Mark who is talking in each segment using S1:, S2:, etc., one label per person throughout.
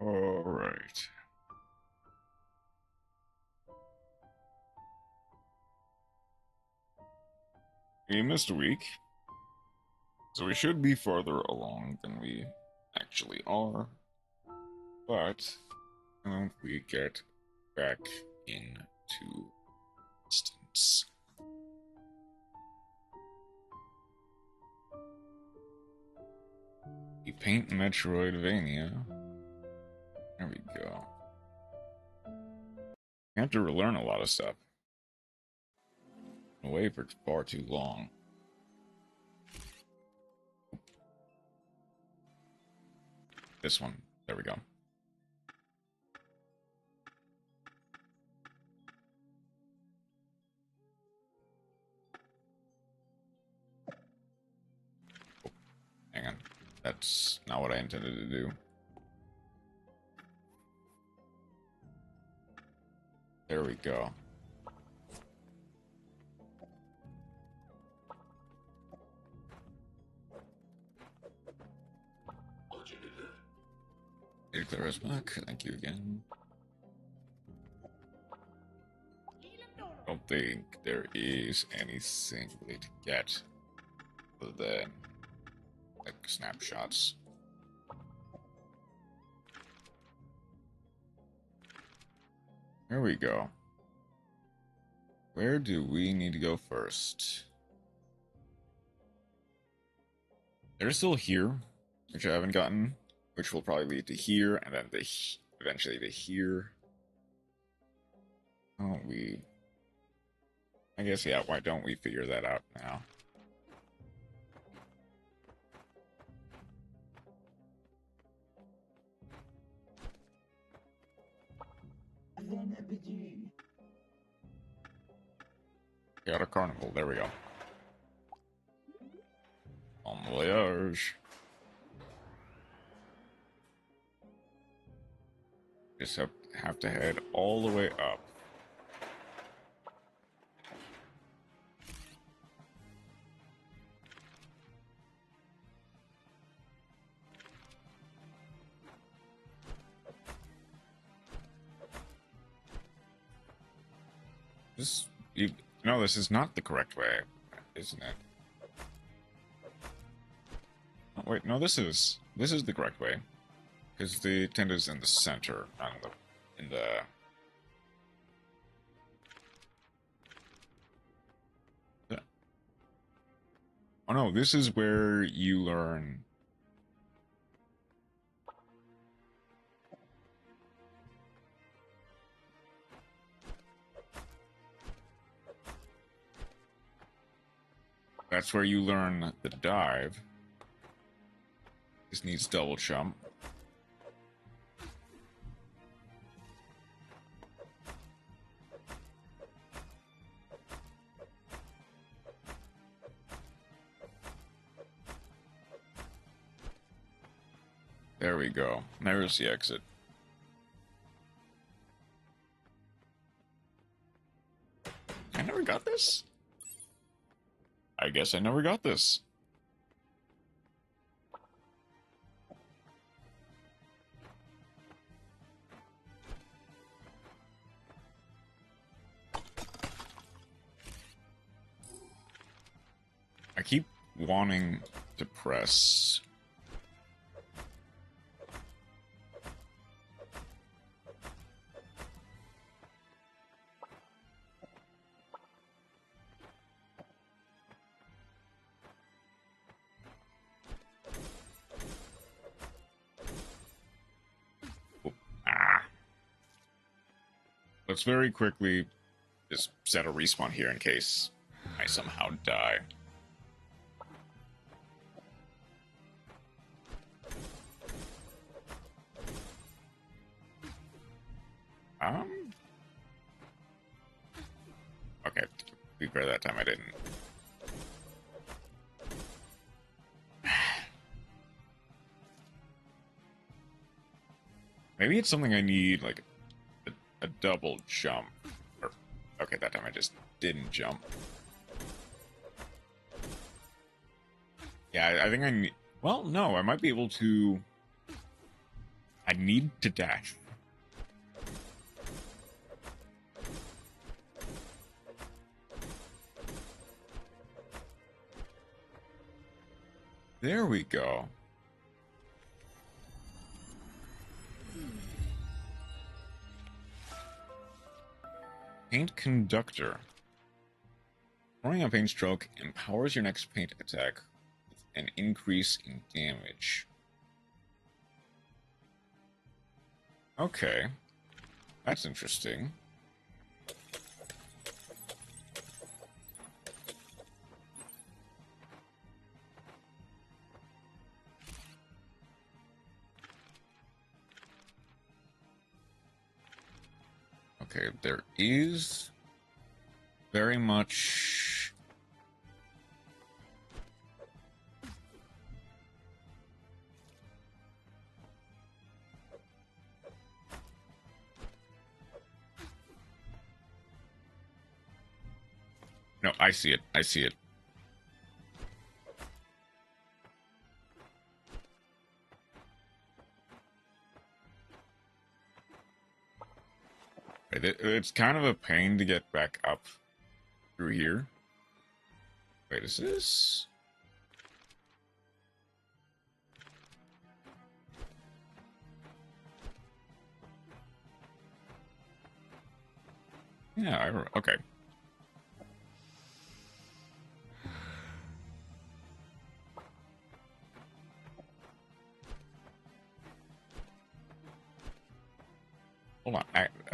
S1: All right. We missed a week, so we should be farther along than we actually are. But won't we get back into Constance? We paint Metroidvania. There we go. We have to relearn a lot of stuff. Been away for far too long. This one. There we go. That's not what I intended to do. There we go. Declare us back. Thank you again. I don't think there is anything really to get other than like snapshots. There we go. Where do we need to go first? They're still here, which I haven't gotten, which will probably lead to here, and then eventually to here. Oh, I guess, yeah, why don't we figure that out now? Got a carnival, there we go. Bon voyage. Just have to head all the way up. No, this is not the correct way, isn't it? Oh, wait, no, this is the correct way, because the tent is in the center, not in the. Oh no, this is where you learn. That's where you learn the dive. This needs double jump. There we go. There's the exit. I never got this? I guess I never got this. I keep wanting to press. Let's very quickly just set a respawn here in case I somehow die. Okay, to be fair, that time I didn't. Maybe it's something I need, like a double jump. Or, okay, that time I just didn't jump. Yeah, I think I need. Well, no, I might be able to. I need to dash. There we go. Paint Conductor. Throwing a paint stroke empowers your next paint attack with an increase in damage. Okay. That's interesting. Okay, there is very much No, I see it. I see it. It's kind of a pain to get back up through here. Wait, is this? Yeah, okay. Hold on.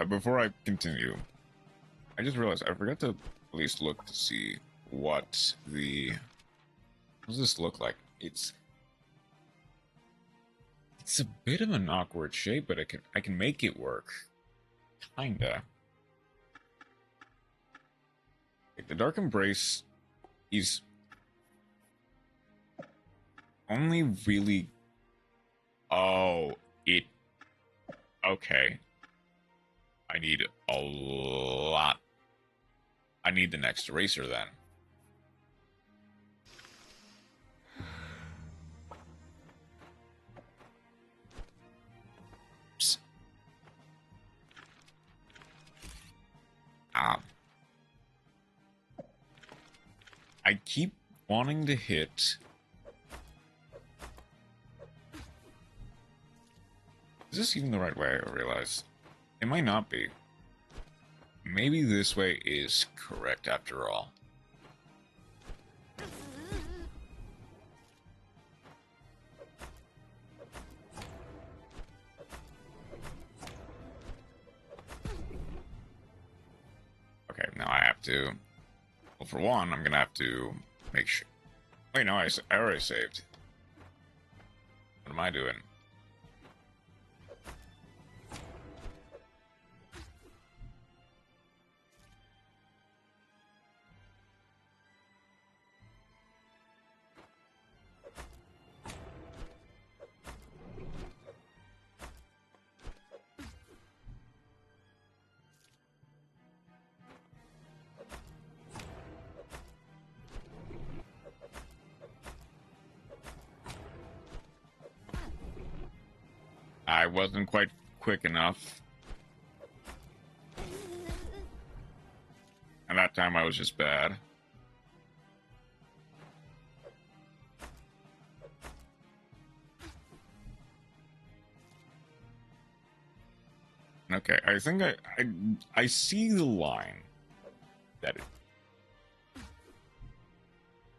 S1: Before I continue, I just realized I forgot to at least look to see what the... What does this look like? It's a bit of an awkward shape, but I can make it work. Kinda. Like, the Dark Embrace is only really... Oh, it... Okay. I need a lot. I need the next eraser then. Psst. I keep wanting to hit... Is this even the right way, I realize? It might not be. Maybe this way is correct after all. Okay, now I have to... Well, for one, I'm gonna have to make sure... Wait, no, I already saved. What am I doing? I wasn't quite quick enough. And that time I was just bad. Okay, I think I see the line. That it...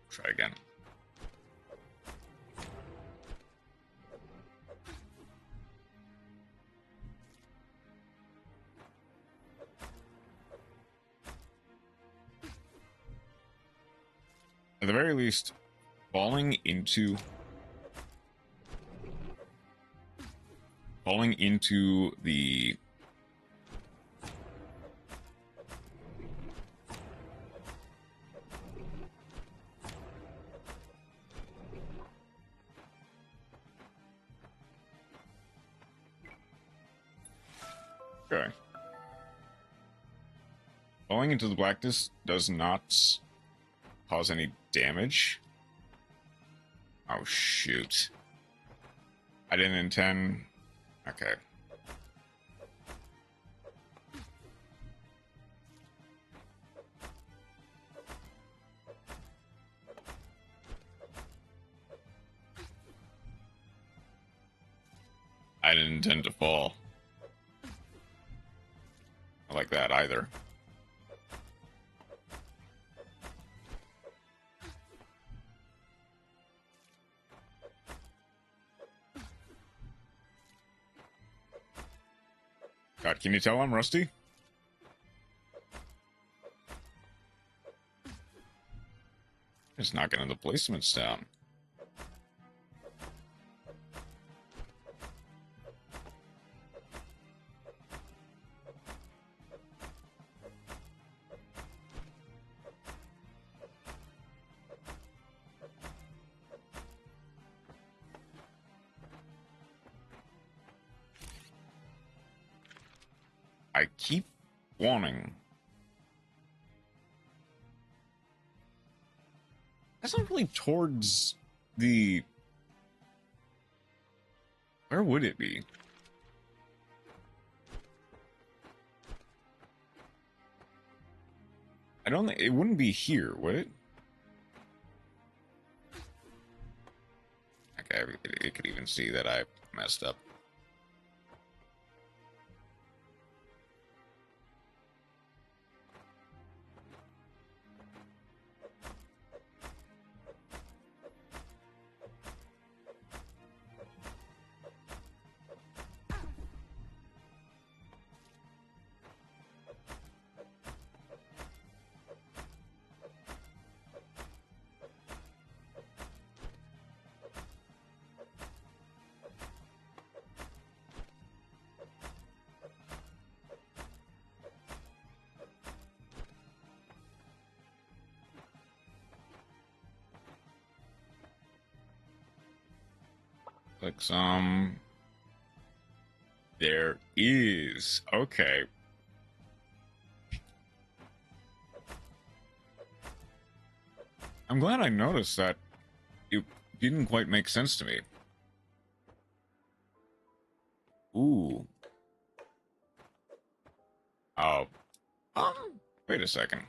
S1: Try again. At the very least, falling into the... Okay. Falling into the blackness does not cause any damage. Oh, shoot. I didn't intend... Okay. I didn't intend to fall. Not like that either. God, can you tell I'm rusty? Just not getting the placements down. I keep wanting That's not really towards the... Where would it be? I don't think... It wouldn't be here, would it? Okay, it could even see that I messed up. Like some... There is. Okay. I'm glad I noticed that. It didn't quite make sense to me. Ooh. Oh. Wait a second.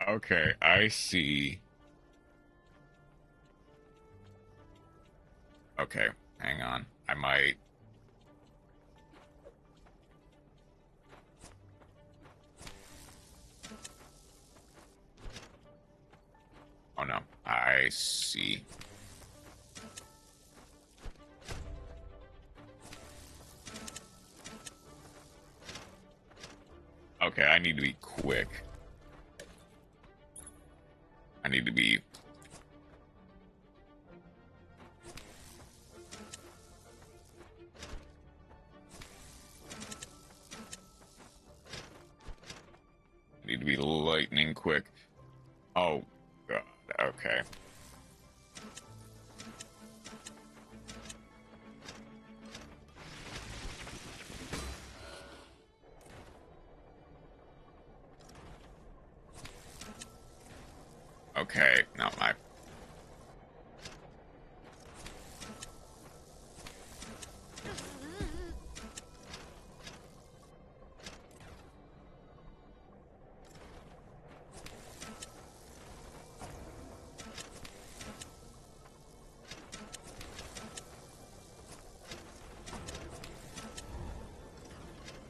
S1: Okay, I see. Okay, hang on. I might... Oh no, I see. Okay, I need to be quick. I need to be... Need to be lightning quick. Oh, God. Okay. Okay, not my...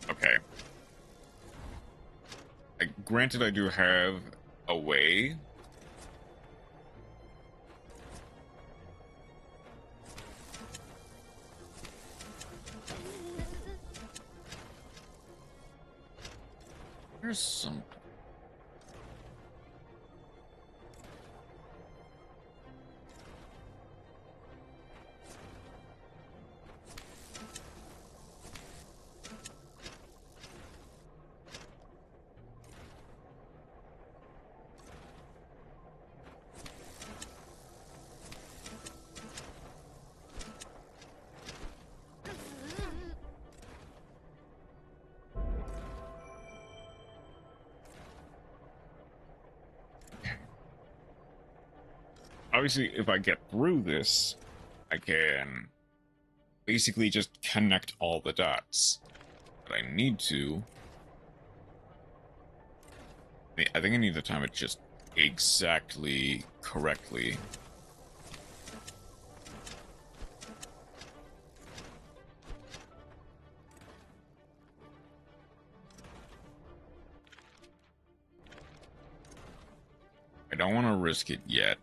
S1: Okay. Granted, I do have a way. There's some... Obviously, if I get through this, I can basically just connect all the dots. But I need to... I think I need to time it just exactly correctly. I don't want to risk it yet.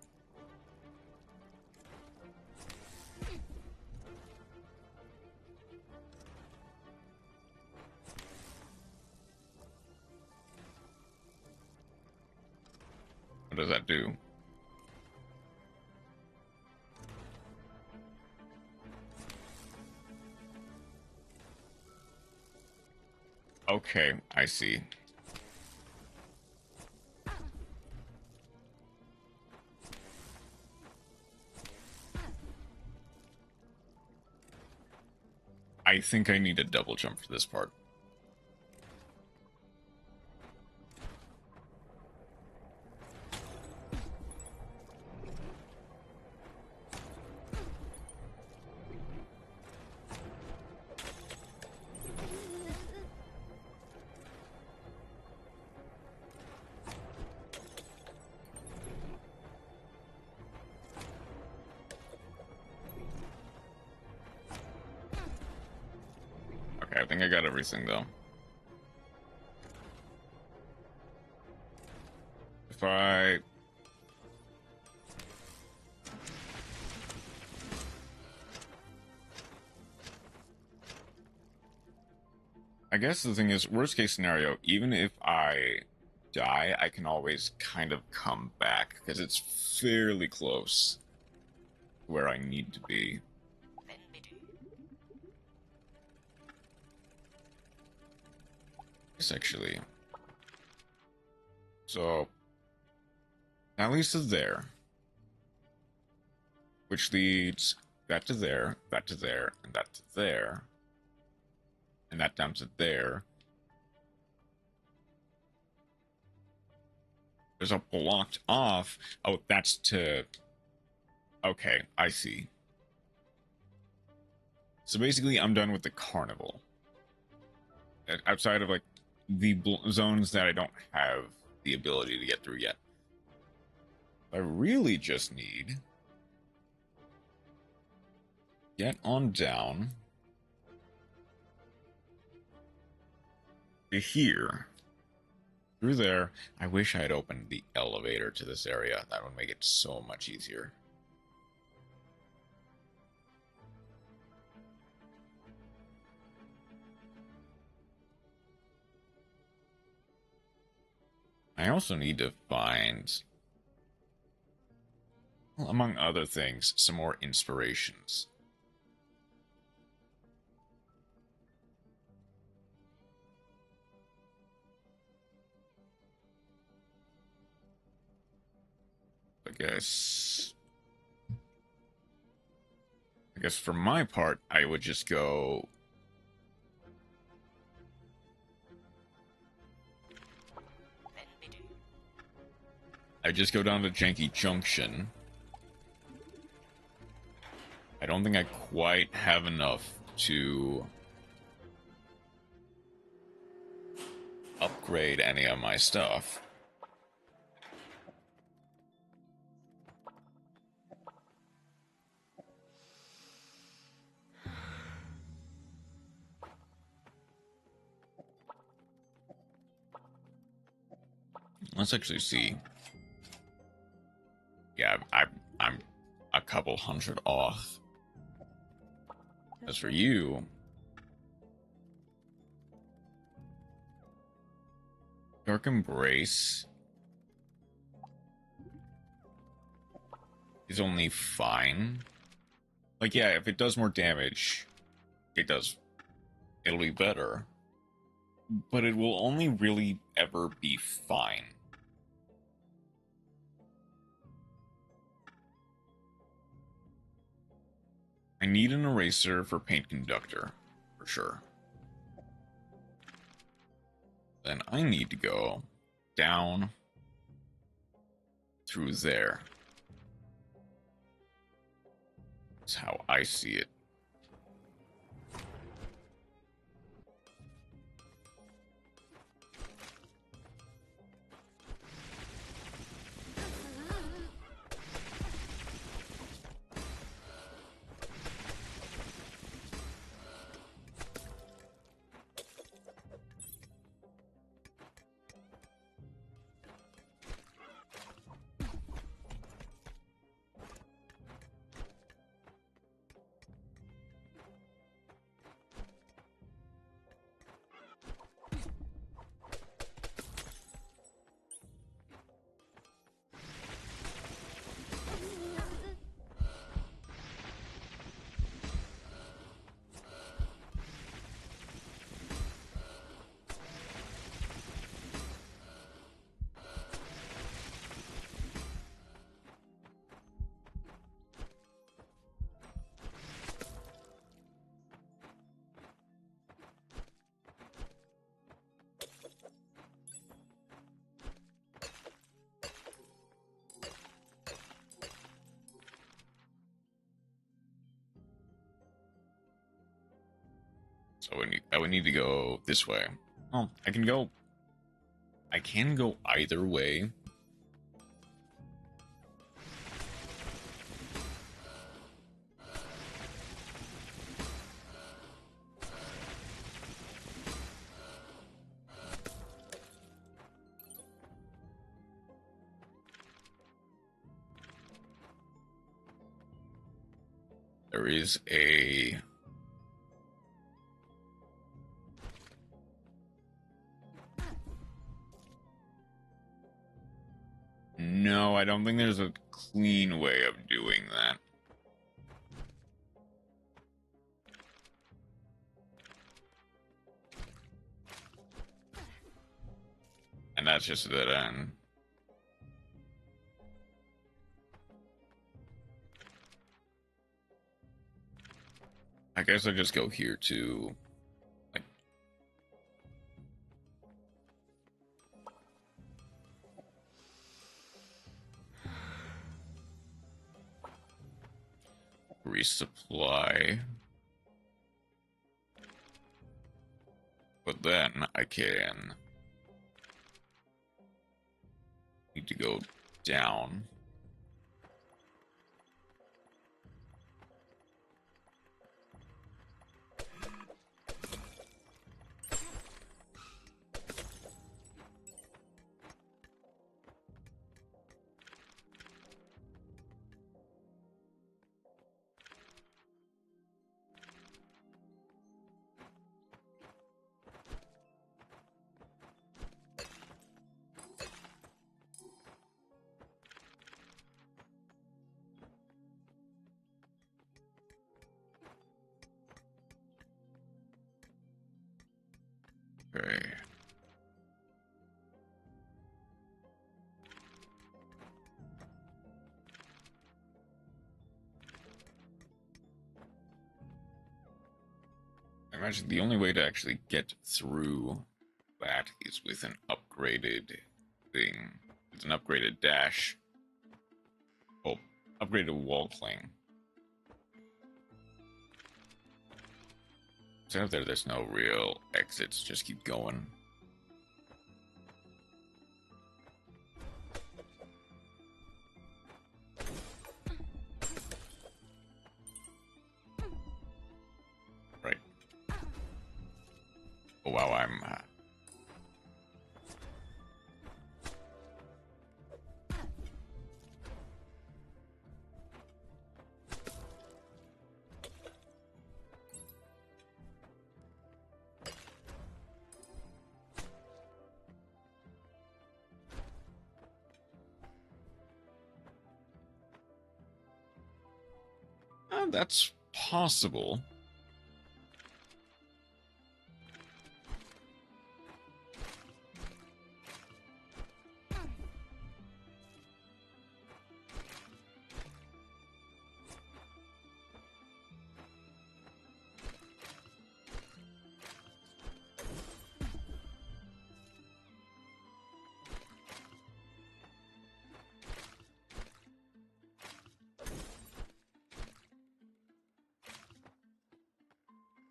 S1: What does that do? Okay, I see. I think I need a double jump for this part. Okay, I think I got everything, though. If I guess the thing is, worst case scenario, even if I die, I can always kind of come back, because it's fairly close to where I need to be. Yes, actually. So, that leads to there. Which leads that to there, that to there, and that to there. And that down to there. There's a blocked off. Oh, that's to... Okay, I see. So basically, I'm done with the carnival. Outside of, like, the zones that I don't have the ability to get through yet. I really just need... Get on down... to here. Through there. I wish I had opened the elevator to this area. That would make it so much easier. I also need to find, well, among other things, some more inspirations. I guess for my part, I would just go... I just go down to Janky Junction. I don't think I quite have enough to upgrade any of my stuff. Let's actually see. Yeah, I'm a couple hundred off. As for you, Dark Embrace is only fine. Like, yeah, if it does more damage, it'll be better. But it will only really ever be fine. I need an eraser for Paint Conductor, for sure. Then I need to go down through there. That's how I see it. So I would need to go this way. Oh, I can go either way. There is a... No, I don't think there's a clean way of doing that. And that's just a dead end. I guess I'll just go here to... like... resupply. But then I can... need to go down. Okay. I imagine the only way to actually get through that is with an upgraded thing. It's an upgraded dash. Oh, upgraded wall cling. So out there's no real exits, just keep going. Right. Oh wow, I'm... that's possible.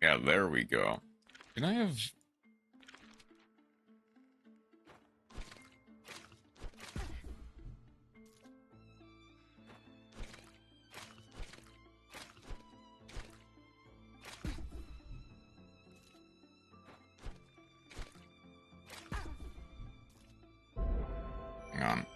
S1: Yeah, there we go. Can I have... hang on.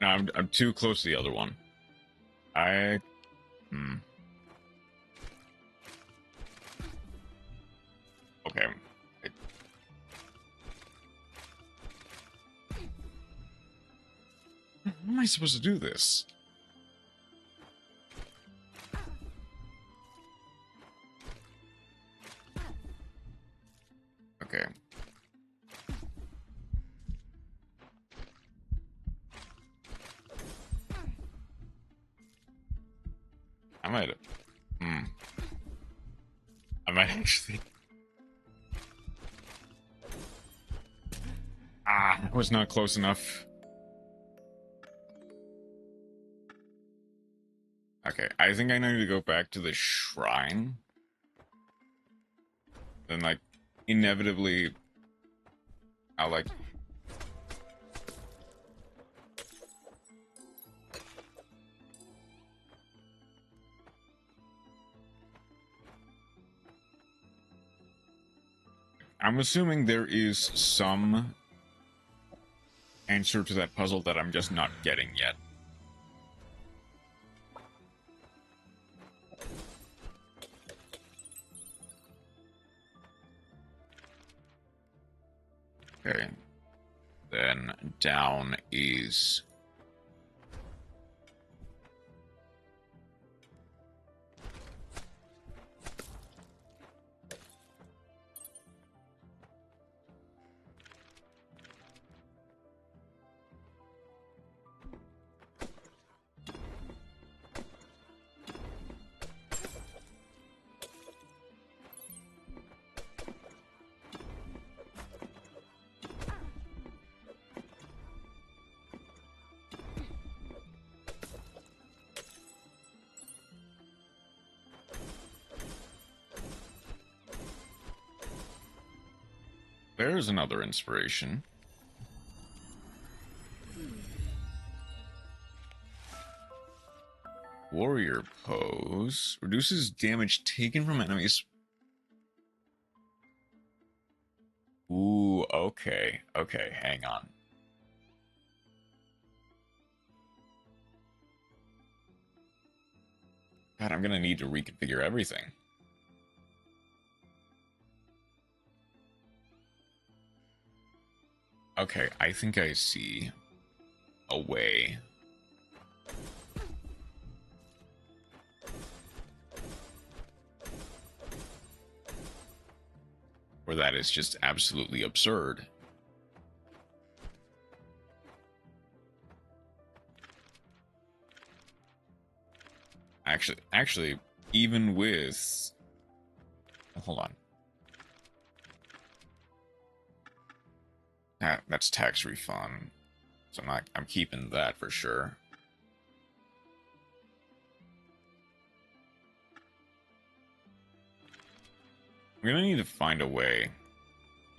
S1: No, I'm too close to the other one. I... Okay. How am I supposed to do this? Okay. I might. I might actually. I was not close enough. Okay, I think I need to go back to the shrine. Then, like, inevitably, I'll, like... I'm assuming there is some answer to that puzzle that I'm just not getting yet. Okay. Then down is... There's another inspiration. Warrior pose. Reduces damage taken from enemies. Ooh, okay. Okay, hang on. God, I'm gonna need to reconfigure everything. Okay, I think I see a way. Where that is just absolutely absurd. Actually, even with... Hold on. That's tax refund. So I'm keeping that for sure. I'm gonna need to find a way.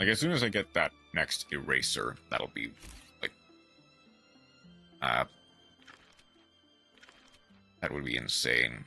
S1: Like, as soon as I get that next eraser, that'll be, like... that would be insane.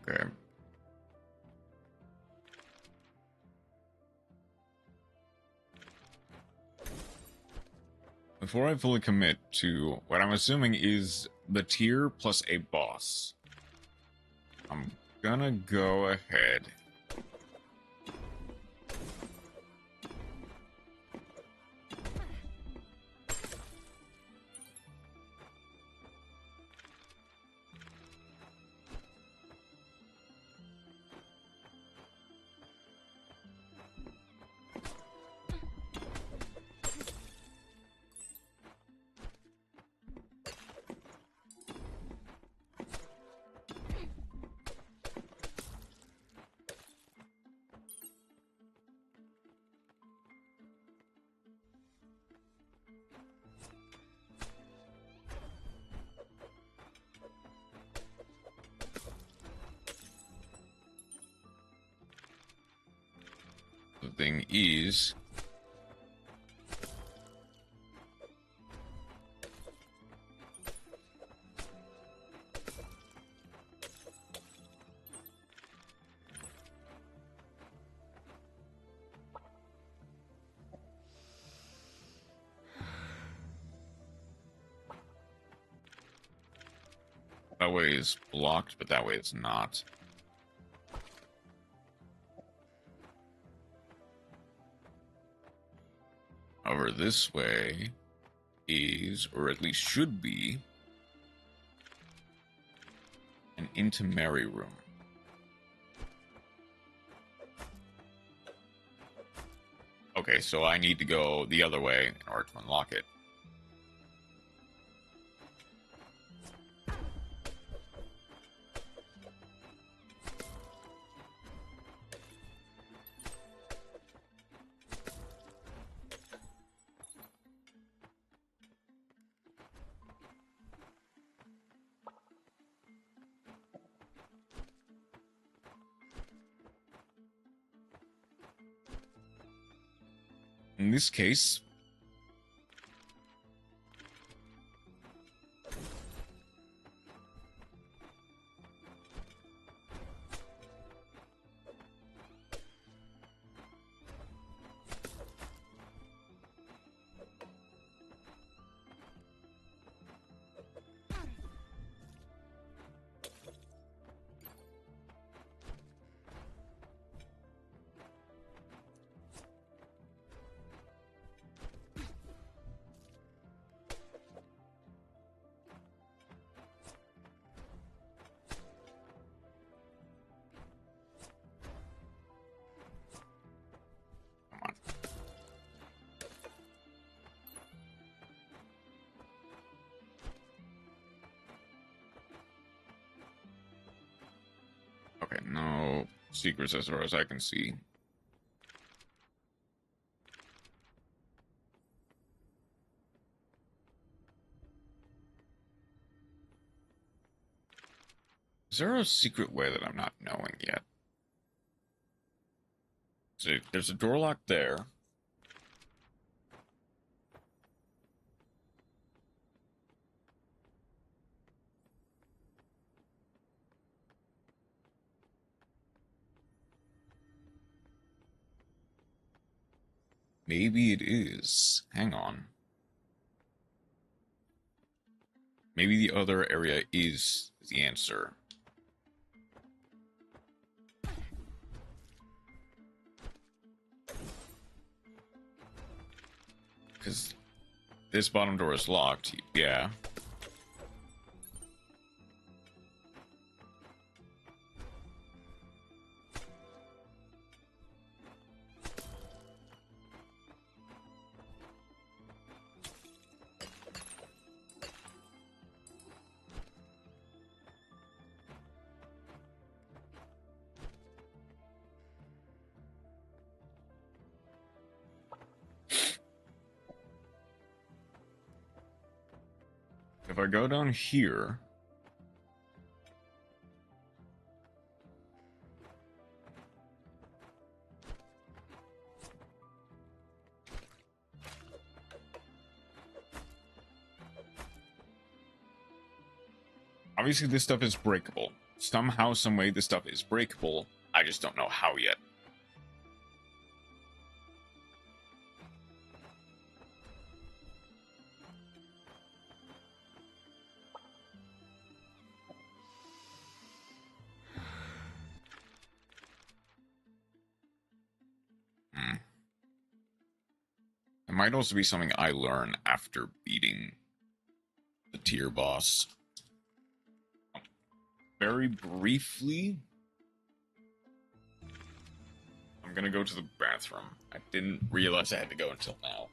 S1: Okay. Before I fully commit to what I'm assuming is the tier plus a boss, I'm gonna go ahead. good thing is... that way is blocked, but that way it's not. However, this way is, or at least should be, an intermarry room. Okay, so I need to go the other way in order to unlock it. In this case, okay, no secrets as far as I can see. Is there a secret way that I'm not knowing yet? So there's a door lock there. Maybe it is. Hang on. Maybe the other area is the answer. Because this bottom door is locked. Yeah. If I go down here... Obviously, this stuff is breakable. Somehow, someway, this stuff is breakable. I just don't know how yet. It might also be something I learn after beating the tier boss. Very briefly, I'm gonna go to the bathroom. I didn't realize I had to go until now.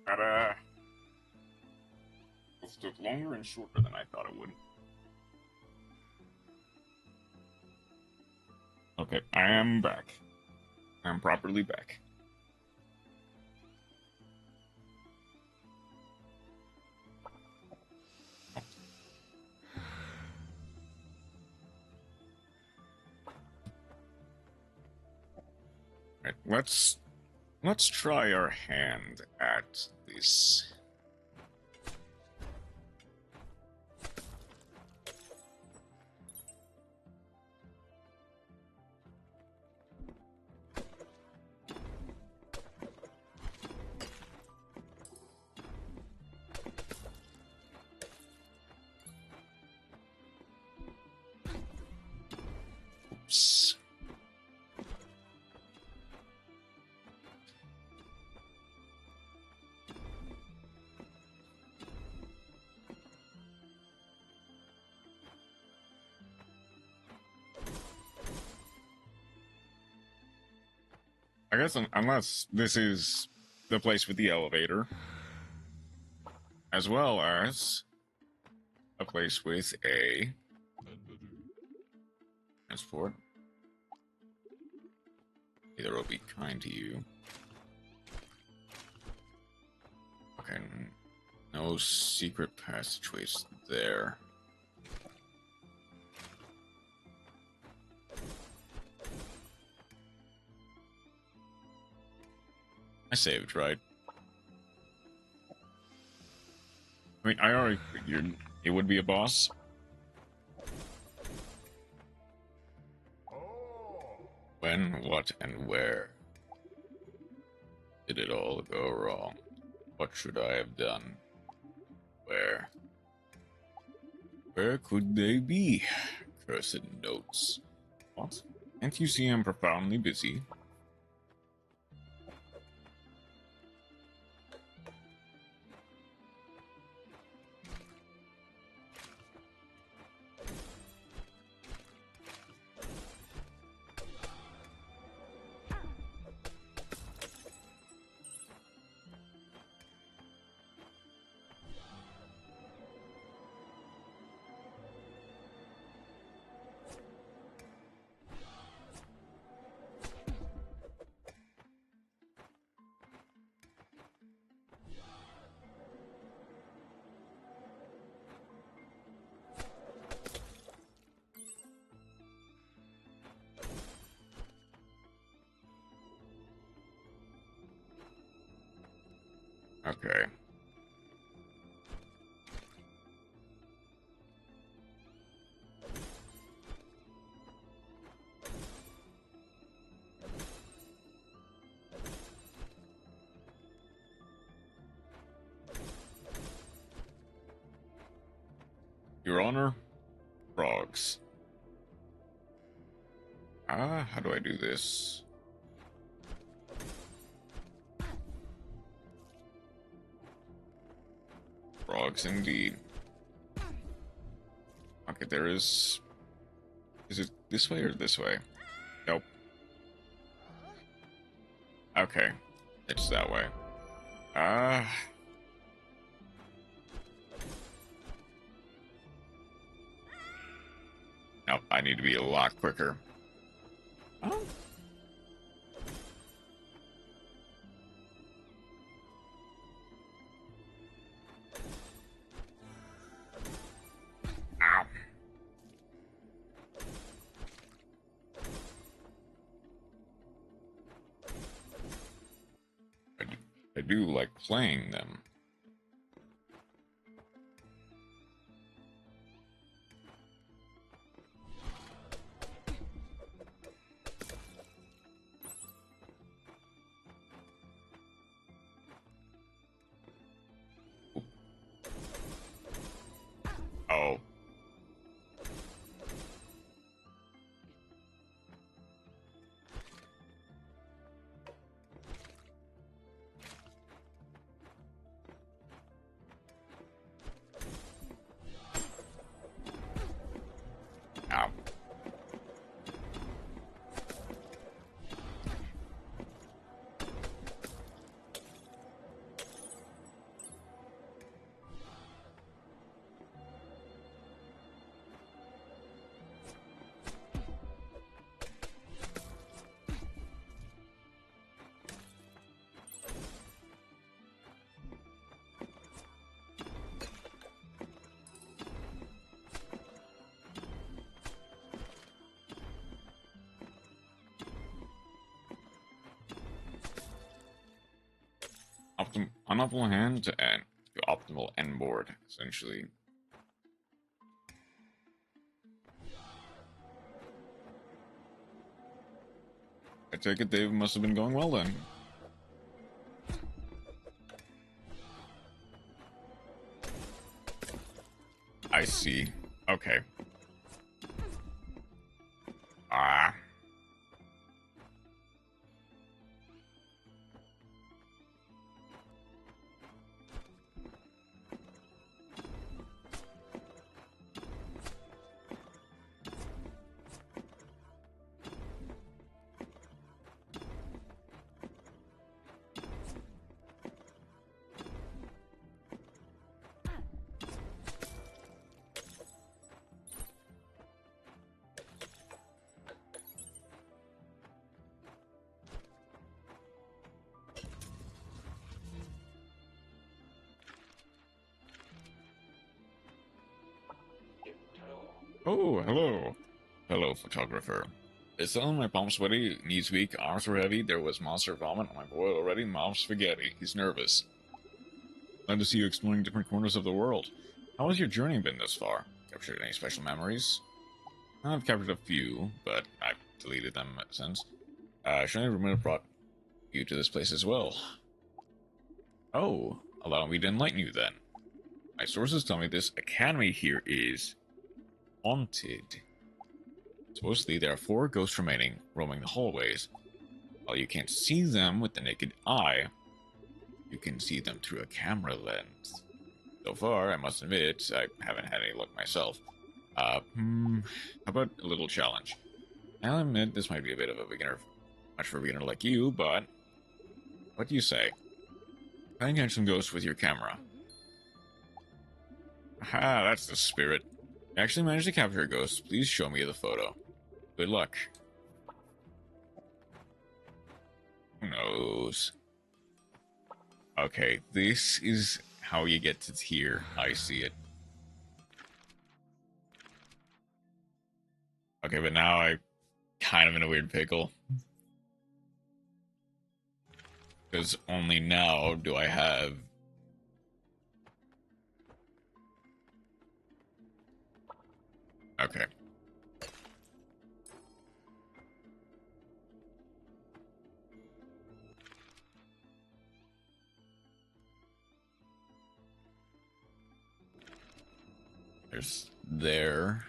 S1: Ta-da! This took longer and shorter than I thought it would. Okay, I am back. I am properly back. Right, let's try our hand at this. Oops. I guess unless this is the place with the elevator, as well as a place with a transport. Either will be kind to you. Okay, no secret passageways there. I saved, right? I mean, I already figured it would be a boss. When, what, and where did it all go wrong? What should I have done? Where? Where could they be? Cursed notes. What? Can't you see I'm profoundly busy? Okay. Your Honor, frogs. How do I do this? Frogs indeed. Okay, there is... Is it this way or this way? Nope. Okay. It's that way. Nope, I need to be a lot quicker. Oh. Ow. I do like playing them. Oh. Ow. unoptimal hand to end to optimal end board, essentially. I take it they must have been going well then. I see. Okay. Ah. Oh, hello. Hello, photographer. It's telling my palms sweaty, knees weak, arms were heavy, there was monster vomit on my boil already, mouth spaghetti. He's nervous. Glad to see you exploring different corners of the world. How has your journey been this far? Captured any special memories? I've captured a few, but I've deleted them since. Should I have brought you to this place as well? Oh, allow me to enlighten you then. My sources tell me this academy here is haunted. Supposedly, there are 4 ghosts remaining, roaming the hallways. While you can't see them with the naked eye, you can see them through a camera lens. So far, I must admit, I haven't had any luck myself. How about a little challenge? I'll admit this might be a bit of a beginner, much for a beginner like you, but what do you say? Try and catch some ghosts with your camera. Aha, that's the spirit. I actually managed to capture a ghost. Please show me the photo. Good luck. Who knows? Okay, this is how you get to here. I see it. Okay, but now I'm kind of in a weird pickle. Because only now do I have... Okay. There's there.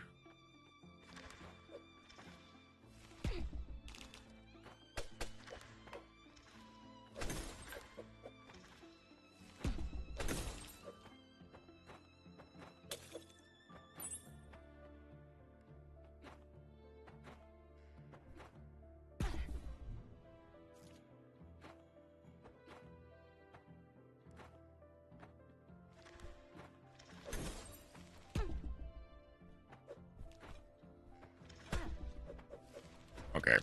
S1: Okay.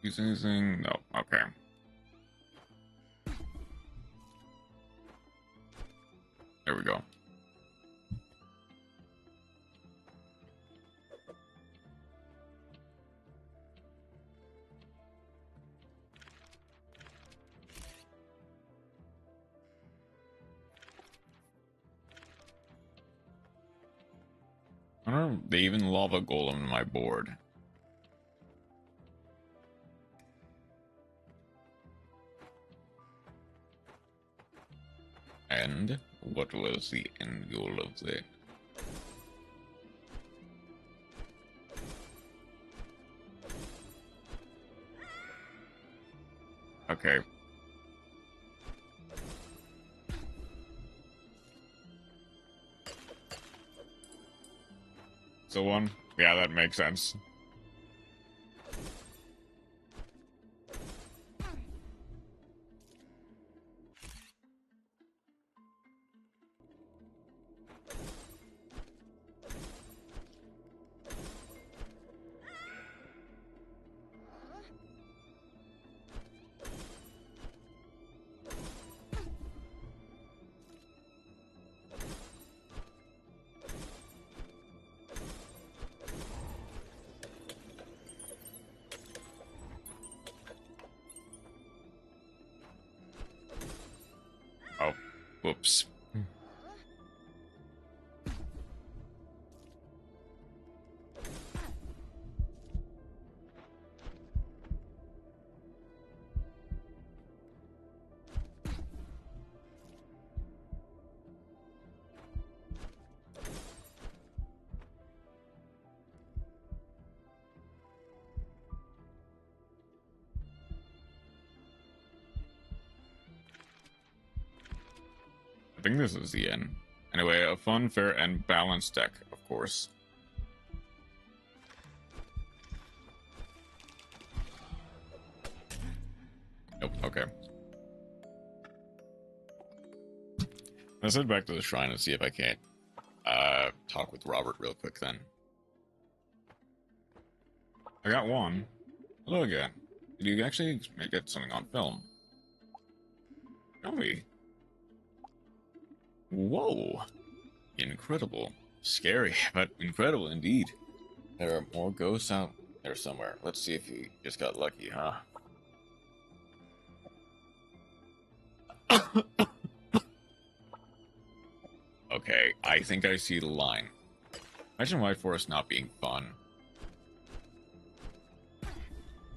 S1: Use anything? No. Okay. There we go. I don't know, they even lava golem my board. And what was the end goal of that? Okay. So one? Yeah, that makes sense. Oh, whoops. I think this is the end. Anyway, a fun, fair, and balanced deck, of course. Nope, okay. Let's head back to the shrine and see if I can't talk with Robert real quick then. I got one. Hello again. Did you actually get something on film? Show me. Whoa. Incredible. Scary, but incredible indeed. There are more ghosts out there somewhere. Let's see if you just got lucky, huh? Okay, I think I see the line. Imagine White Forest not being fun.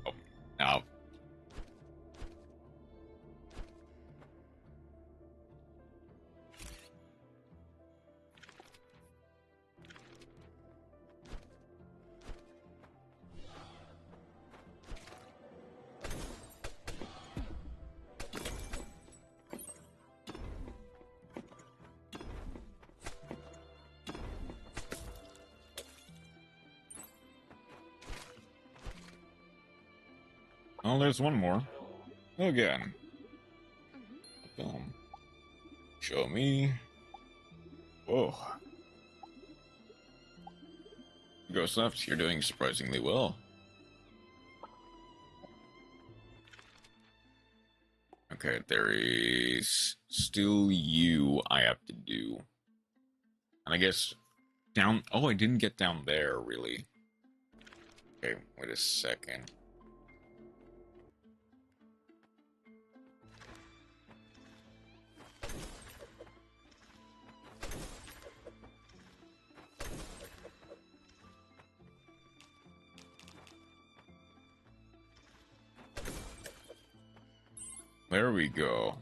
S1: Oh, now. Oh, there's one more. Again. Film. Show me. Whoa. Ghost left. You're doing surprisingly well. Okay, there is still you I have to do. And I guess down... Oh, I didn't get down there, really. Okay, wait a second. There we go.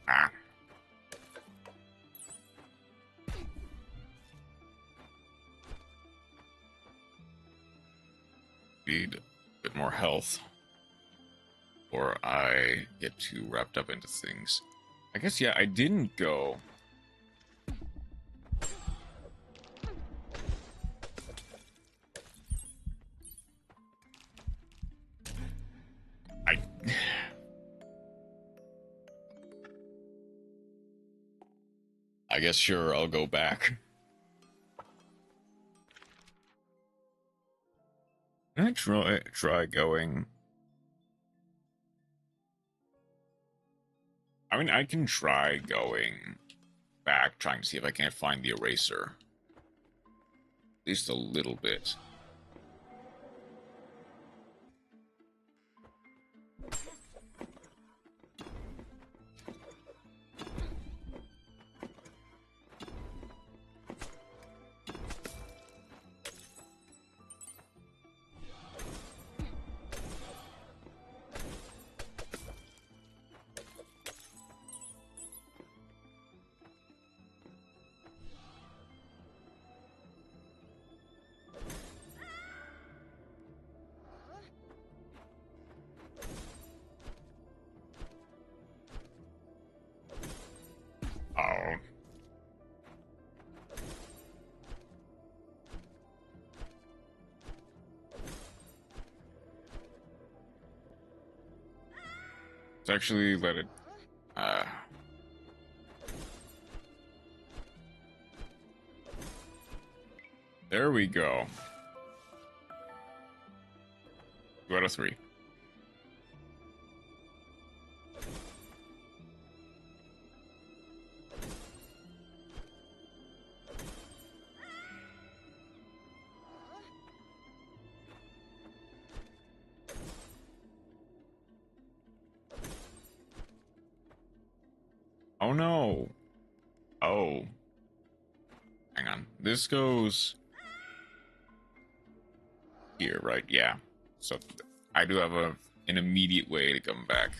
S1: Ah. Need a bit more health, or I get too wrapped up into things. I guess, yeah, I didn't go. I guess, sure, I'll go back. Can I try going? I mean, I can try going back, trying to see if I can't find the eraser. least a little bit. Oh. Let's actually let it... There we go. 2 out of 3. Oh no. Oh. Hang on. This goes here, right? Yeah. So I do have an immediate way to come back.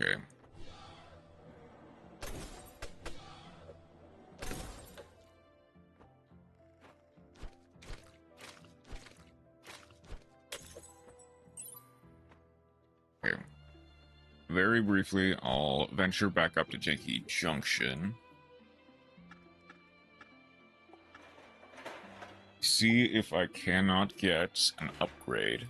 S1: Okay. Okay. Very briefly, I'll venture back up to Janky Junction. See if I cannot get an upgrade.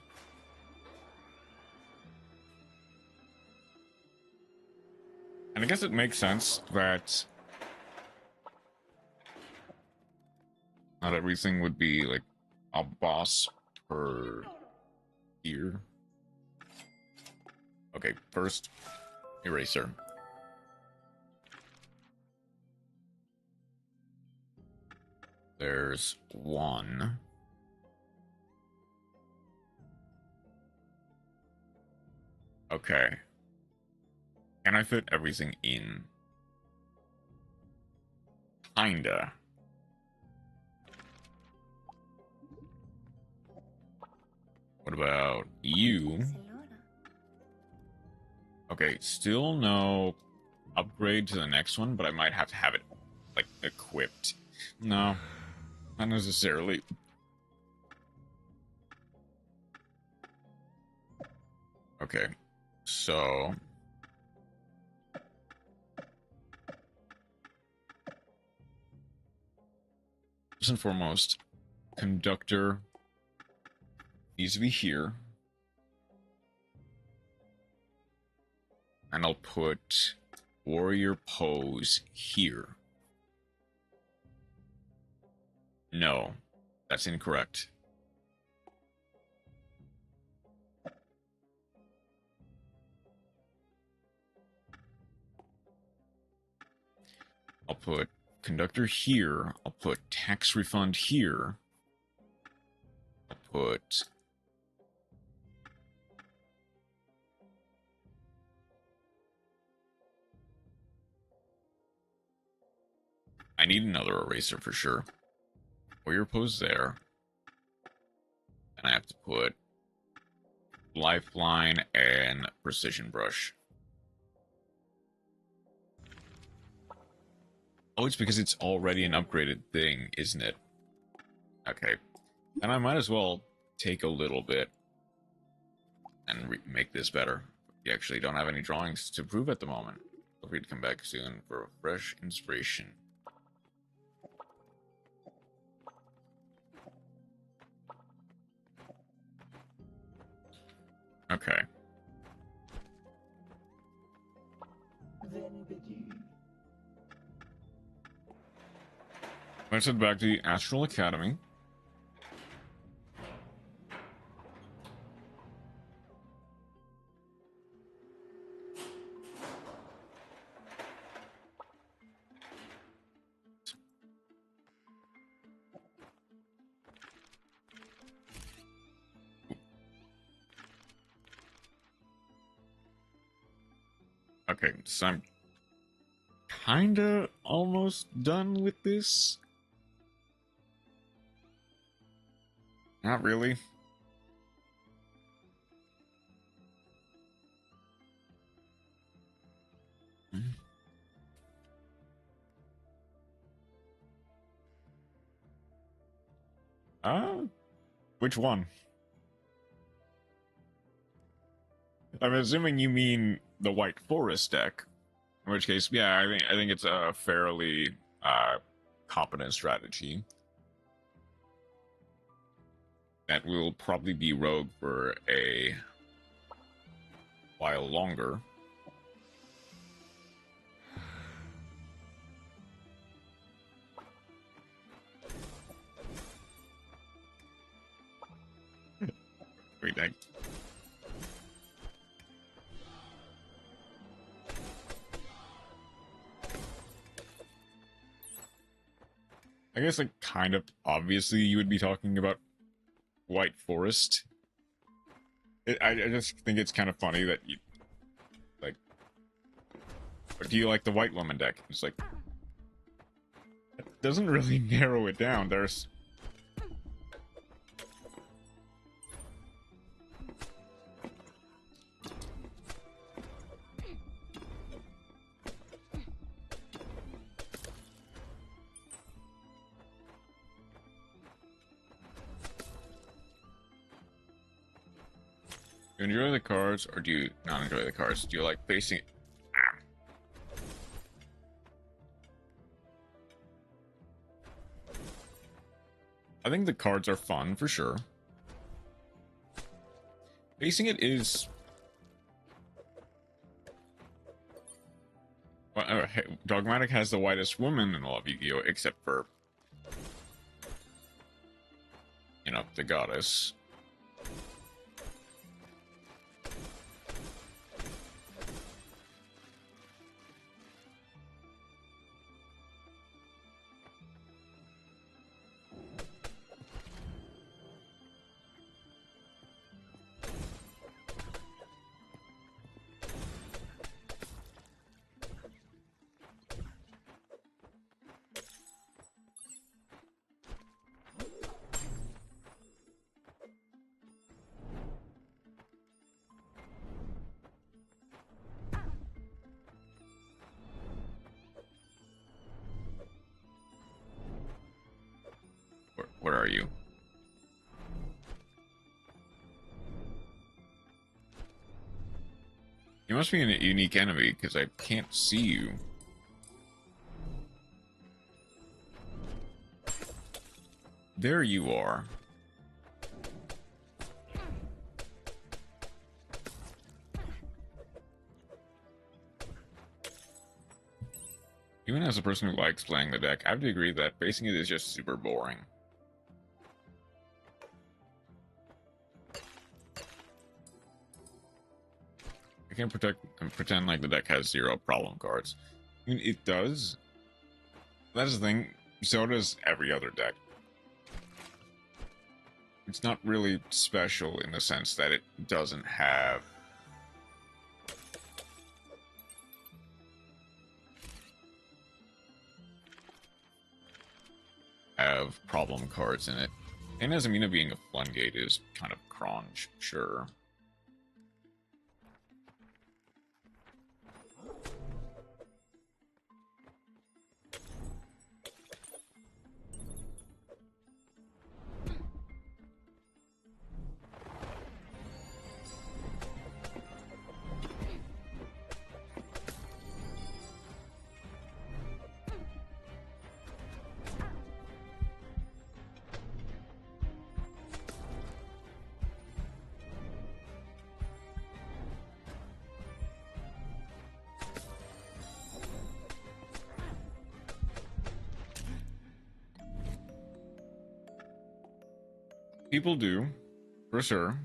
S1: And I guess it makes sense that not everything would be like a boss per year. Okay, first, eraser. There's 1. Okay. Can I fit everything in? Kinda. What about you? Okay, still no upgrade to the next one, but I might have to have it, like, equipped. No, not necessarily. Okay, so... First and foremost, conductor needs to be here. And I'll put warrior pose here. No, that's incorrect. I'll put conductor here. I'll put tax refund here. I'll put... I need another eraser for sure. Warrior pose there. And I have to put lifeline and precision brush. Oh, it's because it's already an upgraded thing, isn't it? Okay. Then I might as well take a little bit and make this better. We actually don't have any drawings to prove at the moment. Feel free to come back soon for a fresh inspiration. Okay. Let's head back to the Astral Academy. Okay, so I'm kinda almost done with this. Not really. Which one? I'm assuming you mean the White Forest deck. In which case, yeah, I think it's a fairly competent strategy. That will probably be rogue for a while longer. Wait, I guess, like, kind of obviously you would be talking about White Forest. I just think it's kind of funny that you, like, do you like the White Woman deck? It's like, it doesn't really narrow it down. There's... Do you enjoy the cards, or do you not enjoy the cards? Do you like facing... I think the cards are fun, for sure. Facing it is... Well, Dogmatic has the whitest woman in all of Yu-Gi-Oh! Except for... you know, the goddess. Where are you? You must be a unique enemy, because I can't see you. There you are. Even as a person who likes playing the deck, I have to agree that facing it is just super boring. I can't pretend like the deck has zero problem cards. I mean, it does. That's the thing. So does every other deck. It's not really special in the sense that it doesn't have problem cards in it. And Azamina being a Floodgate is kind of cronch, sure. People do, for sure.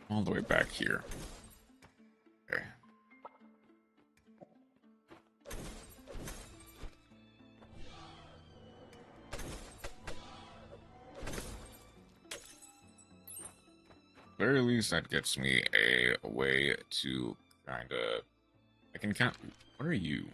S1: All the way back here. Okay. Very least that gets me a way to kind of... I can count... What are you?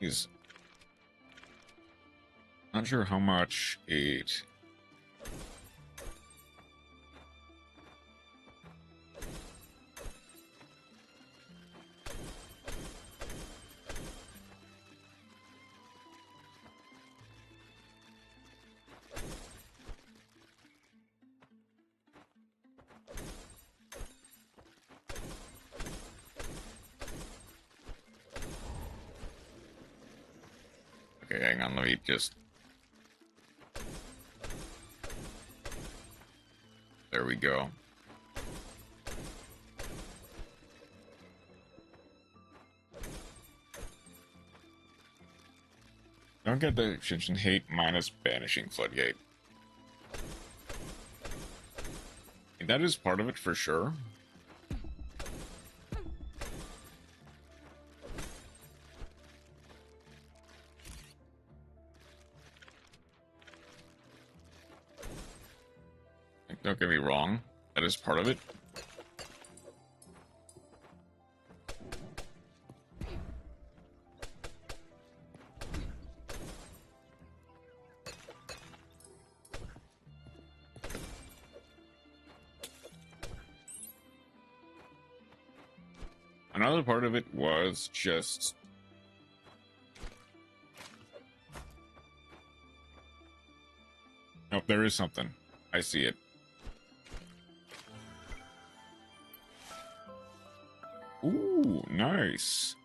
S1: He's not sure how much 8. Okay, hang on, let me just... There we go. Don't get the extension hate minus banishing floodgate. That is part of it for sure. Don't get me wrong, that is part of it. Another part of it was just... Nope, there is something. I see it. Ooh, nice.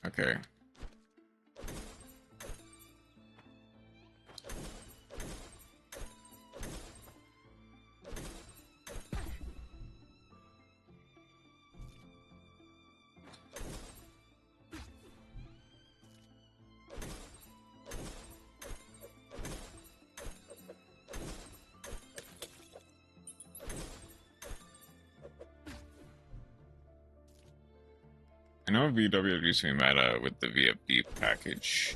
S1: Okay. I know VW used to be meta with the VFD package.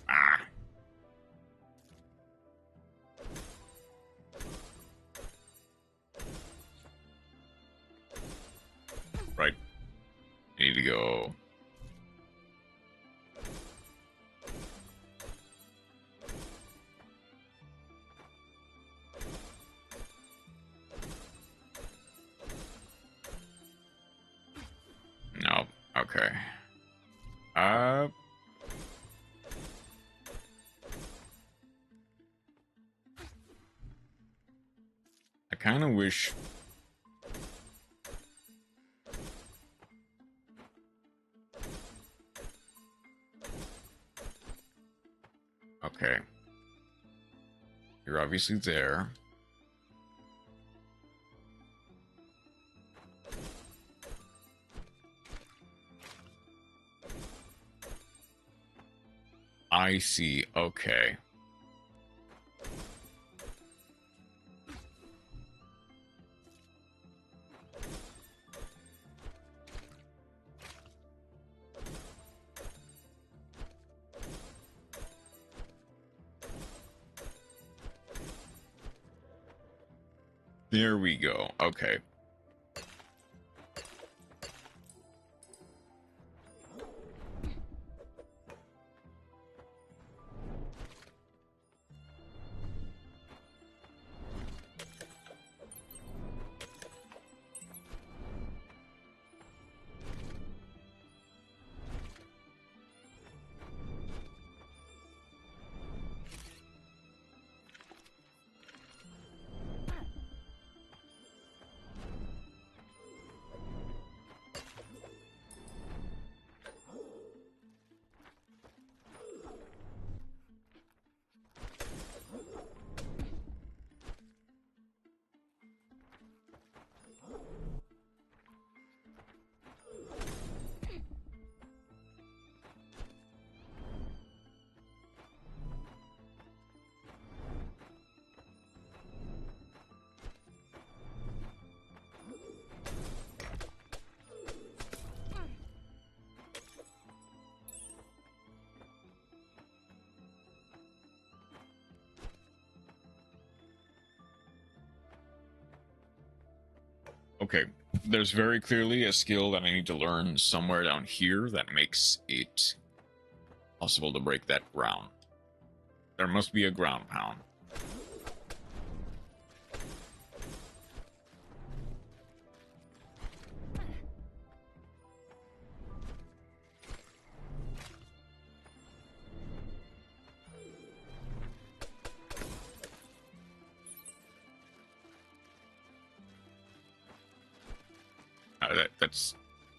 S1: Ah. Right. I need to go. No. Okay. I kind of wish. Okay. You're obviously there. I see. Okay. There we go. Okay. Okay, there's very clearly a skill that I need to learn somewhere down here that makes it possible to break that ground. There must be a ground pound.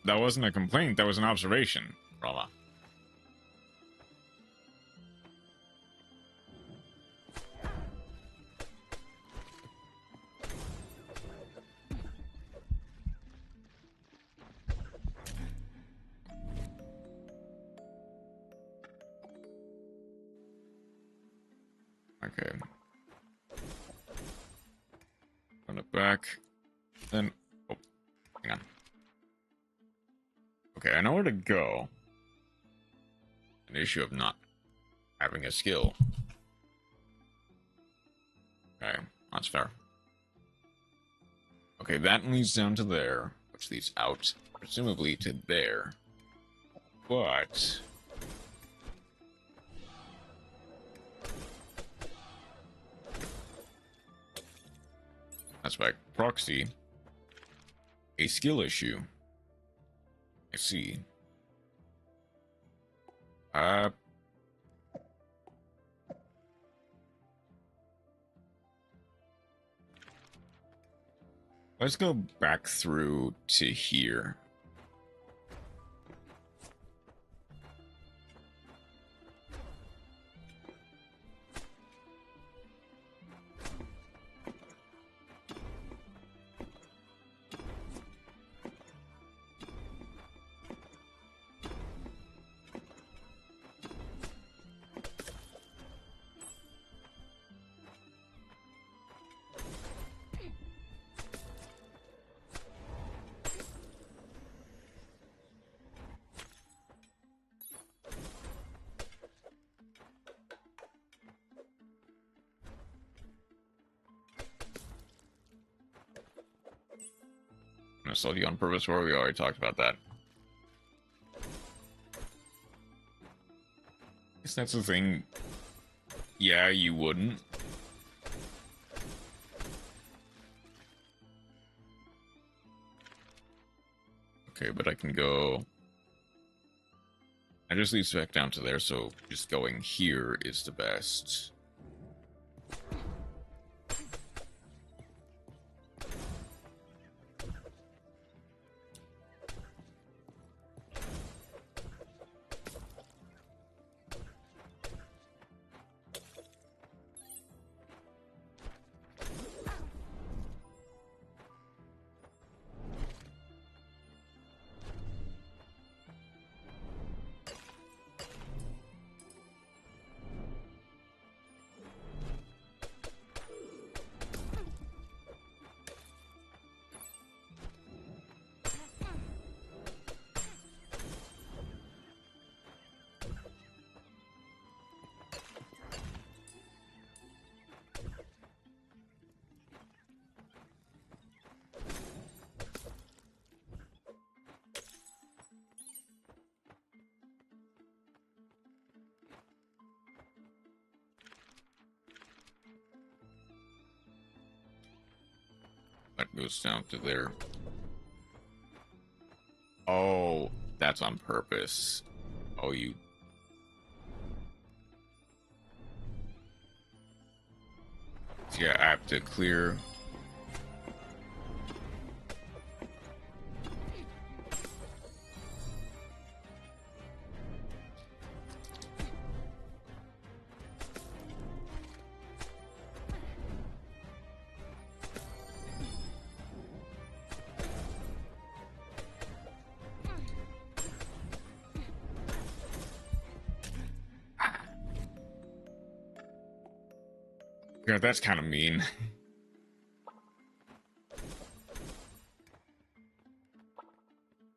S1: That wasn't a complaint, that was an observation, Rama. Okay. Run it back. Then, oh, hang on. Okay, I know where to go. An issue of not having a skill. Okay, that's fair. Okay, that leads down to there, which leads out, presumably to there. But that's by proxy. A skill issue. I see. Let's go back through to here. I saw you on purpose where we already talked about that. I guess that's the thing. Yeah, you wouldn't. Okay, but I can go... I just leads back down to there, so just going here is the best. That goes down to there. Oh, that's on purpose. Oh, you... Yeah, I have to clear... Yeah, that's kind of mean.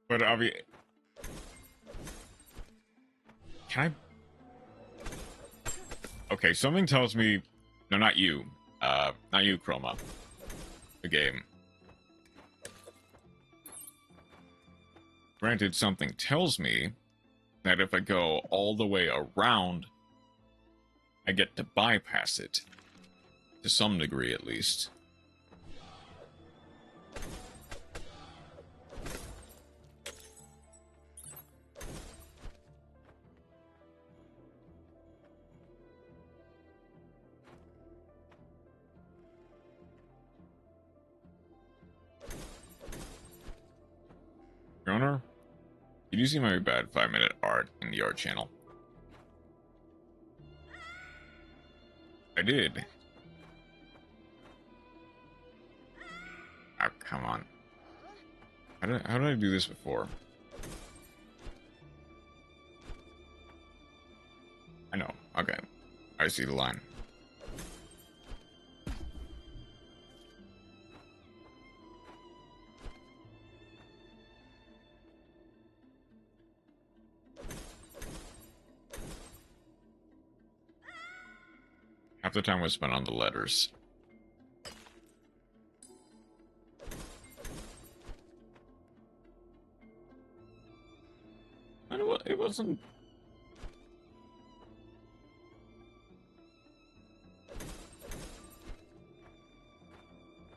S1: But obviously, can I? Okay, something tells me, no, not you, not you, Chroma. The game. Granted, something tells me that if I go all the way around, I get to bypass it. To some degree, at least. Your Honor, did you see my bad 5-minute art in the art channel? I did. Oh, come on. How did I do this before? I know. Okay. I see the line. Half the time was spent on the letters. And it wasn't...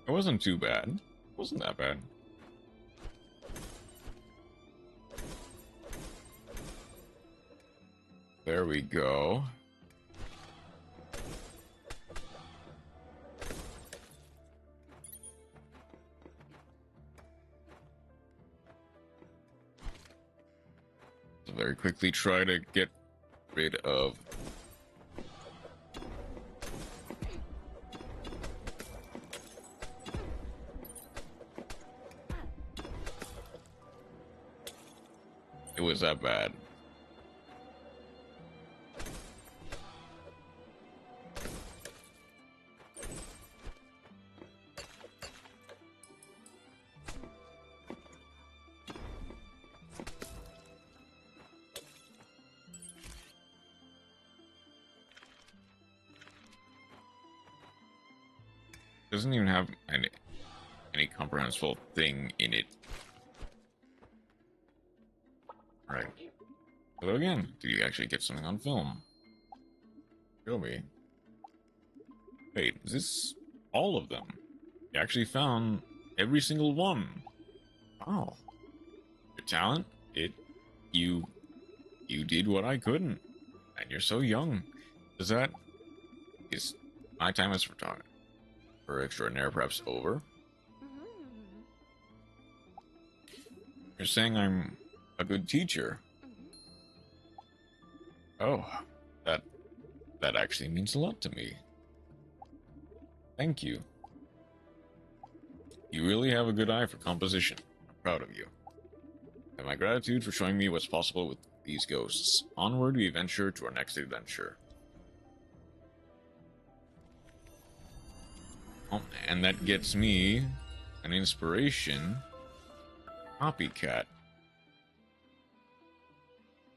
S1: It wasn't too bad. It wasn't that bad. There we go. So very quickly try to get rid of... It was that bad. Doesn't even have any comprehensible thing in it. Right. Hello again. Did you actually get something on film? Show me. Wait, is this all of them? You actually found every single one. Oh. Your talent? You did what I couldn't. And you're so young. Is my time as for extraordinaire perhaps over? You're saying I'm a good teacher. Oh, that actually means a lot to me. Thank you. You really have a good eye for composition. I'm proud of you. I have my gratitude for showing me what's possible with these ghosts. Onward we venture to our next adventure. Oh, and that gets me an inspiration. Copycat.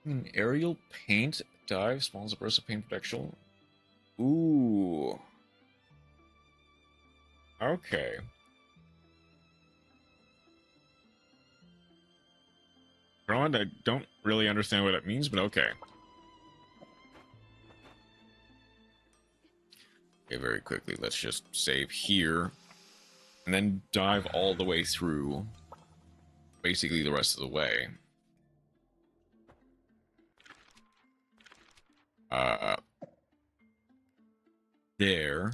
S1: An aerial paint dive spawns a burst of paint protection. Ooh. Okay. I don't really understand what it means, but okay. Okay, very quickly, let's just save here. and then dive all the way through, basically the rest of the way. There.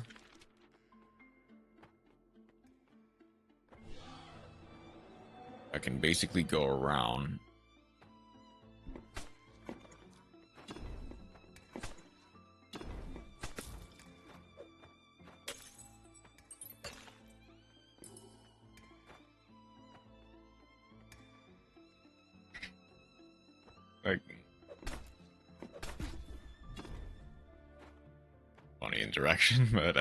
S1: I can basically go around. Like, funny interaction, but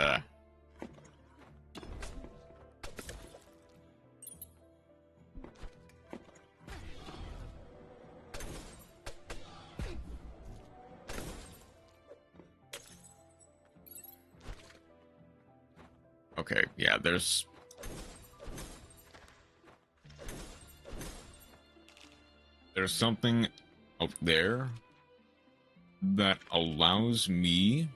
S1: okay, yeah, there's something up there that allows me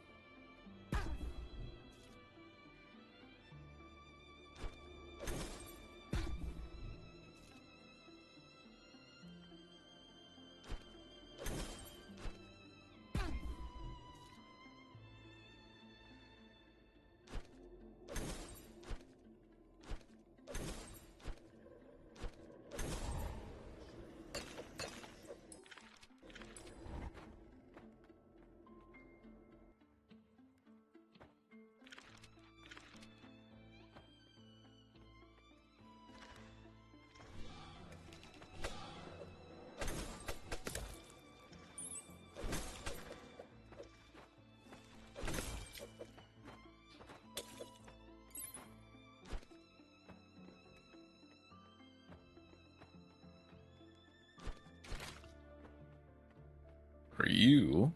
S1: for you.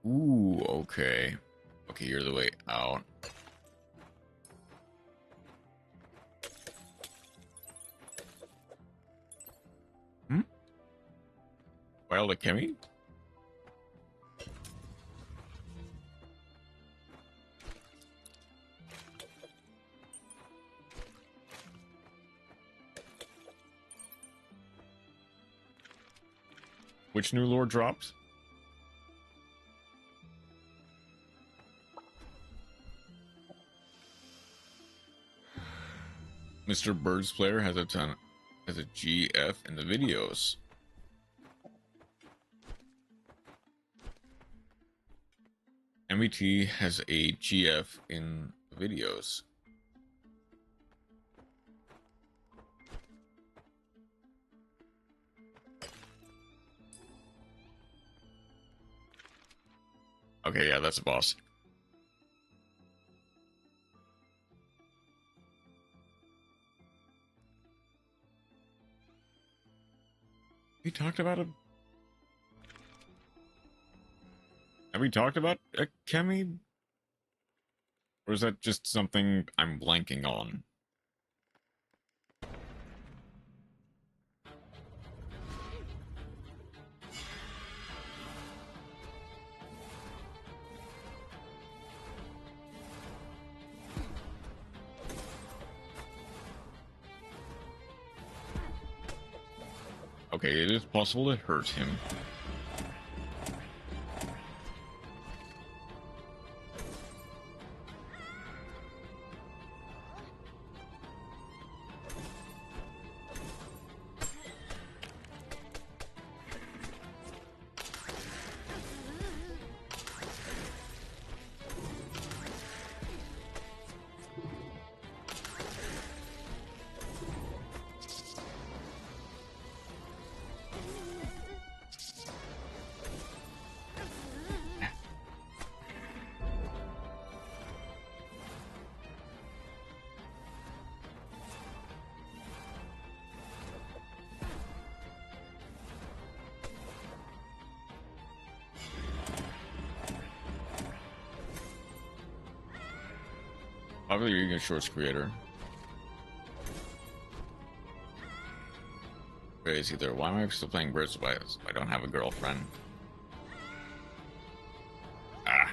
S1: Ooh, okay. Okay, you're the way out. Wild Akemi? Which new lore dropped? Mr. Bird's player has a GF in the videos. MET has a GF in the videos. Okay, yeah, that's a boss. We talked about it. Have we talked about Akemi? Or is that just something I'm blanking on? Okay, it is possible to hurt him. Popular Ego Shorts creator. Crazy either. Why am I still playing Birds of Bias? I don't have a girlfriend. Ah.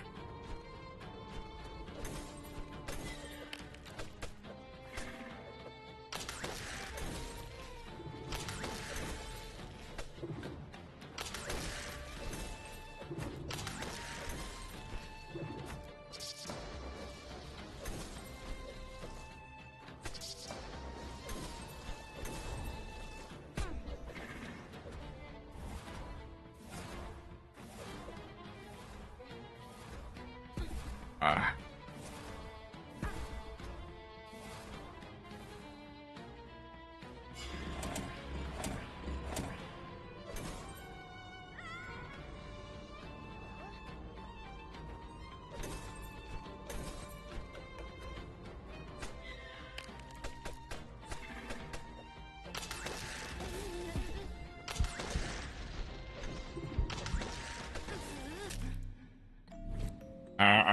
S1: Ah.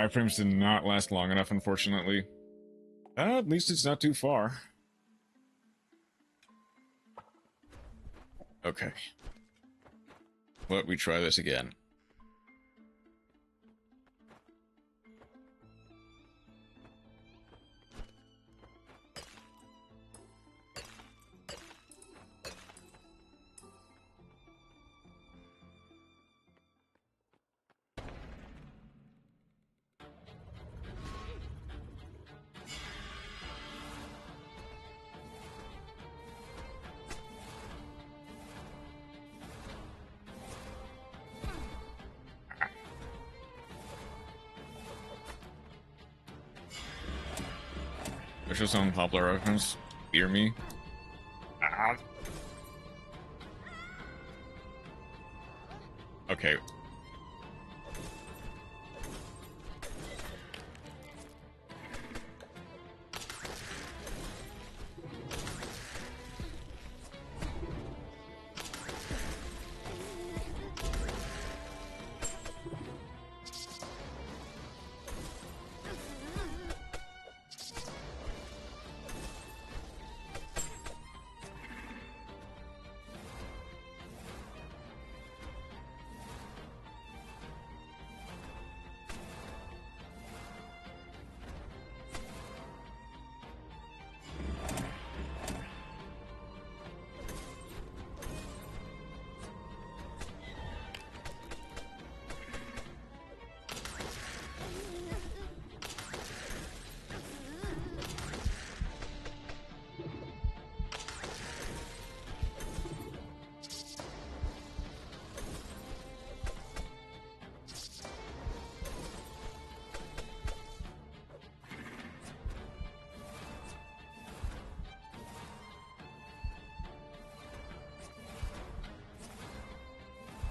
S1: Iframes did not last long enough, unfortunately. At least it's not too far. Okay. But we try this again. There's just some popular reference. Hear me? Ah. Okay.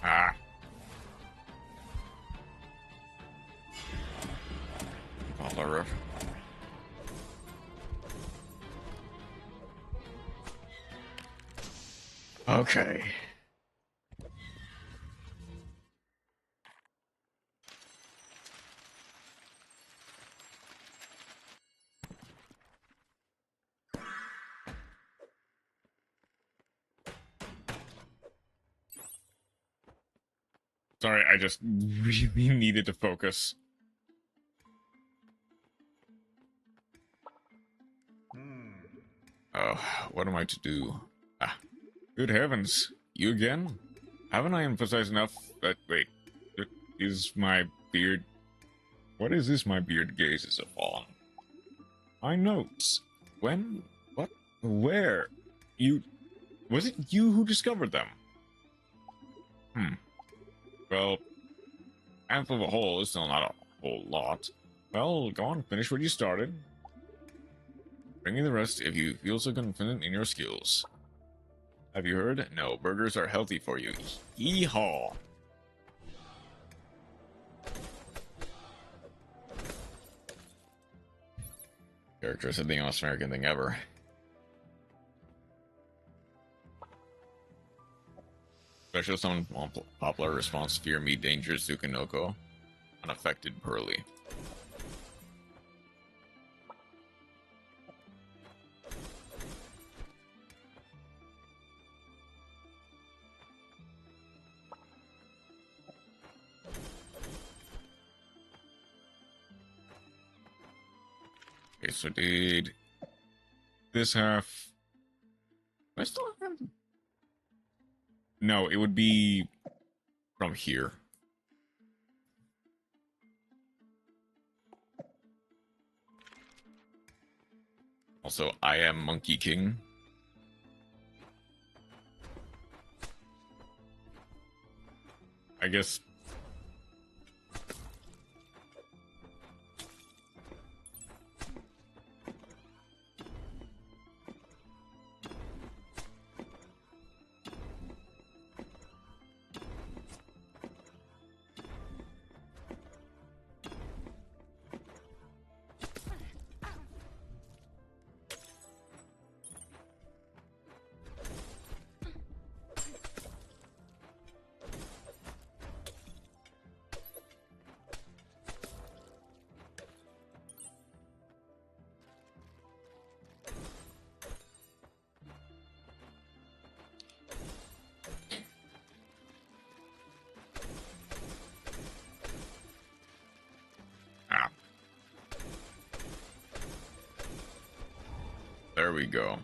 S1: Ah. Popular reference. Okay. Sorry, I just really needed to focus. Oh, what am I to do? Ah, good heavens. You again? Haven't I emphasized enough that, wait, is my beard... What is this my beard gazes upon? My notes. When? What? Where? You... Was it you who discovered them? Well, half of a whole is still not a whole lot. Well, go on, finish what you started. Bring me the rest if you feel so confident in your skills. Have you heard? No, burgers are healthy for you. Yee-haw! Character said the most American thing ever. Special summon popular response fear me danger Tsukinoko. Unaffected Pearly. Okay, so did this have... Do I still have... No, it would be from here. Also, I am Monkey King. I guess... we go.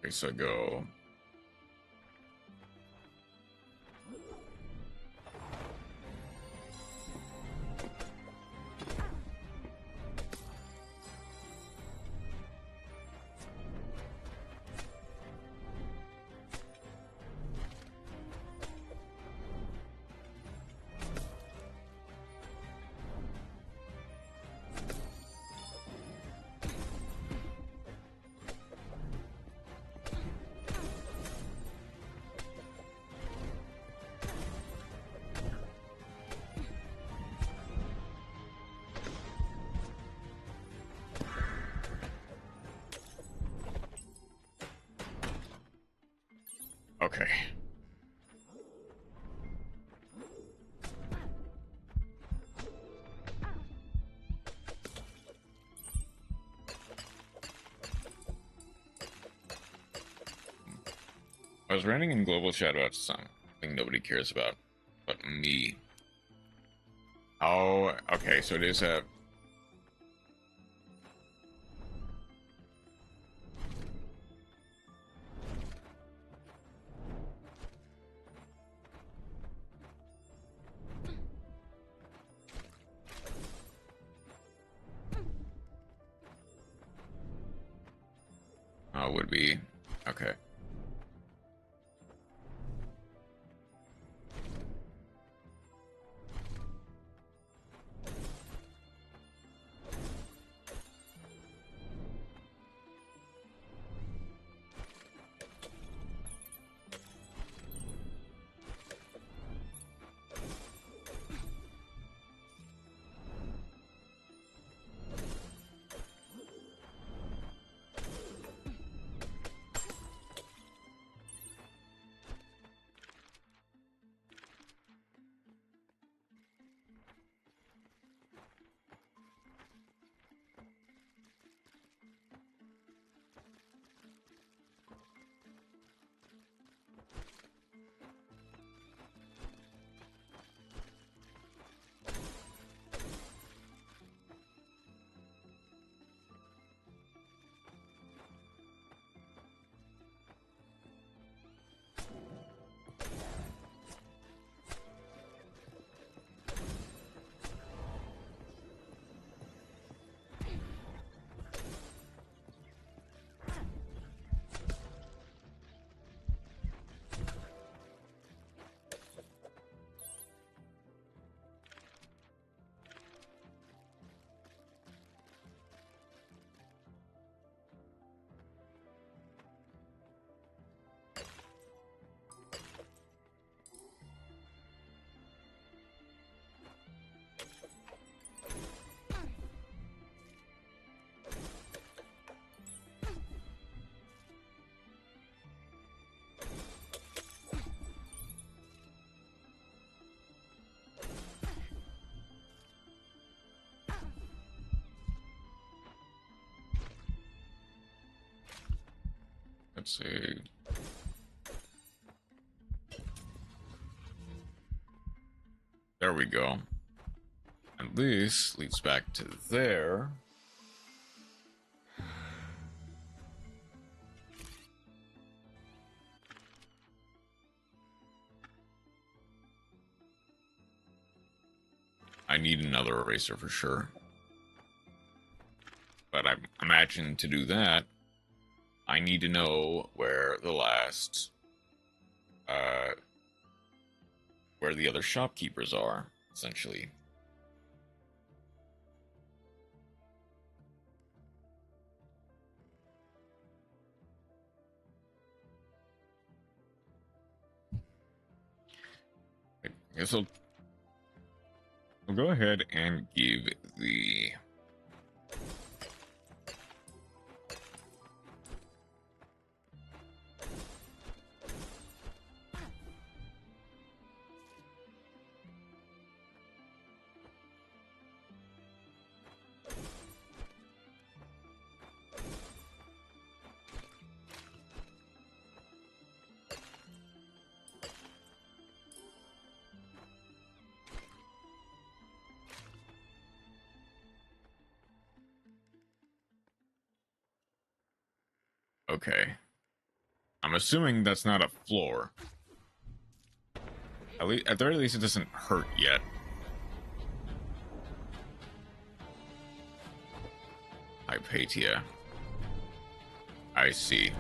S1: Okay, so go. Okay. I was ranting in global chat about something nobody cares about, but me. Oh, okay, so it is a... Oh, would be... Okay. Let's see. There we go. And this leads back to there. I need another eraser for sure. But I imagine to do that, I need to know where the last, where the other shopkeepers are, essentially. I guess I'll go ahead and give the okay. I'm assuming that's not a floor. At the very least, it doesn't hurt yet. Hypatia. I see.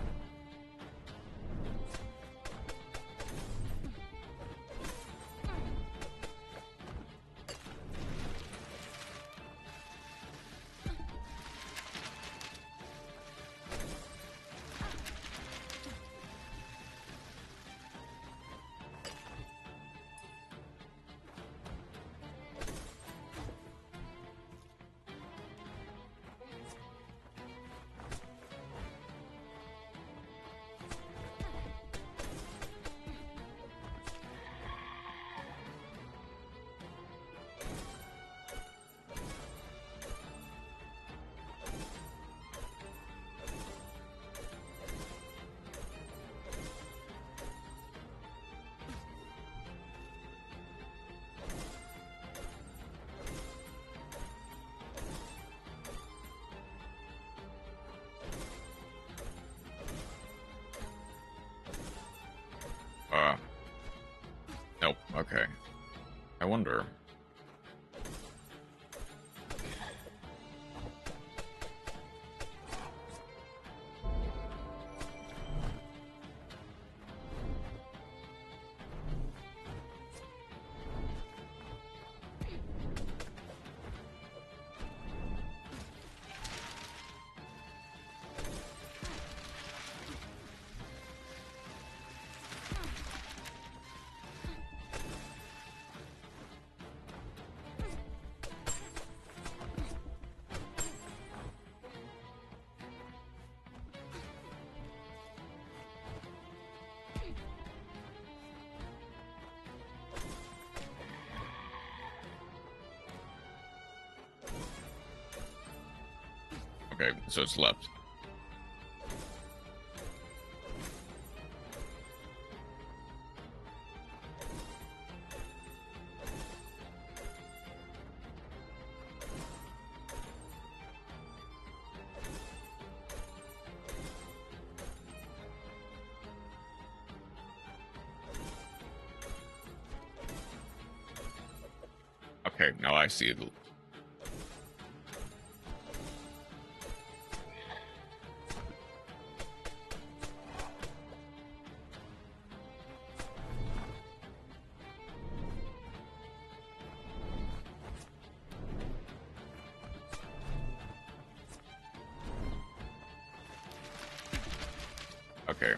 S1: Nope, okay. I wonder. Okay, so it's left. Okay, now I see it. Okay.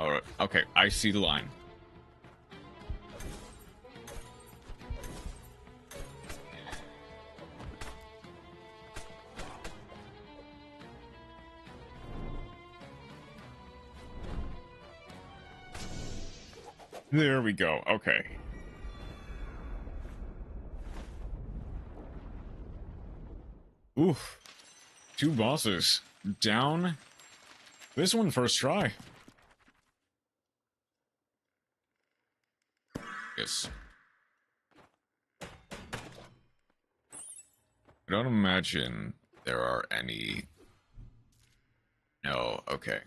S1: Alright, okay, I see the line. There we go, okay. Oof. 2 bosses. Down. This one first try. Yes. I don't imagine there are any... No, okay.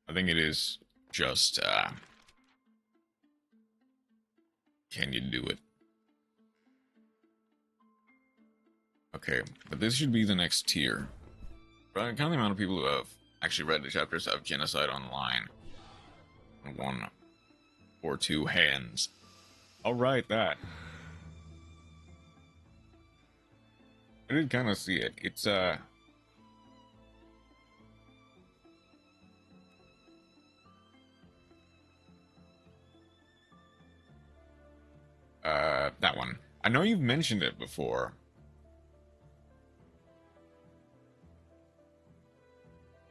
S1: I think it is just, can you do it? Okay, but this should be the next tier. But count the amount of people who have actually read the chapters of Genocide Online. 1 or 2 hands. I'll write that. I did kind of see it. It's, that one. I know you've mentioned it before.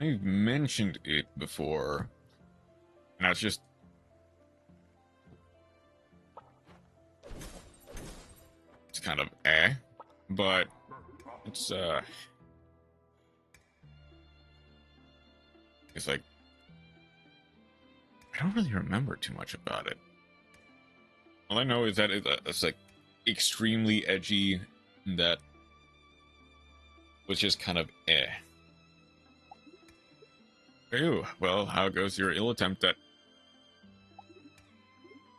S1: You've mentioned it before. And it's just... It's kind of but it's, it's like... I don't really remember too much about it. All I know is that it's like extremely edgy, that was just kind of Ew, well, how goes your ill attempt at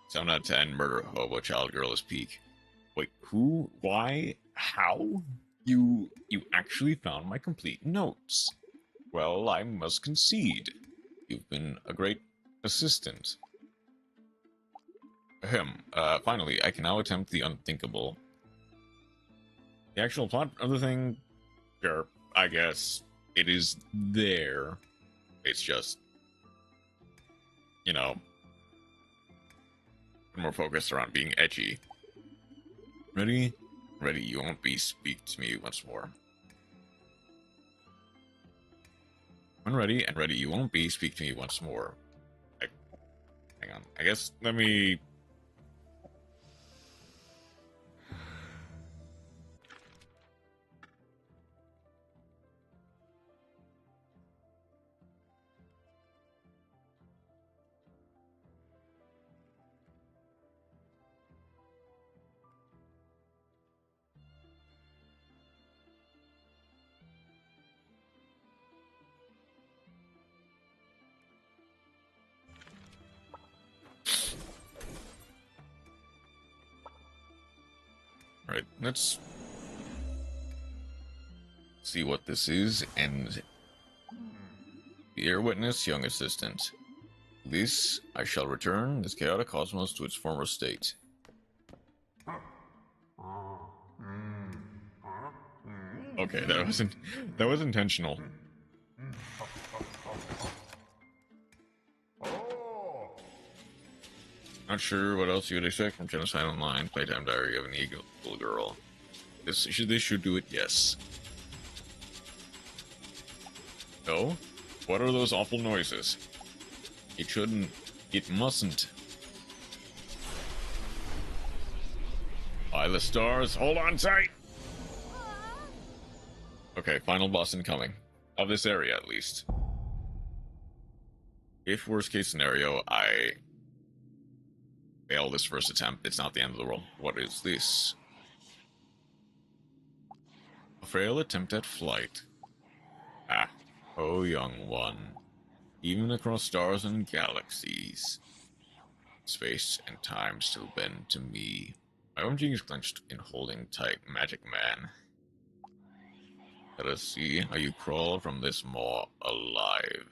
S1: 7 out of 10 murder hobo child girl is peak? Wait, who? Why? How? You actually found my complete notes. Well, I must concede. You've been a great assistant. Ahem. Finally, I can now attempt the unthinkable. The actual plot of the thing, sure, I guess it is there. It's just, you know, more focused around being edgy. Ready? Ready, you won't be. Speak to me once more. When ready, and ready you won't be. Speak to me once more. Hang on. I guess, let me... Right, let's see what this is, and dear witness, young assistant. This, I shall return this chaotic cosmos to its former state. Okay, that was intentional. Not sure what else you would expect from Genocide Online, Playtime Diary of an Eagle Girl. This should do it, yes. No? What are those awful noises? It shouldn't. It mustn't. By the stars, hold on tight! Okay, final boss incoming. Of this area, at least. If worst case scenario, I fail this first attempt, it's not the end of the world. What is this? A frail attempt at flight. Ah, oh young one. Even across stars and galaxies, space and time still bend to me. My OMG is clenched in holding tight, magic man. Let us see how you crawl from this maw alive.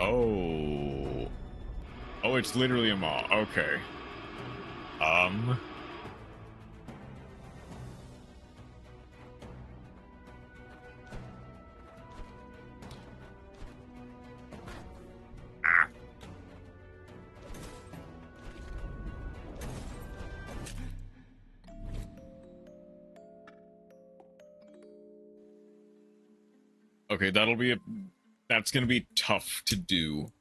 S1: Oh. Oh, it's literally a mall. Okay. Okay, that's gonna be tough to do.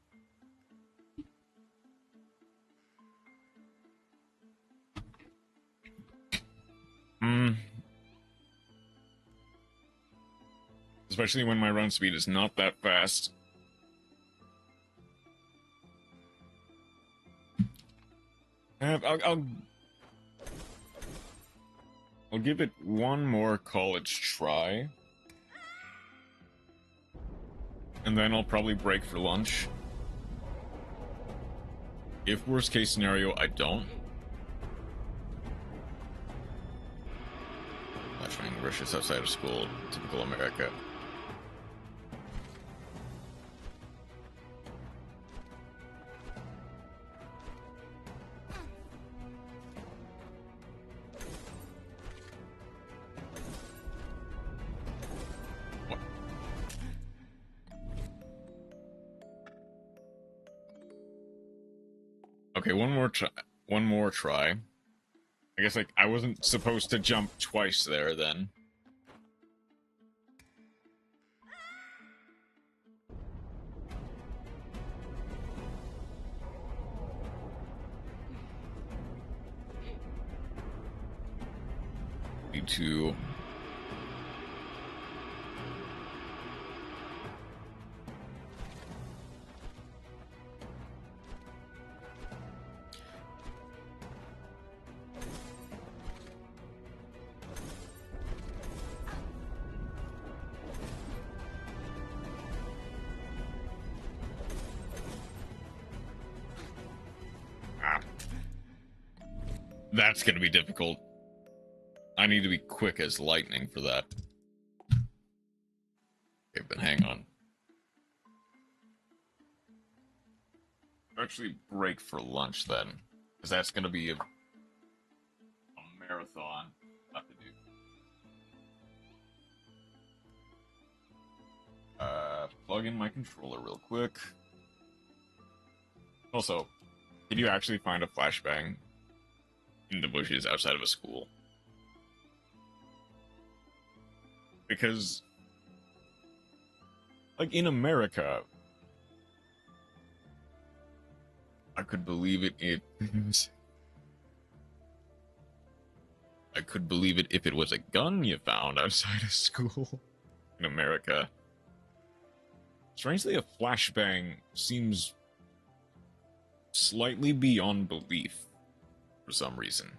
S1: Especially when my run speed is not that fast. I'll give it one more college try. And then I'll probably break for lunch. If worst case scenario, I don't. Flashbang rushes outside of school. Typical America. Okay, one more try. I guess, like, I wasn't supposed to jump twice there, then. Need to... That's gonna be difficult. I need to be quick as lightning for that. Okay, but hang on. Actually break for lunch then. Because that's gonna be a marathon. Have to do. Plug in my controller real quick. Also, did you actually find a flashbang in the bushes outside of a school? Because, like, in America, I could believe it. I could believe it if it was a gun you found outside of school in America. Strangely, a flashbang seems slightly beyond belief for some reason.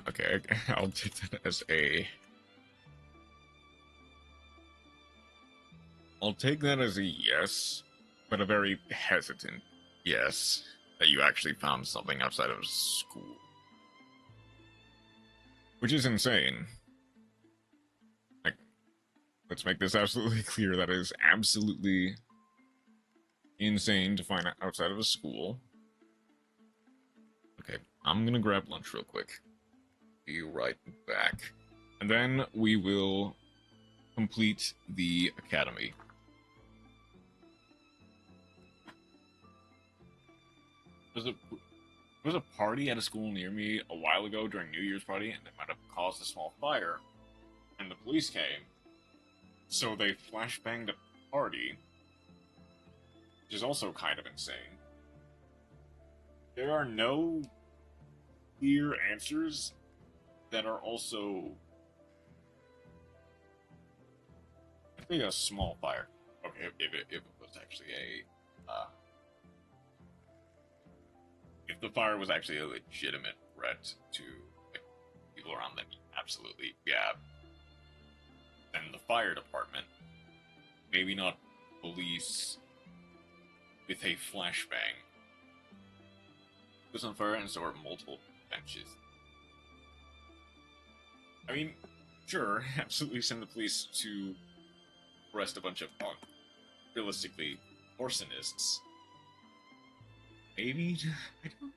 S1: Okay, I'll take that as a... I'll take that as a yes, but a very hesitant yes, that you actually found something outside of school. Which is insane. Like, let's make this absolutely clear. That is absolutely insane to find outside of a school. Okay, I'm gonna grab lunch real quick. Be right back. And then we will complete the academy. There was a party at a school near me a while ago during New Year's party, and it might have caused a small fire. And the police came, so they flashbanged a party, which is also kind of insane. There are no clear answers that are also... I think a small fire. Okay, if it was actually a... if the fire was actually a legitimate threat to the people around them, absolutely, yeah. Then the fire department, maybe not police with a flashbang, was on fire and so were multiple benches. I mean, sure, absolutely send the police to arrest a bunch of, realistically, arsonists. Maybe? I don't.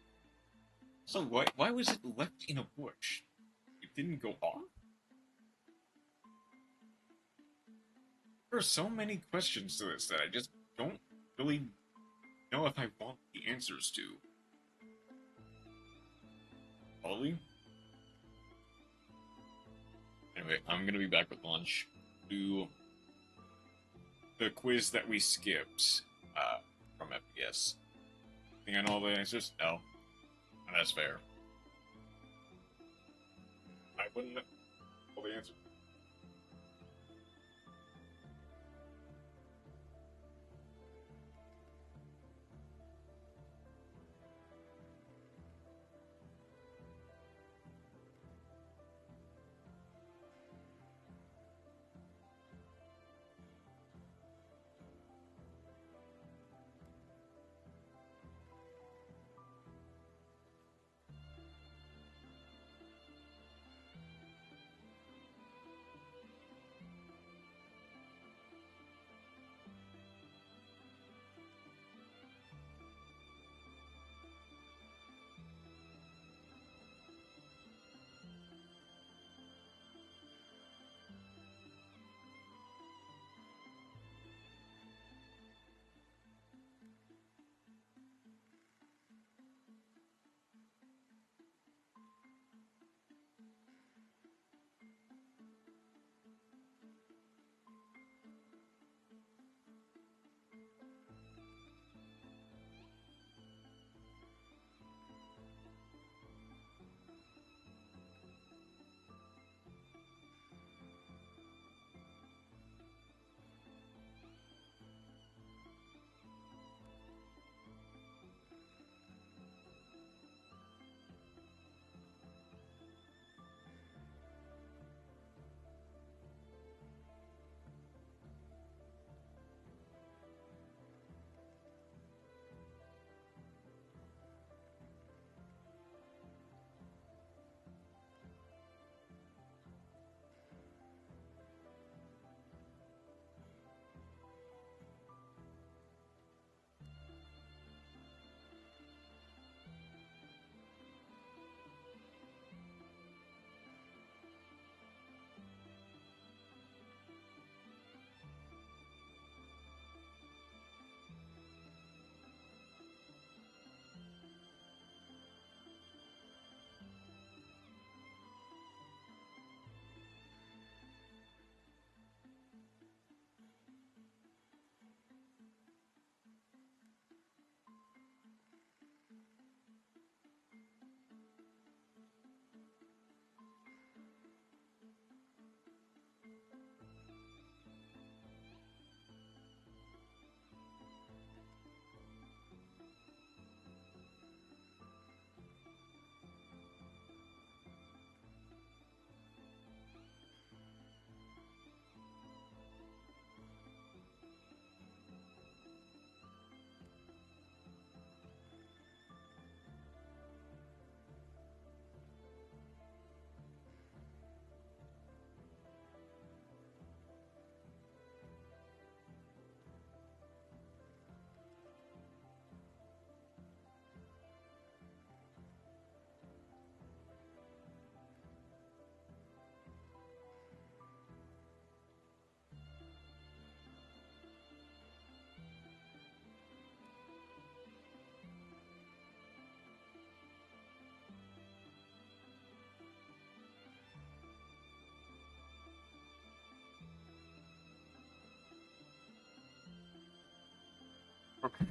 S1: So why was it left in a bush? It didn't go off? There are so many questions to this that I just don't really know if I want the answers to. Ollie? Anyway, I'm gonna be back with lunch. Do the quiz that we skipped from FBS. Think I know all the answers? No. And that's fair. I wouldn't know all the answers. Okay.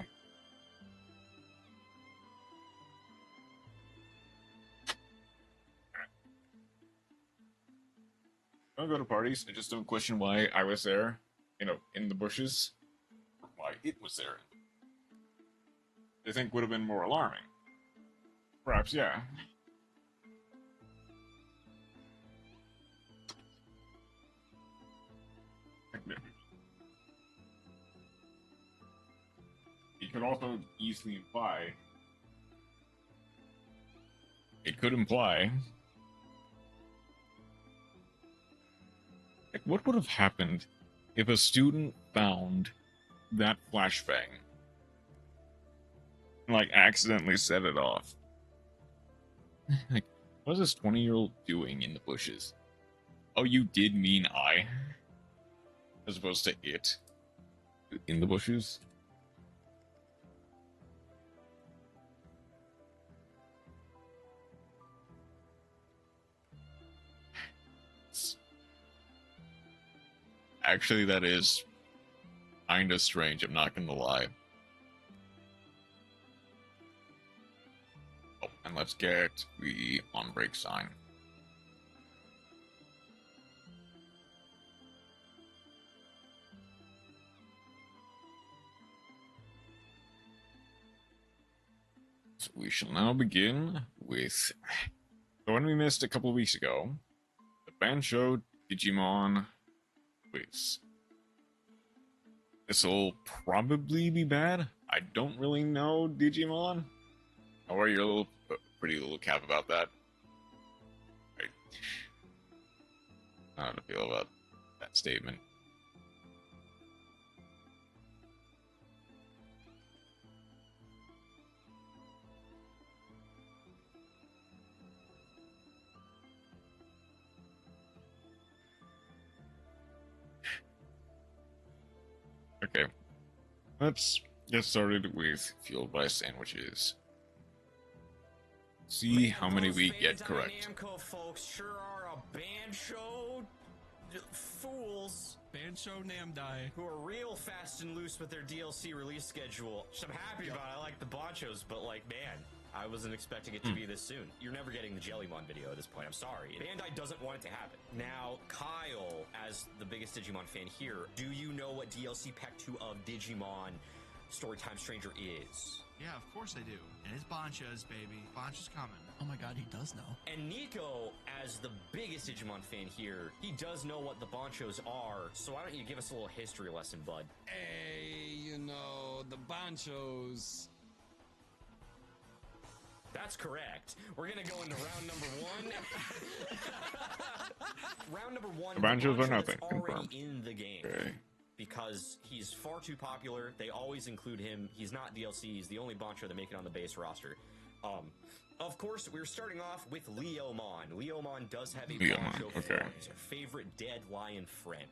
S1: I don't go to parties. I just don't question why I was there, in the bushes. Why it was there. I think would have been more alarming. Perhaps, yeah. You could also easily imply it could imply. Like, what would have happened if a student found that flashbang and, like, accidentally set it off? Like, what is this 20-year-old doing in the bushes? Oh, you did mean I, as opposed to it in the bushes? Actually, that is kind of strange, I'm not gonna lie. Oh, and let's get the on-break sign. So we shall now begin with the one we missed a couple of weeks ago, the Bancho Digimon quiz. This will probably be bad. I don't really know Digimon. How are your pretty little cap about that? Right. I don't know how to feel about that statement. Okay, let's get started with fueled by sandwiches. See how many we get correct.
S2: Namco folks sure are a Bancho fools.
S3: Bancho Namdai.
S2: Who are real fast and loose with their DLC release schedule. Which I'm happy about. I like the Banchos, but like, man, I wasn't expecting it to be this soon. You're never getting the Jellymon video at this point. I'm sorry. Bandai doesn't want it to happen. Now, Kyle, as the biggest Digimon fan here, do you know what DLC Pack 2 of Digimon Storytime Stranger is?
S3: Yeah, of course I do. And it's Banchos, baby. Bancho's coming.
S4: Oh my god, he does know.
S2: And Nico, as the biggest Digimon fan here, he does know what the Banchos are, so why don't you give us a little history lesson, bud?
S5: Hey, you know, the Banchos.
S2: That's correct. We're gonna go into round number one. Round number one.
S1: The Banchos are
S2: Bancho
S1: nothing.
S2: is already
S1: Confirmed.
S2: in the game.
S1: Okay.
S2: Because he's far too popular. They always include him. He's not DLC. He's the only Bancho that make it on the base roster. Of course, we're starting off with Leomon. Leomon does have a Bancho
S1: okay.
S2: form. He's our favorite dead lion friend.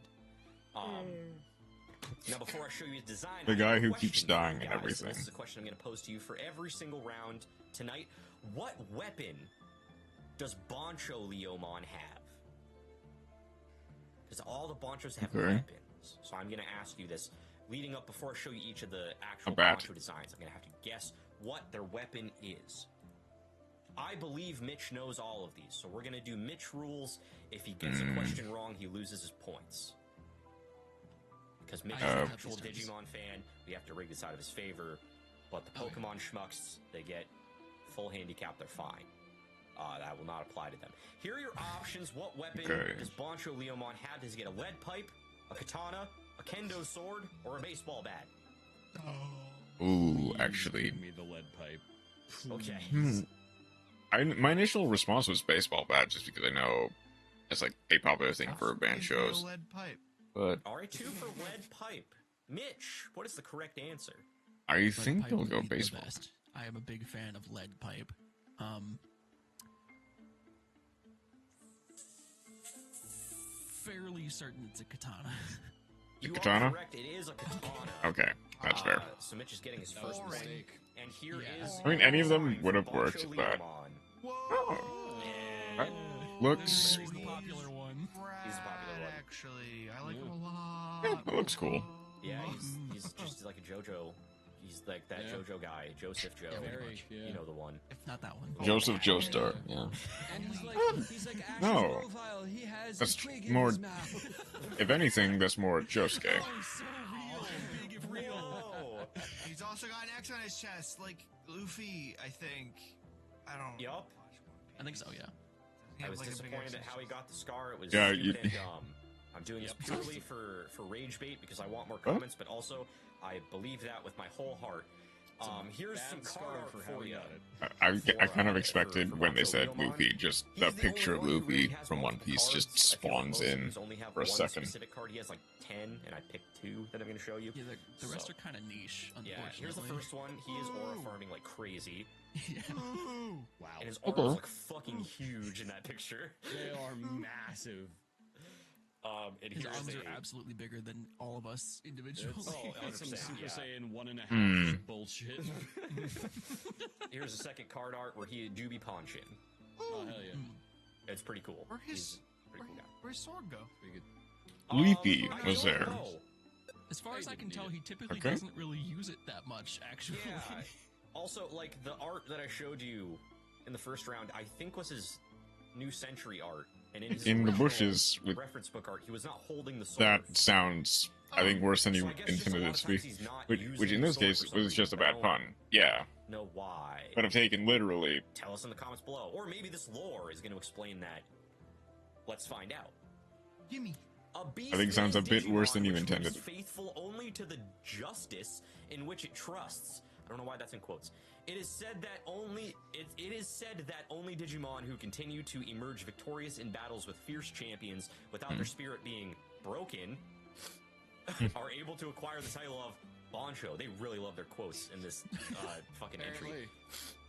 S2: Now, before I show you his design,
S1: The
S2: I have
S1: guy
S2: a
S1: who
S2: question
S1: keeps
S2: for you
S1: dying and
S2: guys.
S1: everything.
S2: This is a question I'm going to pose to you for every single round tonight. What weapon does Bancho Leomon have? Because all the Banchos have
S1: Okay.
S2: weapons. So I'm going to ask you this. Leading up, before I show you each of the actual
S1: A bat.
S2: Bancho designs, I'm going to have to guess what their weapon is. I believe Mitch knows all of these, so we're going to do Mitch rules. If he gets a question wrong, he loses his points. Because Mitch is an actual Digimon fan, we have to rig this out of his favor. But the Pokemon schmucks, they get full handicap, they're fine. That will not apply to them. Here are your options. What weapon does Bancho Leomon have? Does he get a lead pipe, a katana, a kendo sword, or a baseball bat?
S1: Ooh, actually.
S5: Give me the lead pipe.
S2: Okay.
S1: My initial response was baseball bat, just because I know it's like a popular thing for Banchos.
S3: Lead pipe.
S1: But
S2: Alright, 2 for lead pipe. Mitch, what is the correct answer?
S1: I
S4: Lead
S1: think
S4: pipe
S1: they'll
S4: would
S1: go
S4: be the
S1: baseball.
S4: best. I am a big fan of lead pipe. Fairly certain it's a katana.
S2: You
S1: katana?
S2: are correct, it is a katana.
S1: Okay, that's fair.
S2: So Mitch is getting his first
S5: Alright.
S2: mistake. And here
S4: Yeah.
S2: is
S1: I mean, any of them
S2: design
S1: would
S2: for
S1: have worked,
S2: Bancho
S1: but-
S2: Leomon.
S1: Oh,
S2: Yeah.
S1: that looks.
S4: He's the popular one.
S2: He's the popular one.
S3: Actually, I like him a lot.
S1: Yeah, that looks cool.
S2: Yeah, he's just like a JoJo. He's like that
S5: Yeah.
S2: JoJo guy, Joseph Joe.
S4: Yeah,
S5: Very,
S4: much.
S5: yeah.
S2: You know the one.
S4: If not that one.
S1: Joseph Joestar, yeah.
S5: And he's like Ash's
S1: No.
S5: profile. He has
S1: That's
S5: a twig
S1: more-
S5: in his mouth.
S1: If anything, that's more Josuke.
S4: Big if real.
S2: Whoa.
S3: He's also got an X on his chest, like Luffy, I think. I don't.
S2: Yup.
S4: I think so, yeah.
S2: I was disappointed at how he got the scar. It was
S1: Yeah,
S2: stupid
S1: you-
S2: and dumb. I'm doing this purely for rage bait because I want more
S1: Huh?
S2: comments, but also I believe that with my whole heart. Here's some
S5: Bad
S2: card
S5: scar
S2: art
S5: for how
S2: for
S5: he
S2: you.
S5: got it.
S1: I kind of
S2: for
S1: expected when they
S2: Bancho
S1: said
S2: Wheelmon.
S1: Luffy, just
S2: He's
S1: the
S2: the
S1: picture of
S2: only one who really
S1: Luffy
S2: has
S1: from One
S2: multiple
S1: Piece just
S2: cards. I feel like
S1: spawns
S2: most of
S1: in
S2: these only have
S1: for a
S2: one
S1: second.
S2: specific card. He has like 10, and I picked 2 that I'm going to show you.
S4: Yeah, the rest
S2: So,
S4: are kind of niche,
S2: Yeah,
S4: unfortunately.
S2: here's the first one. He is aura farming like crazy,
S4: Yeah.
S3: Ooh.
S5: Wow.
S2: and his aura is
S1: Okay.
S2: like fucking huge in that picture.
S5: They are massive.
S2: And
S4: His
S2: here's
S4: arms
S2: a,
S4: are absolutely bigger than all of us individually.
S5: That's some
S2: 100%,
S5: Super
S2: yeah.
S5: Saiyan 1.5
S1: Hmm.
S5: bullshit.
S2: here's a second card art where he do be Ponchin.
S5: Oh, hell yeah.
S2: It's pretty cool.
S3: Where his
S2: He's a pretty cool guy.
S3: where's sword go?
S5: Pretty good.
S1: Leafy
S2: I
S1: was
S2: don't
S1: there.
S2: know.
S4: As far as I can tell, he typically
S1: Okay.
S4: doesn't really use it that much, actually.
S2: Yeah. Also, like the art that I showed you in the first round, I think was his New Century art, and in his
S1: In the
S2: original
S1: bushes with
S2: reference book art, he was not holding the sword.
S1: that sounds, I think, worse than
S2: So
S1: you
S2: I guess just a lot
S1: intended it
S2: of
S1: to be.
S2: times he's not
S1: Which
S2: using
S1: in
S2: the
S1: this
S2: sword
S1: case
S2: for some
S1: was just a
S2: reason. I
S1: bad
S2: don't
S1: pun. Yeah,
S2: know why.
S1: but if taken literally,
S2: Tell us in the comments below, or maybe this lore is going to explain that. Let's find out.
S3: Gimme.
S2: A beast
S1: I think it sounds a
S2: named
S1: bit worse
S2: Digimon
S1: than you
S2: which
S1: intended.
S2: proves faithful only to the justice in which it trusts. I don't know why that's in quotes. It is said that only Digimon who continue to emerge victorious in battles with fierce champions without their spirit being broken are able to acquire the title of Bancho. They really love their quotes in this fucking entry.
S5: Apparently.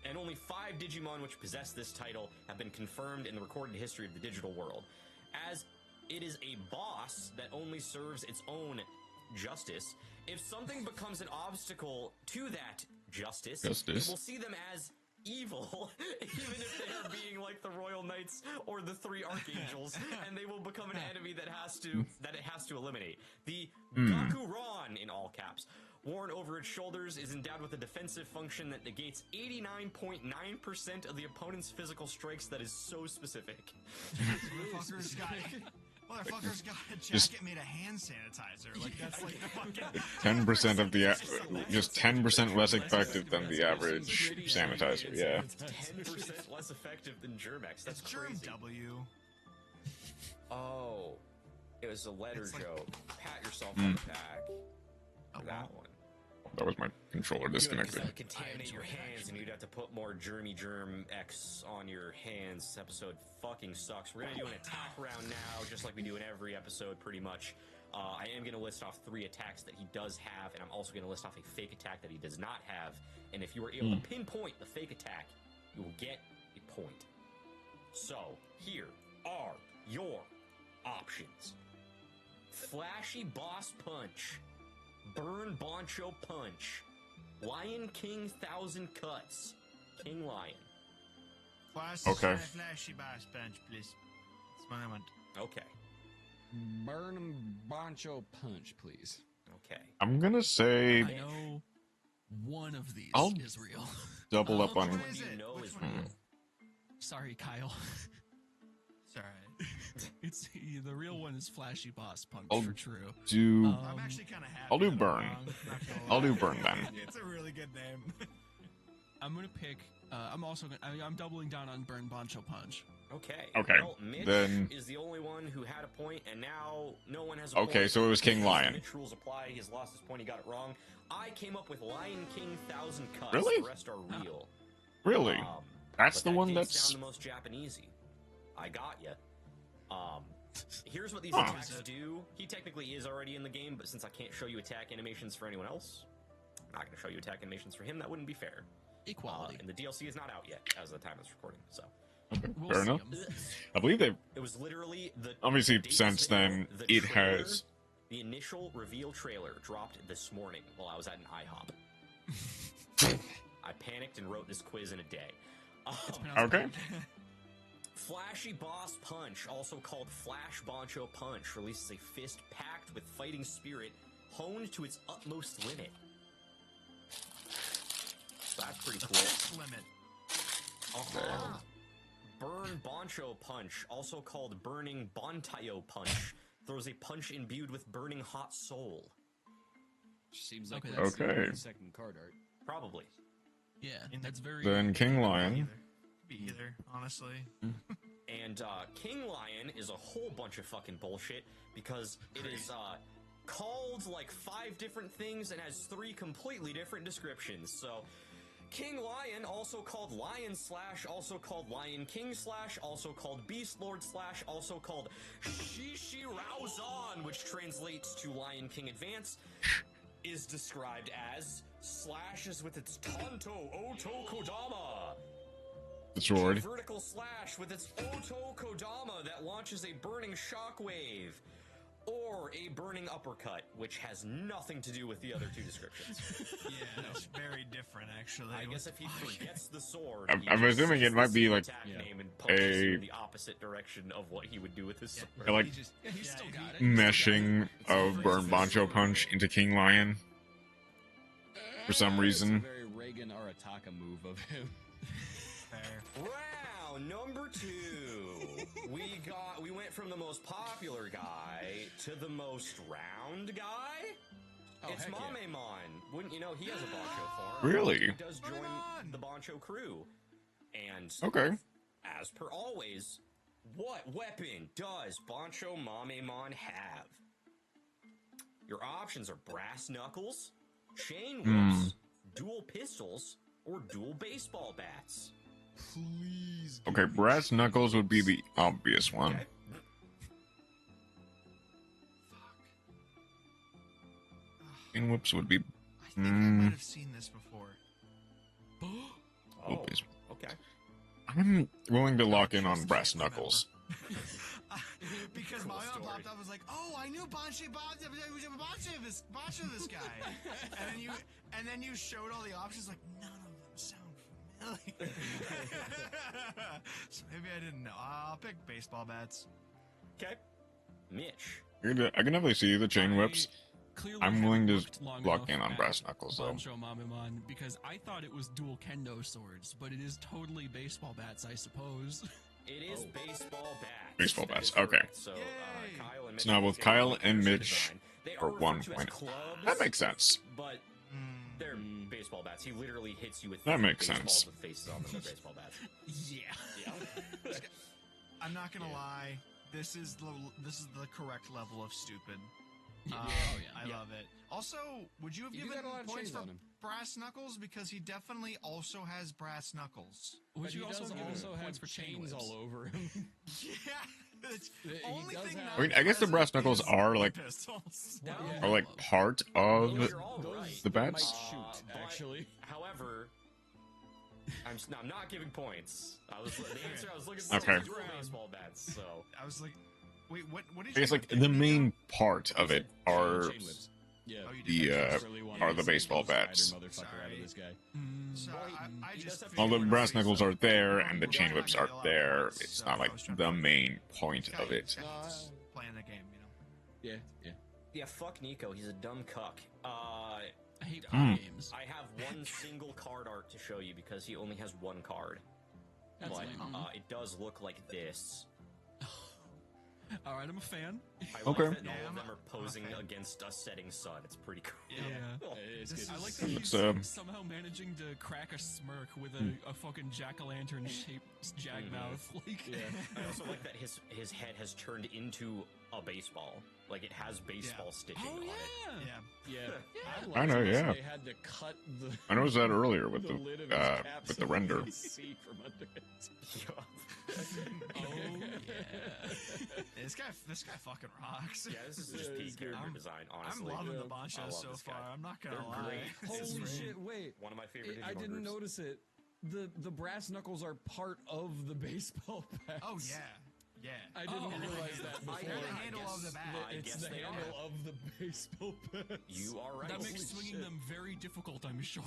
S2: And only 5 Digimon which possess this title have been confirmed in the recorded history of the digital world. As it is a boss that only serves its own justice, if something becomes an obstacle to that justice, it will see them as evil, even if they are being like the Royal Knights or the 3 Archangels, and they will become an enemy that it has to eliminate. The Gakuran, in all caps, worn over its shoulders, is endowed with a defensive function that negates 89.9% of the opponent's physical strikes. That is so specific.
S3: Motherfucker's got a jacket
S1: Just-
S3: made of hand sanitizer. Like that's like fucking
S1: 10% of the just 10% less effective than the average sanitizer. Yeah.
S2: It's 10% less effective than Germex. That's
S3: it's germ
S2: crazy.
S3: W.
S2: Oh, it was a letter
S3: It's like-
S2: joke. Pat yourself on the back.
S3: Oh,
S2: For that
S3: wow.
S2: one.
S1: That was my controller
S2: Because
S1: disconnected.
S2: that would contaminate your hands, and you'd have to put more germ X on your hands. This episode fucking sucks. We're gonna do an attack round now, just like we do in every episode, pretty much. I am gonna list off 3 attacks that he does have, and I'm also gonna list off a fake attack that he does not have. And if you are able to pinpoint the fake attack, you will get a point. So here are your options: Flashy Boss Punch, Burn Bancho Punch, Lion King 1000 Cuts, King Lion.
S1: Okay.
S3: Flashy bass bench, please. That's what I want.
S2: Okay,
S5: Burn 'em Bancho Punch, please.
S2: okay.
S1: I'm gonna say
S4: I know one of these
S1: I'll-
S4: is real.
S1: double up on.
S2: Which
S3: What
S2: one
S3: is
S2: do you
S3: it?
S2: know
S3: Which
S2: is
S3: one?
S2: real?
S4: Sorry, Kyle.
S3: It's alright.
S4: It's the real one is Flashy Boss Punch
S1: I'll
S4: for true.
S1: Do
S3: I'm actually kind of happy.
S1: I'll do
S3: that I'm
S1: burn.
S3: wrong, not gonna
S1: I'll do
S3: lie.
S1: burn then.
S3: It's a really good name.
S4: I'm gonna pick. I'm also gonna. I'm doubling down on Burn Bancho Punch.
S2: Okay.
S1: Okay,
S2: Well, Mitch
S1: then-
S2: is the only one who had a point, and now no one has a
S1: Okay,
S2: point.
S1: so it was King Lion.
S2: Mitch rules apply. He's lost his point. He got it wrong. I came up with Lion King 1000 Cuts.
S1: Really?
S2: The rest are real.
S1: Really? That's
S2: But
S1: the
S2: that
S1: one
S2: did
S1: that's
S2: sound the most Japanesey. I got you. Here's what these
S1: Huh.
S2: attacks do. He technically is already in the game, but since I can't show you attack animations for anyone else, I'm not going to show you attack animations for him. That wouldn't be fair.
S4: Equality.
S2: And the DLC is not out yet as of the time of this recording, so
S1: okay,
S4: We'll
S1: fair
S4: see
S1: enough.
S4: 'em.
S1: I believe they've
S2: it was literally the
S1: obviously
S2: days
S1: since
S2: video,
S1: then
S2: the
S1: it
S2: trailer,
S1: has.
S2: the initial reveal trailer dropped this morning while I was at an IHOP. I panicked and wrote this quiz in a day.
S4: It's pronounced
S1: Okay.
S2: Flashy Boss Punch, also called Flash Bancho Punch, releases a fist packed with fighting spirit, honed to its utmost limit. So that's pretty cool.
S3: Limit.
S2: Burn Bancho Punch, also called Burning Bantayo Punch, throws a punch imbued with burning hot soul.
S5: Seems like
S4: Okay,
S5: that's the
S1: Okay.
S5: second card art.
S2: Probably.
S4: Yeah, that's very.
S1: Then King Lion.
S3: Either. Could be either, honestly.
S2: And King Lion is a whole bunch of fucking bullshit because it is called like 5 different things and has 3 completely different descriptions. So, King Lion, also called Lion Slash, also called Lion King Slash, also called Beast Lord Slash, also called Shishi Raozan, which translates to Lion King Advance, is described as slashes with its Tonto Oto Kodama.
S1: The sword.
S2: A vertical slash with its Oto Kodama that launches a burning shockwave. Or a burning uppercut, which has nothing to do with the other 2 descriptions.
S3: Yeah, it's very different, actually.
S2: I guess if he forgets the sword,
S1: I'm
S2: he just
S1: assuming
S2: says
S1: it might
S2: the
S1: be
S2: same
S1: like
S2: attack name and punches you in the opposite direction of what he would do with his sword.
S1: Like
S4: He still got it.
S1: meshing of Burn Bancho Punch into King Lion for some reason.
S5: It's a very Reagan Arataka move of him.
S3: Fair.
S2: Round number 2. We went from the most popular guy to the most round guy.
S5: Oh,
S2: It's
S5: heck yeah.
S2: Mamemon. Wouldn't you know he has a Bancho form?
S1: Really?
S2: He does join the Bancho crew. And
S1: Okay.
S2: as per always, what weapon does Bancho Mamemon have? Your options are brass knuckles, chain whips, dual pistols, or dual baseball bats.
S5: Please.
S1: Okay, brass knuckles would be the obvious one.
S2: Okay.
S1: And whoops would be.
S3: I think I might have seen this before.
S2: Oh,
S1: Whoops.
S2: okay.
S1: I'm willing to lock in on
S3: Just
S1: brass
S3: can't remember.
S1: knuckles.
S3: Because
S2: Cool
S3: my mom
S2: story.
S3: popped up, I was like, "Oh, I knew Bancho this guy," and then you showed all the options, like none of them sound familiar. So maybe I didn't know. I'll pick baseball bats.
S2: Okay. Mitch.
S1: I can definitely see the chain whips.
S4: Clearly
S1: I'm
S4: haven't
S1: willing to
S4: looked long
S1: lock
S4: enough
S1: in on
S4: at
S1: brass knuckles, though.
S4: Bancho Mamemon, because I thought it was dual kendo swords, but it is totally baseball bats, I suppose.
S2: It is baseball bats.
S1: Baseball
S2: That
S1: bats,
S2: is
S1: okay.
S2: correct. So,
S3: Yay.
S2: Kyle and Mitch.
S1: So now both
S2: get
S1: Kyle
S2: one
S1: and
S2: for
S1: Mitch
S2: design. They
S1: for
S2: are
S1: 1
S2: referred to as
S1: point.
S2: clubs,
S1: That makes sense.
S2: But they're baseball bats. He literally hits you with
S1: That makes
S2: baseballs
S1: sense.
S2: with faces on them. They're baseball bats.
S4: Yeah.
S2: Yeah.
S3: I'm not gonna lie. This is the correct level of stupid.
S4: Yeah.
S3: I love it. Also, would you have
S5: You do
S3: given
S5: got a lot of
S3: points
S5: chains
S3: for
S5: on him.
S3: brass knuckles, because he definitely also has brass knuckles?
S4: Would
S5: But
S4: you
S5: he
S4: also
S5: does
S4: give him
S5: also
S4: points
S5: have
S4: for chain
S5: chains
S4: whips?
S5: all over him.
S3: Yeah. It's
S5: He
S3: only
S5: does
S3: thing
S5: have-
S3: not
S1: I mean, I guess the brass knuckles
S3: is
S1: are like
S3: pistols.
S2: No.
S1: are like part of
S2: Those are all
S5: Those-
S2: right.
S1: the
S5: they
S1: bats.
S5: might shoot,
S2: But,
S5: actually.
S2: However, I'm not giving points. The answer I was looking for
S1: Okay.
S2: was dual baseball bats. So
S3: I was like, wait, what did
S1: I
S3: you
S1: guess like
S3: pick,
S1: the
S3: Nico?
S1: main part of it are
S5: Chain whips. Yeah.
S3: Oh, you
S1: the
S3: did.
S5: Desperately wanted
S1: are
S5: to
S1: the
S5: say
S1: baseball
S5: Ghost Rider
S1: bats.
S5: motherfucker out
S3: Sorry.
S5: of this guy.
S3: So I
S2: He
S3: just
S2: does have
S1: All the
S2: chain
S1: brass
S2: whips.
S1: knuckles are there, and the
S3: We're
S1: chain
S3: not
S1: whips
S3: gonna
S1: are
S3: get a lot of
S1: there.
S3: points,
S1: It's
S3: so
S1: not
S3: I
S1: like
S3: was trying
S1: the
S3: to-
S1: main point
S3: This guy-
S1: of it.
S3: this guy's playing the game, you know.
S5: Yeah.
S2: Yeah, fuck Nico. He's a dumb cuck.
S4: I hate
S1: Hmm.
S4: games.
S2: I have one single card art to show you because he only has one card.
S4: That's
S2: But
S4: lame.
S2: it does look like this.
S4: All right, I'm a fan.
S2: I
S1: Okay.
S2: like that all
S3: Yeah,
S2: of
S3: I'm
S2: them
S3: a-
S2: are posing
S3: I'm a fan.
S2: against a setting sun. It's pretty cool.
S4: Yeah.
S5: It's
S3: This
S5: good.
S4: I like
S3: is-
S4: that
S1: It's,
S4: he's somehow managing to crack a smirk with a fucking jack-o'-lantern shaped jag mouth. Like,
S5: Yeah.
S2: I also like that his head has turned into a baseball. Like it has baseball stitching
S4: oh
S2: on it.
S4: yeah.
S5: Yeah.
S1: I know,
S5: liked
S1: yeah.
S5: They had to cut the.
S1: I noticed that earlier with
S5: the lid of his
S1: the
S5: cap
S1: with
S5: so
S1: the
S5: you
S1: render.
S5: could see from under it.
S4: Oh yeah.
S3: This guy fucking rocks.
S2: Yeah, this is just
S5: Yeah,
S2: peak
S5: it's good.
S2: character
S3: I'm-
S2: design,
S3: I'm
S2: honestly.
S3: loving
S5: Yeah.
S3: the Bancho
S2: I love
S3: so
S2: this guy.
S3: far. I'm not gonna
S2: They're
S3: lie.
S2: great.
S3: It's
S5: Holy
S3: great.
S5: shit! Wait,
S2: One of my favorite
S5: I
S2: Digimon
S5: didn't
S2: groups.
S5: notice it. The brass knuckles are part of the baseball bats.
S3: Oh yeah, yeah.
S5: I didn't realize that before.
S3: They're the handle of the bat.
S2: I
S5: It's
S2: guess
S5: the
S2: they
S5: handle
S2: are.
S5: of the baseball bats.
S2: You are right.
S4: That
S5: Holy
S4: makes swinging
S5: shit.
S4: them very difficult, I'm sure.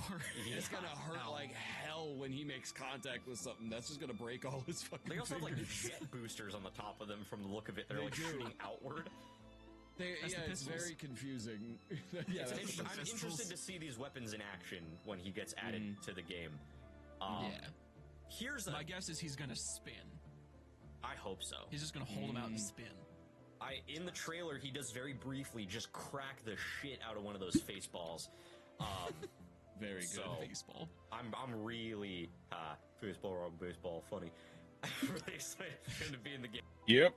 S5: It's gonna hurt
S3: Ow.
S5: like hell when he makes contact with something. That's just gonna break all his fucking
S2: They also have like
S5: fingers.
S2: jet boosters on the top of them from the look of it. They're
S5: They
S2: like
S5: do.
S2: shooting outward.
S4: That's the
S5: It's
S4: pistols.
S5: very confusing. yeah,
S2: It's
S5: that's
S2: an
S5: the
S2: I'm
S5: pistols.
S2: interested to see these weapons in action when he gets added to the game.
S4: Yeah.
S2: Here's a.
S4: My guess is he's gonna spin.
S2: I hope so.
S4: He's just gonna hold him out and spin.
S2: In the trailer, he does very briefly just crack the shit out of one of those face balls.
S5: Very good.
S2: So-
S4: Baseball.
S2: I'm really baseball wrong baseball funny. I'm really excited for him to be in the game.
S1: Yep.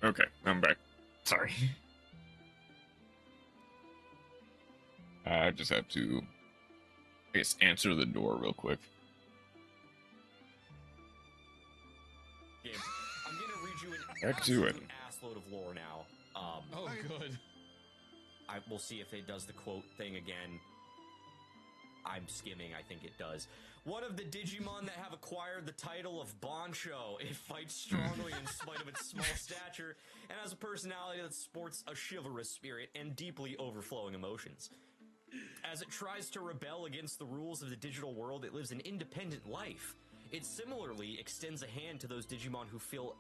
S1: Okay, I'm back. Sorry. I just have to, I guess, answer the door real quick.
S2: Yeah, I'm gonna read you an
S1: Back to it.
S2: absolute assload of lore now.
S5: Oh, good.
S2: We'll see if it does the quote thing again. I'm skimming, I think it does. One of the Digimon that have acquired the title of Bancho. It fights strongly in spite of its small stature, and has a personality that sports a chivalrous spirit and deeply overflowing emotions. As it tries to rebel against the rules of the digital world, it lives an independent life. It similarly extends a hand to those Digimon who feel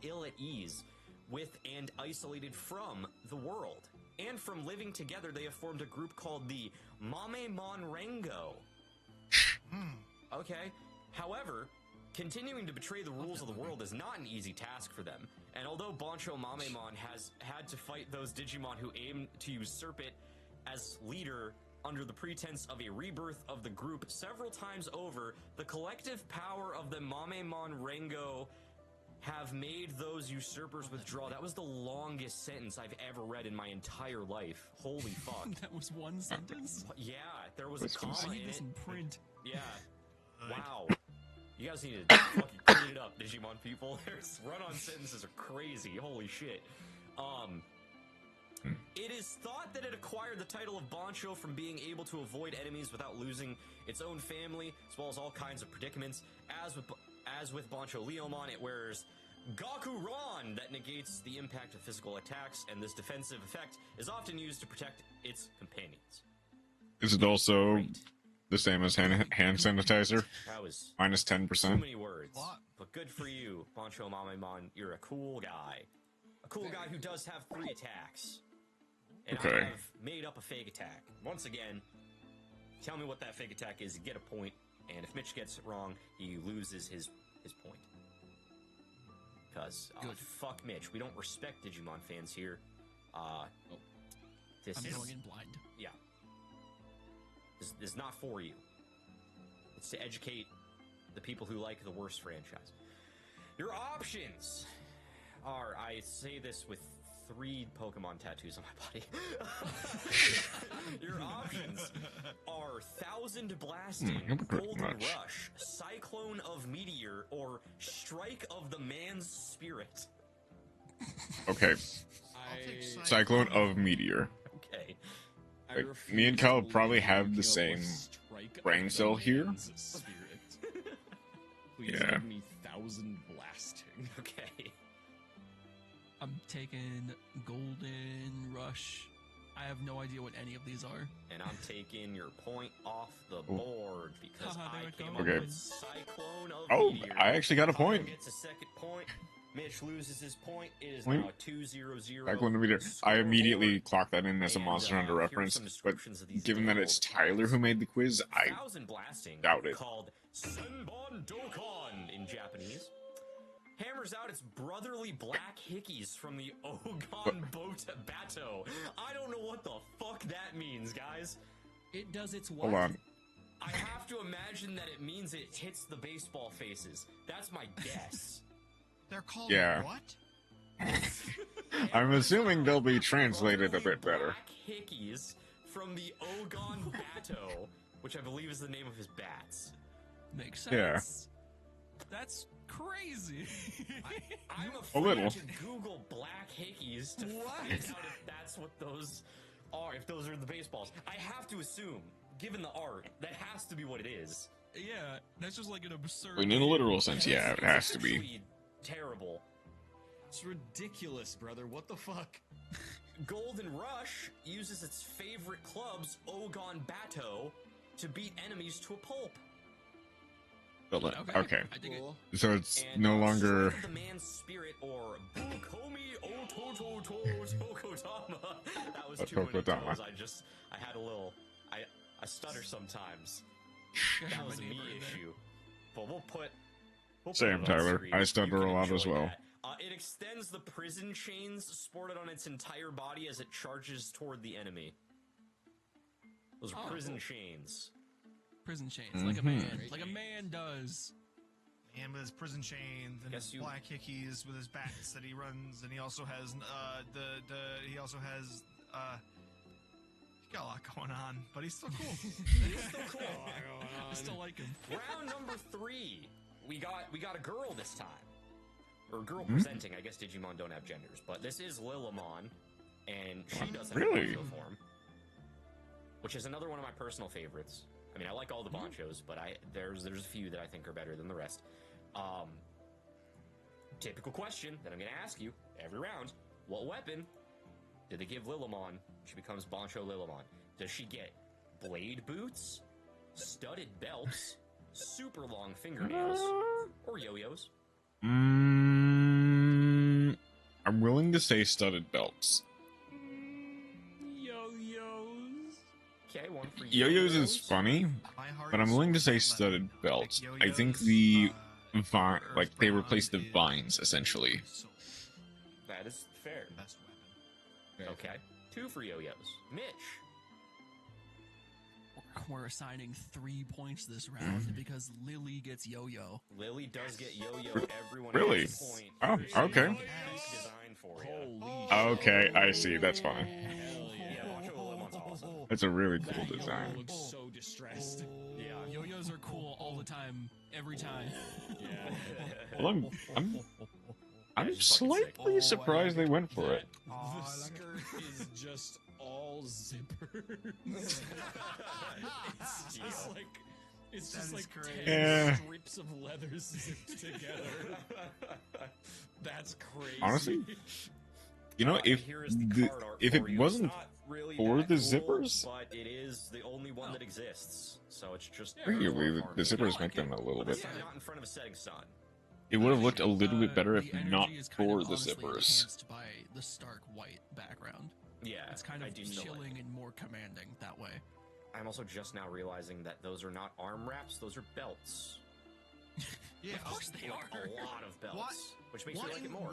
S2: ill at ease with and isolated from the world. And from living together, they have formed a group called the Mamemon Rengo. Okay. However, continuing to betray the rules of the world is not an easy task for them. And although Bancho Mamemon has had to fight those Digimon who aim to usurp it as leader under the pretense of a rebirth of the group several times over, the collective power of the Mamemon Rengo have made those usurpers withdraw. That was the longest sentence I've ever read in my entire life. Holy fuck.
S4: That was one sentence?
S2: Yeah, there was a comma
S4: I need
S2: in
S4: this
S2: it.
S4: in print.
S2: Yeah. Wow. You guys need to fucking clean it up, Digimon people. There's run-on sentences are crazy. Holy shit. It is thought that it acquired the title of Bancho from being able to avoid enemies without losing its own family, as well as all kinds of predicaments. As with Bancho Leomon, it wears Gakuran that negates the impact of physical attacks, and this defensive effect is often used to protect its companions.
S1: Is it also
S2: Great.
S1: the same as hand sanitizer?
S2: That was
S1: Minus
S2: too
S1: 10%?
S2: many words.
S3: What?
S2: But good for you, Bancho Mamemon. You're a cool guy. A cool guy who does have 3 attacks. And
S1: Okay.
S2: I have made up a fake attack. Once again, tell me what that fake attack is, you get a point. And if Mitch gets it wrong, he loses his point. Because, fuck Mitch. We don't respect Digimon fans here. This
S4: I'm
S2: is...
S4: going in blind.
S2: Yeah. This is not for you. It's to educate the people who like the worst franchise. Your options are, I say this with 3 Pokemon tattoos on my body. Your options are Thousand Blasting,
S1: I'm a good
S2: Golden
S1: match.
S2: Rush, Cyclone of Meteor, or Strike of the Man's Spirit.
S1: Okay.
S3: I'll take
S1: Cyclone of Meteor.
S2: Okay.
S5: I
S1: Like,
S5: refuse
S1: me and
S5: to
S1: Cal
S5: believe
S1: probably
S5: you
S1: have
S5: came
S1: the
S5: up
S1: same
S5: with strike of
S1: brain
S5: the
S1: cell here.
S5: man's Spirit. Please
S1: Yeah.
S5: give me Thousand Blasting.
S2: Okay.
S4: I'm taking Golden Rush. I have no idea what any of these are.
S2: And I'm taking your point off the board because
S4: Haha,
S2: I
S4: there it
S2: came
S4: goes.
S2: up
S1: Okay.
S2: with Cyclone of
S1: Oh,
S2: Meteor.
S1: I actually got a
S2: Kyle
S1: point.
S2: gets a second point. Mitch loses his point. It is
S1: Point.
S2: now a 2-0-0.
S1: Cyclone of Meteor. I immediately clocked that in as a
S2: And,
S1: Monster Hunter
S2: here are
S1: reference,
S2: some
S1: but
S2: descriptions of these
S1: given that
S2: damn
S1: it's
S2: old
S1: Tyler
S2: cards.
S1: who made the quiz, I
S2: Thousand Blasting,
S1: doubt it.
S2: called Senbon Dokon in Japanese, hammers out its brotherly black hickeys from the Ogon Bato. I don't know what the fuck that means, guys.
S5: It does its what?
S1: hold on.
S2: I have to imagine that it means it hits the baseball faces. That's my guess.
S3: They're called
S1: Yeah.
S3: what?
S1: I'm assuming they'll be translated a bit better.
S2: Black hickeys from the Ogon Bato, which I believe is the name of his bats.
S4: Makes sense.
S1: Yeah.
S4: That's crazy.
S2: I'm
S1: A little.
S2: afraid to Google black hickeys to find out if that's what those are, if those are the baseballs. I have to assume, given the art, that has to be what it is.
S4: Yeah, that's just like an absurd.
S1: In a literal sense, yeah, it has to be.
S2: Actually terrible.
S5: It's ridiculous, brother. What the fuck?
S2: Golden Rush uses its favorite clubs, Ogon Bato, to beat enemies to a pulp.
S1: Okay.
S4: I dig it.
S5: Cool.
S1: So it's
S2: And,
S1: no longer.
S2: Strike of the Man's Spirit, or Bukomi Otototo Tokotama. That was too many
S1: Tokotama.
S2: toes. I had a little, I stutter sometimes.
S4: Gosh,
S2: That was a
S4: my
S2: me
S4: neighbor in there.
S2: issue. But we'll put
S1: Same,
S2: it on
S1: Tyler.
S2: screen.
S1: I stutter
S2: You can
S1: a lot as
S2: enjoy
S1: well.
S2: that. It extends the prison chains sported on its entire body as it charges toward the enemy. Those are
S4: Oh,
S2: prison
S4: cool.
S2: chains.
S4: Prison chains, like a man,
S1: Mhm.
S4: like a man does.
S3: and with his prison chains and his black hickeys with his bats that he runs, and he also has he got a lot going on, but he's still cool.
S2: He's still cool.
S4: I still like him.
S2: Round number 3, we got a girl this time, or a girl presenting. I guess Digimon don't have genders, but this is Lilymon, and she does have a Bancho form, which is another one of my personal favorites. I mean, I like all the Banchos, but there's a few that I think are better than the rest. Typical question that I'm going to ask you every round: what weapon did they give Lilymon? She becomes Bancho Lilymon. Does she get blade boots, studded belts, super long fingernails, or yo-yos?
S1: I'm willing to say studded belts.
S4: Yo-yos.
S2: Okay, one for you.
S1: Yo-yos is funny, but I'm willing to say studded belts. I think the they replaced the vines essentially.
S2: That is fair.
S3: Best weapon.
S2: Okay, 2 for yo-yos. Mitch.
S4: We're assigning 3 points this round because Lily gets yo-yo.
S2: Lily does get yo-yo. Everyone
S1: Really?
S2: gets a point.
S1: Oh, okay.
S2: Design for you.
S1: Okay, I see. That's fine.
S2: Yeah, Bancho Lilymon's awesome.
S1: That's a really cool design.
S5: Looks so distressed.
S2: Yeah.
S4: Yo-yos are cool all the time, every time.
S1: Well, I'm slightly surprised they went for it.
S5: The skirt is just all zippers. It's just like 10 strips of leather zipped together. That's crazy.
S1: Honestly, you know, if it wasn't
S2: really
S1: for the
S2: cool,
S1: zippers,
S2: but it is the only one that exists. So it's just
S1: arguably the zippers make them a little bit.
S2: Not in front of a setting sun.
S1: It would have looked a little bit better if
S4: The energy
S1: not
S4: is kind
S1: for
S4: of
S1: the
S4: honestly
S1: zippers.
S4: enhanced by the stark white background.
S2: Yeah,
S4: It's kind
S2: I
S4: of
S2: do still
S4: chilling
S2: like it.
S4: and more commanding that way.
S2: I'm also just now realizing that those are not arm wraps; those are belts.
S3: Yeah,
S4: Of course they
S2: Like,
S4: are.
S2: a lot of belts,
S3: What?
S2: which makes me like it more.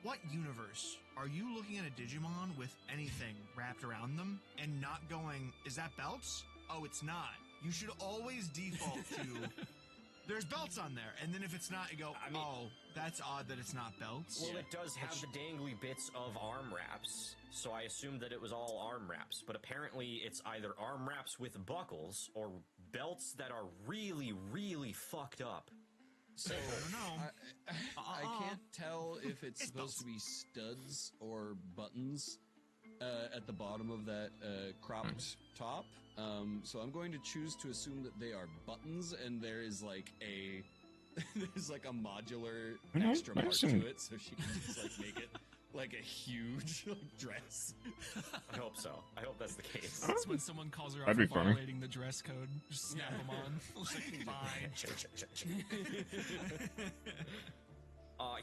S3: What universe are you looking at a Digimon with anything wrapped around them and not going, is that belts? Oh, it's not. You should always default to, there's belts on there. And then if it's not, you go, oh, that's odd that it's not belts.
S2: Well, it does have the dangly bits of arm wraps, so I assumed that it was all arm wraps. But apparently, it's either arm wraps with buckles or belts that are really, really fucked up.
S5: So
S3: I don't know.
S5: I can't tell if it's supposed to be studs or buttons at the bottom of that cropped top. So I'm going to choose to assume that they are buttons, and there is like a a modular extra part to it, so she can just like make it like a huge dress.
S2: I hope so. I hope that's the case.
S4: That's when someone calls her out
S1: That'd
S4: for
S1: be funny.
S4: violating the dress code. Just snap them on. Fine.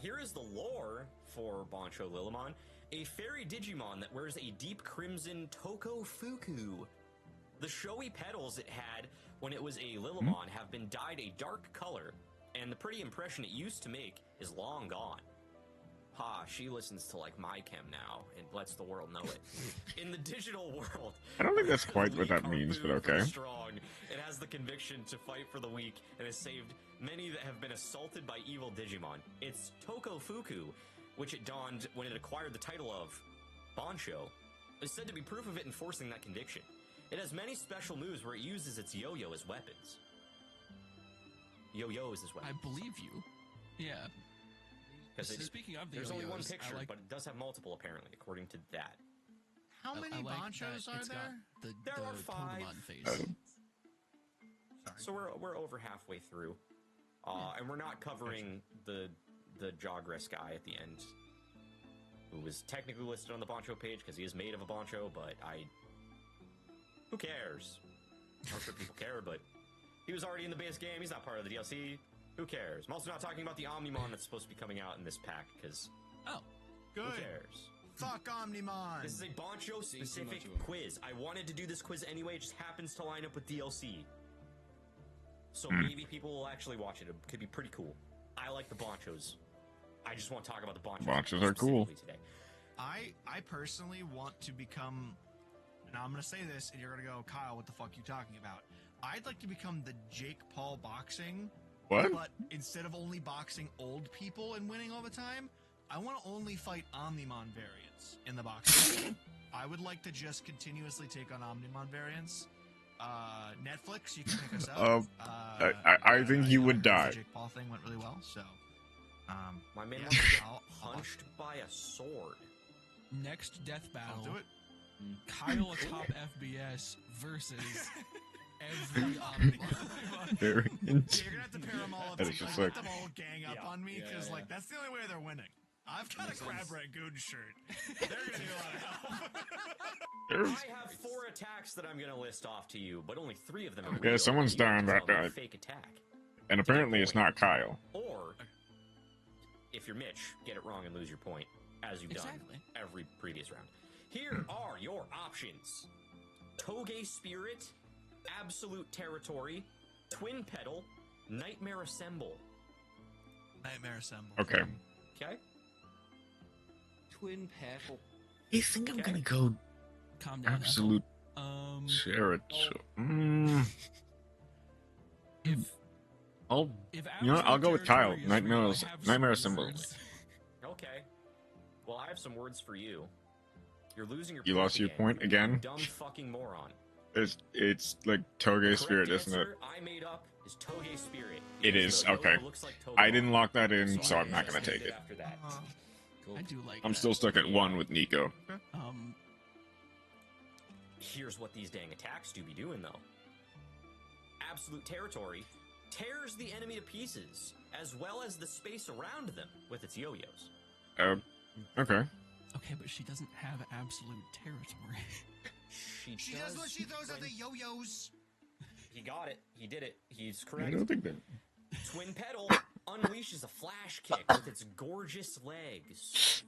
S2: Here is the lore for Bancho Lilymon. A fairy Digimon that wears a deep crimson Toko Fuku. The showy petals it had when it was a Lilymon have been dyed a dark color, and the pretty impression it used to make is long gone. Ha, she listens to like MyChem now and lets the world know it. In the digital world,
S1: I don't think that's quite what that means, but okay.
S2: Strong. It has the conviction to fight for the weak and has saved many that have been assaulted by evil Digimon. It's Toko Fuku, which it donned when it acquired the title of Bancho, is said to be proof of it enforcing that conviction. It has many special moves where it uses its yo-yo as weapons. Yo-yos as weapons.
S4: I believe you. Yeah. Speaking of the
S2: there's only one
S4: yo-yos,
S2: picture,
S4: I like,
S2: but it does have multiple apparently, according to that.
S3: How many
S4: I like
S3: Banchos
S4: that
S3: are
S4: it's
S3: there?
S4: got the
S2: There are 5.
S4: Pokemon face.
S2: So we're over halfway through, and we're not covering the Jogress guy at the end, who was technically listed on the Bancho page because he is made of a Bancho, but who cares? I'm sure people care, but he was already in the base game. He's not part of the DLC. Who cares? I'm also not talking about the Omnimon that's supposed to be coming out in this pack because
S3: Good.
S2: who cares?
S3: Fuck Omnimon.
S2: This is a Bancho specific quiz. I wanted to do this quiz anyway. It just happens to line up with DLC. So maybe people will actually watch it. It could be pretty cool. I like the Banchos. I just want to talk about the Banchos.
S1: Banchos are cool.
S2: Today.
S3: I personally want to become, and I'm going to say this, and you're going to go, Kyle, what the fuck are you talking about? I'd like to become the Jake Paul boxing
S1: What?
S3: But instead of only boxing old people and winning all the time, I want to only fight Omnimon variants in the boxing. I would like to just continuously take on Omnimon variants. Netflix, you can pick us up.
S1: I think you would die.
S3: The Jake Paul thing went really well, so.
S2: My man
S3: yeah,
S2: wants to get
S3: I'll
S2: punched by a sword.
S4: Next death battle.
S3: do it.
S4: Kyle atop FBS versus every Omnimon.
S1: Very
S3: Yeah, you're gonna have to pair them all up.
S1: That is just
S3: Let
S1: like-
S3: them all gang up on me, because like that's the only way they're winning. I've got a Crab Rangoon shirt. They're gonna need a lot of help.
S2: I have 4 attacks that I'm gonna list off to you, but only 3 of them are
S1: Okay,
S2: real.
S1: someone's
S2: You have
S1: dying
S2: to
S1: that
S2: tell me a
S1: died.
S2: fake attack.
S1: And apparently it's not Kyle.
S2: Or, if you're Mitch, get it wrong and lose your point, as you've
S4: Exactly.
S2: done every previous round. Here are your options. Toge Spirit, Absolute Territory, Twin Pedal, Nightmare Assemble.
S3: Nightmare Assemble.
S1: Okay.
S2: Okay?
S5: Twin petal.
S1: I think I'm
S2: Okay.
S1: gonna go
S4: Calm down.
S1: absolute
S4: Ethel.
S1: territory.
S4: If
S1: I'll
S4: if
S1: You know what, I'll go with Kyle.
S4: Absolute Territory is real, I have
S1: Nightmare
S4: some
S1: Assemble.
S4: words.
S2: Okay. Well, I have some words for you. You're losing your
S1: You
S2: point
S1: lost your
S2: again.
S1: point again?
S2: Dumb fucking moron.
S1: It's like
S2: The
S1: Toge
S2: correct
S1: Spirit, isn't it?
S2: answer I made up is Toge Spirit.
S1: It
S2: because
S1: is,
S2: the yo-yo
S1: okay.
S2: looks like Toge
S1: I didn't
S2: Mom.
S1: lock that in, so
S2: I
S1: I'm not gonna
S2: just
S1: take
S2: named
S1: it.
S2: After that.
S4: I do like
S1: I'm
S4: that.
S1: still stuck at 1 with Nico.
S2: Here's what these dang attacks do be doing, though. Absolute Territory tears the enemy to pieces, as well as the space around them with its yo-yos.
S1: Okay.
S4: Okay, but she doesn't have absolute territory.
S3: She does what she throws at the yo-yos.
S2: He got it. He did it. He's
S1: I
S2: correct.
S1: don't think that.
S2: Twin Pedal unleashes a flash kick with its gorgeous legs.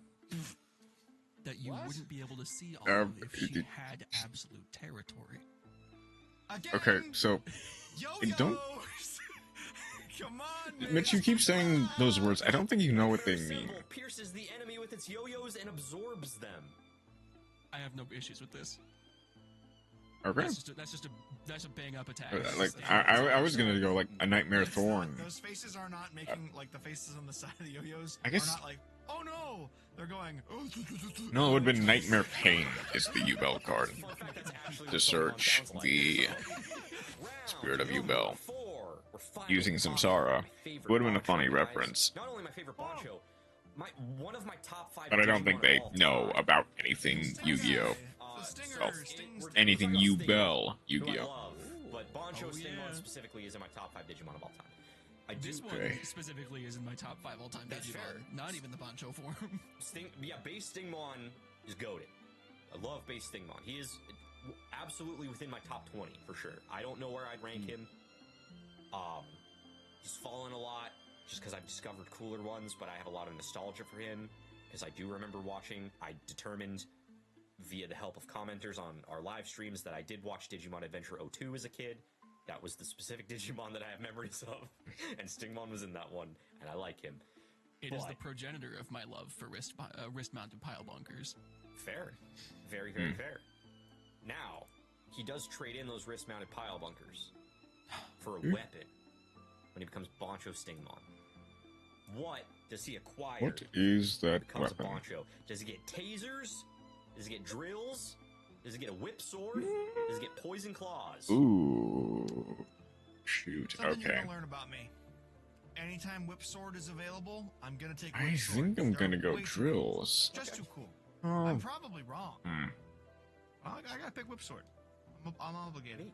S4: That you wouldn't be able to see all
S1: Um,
S4: of if she had absolute territory.
S3: Again,
S1: Okay, so
S3: yo-yos.
S1: don't-
S3: Come on,
S1: Mitch, you keep saying those words. I don't think you know what they mean.
S2: Symbol pierces the enemy with its yo-yos and absorbs them.
S4: I have no issues with this.
S1: Okay.
S4: That's a bang up attack.
S1: Like I was gonna go like a Nightmare
S3: It's
S1: Thorn.
S3: not- those faces are not making like the faces on the side of the yo-yos.
S1: I guess-
S3: are not like, oh no, they're going. Oh,
S1: No, it would have been Nightmare Pain is the U-Bell card.
S2: Fun fact, that's actually
S1: To
S2: what
S1: search
S2: Pokemon sounds like.
S1: the
S2: Round
S1: Spirit of
S2: number
S1: U-Bell.
S2: 4. We're finally
S1: Using
S2: on
S1: Samsara.
S2: my favorite
S1: Would have been a
S2: Boncho,
S1: funny
S2: guys.
S1: reference.
S2: Not only my favorite Boncho, one of my top 5.
S1: But I don't think
S2: Digimon
S1: they
S2: of all
S1: know
S2: time.
S1: about anything Yu-Gi-Oh.
S3: The stinger,
S2: so
S3: stings.
S2: we're
S1: Anything
S2: talking about
S1: U-Bell
S2: Stingmon, who I
S1: Yu-Gi-Oh.
S2: love, but Boncho
S4: Oh,
S2: Stingmon
S4: yeah.
S2: specifically is in my top 5 Digimon of all time. I do.
S4: This one
S1: Okay.
S4: specifically is in my top 5 all time
S2: That's
S4: Digimon.
S2: fair.
S4: Not even the Bancho form.
S2: Base Stingmon is goated. I love Base Stingmon. He is absolutely within my top 20 for sure. I don't know where I'd rank him. He's fallen a lot just because I've discovered cooler ones, but I have a lot of nostalgia for him because I do remember watching. I determined via the help of commenters on our live streams that I did watch Digimon Adventure 02 as a kid. That was the specific Digimon that I have memories of, and Stingmon was in that one, and I like him.
S4: It is
S2: But-
S4: the progenitor of my love for wrist-mounted pile bunkers.
S2: Fair. Very, very fair. Now, he does trade in those wrist-mounted pile bunkers for a weapon when he becomes Boncho Stingmon. What does he acquire
S1: What is
S2: when
S1: that
S2: he becomes
S1: weapon?
S2: a Boncho? Does he get tasers? Does he get drills? Does he get a whip sword? Does he get poison claws?
S1: Ooh. Shoot.
S3: Something you're
S1: Okay.
S3: gonna learn about me. Anytime Whip Sword is available, I'm gonna take Whip
S1: I
S3: Sword.
S1: think I'm
S3: They're
S1: gonna go
S3: way too
S1: drills.
S3: cool. Just too cool.
S1: Oh.
S3: I'm probably wrong. I gotta pick Whip Sword. I'm obligated.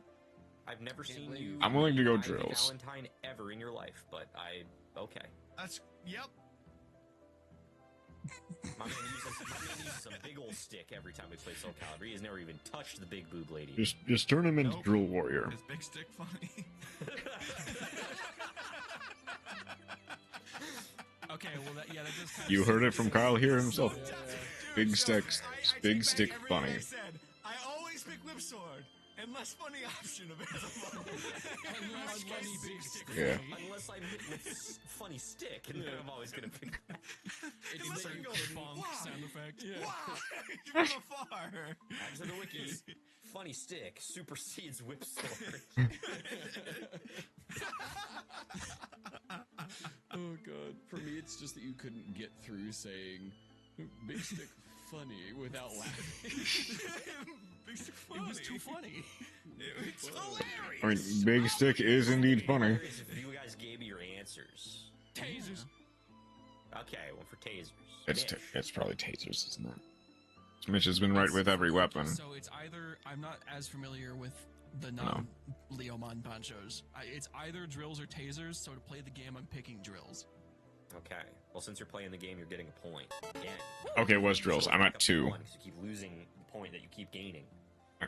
S2: I've never seen
S5: wait.
S2: you.
S1: I'm willing to go
S2: be Ivy
S1: drills.
S2: Valentine ever in your life, but okay.
S3: That's yep.
S2: My man uses a big old stick every time we play Soul Calibur. He has never even touched the big boob lady.
S1: Just turn him into
S3: Nope.
S1: Drill Warrior.
S3: Is Big Stick funny?
S4: Okay, well, that does kind
S1: You
S4: of...
S1: heard it from Kyle here himself.
S3: Dude,
S1: Big
S3: so
S1: sticks,
S3: I
S1: big
S3: take back
S1: stick
S3: everything
S1: funny.
S3: I said. I always pick Whip Sword. Unless funny option available.
S4: Unless funny big stick
S1: Yeah.
S4: funny.
S2: Unless I'm hit with funny stick, and then I'm always gonna pick that.
S4: It's
S3: Unless
S4: like
S3: I
S4: a
S3: go,
S4: bonk
S3: "Wow."
S4: sound effect.
S3: Wow! From afar.
S2: Back to the wiki. Funny stick supersedes whip sword.
S5: It's just that you couldn't get through saying Big Stick funny without laughing.
S3: Big Stick funny.
S4: It was too funny.
S3: It's hilarious.
S1: I mean, Big Stick is indeed funny.
S2: Hilarious if you guys gave me your answers.
S4: Tasers.
S2: Okay, one for tasers.
S1: It's
S2: Mitch.
S1: it's probably tasers, isn't it? Mitch has been right with every weapon.
S4: So it's either I'm not as familiar with the non-Leomon ponchos. It's either drills or tasers. So to play the game, I'm picking drills.
S2: Okay. Well, since you're playing the game, you're getting a point again.
S1: Okay, it was drills.
S2: So
S1: I'm
S2: pick
S1: at
S2: up
S1: 2.
S2: one 'cause you keep losing the point that you keep gaining.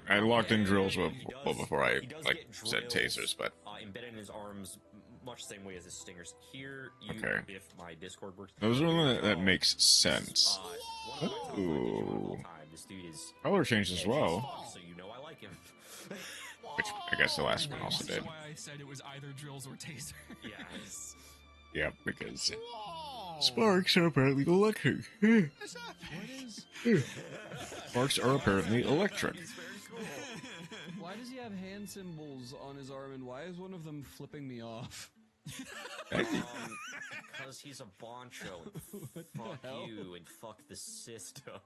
S1: I locked in drills
S2: He does-
S1: before I
S2: he does
S1: like
S2: get
S1: said
S2: drills,
S1: tasers, but
S2: embedded in his arms, much the same way as his stingers. Here, you,
S1: Okay.
S2: if my Discord works,
S1: those are the one that
S2: Oh,
S1: makes sense.
S2: one of my top Digimon of all
S1: Ooh.
S2: time. This dude is
S1: Color changed as
S2: edgy
S1: well,
S2: fuck, so you know I like him.
S1: which I guess the last one
S4: And
S1: also
S4: that's
S1: did.
S4: why I said it was either drills or tasers.
S2: Yes.
S1: Yeah, because
S3: Whoa.
S1: sparks are apparently electric.
S3: What's happening?
S5: What is?
S1: Sparks are apparently electric.
S2: He's very cool.
S5: Why does he have hand symbols on his arm, and why is one of them flipping me off?
S2: Because he's a boncho.
S5: What the
S2: Fuck
S5: hell?
S2: you and fuck the system.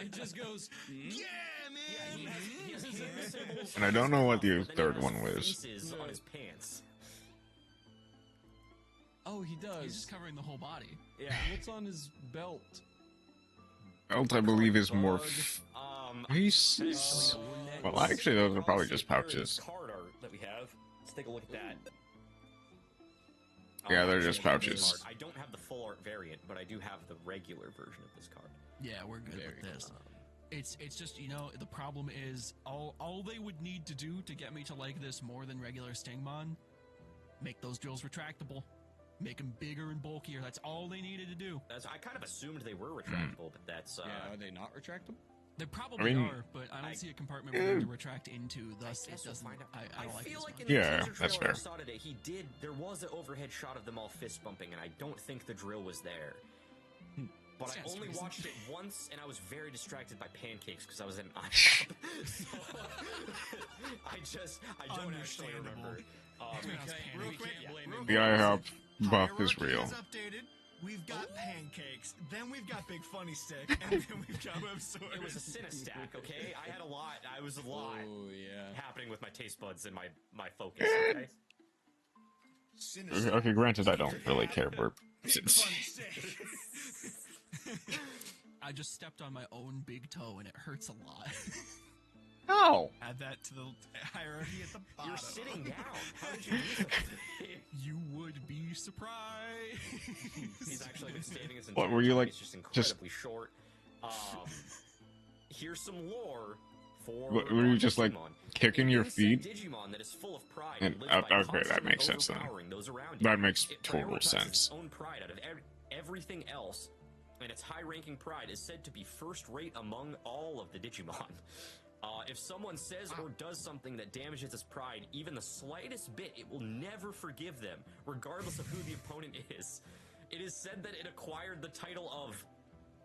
S5: It just goes.
S3: Yeah, man.
S2: He has hand symbols
S1: And I
S2: on
S1: don't
S2: his
S1: know what the
S2: cuff, but then
S1: third
S2: he
S1: one
S2: has
S1: was.
S2: faces on his pants.
S5: Oh, he
S4: He's
S5: does.
S4: just covering the whole body.
S2: Yeah.
S5: What's on his belt?
S1: Belt, I believe, is more
S2: Faces.
S1: faces. Well, actually, those are probably just pouches.
S2: Card art that we have. Let's take a look at that.
S1: Yeah, they're
S2: Actually,
S1: just
S2: I have this
S1: pouches.
S2: card. I don't have the full art variant, but I do have the regular version of this card.
S4: Yeah, we're good with this. It's just, you know, the problem is all they would need to do to get me to like this more than regular Stingmon, make those drills retractable. Make them bigger and bulkier. That's all they needed to do.
S2: I kind of assumed they were retractable, but that's
S5: Yeah, are they not retractable?
S4: They probably
S1: I mean,
S4: are, but I don't see a compartment for them to retract into. Thus,
S2: I
S4: it
S2: guess we'll
S4: doesn't.
S2: find out.
S4: I don't like
S2: feel
S4: this
S2: like
S4: one.
S2: in the
S1: Yeah,
S2: teaser
S1: that's
S2: trailer I
S1: fair.
S2: saw today, there was an overhead shot of them all fist bumping, and I don't think the drill was there. But I
S4: Sounds
S2: only
S4: reasonable.
S2: watched it once, and I was very distracted by pancakes because I was in an IHOP. So, I don't actually remember.
S3: Real quick, real
S1: The
S3: quick.
S1: IHOP buff is
S3: Hierarchy
S1: real.
S3: is updated. We've got pancakes. Then we've got Big Funny Stick. And then we've got Websword.
S2: It was a Cinestack, okay? I had a lot. I was a lot
S5: Oh yeah.
S2: happening with my taste buds and my focus, okay?
S3: Sinister.
S1: Okay, granted, I don't really care where.
S3: Big Funny Stick.
S4: I just stepped on my own big toe, and it hurts a lot.
S1: Ow!
S3: Add that to the hierarchy at the bottom.
S2: You're sitting down. How did you do something?
S4: You would be surprised.
S2: He's actually been standing his
S1: What,
S2: entire
S1: were you,
S2: time.
S1: like,
S2: He's just
S1: just-
S2: incredibly short. Here's some lore for
S1: What, were you just, like,
S2: Digimon.
S1: kicking
S2: An
S1: your
S2: insect
S1: feet?
S2: Digimon that is full of pride
S1: And-
S2: lives by
S1: okay, that
S2: constantly
S1: makes sense then.
S2: overpowering those around
S1: That
S2: it.
S1: makes
S2: It
S1: total
S2: prioritizes
S1: sense.
S2: Its own pride out of everything else, and its high-ranking pride is said to be first-rate among all of the Digimon. If someone says or does something that damages its pride, even the slightest bit, it will never forgive them, regardless of who the opponent is. It is said that it acquired the title of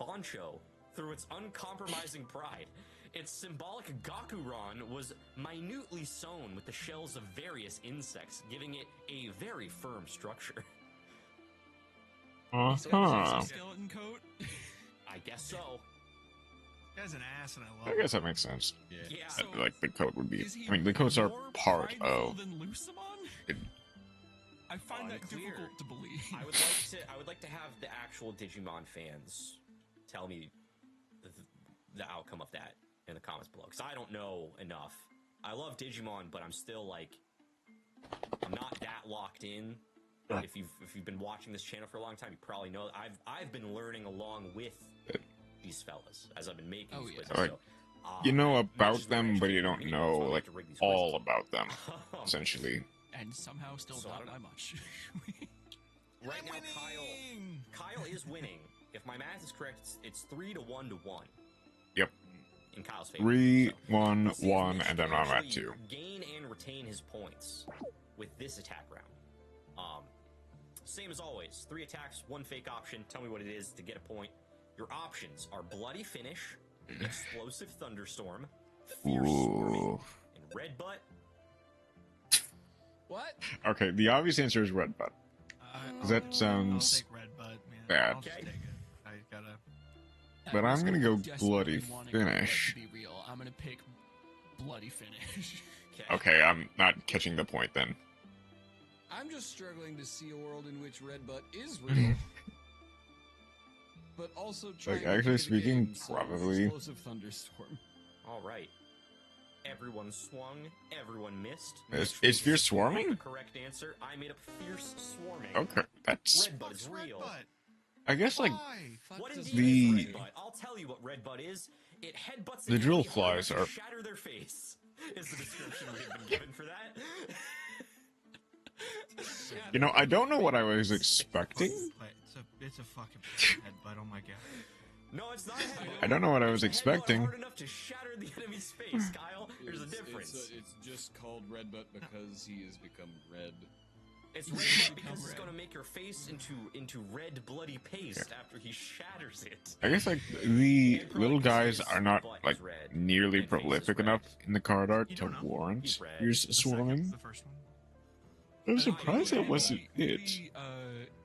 S2: Boncho through its uncompromising pride. Its symbolic Gakuran was minutely sewn with the shells of various insects, giving it a very firm structure.
S1: Uh-huh.
S4: Skeleton coat.
S2: I guess so.
S3: This guy's an ass, and I
S1: I
S3: love
S1: guess that makes sense.
S2: Yeah.
S4: So,
S1: Like, the coat would be.
S4: is he
S1: I mean, the coats are
S4: more
S1: part
S4: prideful
S1: of.
S4: than Lucimon?
S1: It-
S4: I find that
S2: Unclear.
S4: difficult to believe.
S2: I would like to have the actual Digimon fans tell me the outcome of that in the comments below, because I don't know enough. I love Digimon, but I'm still like, I'm not that locked in. If you've been watching this channel for a long time, you probably know I've been learning along with these fellas as I've been making
S4: Oh,
S2: these
S4: yeah.
S2: quizzes.
S1: Like,
S2: So,
S1: you know
S2: Mitch
S1: about
S2: is my
S1: them, but you
S2: educator
S1: don't
S2: in
S1: know,
S2: so I
S1: like,
S2: to rig these
S1: all
S2: quizzes.
S1: about them, essentially.
S4: And somehow still
S2: So I
S4: not
S2: don't
S4: by
S2: know.
S4: much.
S2: Right
S3: I'm
S2: now,
S3: winning!
S2: Kyle is winning. If my math is correct, it's 3 to 1 to 1.
S1: Yep.
S2: In Kyle's favor.
S1: 3,
S2: So,
S1: 1,
S2: let's see if
S1: 1,
S2: Mitch
S1: and then
S2: can
S1: I'm at
S2: actually
S1: 2.
S2: Gain and retain his points with this attack round. Same as always. 3 attacks, 1 fake option. Tell me what it is to get a point. Your options are Bloody Finish, Explosive Thunderstorm, Fierce Swarming,
S1: Ooh.
S2: and Red Butt.
S5: What?
S1: Okay, the obvious answer is red butt.
S3: I'll
S1: That sounds
S3: take Red
S1: that.
S3: I'll just take it. I gotta.
S1: But I'm gonna go
S4: Desperately
S1: bloody
S4: wanting Red Butt
S1: finish.
S4: To be real, I'm gonna pick bloody finish.
S1: Okay, I'm not catching the point then.
S5: I'm just struggling to see a world in which Red Butt is real. But also trying to
S1: actually
S5: play the
S1: speaking,
S5: game, so
S1: probably.
S5: Explosive thunderstorm.
S2: All right. Everyone swung. Everyone missed.
S1: Is fierce swarming?
S2: The correct answer. I made up fierce swarming.
S1: Okay, that's.
S2: Red Butt is real.
S1: I guess like
S3: Why?
S2: What
S5: does
S2: indeed is
S1: the-
S2: Red Butt? I'll tell you what Red Butt is. It headbutts
S1: The
S2: an
S1: drill
S2: enemy hard enough
S1: flies
S2: to
S1: are-
S2: shatter their face. Is the description we have been given for that?
S1: You know, I don't know what I was expecting.
S3: It's a fucking headbutt. Oh my god.
S2: No, it's not. a headbutt.
S1: I don't know what I was
S2: It's a headbutt
S1: expecting.
S2: hard enough to shatter the enemy's face, Kyle. There's a difference.
S5: It's just called Red Butt because he has become red.
S2: It's red butt because it's going to make your face into red bloody paste after he shatters it.
S1: I guess like the little guys are not like nearly prolific enough in the card art
S3: You
S1: to
S3: don't know.
S1: warrant
S2: He's red.
S1: fierce
S3: The second,
S1: swarming.
S3: the first one.
S1: I'm surprised that wasn't it.
S4: Maybe,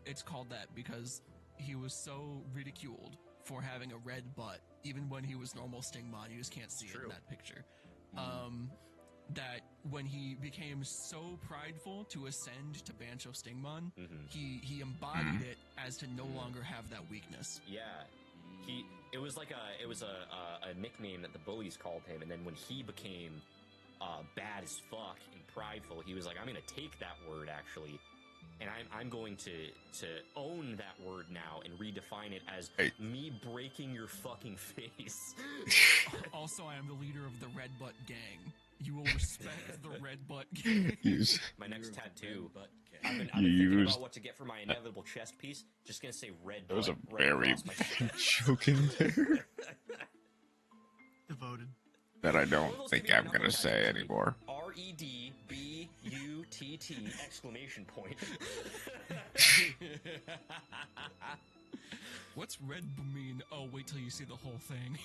S4: it's called that because he was so ridiculed for having a red butt, even when he was normal Stingmon. You just can't see it in that picture. That when he became so prideful to ascend to Bancho Stingmon, he embodied it as to no longer have that weakness.
S2: Yeah, it was like a nickname that the bullies called him, and then when he became bad as fuck and prideful, he was like, I'm gonna take that word actually, and I'm going to own that word now and redefine it as me breaking your fucking face.
S4: Also, I am the leader of the Red Butt Gang. You will respect the Red Butt Gang.
S2: My next tattoo.
S5: I've
S2: I've been
S1: You
S2: thinking
S1: used-
S2: about what to get for my inevitable chest piece. Just gonna say red.
S1: There was a
S2: butt right
S1: very
S2: across my chest.
S1: joke in there
S3: Devoted.
S1: that I
S2: One of
S1: don't
S2: those
S1: think
S2: could be a
S1: I'm
S2: number
S1: gonna say
S2: actually.
S1: anymore.
S2: REDBUTT exclamation point.
S4: What's red mean? Oh, wait till you see the whole thing.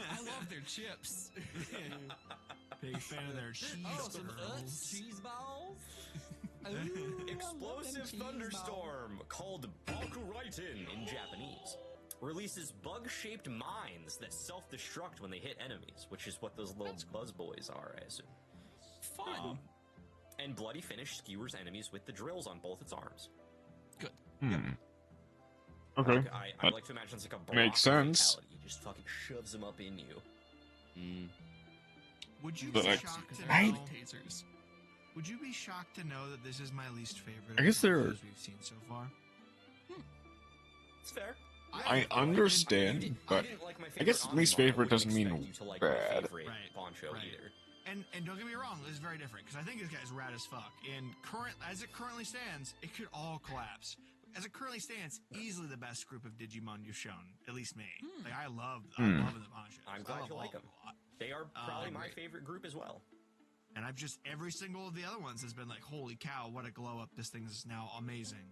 S4: I love their chips.
S3: Big fan of their cheese curls.
S5: cheese balls.
S2: Explosive thunderstorm, called Bakuraitin in Japanese, releases bug-shaped mines that self-destruct when they hit enemies, which is what those little buzz boys are, I assume.
S4: Fun.
S2: And Bloody Finish skewers enemies with the drills on both its arms.
S4: Good.
S1: Okay.
S2: I like to imagine it's like a
S1: Makes
S2: Baraka
S1: sense.
S2: fatality. He just fucking shoves them up in you.
S3: Would you
S1: But,
S3: be
S1: like,
S3: shocked to
S1: I-
S3: know?
S4: Tasers.
S3: Would you be shocked to know that this is my least favorite?
S1: I guess
S3: of the
S1: they're-
S3: reviews we've seen so far.
S2: It's fair.
S1: I understand,
S2: You
S1: but
S2: didn't like my
S1: I guess
S2: favorite
S1: least
S2: Omnimon.
S1: favorite
S2: wouldn't
S1: doesn't mean
S2: expect you to like my
S1: bad.
S2: favorite
S3: Right,
S2: Poncho
S3: right.
S2: either.
S3: And don't get me wrong, this is very different because I think this guy's rad as fuck. And as it currently stands, it could all collapse. As it currently stands, easily the best group of Digimon you've shown, at least me. Like I love the Ponchos.
S2: I'm
S3: I
S2: glad
S3: love
S2: you
S3: all
S2: like
S3: of
S2: them.
S3: a lot.
S2: They are probably my
S3: Right.
S2: favorite group as well.
S3: And I've just every single of the other ones has been like, holy cow, what a glow up! This thing is now amazing.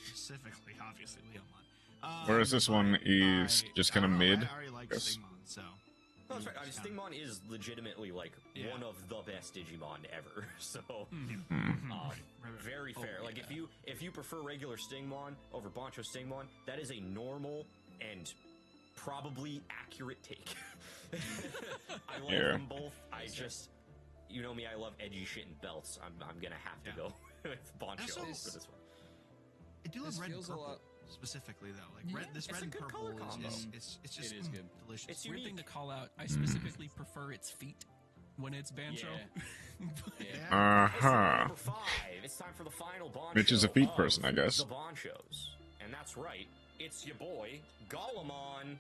S3: Specifically, obviously, Leomon.
S1: Whereas this one is just kinda
S3: I don't know,
S1: mid,
S3: I already like
S1: guess.
S3: Stingmon, so
S2: No, that's right. I mean, Stingmon is legitimately like
S3: Yeah.
S2: one of the best Digimon ever. So,
S3: Right.
S2: very fair. Like if you prefer regular Stingmon over Bancho Stingmon, that is a normal and probably accurate take. I like
S1: Yeah.
S2: them both. I just, you know me, I love edgy shit and belts. I'm gonna have to go with Bancho
S3: Also-
S2: for this one.
S3: I do love
S5: This
S3: red and
S5: feels a
S3: purple
S5: lot-
S3: specifically though. Like
S2: Yeah,
S3: red, this
S2: it's
S3: red
S2: a
S3: and
S2: good
S3: purple
S2: color combo.
S3: it's just
S5: It is good.
S3: delicious.
S2: It's
S4: Weird thing
S2: unique.
S4: to call out. I specifically prefer its feet when it's Bancho.
S2: Number 5. It's time for the final Bancho.
S1: Mitch is a feet
S2: of
S1: person, I guess.
S2: The Banchos. And that's right. It's your boy, Golemon.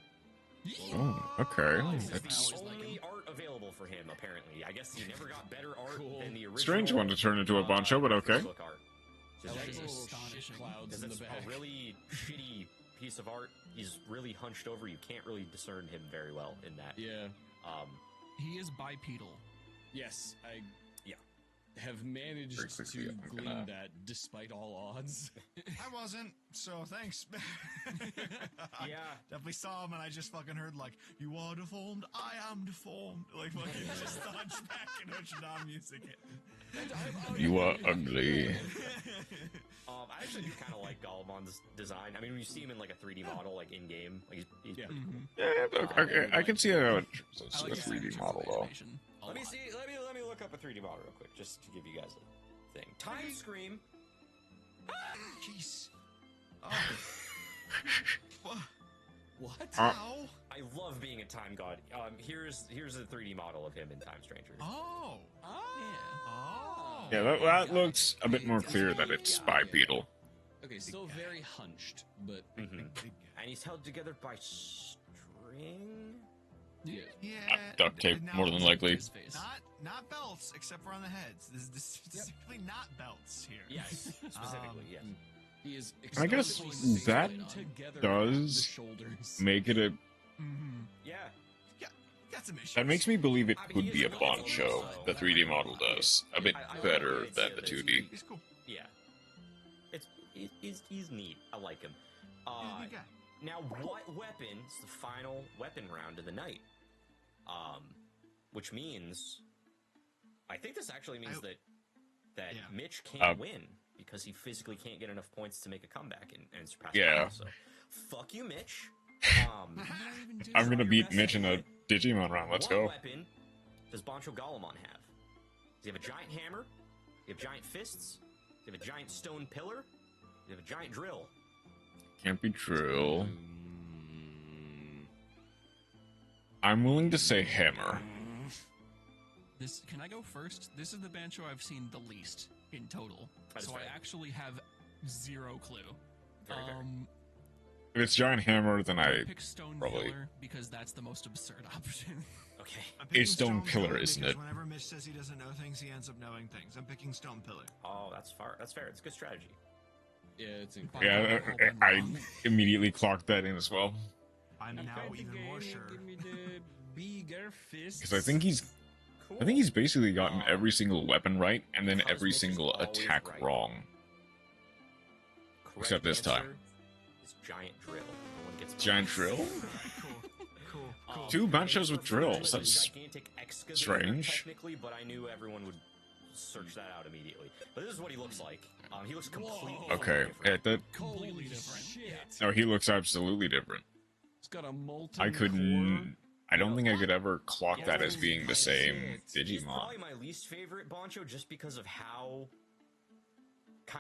S1: Oh, okay.
S2: This is
S1: That's
S2: the only art available for him, apparently. I guess he never got better art
S5: Cool.
S2: than the original.
S1: Strange one to turn into a Bancho, but okay.
S2: Facebook art.
S5: I like
S2: Because
S5: the little
S4: astonishing.
S5: shit clouds
S2: it's
S5: in the back.
S2: a really shitty piece of art. He's really hunched over. You can't really discern him very well in that.
S5: Yeah.
S2: Um,
S4: He is bipedal.
S5: Yes. have managed
S1: Very quickly,
S5: to
S1: I'm
S5: glean
S1: gonna-
S5: that despite all odds.
S3: I wasn't, so thanks.
S2: Yeah.
S3: Definitely saw him, and I just fucking heard, like, you are deformed, I am deformed. Like, fucking just the Hunchback and Notre Dame music.
S1: You are ugly.
S2: I actually do kind of like Galamon's design. I mean, when you see him in like a 3D model, like in game, like he's
S5: Yeah.
S2: pretty cool.
S1: Yeah, okay, I can see how it's
S4: I
S1: a
S4: like
S1: 3D
S4: Saxon's
S1: model though.
S4: animation a
S2: Let me
S4: lot.
S2: see. Let me look up a 3D model real quick, just to give you guys a thing. Time Scream.
S3: Jeez. Oh.
S5: What?
S3: Ow.
S2: I love being a time god. Here's a 3D model of him in Time Strangers.
S3: Oh.
S4: Yeah.
S3: Oh.
S1: Yeah, that looks a bit more clear that it's Spy Beetle.
S5: Okay, still very hunched, but
S2: Mhm. And he's held together by string.
S5: yeah.
S3: Yeah.
S1: Duct tape,
S3: now-
S1: more than likely.
S4: His face.
S3: Not belts, except for on the heads. This is specifically not belts here.
S2: Yes, specifically. Yes.
S5: He is
S1: I guess
S5: exclusively
S1: that
S5: sewn together
S1: does
S5: at the shoulders.
S1: Make it a.
S4: Mm-hmm.
S2: Yeah.
S3: Got some issues.
S1: That makes me believe it
S2: I mean,
S1: could
S2: he
S1: be a
S2: is
S1: Bond
S2: little,
S1: show.
S2: so-
S1: The 3D model does a bit
S2: I
S1: better
S2: like
S1: than the
S2: that
S1: 2D.
S3: He's cool.
S2: Yeah. He's neat. I like him.
S3: He's a good guy.
S2: Now, what weapon is the final weapon round of the night? Which means, I think this actually means that
S3: Yeah.
S2: Mitch can't win because he physically can't get enough points to make a comeback and surpass.
S1: Yeah.
S2: Miles, so, fuck you, Mitch.
S1: I'm gonna beat Mitch in a Digimon round. Let's
S2: What
S1: go.
S2: weapon does Bancho Galamon have? Does he have a giant hammer? Does he have giant fists? Does he have a giant stone pillar? Does he have a giant drill?
S1: Can't be true. I'm willing to say hammer.
S4: Can I go first? This is the Bancho I've seen the least in total,
S2: That is
S4: so
S2: fair.
S4: I actually have zero clue.
S2: Very fair.
S1: If it's giant hammer, then I
S4: Pick Stone
S1: probably-
S4: Pillar because that's the most absurd option.
S2: Okay.
S3: I'm picking
S1: It's Stone Pillar,
S3: Pillar
S1: isn't
S3: because
S1: it?
S3: Whenever Mitch says he doesn't know things, he ends up knowing things. I'm picking Stone Pillar.
S2: Oh, that's fair. That's fair. It's a good strategy.
S5: Yeah, it's incredible.
S1: Yeah, I immediately clocked that in as well.
S3: I'm now even more sure.
S5: Give me the bigger fists.
S1: Because I think he's
S2: Cool.
S1: basically gotten every single weapon right, and then
S2: Because
S1: every
S2: Mitch is
S1: single
S2: always
S1: attack
S2: right.
S1: wrong.
S2: Correct
S1: except this time.
S2: answer is giant drill. No one gets
S1: Giant
S2: points.
S1: drill?
S3: Cool.
S1: Two Banchos with drills.
S2: Gigantic
S1: That's
S2: excavator,
S1: strange.
S2: Technically, but I knew everyone would search that out immediately. But this is what he looks like. He looks completely
S1: okay.
S2: different.
S1: Yeah, that
S4: Completely different.
S5: Shit.
S1: no, he looks absolutely different.
S5: It's got a molten
S1: I couldn't. I don't think I could ever clock
S2: Yeah,
S1: that as being the same
S2: He's
S1: Digimon.
S2: probably my least favorite Bancho just because of how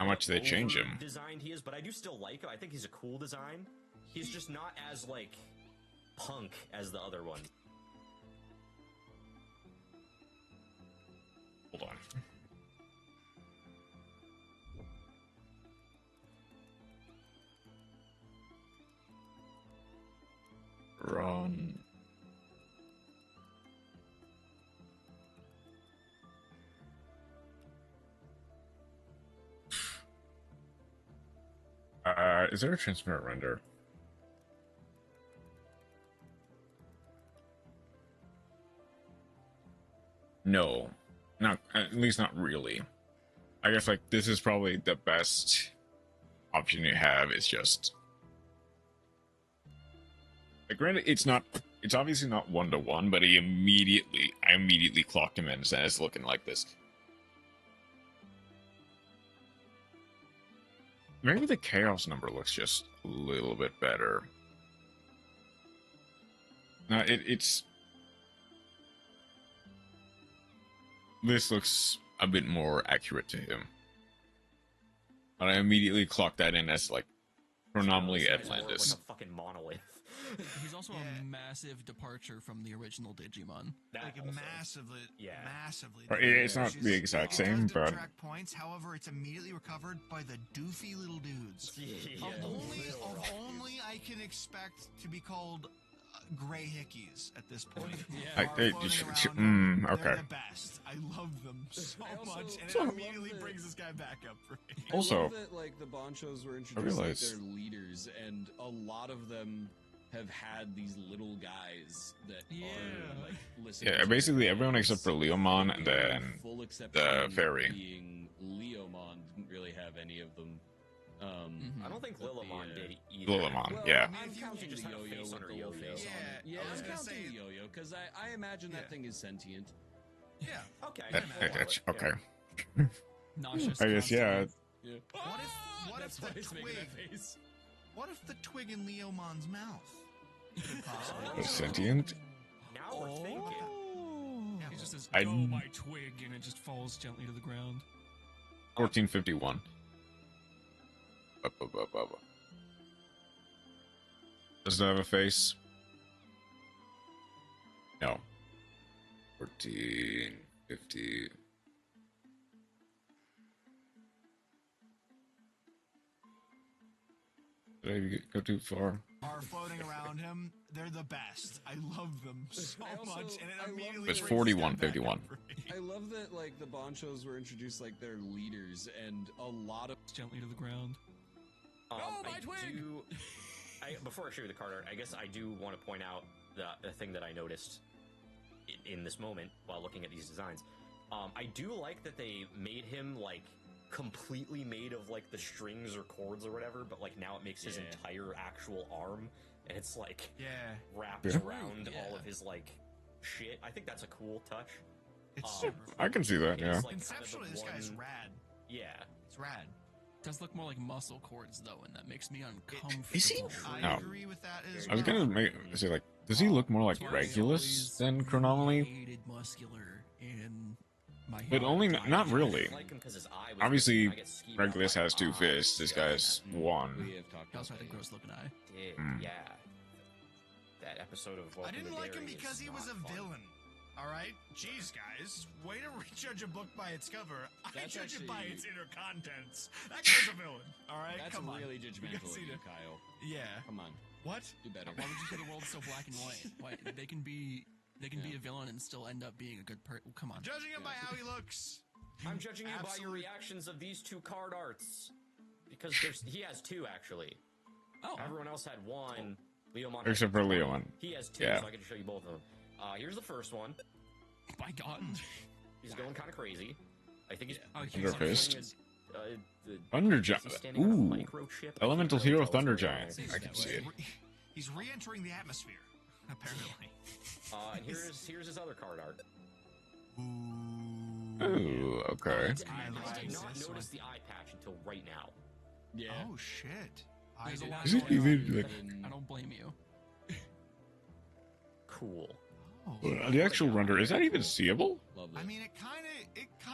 S1: much they change him.
S2: designed he is, but I do still like him. I think he's a cool design. He's just not as like punk as the other one.
S1: Hold on. Run. Is there a transparent render? No, not at least not really. I guess like this is probably the best option you have. Is just like, granted, it's obviously not 1-to-1, but I immediately clocked him in as looking like this. Maybe the chaos number looks just a little bit better. No, it's this looks a bit more accurate to him. But I immediately clocked that in as like Chronomaly
S2: This guy's more
S1: Atlantis.
S2: like a fucking monolith.
S4: He's also
S3: Yeah.
S4: a massive departure from the original Digimon.
S2: That
S3: Like
S2: also.
S3: massively,
S2: Yeah.
S3: massively.
S1: Or it's not the exact same,
S3: It does
S1: but
S3: detract points. However, it's immediately recovered by the doofy little dudes.
S2: Yeah.
S3: Of only I can expect to be called gray hickeys at this point.
S5: Yeah.
S3: Are floating around.
S1: okay.
S3: They're the best. I love them so
S5: I also-
S3: much, and
S5: so I
S3: it
S5: love
S3: immediately
S5: that-
S3: brings this guy back up for me.
S5: I
S1: Also,
S5: love that, like, the Banchos were introduced like
S1: realize-
S5: their leaders, and a lot of them have had these little guys that
S4: Yeah.
S5: are like listen.
S1: Yeah, basically everyone except for Leomon and
S5: Considering
S1: then
S5: full
S1: the
S5: exception
S1: fairy.
S5: being Leomon didn't really have any of them.
S2: I don't think
S5: but
S2: Lillimon
S5: the,
S2: did either.
S1: Lillimon,
S5: Well,
S1: yeah.
S5: I'm
S3: If you
S5: counting
S2: just
S5: the
S2: had a
S5: yo-yo
S2: face
S5: with
S2: on her
S5: the
S2: yo
S5: yo-yo.
S2: face.
S5: Yeah,
S3: I was
S5: I'm
S3: gonna
S5: counting
S3: say-
S5: the yo-yo because I imagine that thing is sentient.
S3: Yeah.
S2: Okay.
S1: Okay.
S4: Nauseous.
S1: I guess, yeah.
S4: constant.
S5: Yeah.
S3: What
S5: That's
S3: if
S5: why
S3: the
S5: it's making
S3: twig?
S5: that face.
S3: What if the twig in Leomon's mouth? Could possibly
S1: It's sentient?
S2: Now we're thinking.
S3: Yeah,
S4: He just says,
S1: I-
S4: "Go, my twig," and it just falls gently to the ground.
S1: 1451. Does it have a face? No. 1450. Did I go too far?
S3: are floating around him. They're the best. I love them so
S5: I also-
S3: much, and it
S5: I love
S3: immediately.
S1: It's
S3: brings
S1: 41,
S3: that back
S1: 51.
S3: up for me.
S5: I love that like the Bonchos were introduced like their leaders, and a lot of
S4: Gently to the ground.
S2: Um,
S4: my
S2: I
S4: twig!
S2: do- before I show you the card art, I guess I do want to point out the thing that I noticed in this moment while looking at these designs. I do like that they made him like completely made of like the strings or cords or whatever, but like now it makes his
S5: Yeah.
S2: entire actual arm, and it's like
S3: Yeah,
S2: wrapped
S1: Yeah.
S2: around
S4: Yeah.
S2: all of his like shit. I think that's a cool touch.
S3: it's
S2: Um,
S3: super.
S1: I can see that,
S2: It
S1: yeah.
S2: is, like, kind of the
S3: Conceptually, this guy's
S2: one-
S3: rad.
S2: Yeah.
S3: It's rad.
S4: Does look more like muscle cords though, and that makes me uncomfortable.
S1: Is he-
S3: I
S1: No.
S3: agree with that as
S1: I was
S3: well.
S1: gonna say, like, does he look more like
S4: He's
S1: Regulus
S4: always
S1: than Chronomaly?
S4: hated muscular in my
S1: But
S4: head.
S1: only, not really.
S2: I like him 'cause his eye was
S1: Obviously,
S2: missing. I get skeeved out
S1: Regulus
S2: by
S1: has two
S2: eyes.
S1: fists. This guy has one.
S5: we have talked
S4: He also
S5: about
S4: had a
S5: that.
S4: gross looking eye.
S2: Did,
S1: Hmm.
S2: yeah. That episode of
S3: I
S2: Welcome
S3: didn't
S2: to
S3: like him
S2: Derry
S3: because
S2: is
S3: he was a
S2: not fun.
S3: villain. All right, jeez, guys, way to judge a book by its cover. I
S5: That's
S3: judge it by
S5: actually-
S3: its inner contents. That guy's a villain. All right,
S5: That's
S3: come
S5: really
S3: on.
S5: judgmental of
S3: see
S5: you,
S3: the-
S5: Kyle.
S3: Yeah.
S5: Come on,
S3: What?
S5: do better.
S4: Why would you say the world's so black and white? Why they can be
S5: Yeah.
S4: a villain and still end up being a good person? Come on.
S3: Judging him by how he looks.
S2: I'm judging you by your
S3: Absolute-
S2: reactions of these two card arts. Because he has two, actually.
S4: Oh,
S2: Everyone else had one. Leomon
S1: Except for Leomon.
S2: He has two,
S1: Yeah.
S2: so I can show you both of them. Here's the first one.
S4: my God.
S2: He's going kind of crazy. I think he's...
S4: Oh,
S1: Thunder
S4: he's
S1: Fist.
S2: the
S1: Thunder
S2: is he
S1: Giant.
S2: standing on a
S1: Ooh.
S2: microchip?
S1: Elemental
S2: I can't really
S1: Hero
S2: tell
S1: Thunder
S2: what's going on
S1: Giant.
S2: there.
S1: I can see it.
S3: He's re-entering the atmosphere, apparently.
S2: And here's his other card art.
S3: Ooh.
S1: Ooh, okay.
S2: I
S3: I
S2: did
S3: like
S2: not
S3: this
S2: notice
S3: one.
S2: the eye patch until right now.
S5: Yeah.
S3: Oh shit. I
S4: There's a
S3: did
S4: lot
S3: not
S1: Is it
S3: know
S1: even,
S3: that.
S1: like,
S4: I don't blame you.
S2: Cool.
S3: Oh.
S1: the actual render, is that even seeable?
S5: Lovely.
S3: I mean, it kind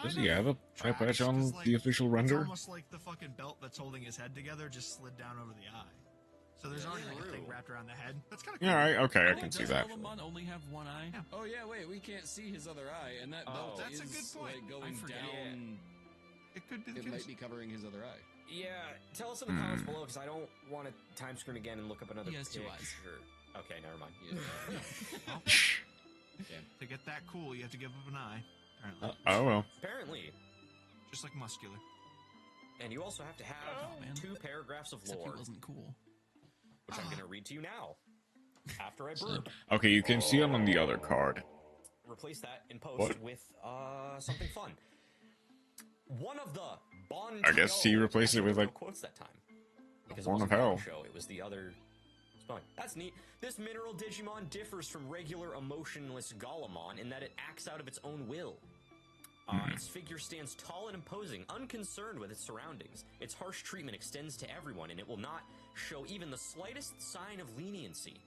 S1: Does
S3: of.
S1: he have a eye patch
S3: tracks,
S1: on
S3: 'cause, like,
S1: the official
S3: It's
S1: render?
S3: almost like the fucking belt that's holding his head together just slid down over the eye. So there's already like a thing
S2: True.
S3: wrapped around the head. That's kind of cool.
S1: Yeah, okay, I
S4: Oh,
S1: can see
S4: does
S1: that.
S4: Lillimon only have one eye?
S3: Yeah.
S5: oh yeah, wait, we can't see his other eye, and that
S2: Oh.
S5: belt
S3: That's a
S5: is
S3: good point.
S5: like going
S4: I forget.
S5: down.
S3: It could be the
S5: It
S3: case.
S5: might be covering his other eye.
S2: Yeah, tell us in the comments below because I don't want to time screen again and look up another
S4: He has two
S2: picture.
S4: eyes.
S2: Okay, never mind.
S5: Yeah.
S3: To get that cool, you have to give up an eye. Apparently,
S1: Oh, well.
S2: Apparently.
S3: just like muscular.
S2: And you also have to have
S4: Oh, man.
S2: 2 paragraphs of
S4: Except he
S2: lore,
S4: wasn't cool.
S2: which I'm going to read to you now. After I burp.
S1: Okay, you can see him on the other card.
S2: Replace that in post
S1: What?
S2: with something fun. One of the Bon.
S1: I guess he replaced it with,
S2: no
S1: like,
S2: quotes that time. Because
S1: Horn
S2: it
S1: of
S2: wasn't
S1: Hell.
S2: Bon Show, it was the other spelling. That's neat. This mineral Digimon differs from regular emotionless Golemon in that it acts out of its own will. Its figure stands tall and imposing, unconcerned with its surroundings. Its harsh treatment extends to everyone, and it will not show even the slightest sign of leniency.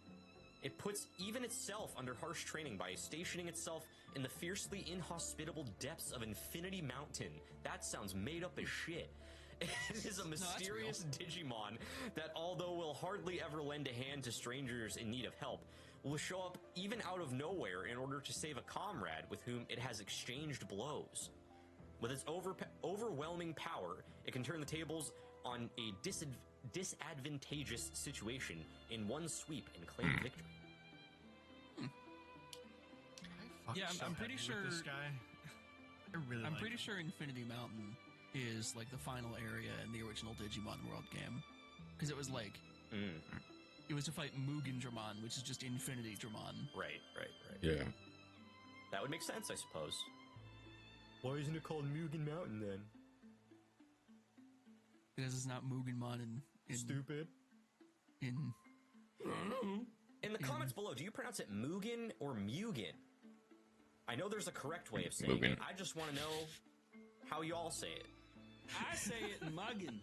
S2: It puts even itself under harsh training by stationing itself in the fiercely inhospitable depths of Infinity Mountain. That sounds made up as shit. It is a mysterious Digimon that, although will hardly ever lend a hand to strangers in need of help, will show up even out of nowhere in order to save a comrade with whom it has exchanged blows. With its overwhelming power, it can turn the tables on a disadvantageous situation in one sweep and claim victory.
S4: Yeah, I'm pretty sure-
S3: This guy. I really.
S4: I'm
S3: like
S4: pretty
S3: him.
S4: sure Infinity Mountain is like the final area in the original Digimon World game. Because it was like, it was to fight Mugen Dramon, which is just Infinity Dramon.
S2: Right.
S1: Yeah.
S2: That would make sense, I suppose. Why isn't it called Mugen Mountain then?
S4: Because it's not Mugenmon in
S2: Stupid.
S4: In
S2: the comments below, do you pronounce it Mugen or Mugen? I know there's a correct way of saying
S1: Mugen.
S2: it. I just want to know how you all say it.
S5: I say it Muggin.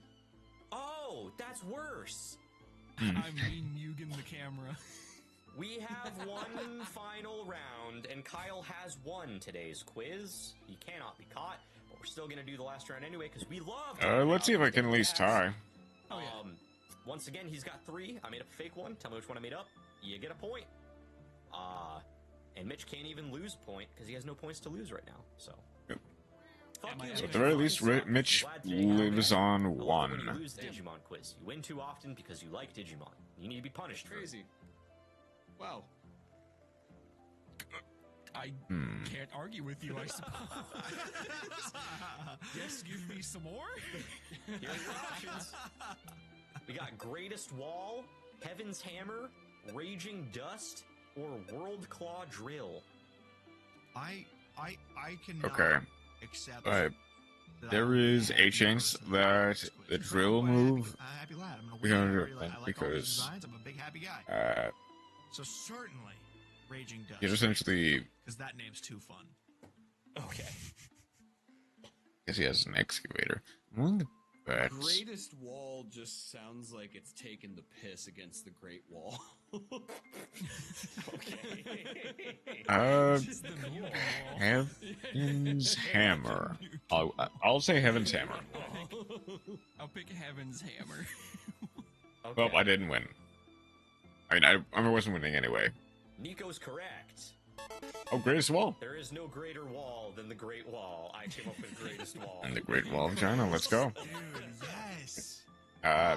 S2: Oh, that's worse.
S4: I mean Mugen the camera.
S2: We have one final round, and Kyle has won today's quiz. He cannot be caught, but we're still going to do the last round anyway, because we love...
S1: Let's see if I can at least tie.
S4: Oh, yeah.
S2: Once again, he's got 3. I made up a fake one. Tell me which one I made up. You get a point. And Mitch can't even lose a point, because he has no points to lose right now, so...
S1: Yep.
S2: Fuck you,
S1: So
S2: Mitch.
S1: at the very least, Mitch lives on
S2: I love it
S1: 1.
S2: when you lose the Digimon quiz. You win too often because you like Digimon. You need to be punished for it.
S5: Crazy. Wow.
S4: I can't argue with you, I suppose. Yes, give me some more.
S2: Here are your options. We got Greatest Wall, Heaven's Hammer, Raging Dust, or World Claw Drill.
S3: I cannot
S1: Okay.
S3: accept.
S1: But
S3: that
S1: there is a chance that the drill move...
S3: Happy lad. I'm
S1: We're
S3: gonna
S1: gonna do
S3: win.
S1: it
S3: I
S1: then,
S3: like all these
S1: because
S3: designs. I'm a big happy guy. So certainly, Raging Dust.
S1: He's essentially...
S3: Because that name's too fun.
S2: Okay.
S1: Because he has an excavator. I'm willing to bet...
S5: Greatest Wall just sounds like it's taken the piss against the Great Wall.
S2: Okay.
S4: Just the Mugen wall.
S1: Heaven's Hammer. I'll say Heaven's Hammer.
S4: I'll pick Heaven's Hammer.
S2: Okay.
S1: Well, I didn't win. I mean, I wasn't winning anyway.
S2: Nico's correct.
S1: Oh, Greatest Wall.
S2: There is no greater wall than the Great Wall. I came up with Greatest Wall.
S1: And the Great Wall of China. Let's go.
S3: Dude, yes.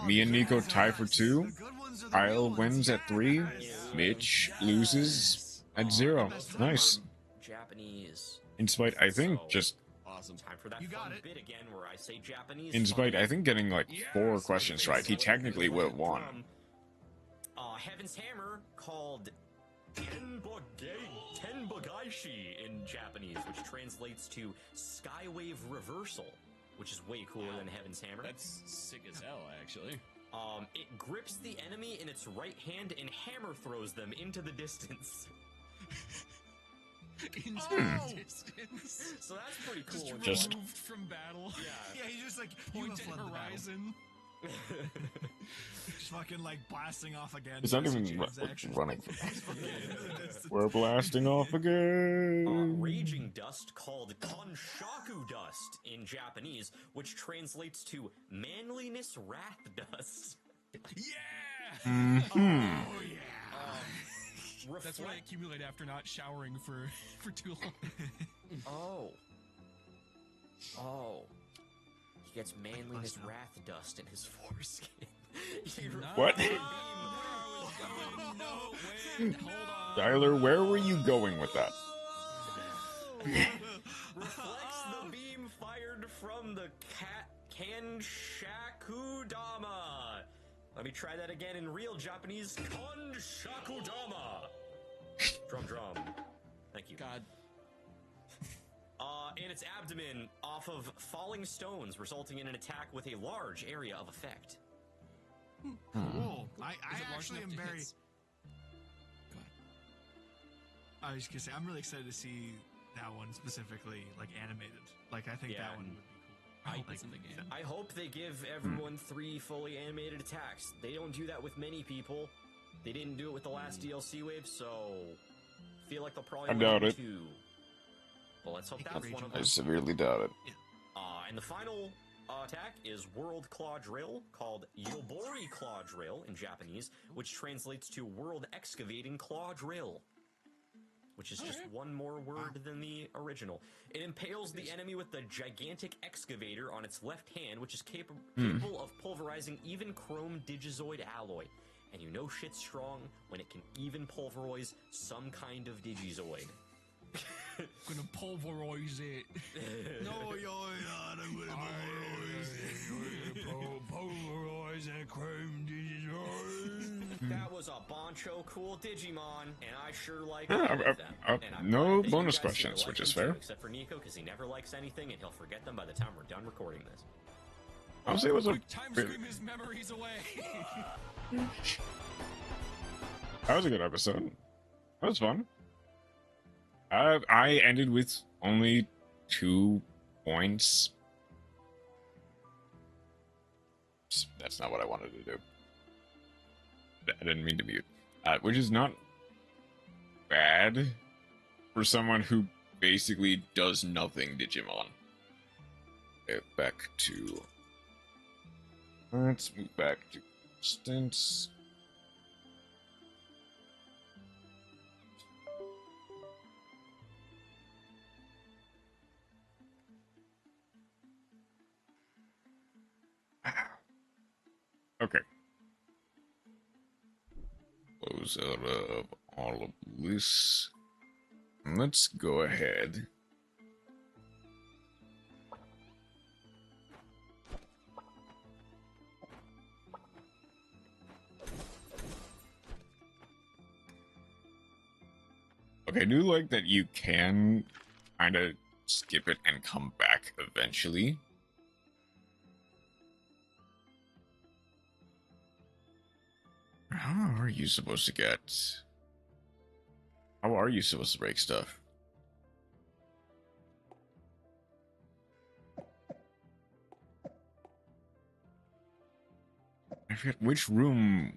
S1: Me and Nico tie for 2.
S3: The good ones are the
S1: Kyle
S3: real ones.
S1: wins at 3.
S3: Yes.
S1: Mitch loses at 0. Nice.
S2: Japanese.
S1: In spite, I think,
S2: So-
S1: just...
S5: Awesome.
S2: Time for that
S3: You got
S2: fun
S3: it.
S2: bit again where I say Japanese.
S1: In spite,
S2: fun.
S1: I think getting like 4 questions right, he technically would have won.
S2: Heaven's Hammer, called Tenbagaishi in Japanese, which translates to Skywave Reversal, which is way cooler than Heaven's Hammer.
S5: That's sick as hell, actually.
S2: It grips the enemy in its right hand and hammer throws them into the distance.
S4: Into
S3: Oh!
S4: the distance.
S2: So that's pretty cool.
S1: Just-
S4: Removed from battle.
S3: Yeah, he's just like you
S4: Point
S3: have
S4: at
S3: flooded the battle.
S4: horizon.
S3: Just fucking like blasting off again.
S1: It's not even running. We're blasting off again.
S2: Raging Dust, called Konshaku Dust in Japanese, which translates to Manliness Wrath Dust.
S4: Yeah!
S1: Mhm.
S3: Oh yeah.
S4: That's what I accumulate after not showering for too long.
S2: Oh. He gets Manliness Wrath Dust in his foreskin. He
S1: What?
S2: reflects
S4: No, wait, hold on.
S1: Tyler, where were you going with that?
S2: reflects the beam fired from the Kanshakudama. Let me try that again in real Japanese. Kanshakudama. Drum. Thank you.
S5: God.
S2: In its abdomen off of falling stones, resulting in an attack with a large area of effect.
S3: Cool. I
S4: Is it large
S3: actually
S4: enough
S3: am
S4: to
S3: very.
S4: hit? Go ahead.
S3: I was gonna say I'm really excited to see that one specifically, like animated. Like I think
S2: Yeah,
S3: that one would be
S4: I
S3: cool.
S4: hope it's in the game.
S2: I hope they give everyone 3 fully animated attacks. They don't do that with many people. They didn't do it with the last DLC wave, so feel like they'll probably
S1: I doubt
S2: do
S1: it.
S2: 2. Well, let's hope that's one of
S1: I
S2: them.
S1: severely doubt it.
S2: And the final attack is World Claw Drill, called Yobori Claw Drill in Japanese, which translates to World Excavating Claw Drill, which is just one more word than the original. It impales the enemy with the gigantic excavator on its left hand, which is capable of pulverizing even chrome digizoid alloy. And you know shit's strong when it can even pulverize some kind of digizoid.
S4: Gonna pulverize it.
S3: No, you're not. I'm gonna pulverize that chrome Digimon.
S2: That was a boncho cool Digimon, and I sure like
S1: Yeah,
S2: all of them. And I'm
S1: no
S2: glad that you
S1: bonus
S2: guys seem to
S1: questions,
S2: like
S1: which
S2: them
S1: is
S2: too,
S1: fair.
S2: except for Nico, because he never likes anything, and he'll forget them by the time we're done recording this.
S1: I'll say it was a
S4: Quick time scream his memories away.
S1: that was a good episode. That was fun. I ended with only 2 points. That's not what I wanted to do. I didn't mean to mute. Which is not bad for someone who basically does nothing Digimon. Okay, back to... Let's move back to Constance. Okay. Close out of all of this. Let's go ahead. Okay, I do like that you can kind of skip it and come back eventually. How are you supposed to get... How are you supposed to break stuff? I forget which room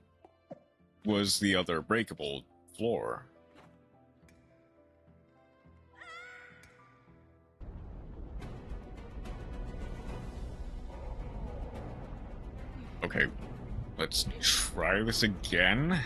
S1: was the other breakable floor. Okay, let's try this again.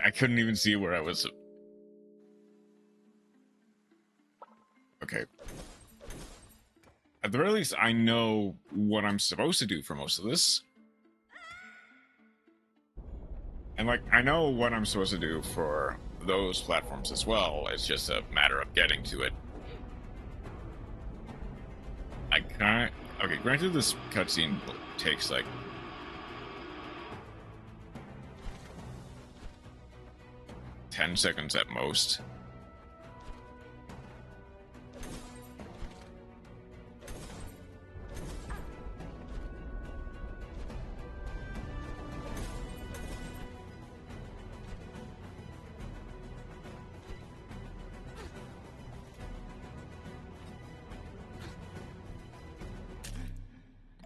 S1: I couldn't even see where I was. Okay. At the very least, I know what I'm supposed to do for most of this. And, like, I know what I'm supposed to do for those platforms as well. It's just a matter of getting to it. I can't... Okay, granted this cutscene takes, like... 10 seconds at most.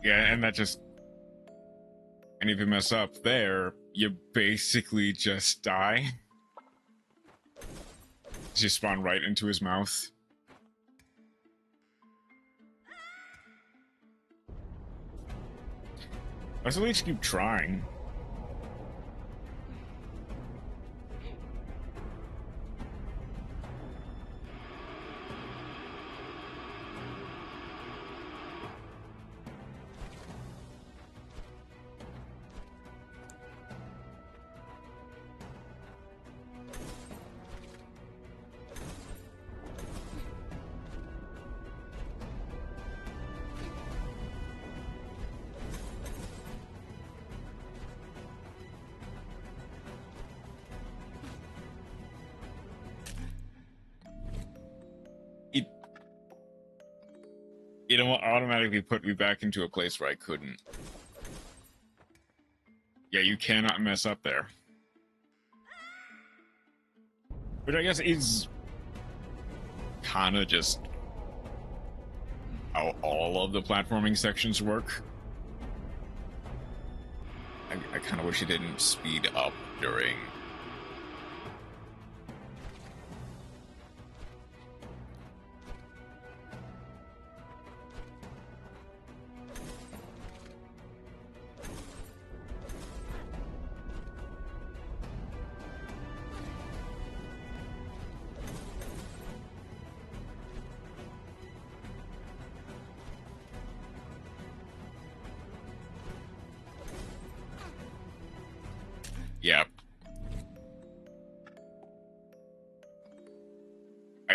S1: Yeah, and that just... And if you mess up there, you basically just die. You spawn right into his mouth. Let's at least keep trying. It automatically put me back into a place where I couldn't. Yeah, you cannot mess up there. Which I guess is kind of just how all of the platforming sections work. I kind of wish it didn't speed up during... Yeah.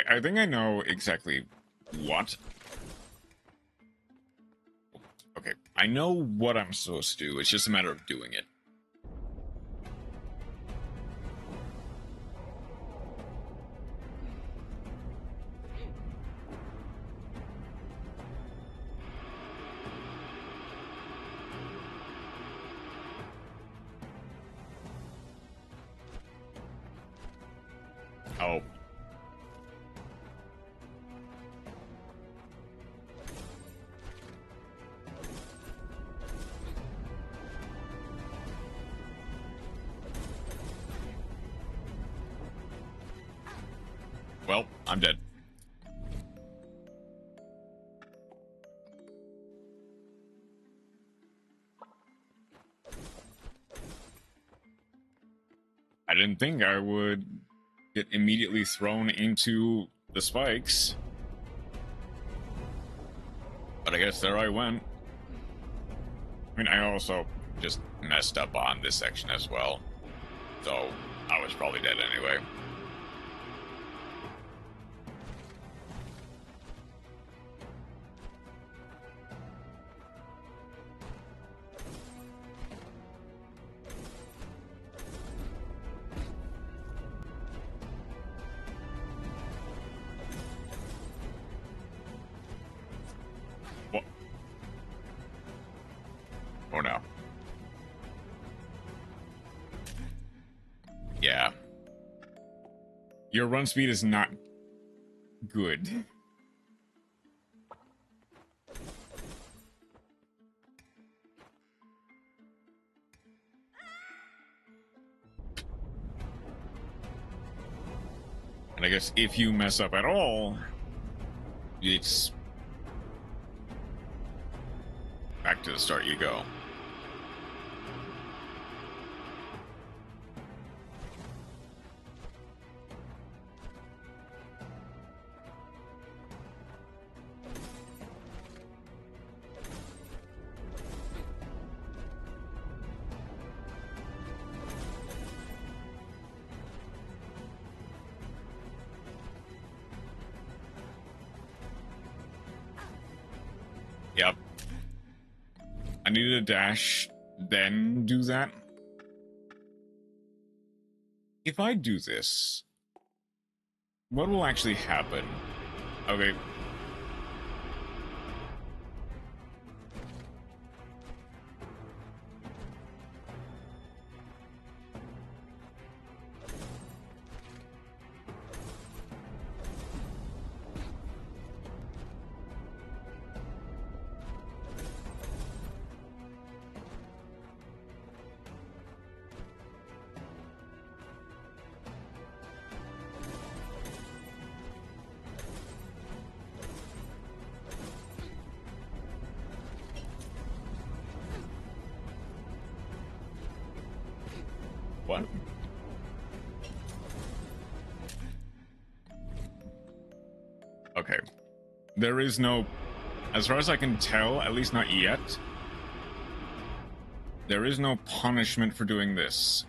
S1: I think I know exactly what. Okay, I know what I'm supposed to do. It's just a matter of doing it. Oh. Well, I'm dead. I didn't think I would get immediately thrown into the spikes. But I guess there I went. I mean, I also just messed up on this section as well. So, I was probably dead anyway. What? Oh no. Yeah. Your run speed is not good. And I guess if you mess up at all, it's back to the start you go. Yep. I needed a dash, then do that. If I do this, what will actually happen? Okay. What? Okay. There is no, as far as I can tell, at least not yet, there is no punishment for doing this.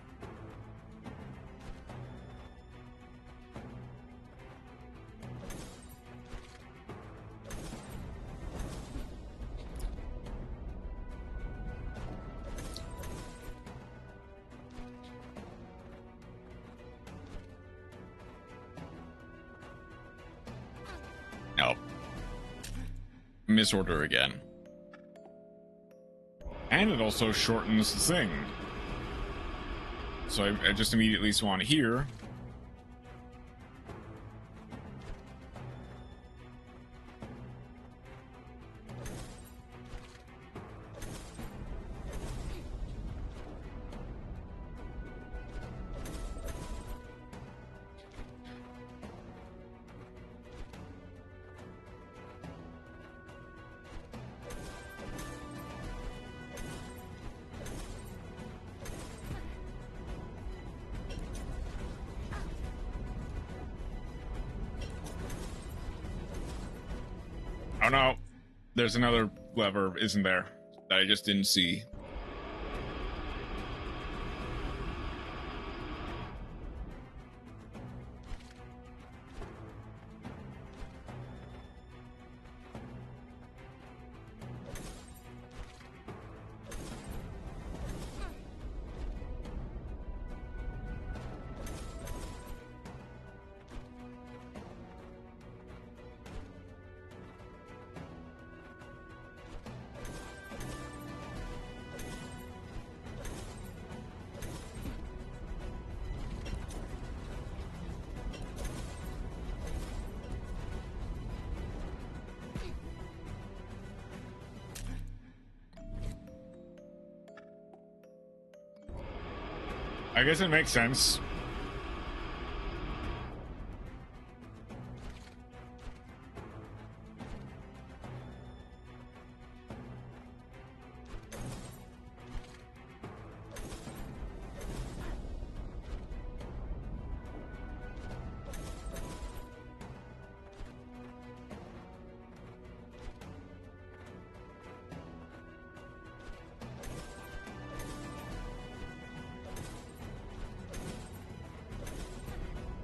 S1: No. Misorder again. And it also shortens the thing. So I just immediately swan here. Oh no, there's another lever, isn't there? That I just didn't see. I guess it makes sense.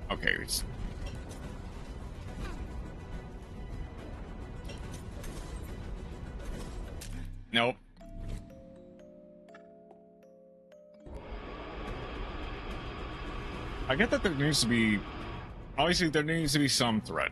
S1: Okay, it's... Nope. I get that there needs to be... Obviously, there needs to be some threat.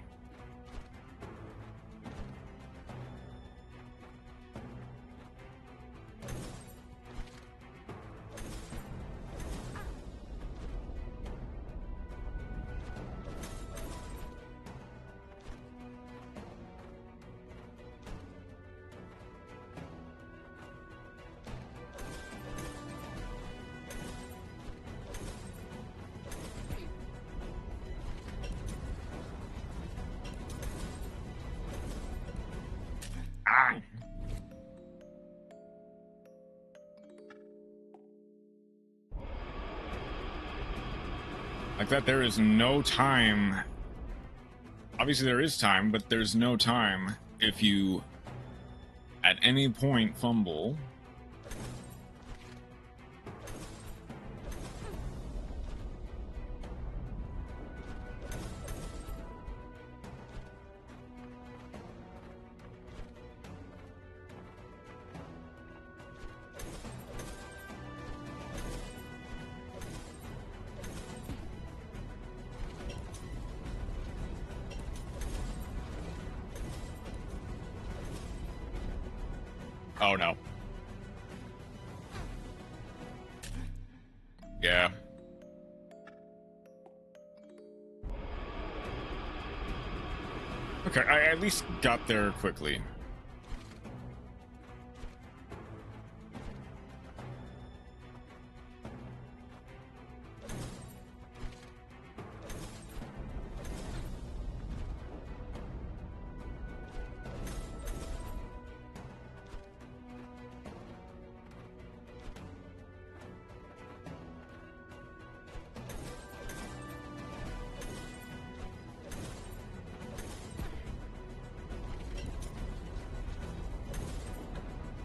S1: Ah! Like that, there is no time. Obviously, there is time, but there's no time if you, at any point, fumble. Oh no. Yeah. Okay, I at least got there quickly.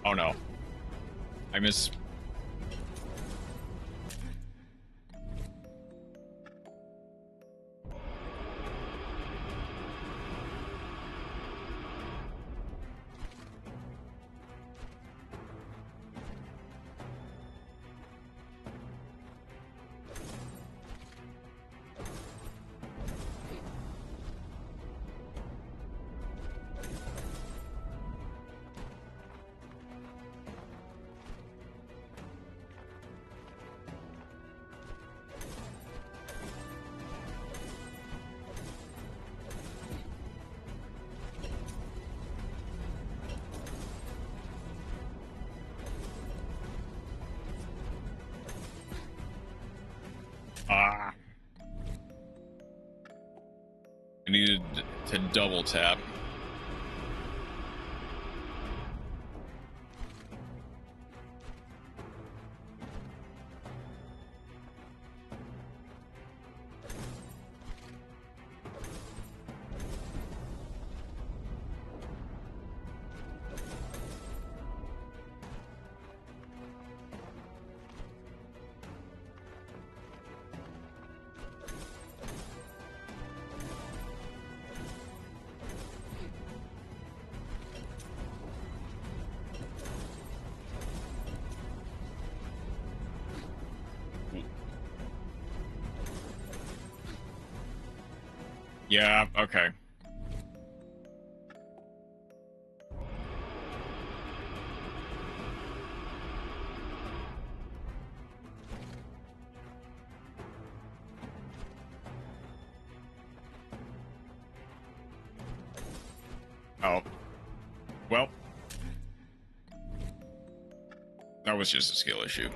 S1: Oh no. I miss... Ah. I needed to double tap. Yeah, okay. Oh. Well. That was just a skill issue.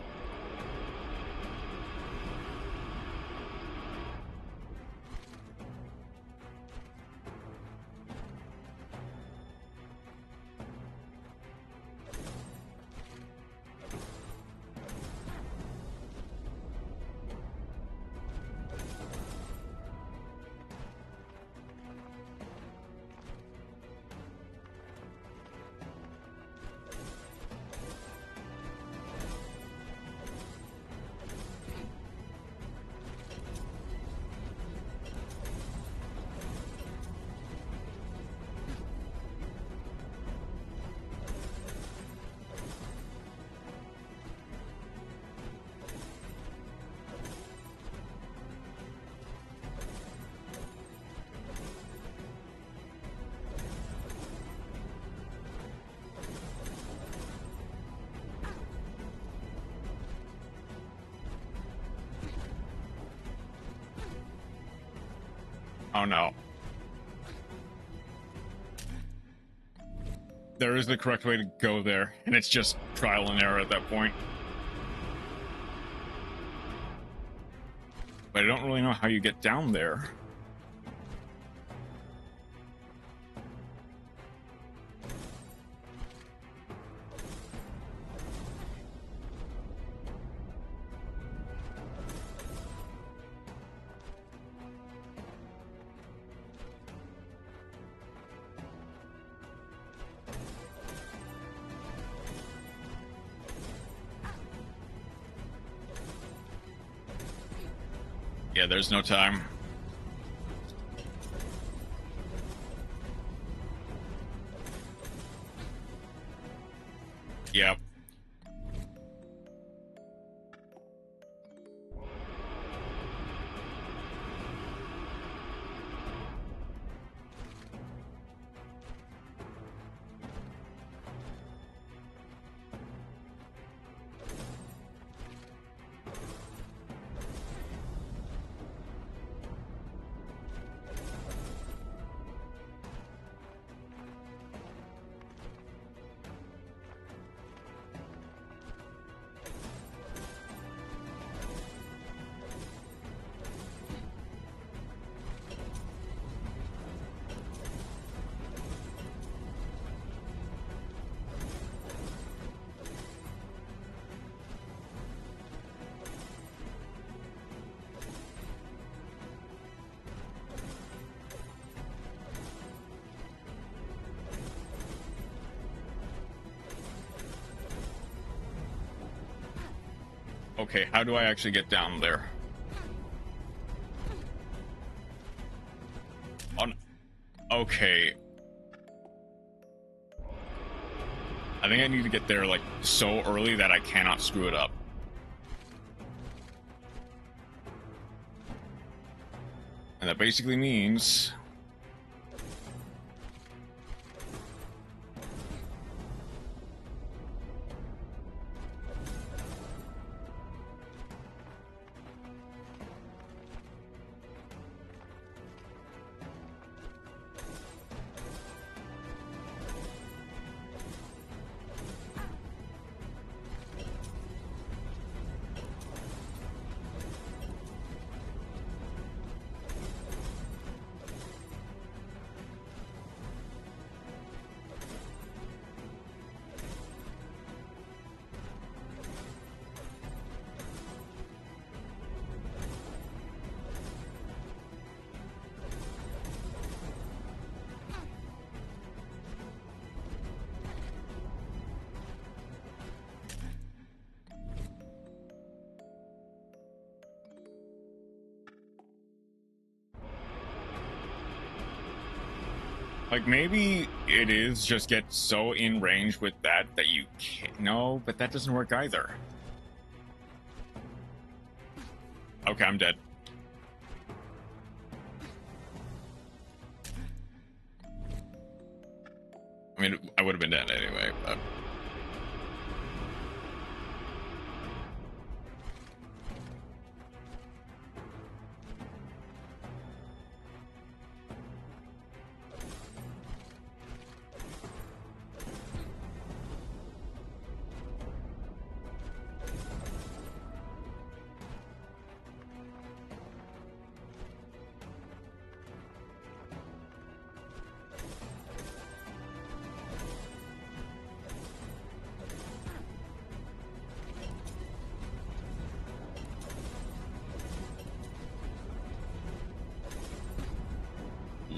S1: Oh no. There is the correct way to go there, and it's just trial and error at that point. But I don't really know how you get down there. Yeah, there's no time. Yep. Okay, how do I actually get down there? Okay. I think I need to get there, like, so early that I cannot screw it up. And that basically means... Like, maybe it is just get so in range with that that you can't... No, but that doesn't work either. Okay, I'm dead. would have been dead anyway, but...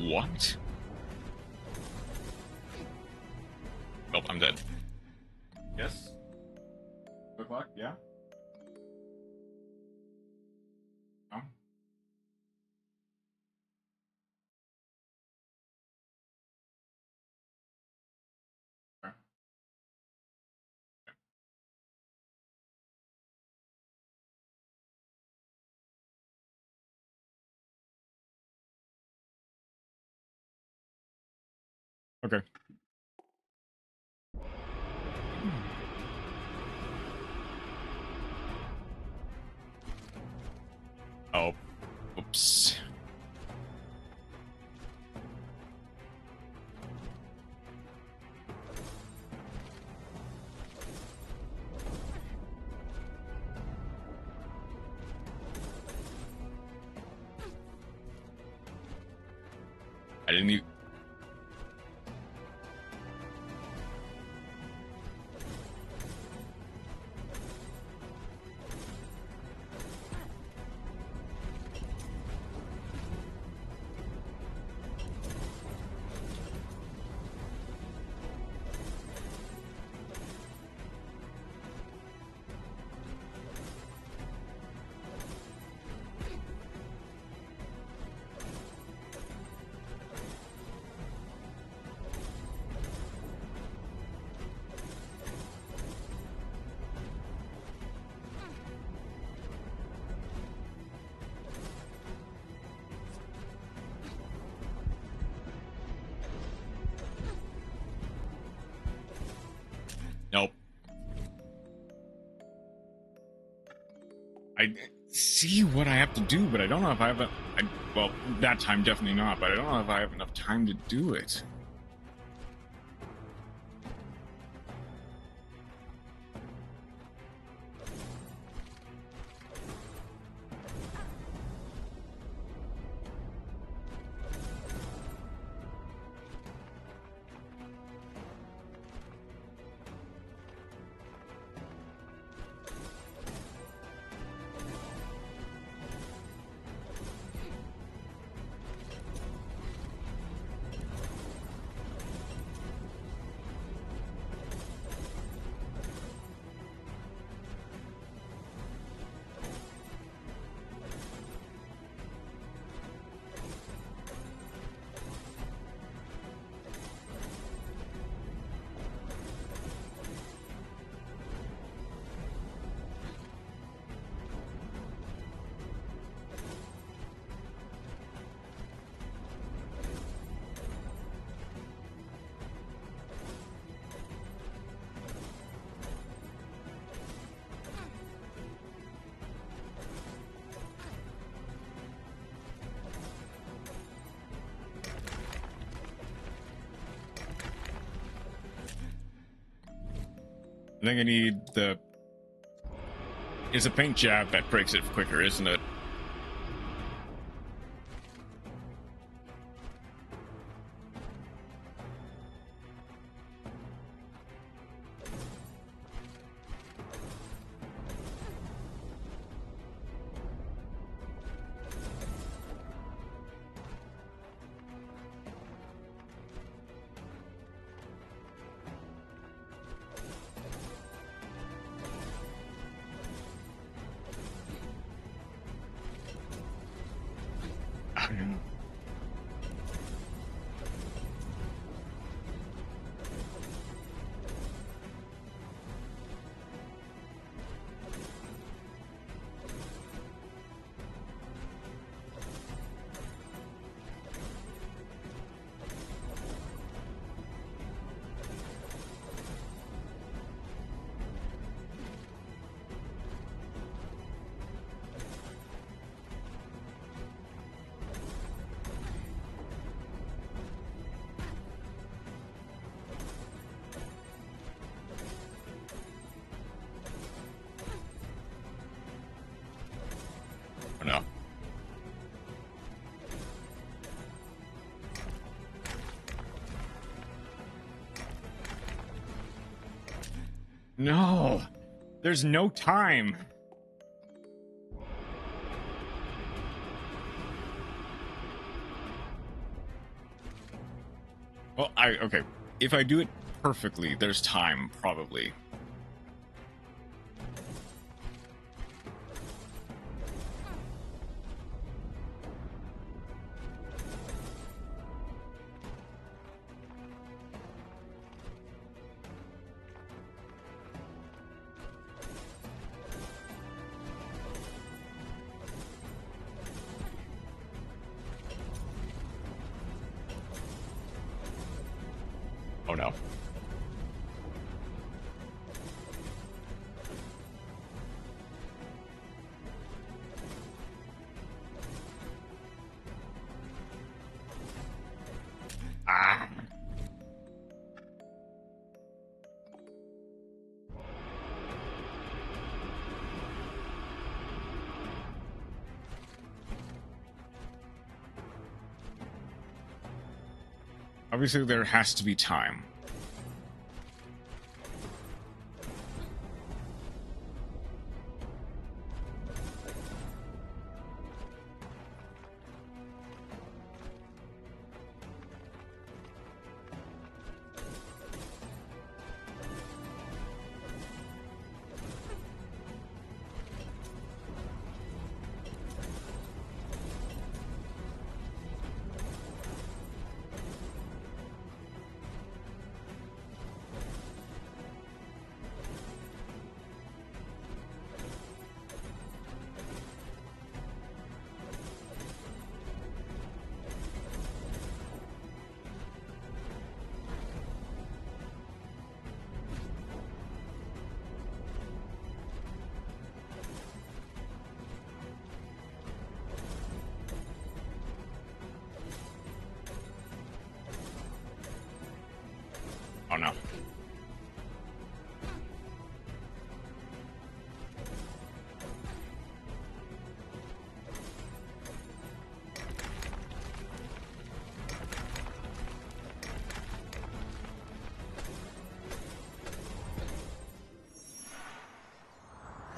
S1: What? Nope, I'm dead. Yes? Good luck, yeah? No? Okay. Okay. Oh, oops. I didn't even... Nope. I see what I have to do, but I don't know if I have well, that time definitely not, but I don't know if I have enough time to do it. I think I need the... It's a paint jab that breaks it quicker, isn't it? no. No! There's no time! Well, okay. If I do it perfectly, there's time, probably. Oh no. Ah. Obviously, there has to be time. Oh no.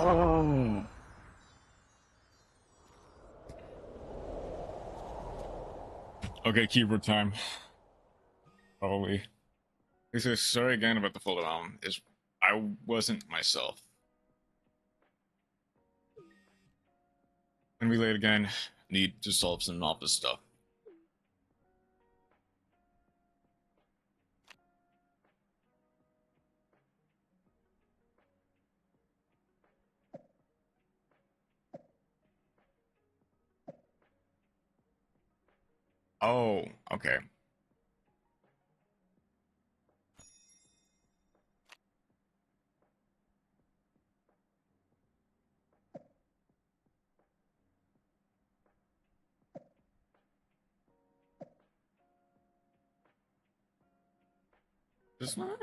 S1: Oh. Okay, keyboard time. Probably. He says, sorry again about the full down. I wasn't myself. Gonna be late again. Need to solve some office stuff. Oh, okay. Just not.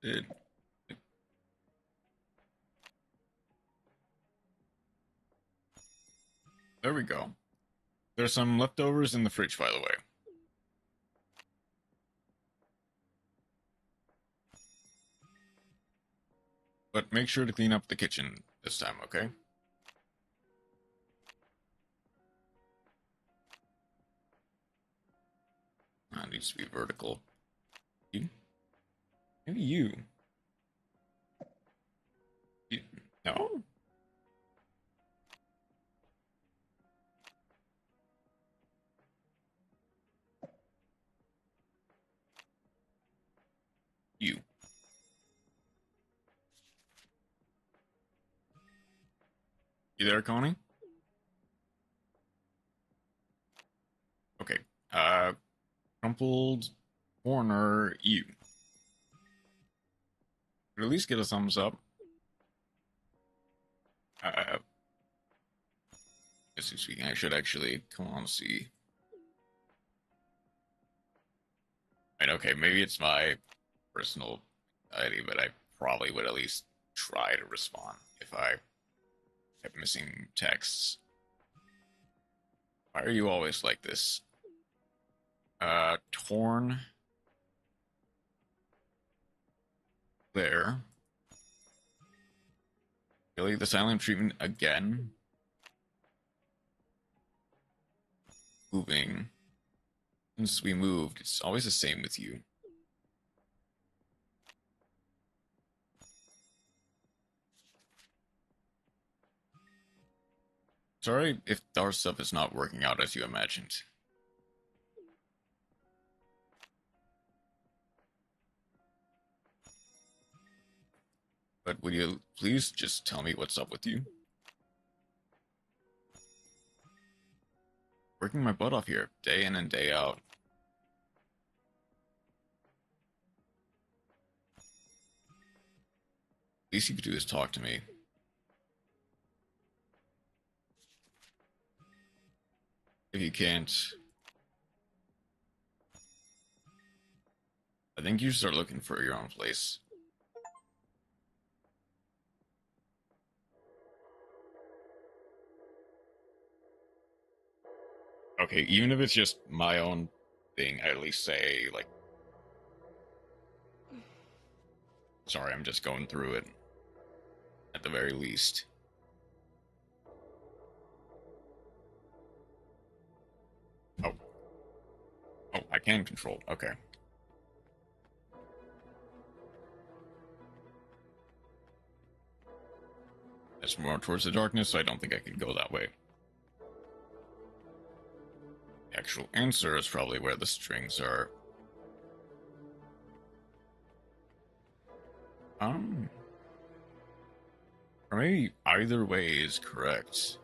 S1: Dude. There we go. There's some leftovers in the fridge, by the way. But make sure to clean up the kitchen this time, okay? That needs to be vertical. You? Maybe you. No? You. You there, Connie? Okay. Crumpler trampled corner you. At least get a thumbs up. Speaking, I should actually come on see. Right, okay, maybe it's my personal anxiety, but I probably would at least try to respond if I kept missing texts. Why are you always like this? Torn. There. Really? The silent treatment again? Moving. Since we moved, it's always the same with you. Sorry if our stuff is not working out as you imagined. But would you please just tell me what's up with you? Working my butt off here, day in and day out. Least you could do is talk to me. If you can't, I think you should start looking for your own place. Okay, even if it's just my own thing, I at least say, like, sorry, I'm just going through it. At the very least. Oh. Oh, I can control. Okay. That's more towards the darkness, so I don't think I could go that way. The actual answer is probably where the strings are. Or maybe either way is correct.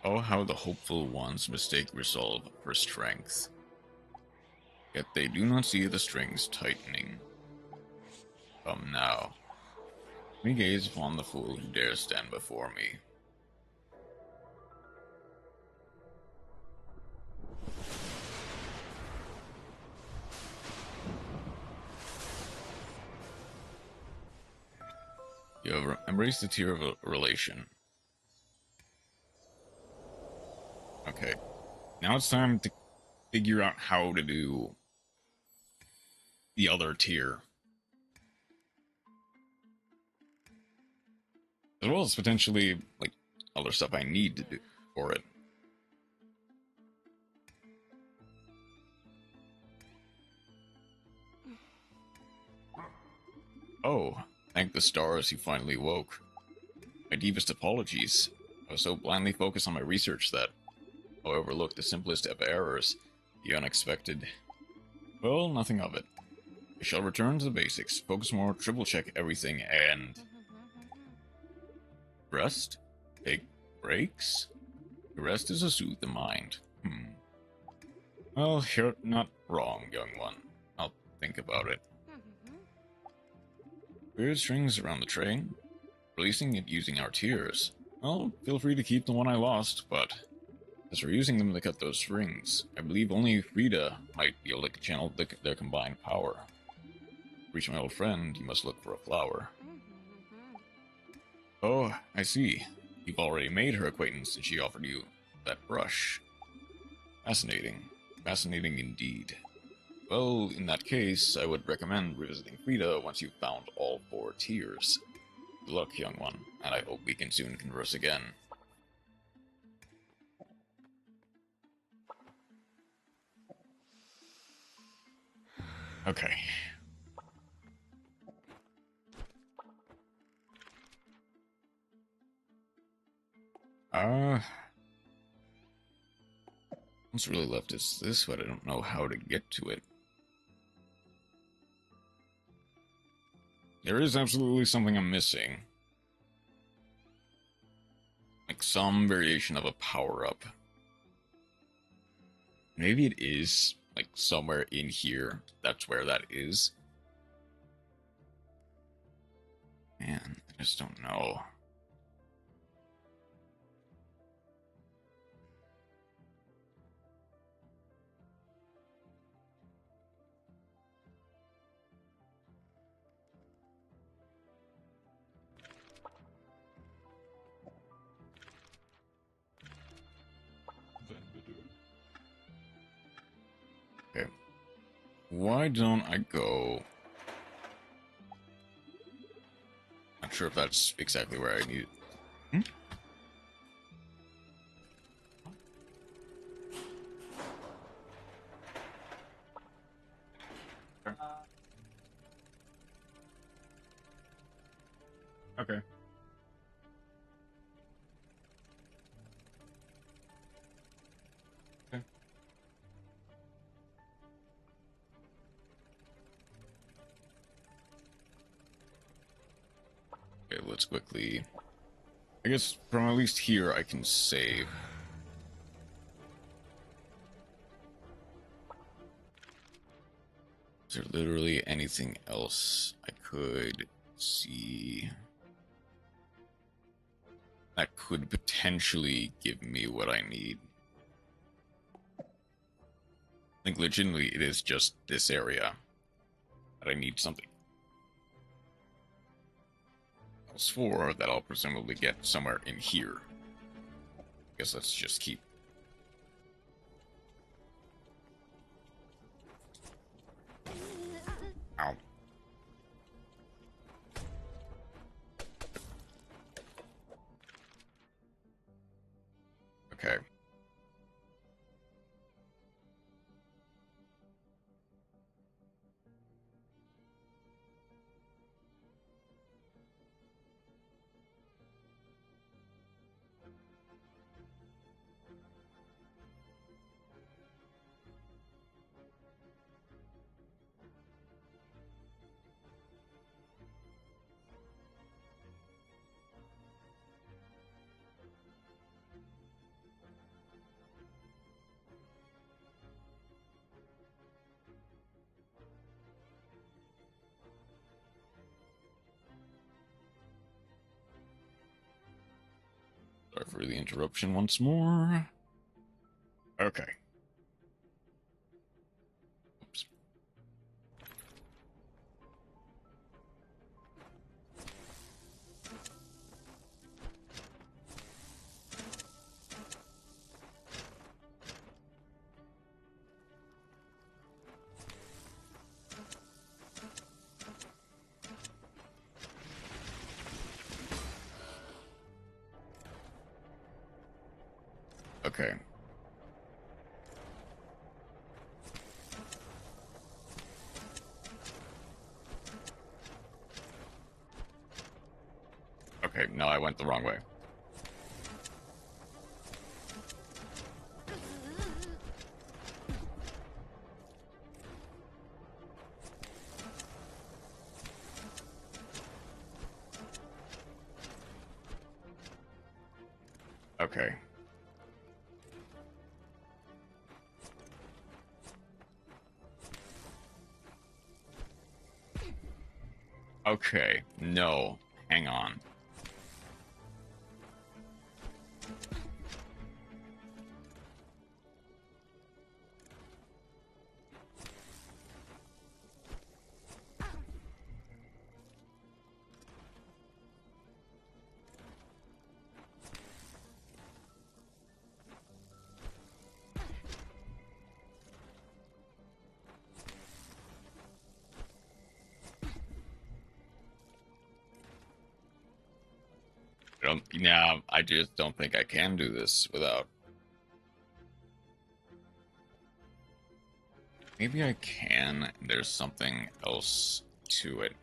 S1: Oh, how the hopeful ones mistake resolve for strength. Yet they do not see the strings tightening. Come now. Let me gaze upon the fool who dares stand before me. You have embraced the tier of a relation. Okay. Now it's time to figure out how to do the other tier. As well as potentially, like, other stuff I need to do for it. Oh, thank the stars you finally woke. My deepest apologies. I was so blindly focused on my research that I overlooked the simplest of errors, the unexpected. Well, nothing of it. I shall return to the basics, focus more, triple check everything, and rest? Take breaks? The rest is to soothe the mind. Well, you're not wrong, young one. I'll think about it. Weird strings around the train? Releasing it using our tears. Well, feel free to keep the one I lost, but as we're using them to cut those strings, I believe only Frida might be able to channel their combined power. To reach my old friend, you must look for a flower. Oh, I see. You've already made her acquaintance and she offered you that brush. Fascinating. Fascinating indeed. Well, in that case, I would recommend revisiting Frida once you've found all 4 tiers. Good luck, young one, and I hope we can soon converse again. Okay. What's really left is this, but I don't know how to get to it. There is absolutely something I'm missing. Like some variation of a power-up. Maybe it is, like, somewhere in here. That's where that is. Man, I just don't know. Okay. Why don't I go... Not sure if that's exactly where I need it. Okay. Okay. Okay, let's quickly... I guess from at least here I can save. Is there literally anything else I could see that could potentially give me what I need? I think legitimately it is just this area that I need something else for that I'll presumably get somewhere in here. I guess let's just keep... Ow. Okay. Sorry for the interruption once more. Okay. Oops. Okay. Okay, no, I went the wrong way. Okay. Okay, no, hang on. Yeah, I just don't think I can do this without... Maybe I can. There's something else to it.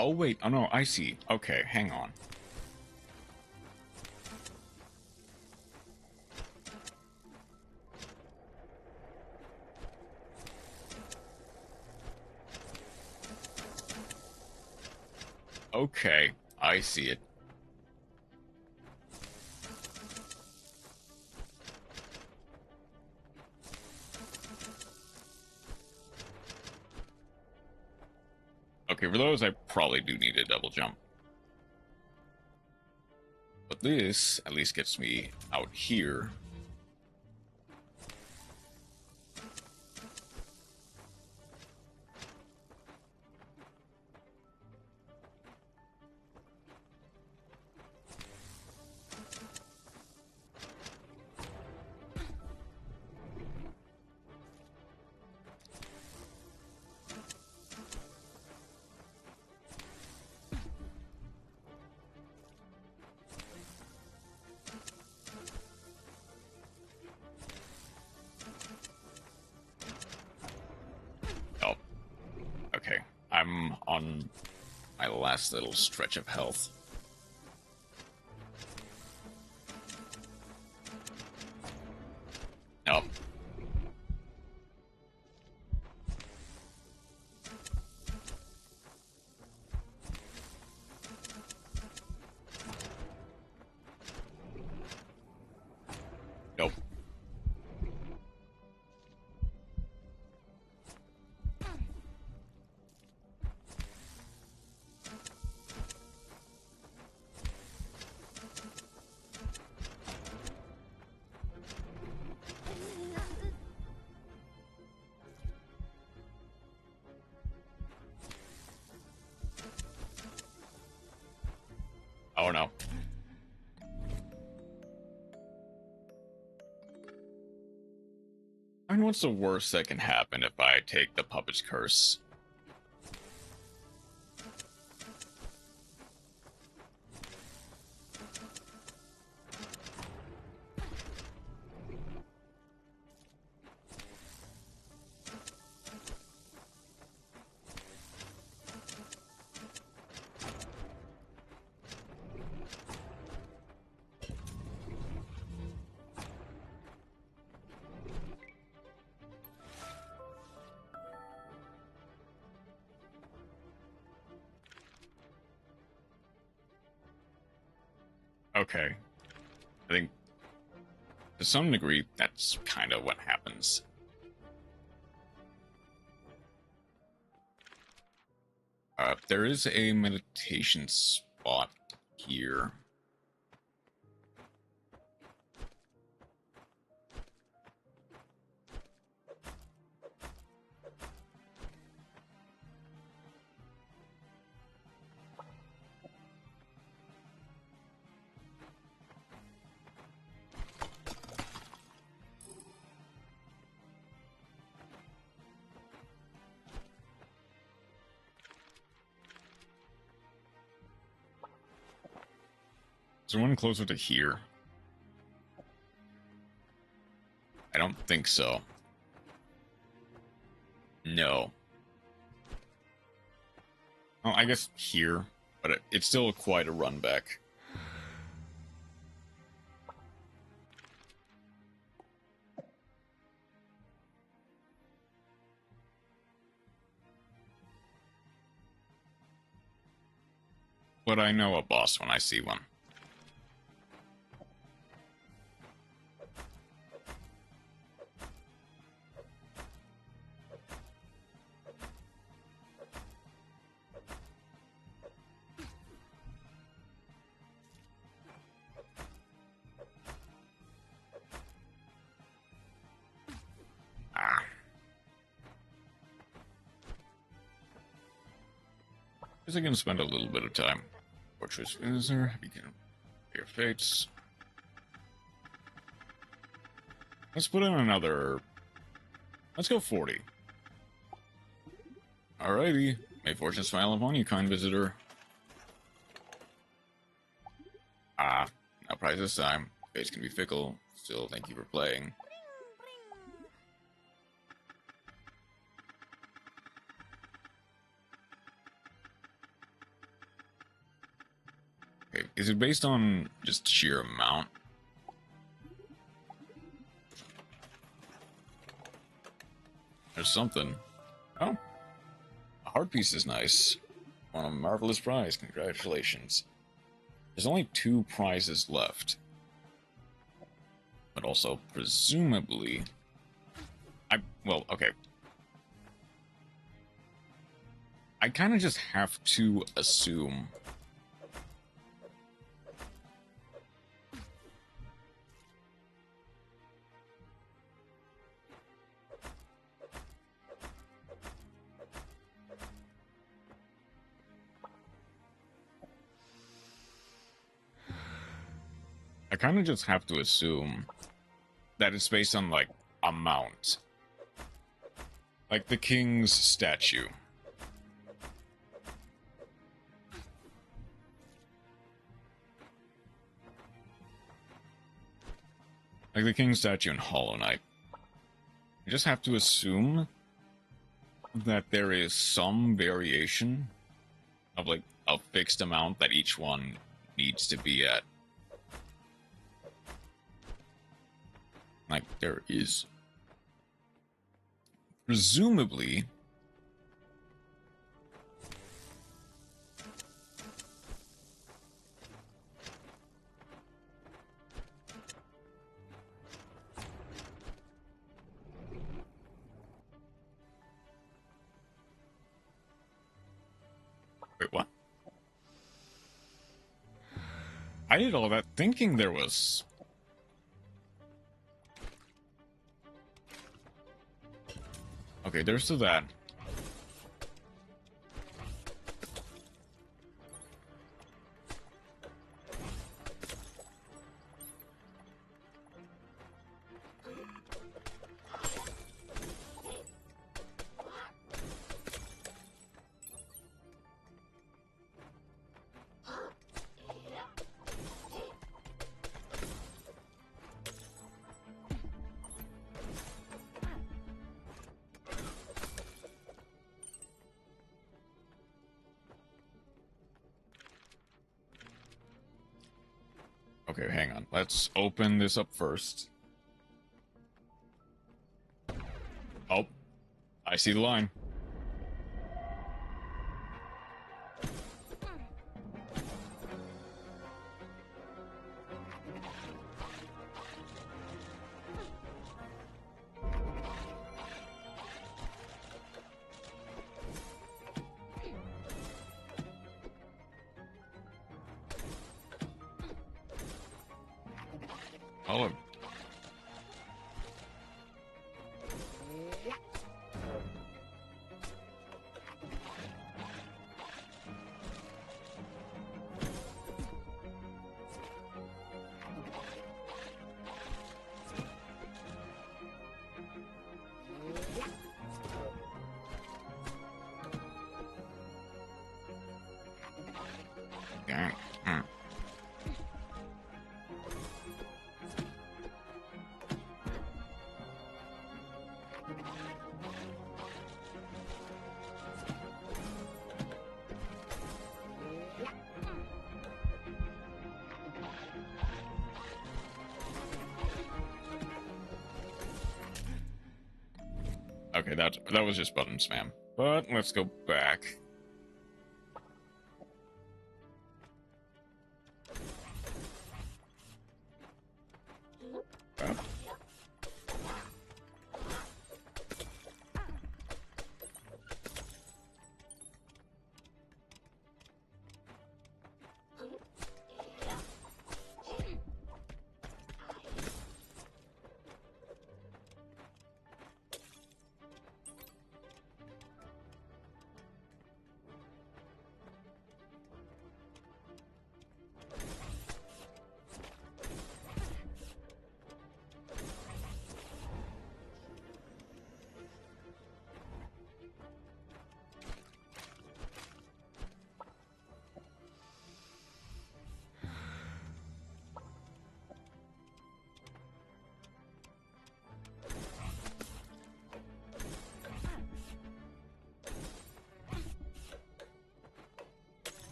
S1: Oh, wait. Oh, no, I see. Okay, hang on. Okay, I see it. Okay, for those, I probably do need a double jump. But this at least gets me out here. Oh, okay. I'm on my last little stretch of health. Oh. Nope. Oh no. I mean, what's the worst that can happen if I take the puppet's curse? Okay. I think, to some degree, that's kind of what happens. There is a meditation spot here. Is there one closer to here? I don't think so. No. Well, I guess here, but it's still quite a run back. But I know a boss when I see one. Ah. Guess I can spend a little bit of time. Fortress Visitor, begin your fates. Let's put in another. Let's go 40. Alrighty. May fortune smile upon you, kind visitor. Ah, no prize this time. Fates can be fickle. Still, thank you for playing. Is it based on just sheer amount? There's something. Oh. A heart piece is nice. Won a marvelous prize. Congratulations. There's only 2 prizes left. But also, presumably... Well, okay. I kind of just have to assume... I kind of just have to assume that it's based on, like, amount. Like the king's statue. Like the king's statue in Hollow Knight. I just have to assume that there is some variation of, like, a fixed amount that each one needs to be at. Like, there is. Presumably... Wait, what? I did all that thinking there was... Okay, there's to that. Okay, hang on. Let's open this up first. Oh, I see the line. Oh. Yeah. Okay, that was just button spam. But let's go back. Oh.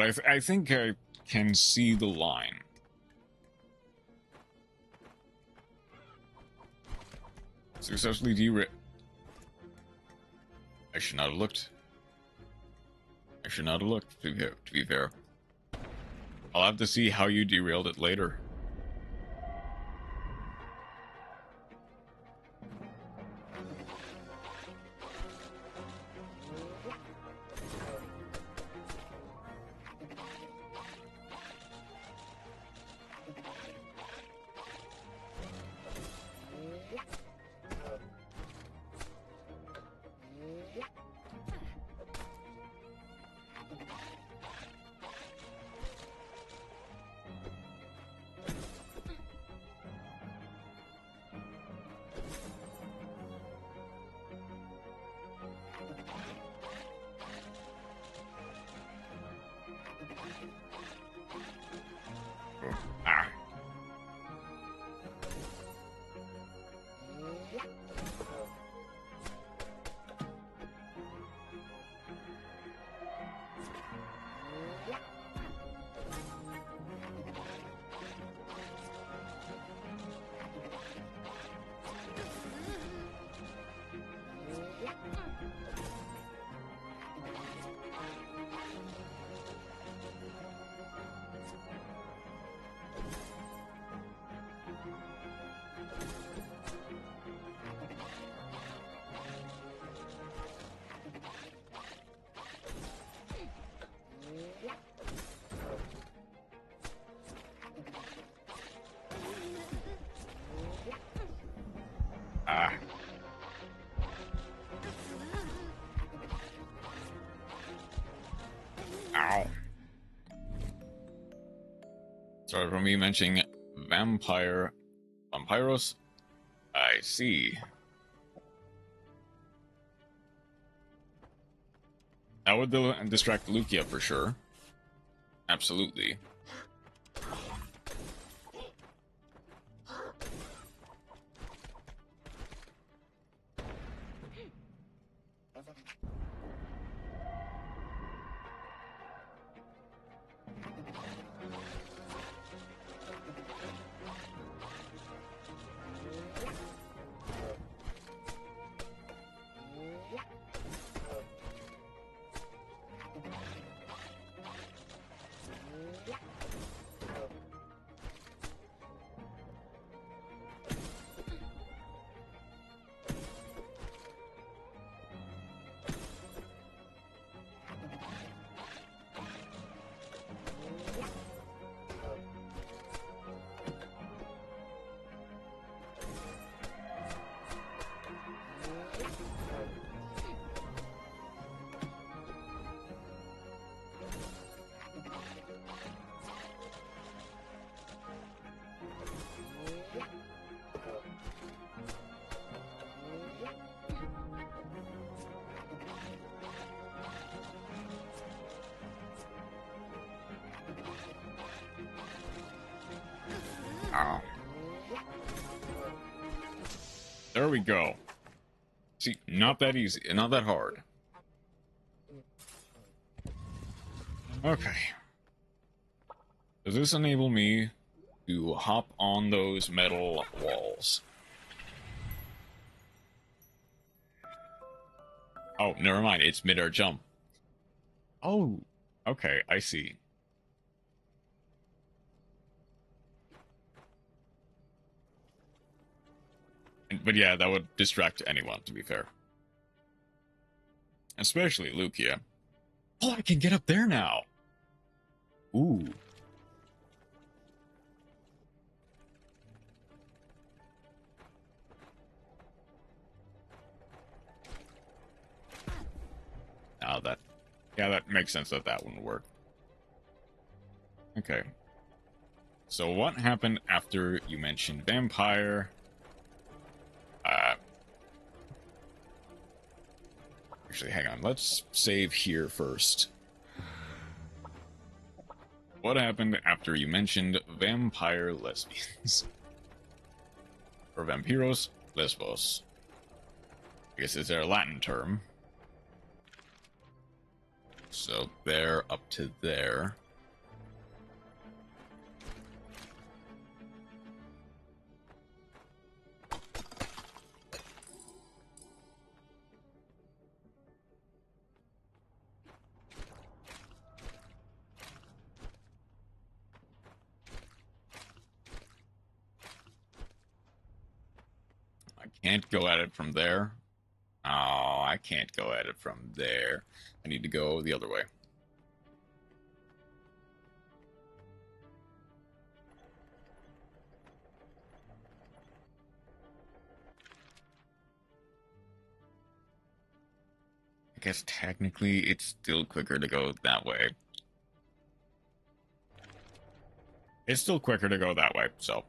S1: I think I can see the line. Successfully derail. I should not have looked. I should not have looked, to be fair. I'll have to see how you derailed it later. Ow. Sorry for me mentioning Vampiros? I see. That would distract Lucia for sure. Absolutely. There we go. See, not that easy, not that hard. Okay. Does this enable me to hop on those metal walls? Oh, never mind, it's mid-air jump. Oh, okay, I see. But yeah, that would distract anyone, to be fair. Especially Lucia. Oh, I can get up there now! Ooh. Now that... Yeah, that makes sense that that wouldn't work. Okay. So what happened after you mentioned vampire? Actually, hang on. Let's save here first. What happened after you mentioned vampire lesbians? Or vampiros lesbos? I guess it's their Latin term. So there up to there. I can't go at it from there. Oh, I can't go at it from there. I need to go the other way. I guess technically it's still quicker to go that way. It's still quicker to go that way, so.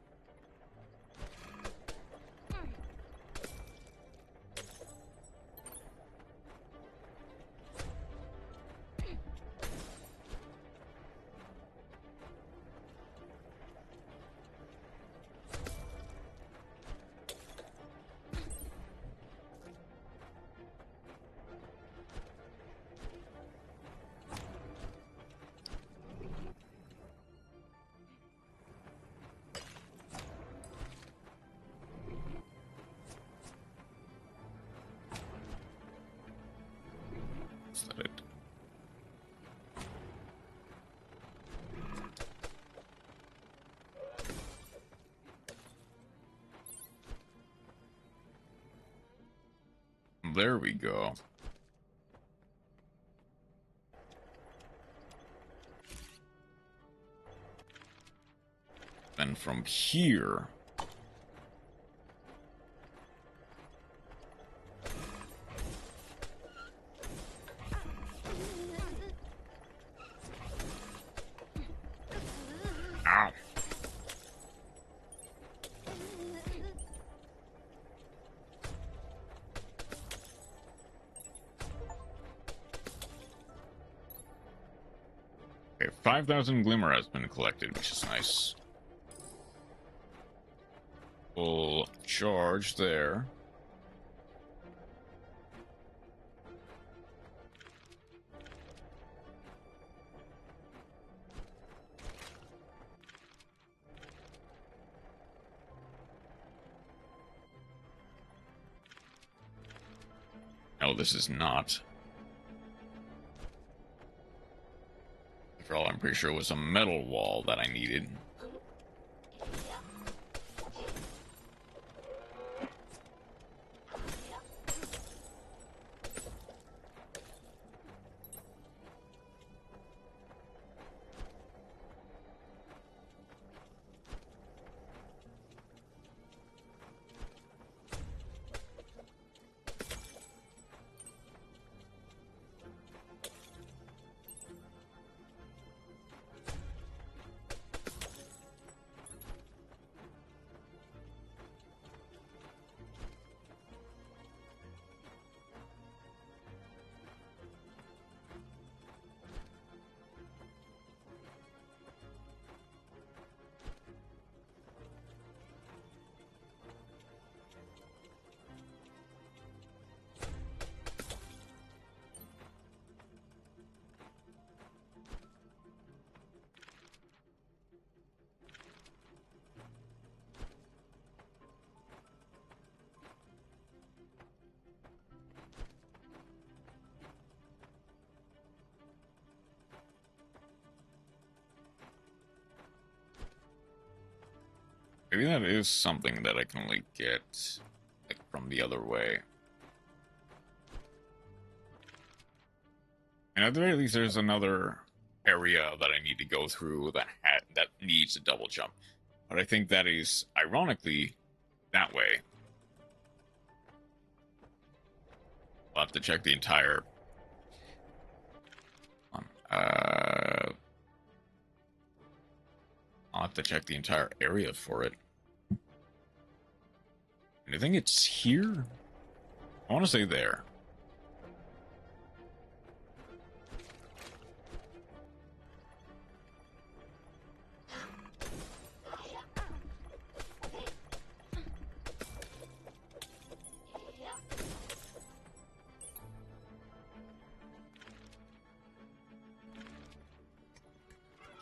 S1: Is that it? There we go. And from here... Ow. Okay, 5,000 glimmer has been collected, which is nice. Full charge there. No, this is not. After all, I'm pretty sure it was a metal wall that I needed. Maybe that is something that I can only get like from the other way. And at the very least, there's another area that I need to go through that needs a double jump. But I think that is, ironically, that way. I'll have to check the entire... I'll have to check the entire area for it. And I think it's here? I want to say there.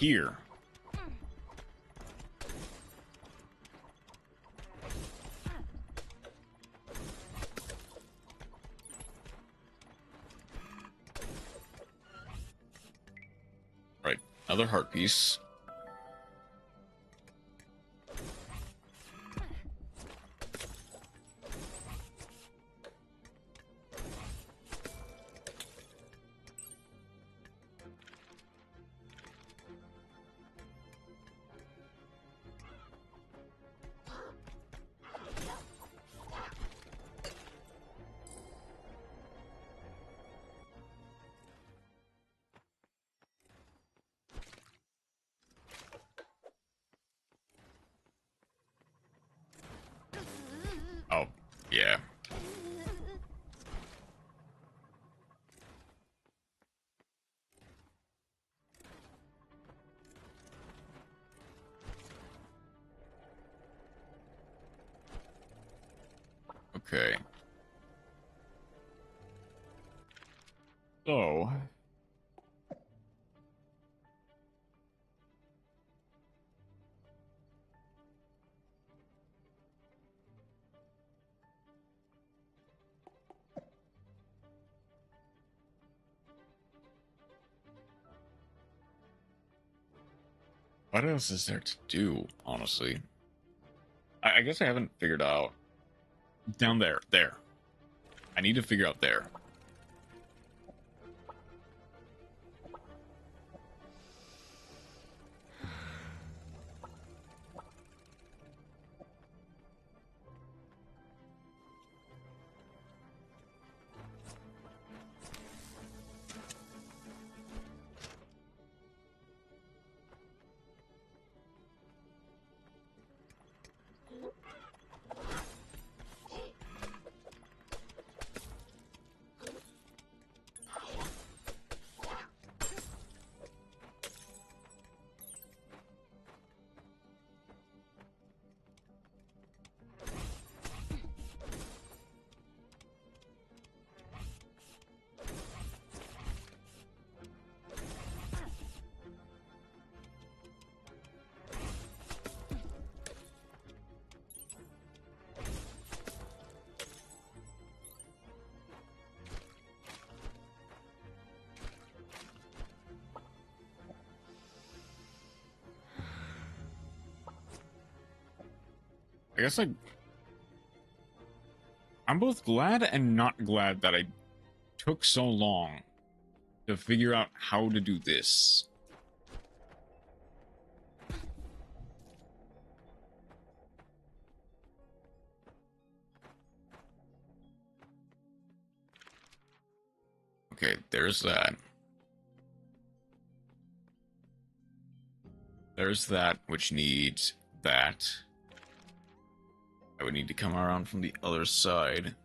S1: here. Right, another heart piece. Oh, yeah. Okay. So... what else is there to do, honestly? I guess I haven't figured out... Down there. There. I need to figure out there. I guess I'm both glad and not glad that I took so long to figure out how to do this. Okay, there's that. There's that, which needs that. I would need to come around from the other side.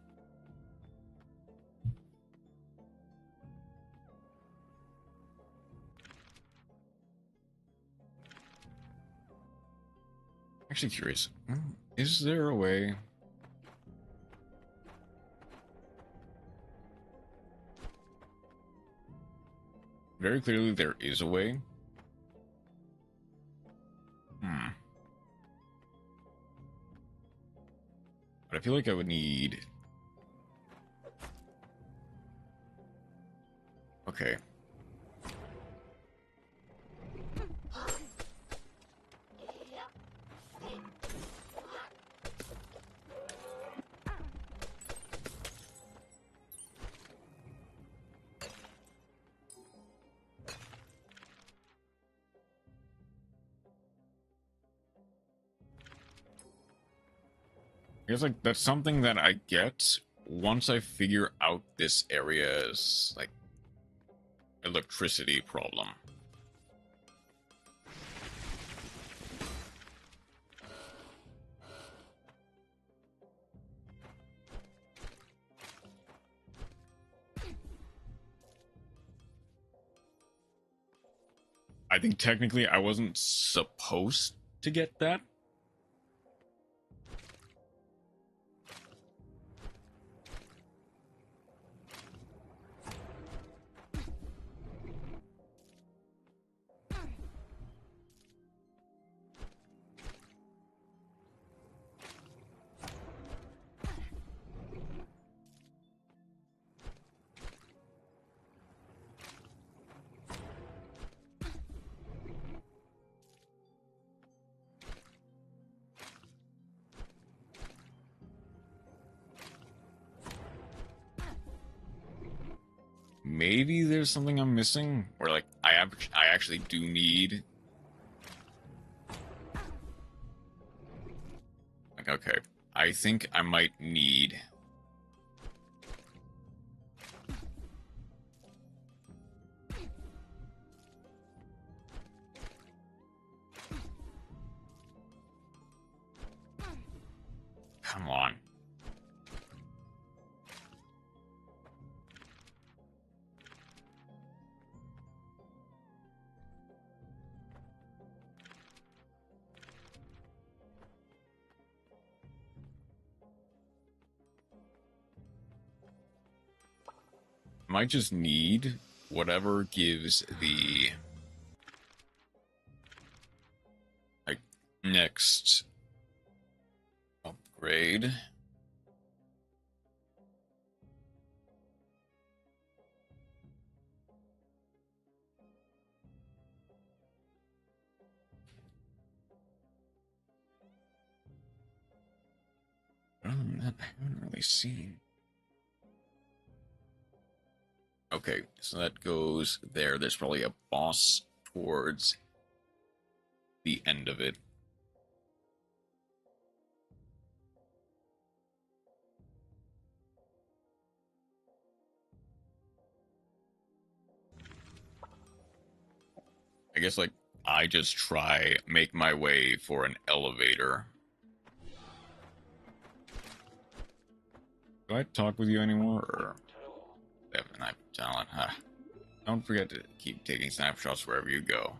S1: Actually curious, is there a way? Very clearly there is a way. But I feel like I would need... Okay. I guess, like, that's something that I get once I figure out this area's, like, electricity problem. I think technically I wasn't supposed to get that. maybe there's something I'm missing, or like I actually do need. Like, okay, I think I might need. Come on. Might just need whatever gives the like next upgrade. Other than that, I haven't really seen. Okay, so that goes there. There's probably a boss towards the end of it. I guess, like, I just make my way for an elevator. Do I talk with you anymore, or... Talent, huh? Don't forget to keep taking snapshots wherever you go.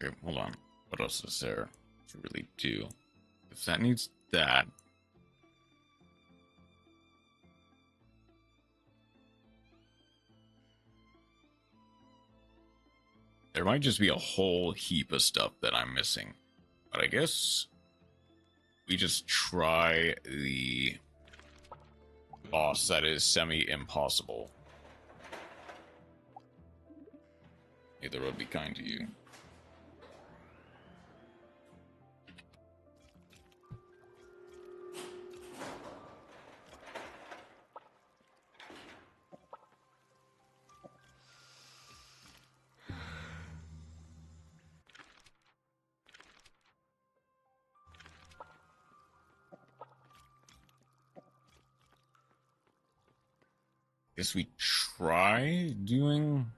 S1: Okay, hold on. What else is there to really do? If that needs that... There might just be a whole heap of stuff that I'm missing. But I guess... we just try the boss that is semi-impossible. May the road be kind to you. Guess we try doing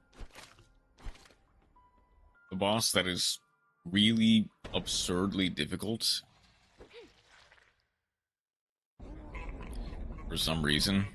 S1: the boss that is really absurdly difficult for some reason.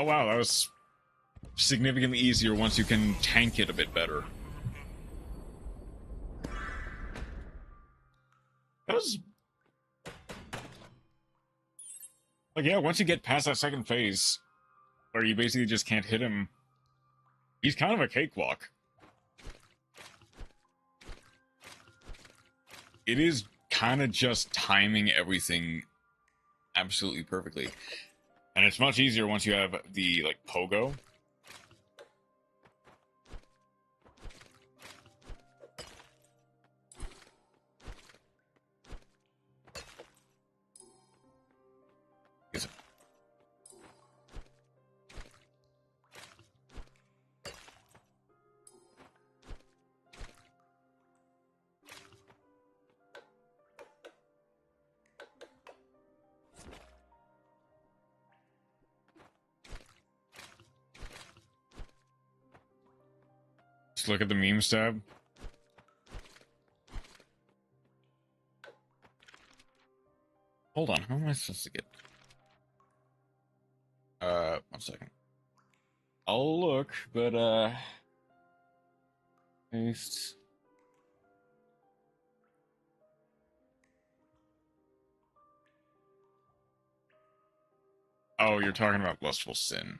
S1: wow, that was significantly easier once you can tank it a bit better. That was... Like, yeah, once you get past that second phase, where you basically just can't hit him, he's kind of a cakewalk. It is kind of just timing everything absolutely perfectly. And it's much easier once you have the, like, pogo. Just look at the memes tab. Hold on, how am I supposed to get... 1 second. I'll look, but, paste. Oh, you're talking about Lustful Sin.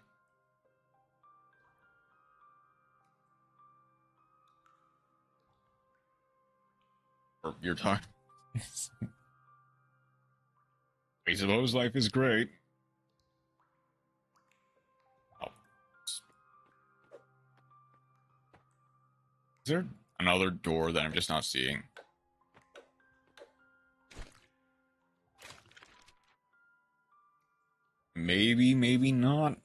S1: Or you're talking... I suppose life is great. Oh. Is there another door that I'm just not seeing? Maybe, maybe not.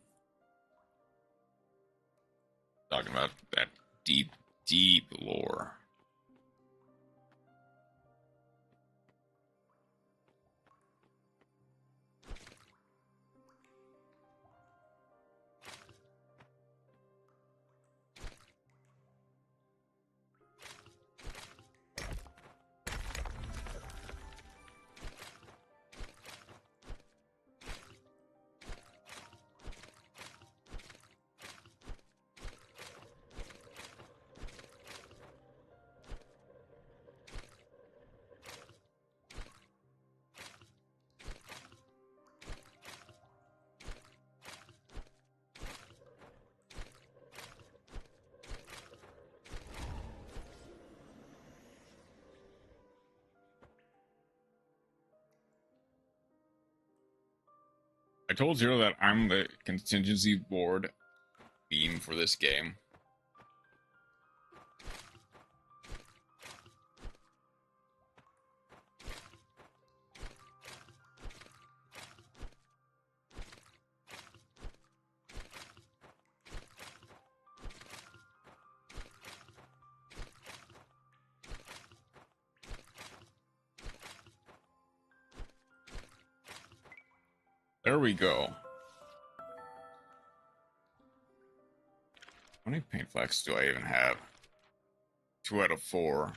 S1: Talking about that deep, deep lore. I told Zero that I'm the contingency board beam for this game. There we go. How many paint flecks do I even have? 2 out of 4.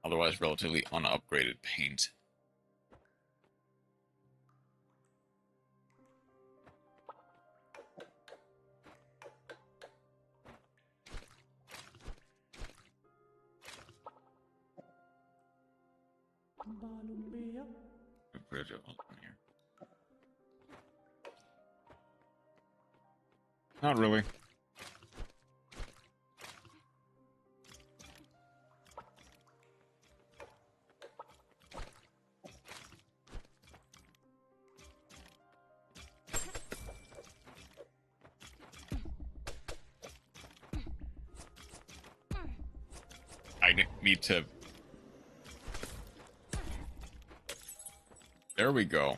S1: Otherwise, relatively unupgraded paint. Put it up here. Not really. I need to... There we go.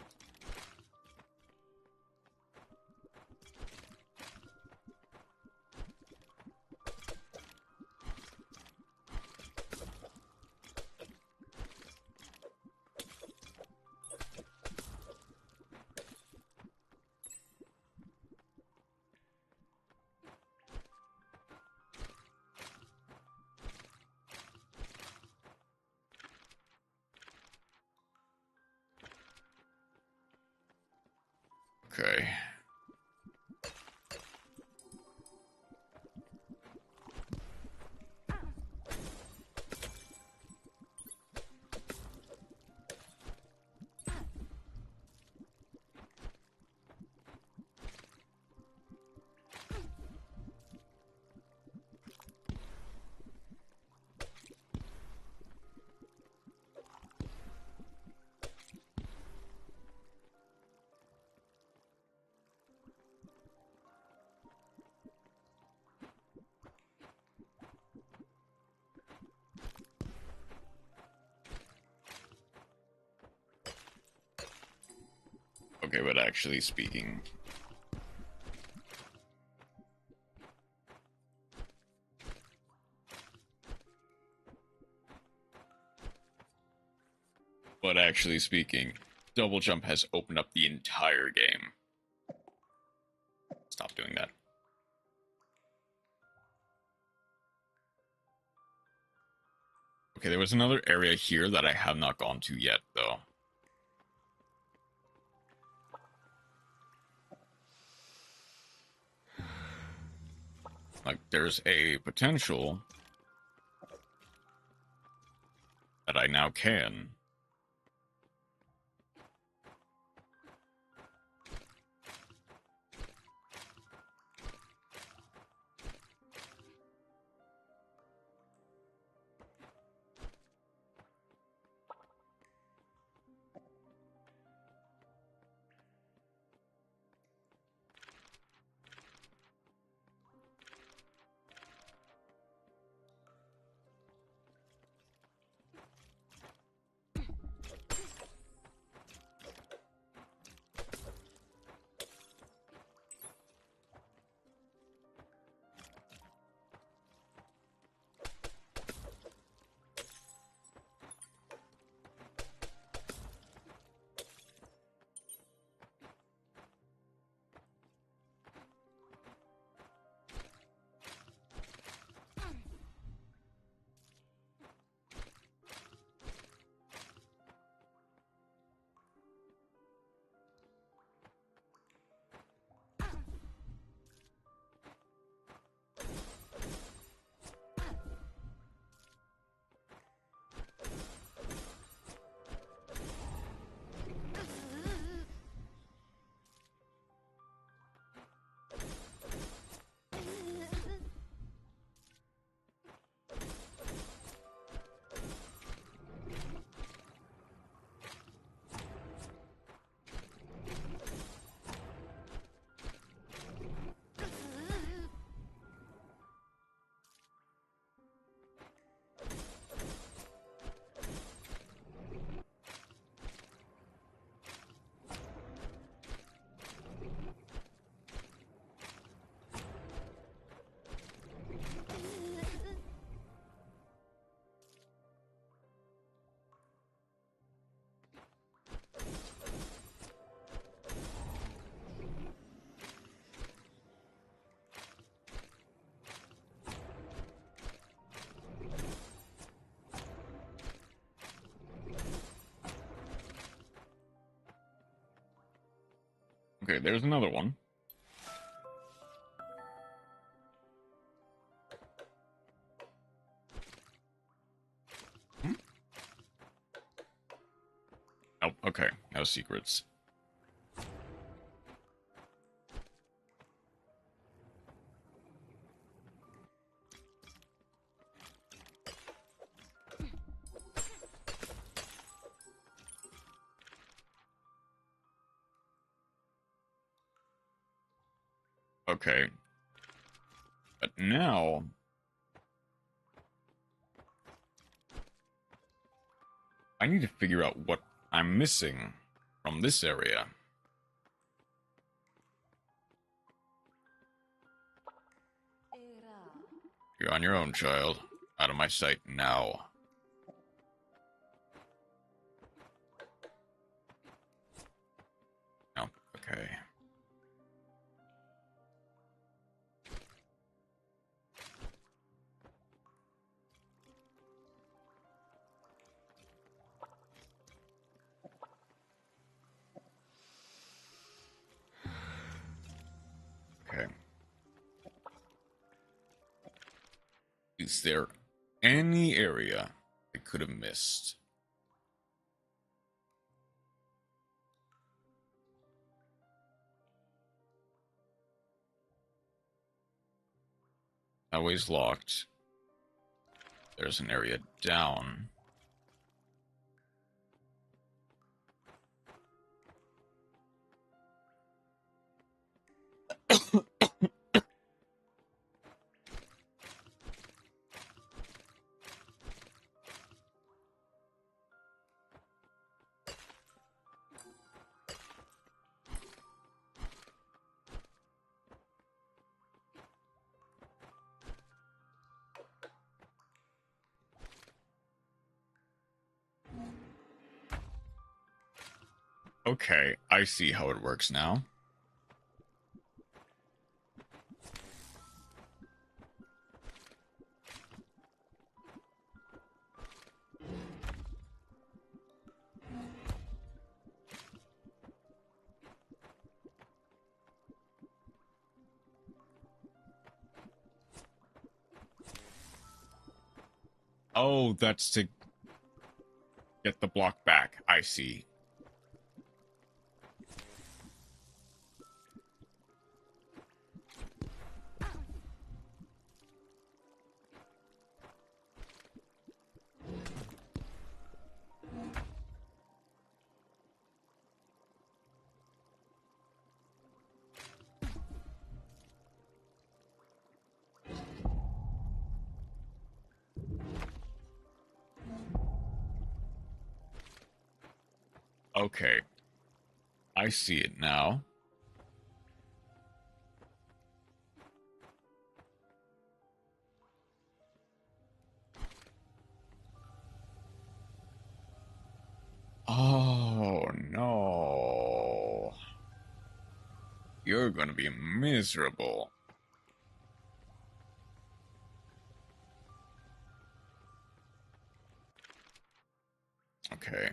S1: Okay. Okay, but actually speaking... But actually speaking, double jump has opened up the entire game. Stop doing that. Okay, there was another area here that I have not gone to yet, though. Like, there's a potential that I now can. Okay, there's another one. Oh, okay. No secrets. Okay. But now... I need to figure out what I'm missing from this area. You're on your own, child. Out of my sight now. Oh, okay. Is there any area I could have missed? Always locked. There's an area down. Okay, I see how it works now. Oh, that's to get the block back. I see. Okay. I see it now. Oh, no. You're gonna be miserable. Okay.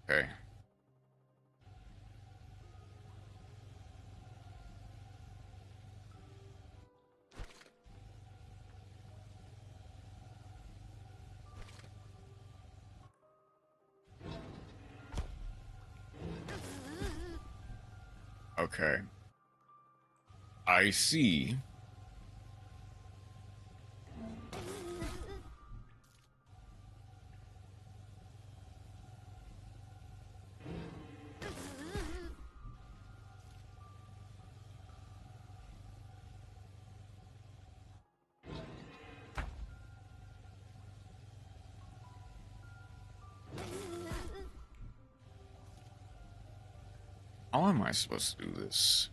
S1: Okay. Okay. I see. How am I supposed to do this?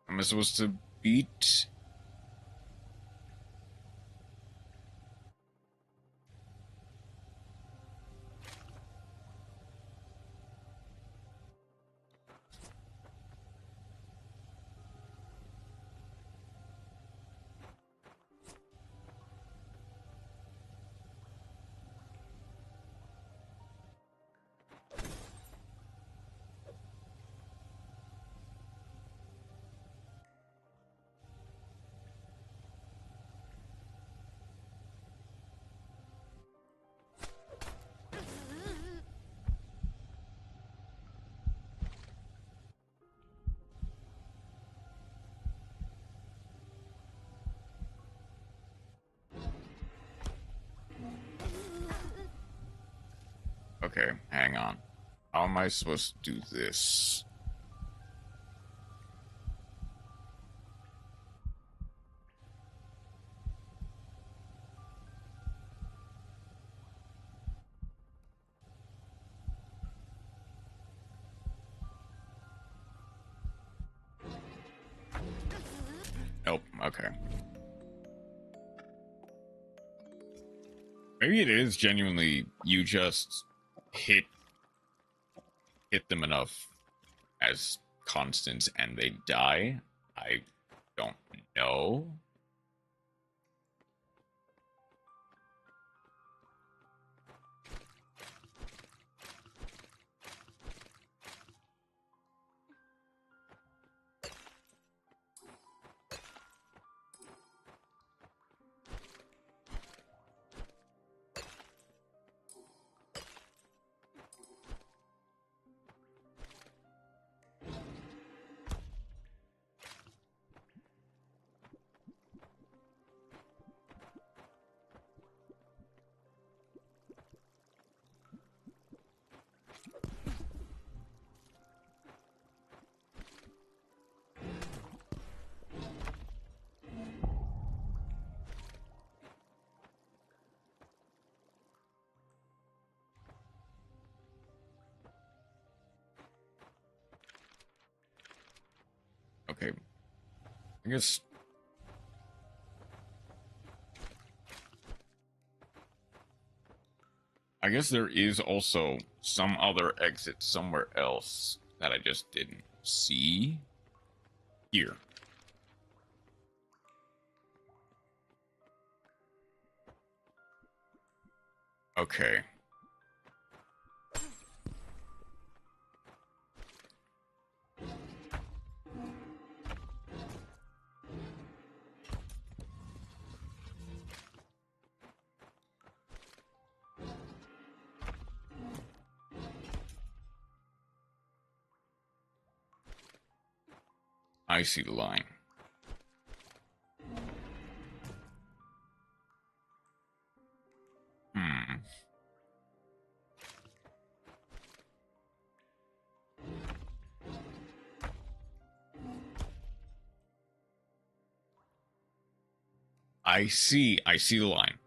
S1: Am I supposed to beat... Okay, hang on. How am I supposed to do this? Nope, okay. Maybe it is genuinely you just hit them enough as Constance and they die. I don't know. Okay. I guess there is also some other exit somewhere else that I just didn't see. Here. Okay. I see the line. I see the line.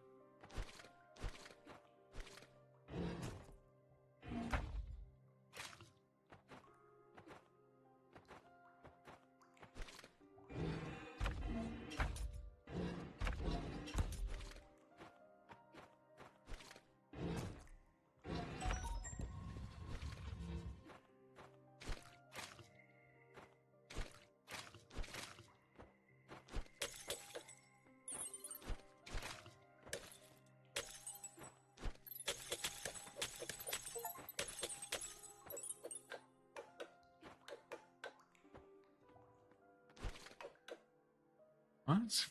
S1: What?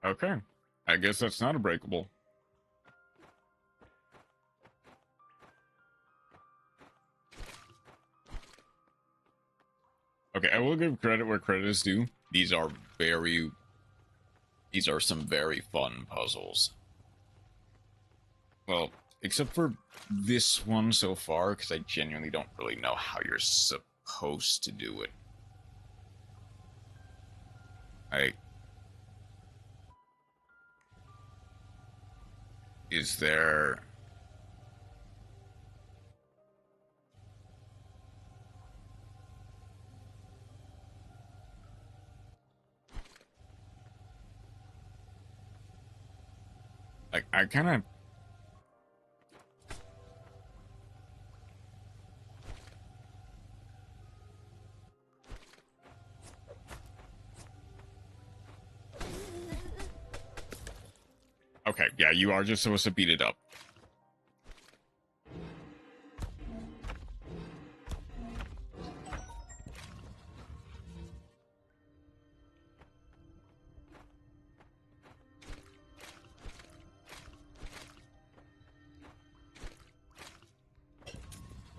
S1: Okay. I guess that's not a breakable. Okay, I will give credit where credit is due. These are some very fun puzzles. Well, except for this one so far, because I genuinely don't really know how you're supposed to do it. Is there... Like, I kind of... Okay, yeah, you are just supposed to beat it up.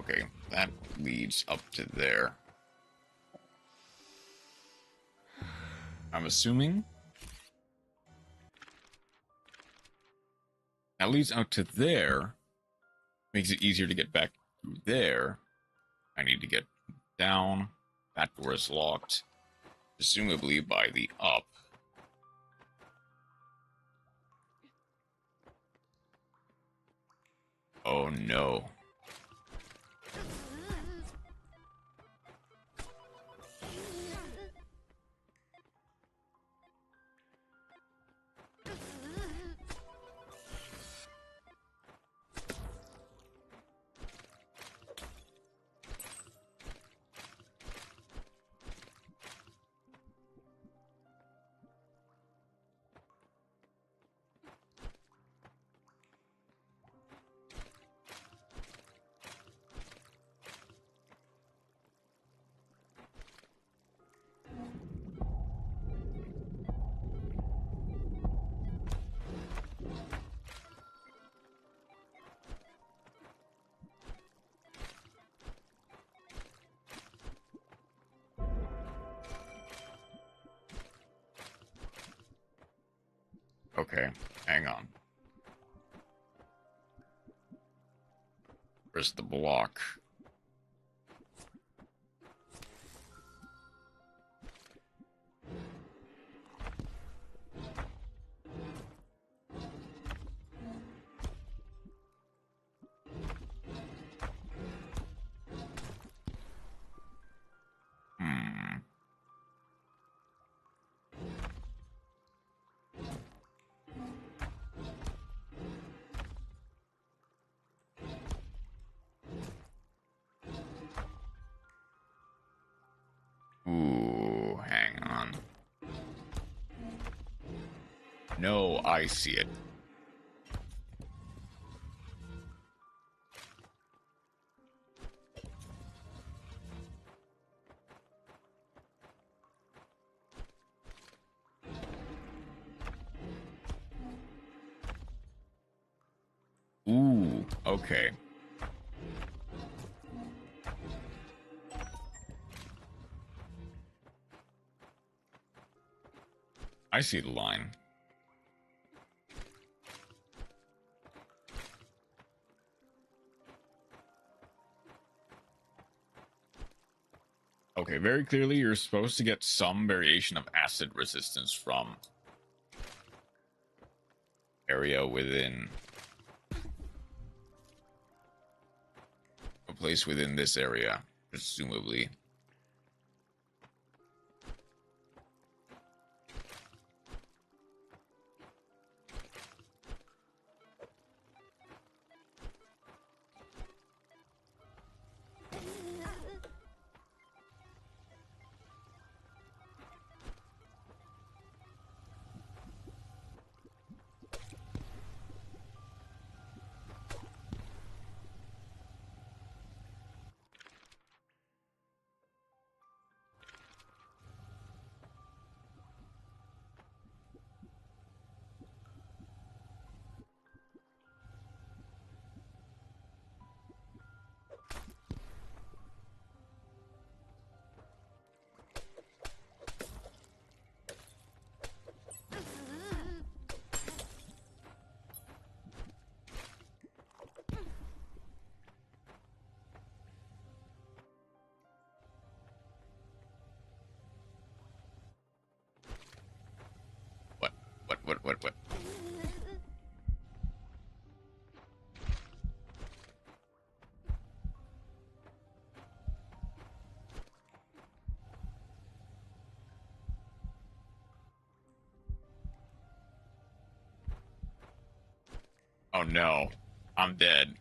S1: Okay, that leads up to there. I'm assuming that leads out to there, Makes it easier to get back through there. I need to get down. That door is locked, presumably by the up. Oh no. Okay, hang on. Where's the block? Ooh, hang on. No, I see it. Ooh, okay. I see the line. Okay, very clearly you're supposed to get some variation of acid resistance from area within a place within this area, presumably. What? Oh no, I'm dead.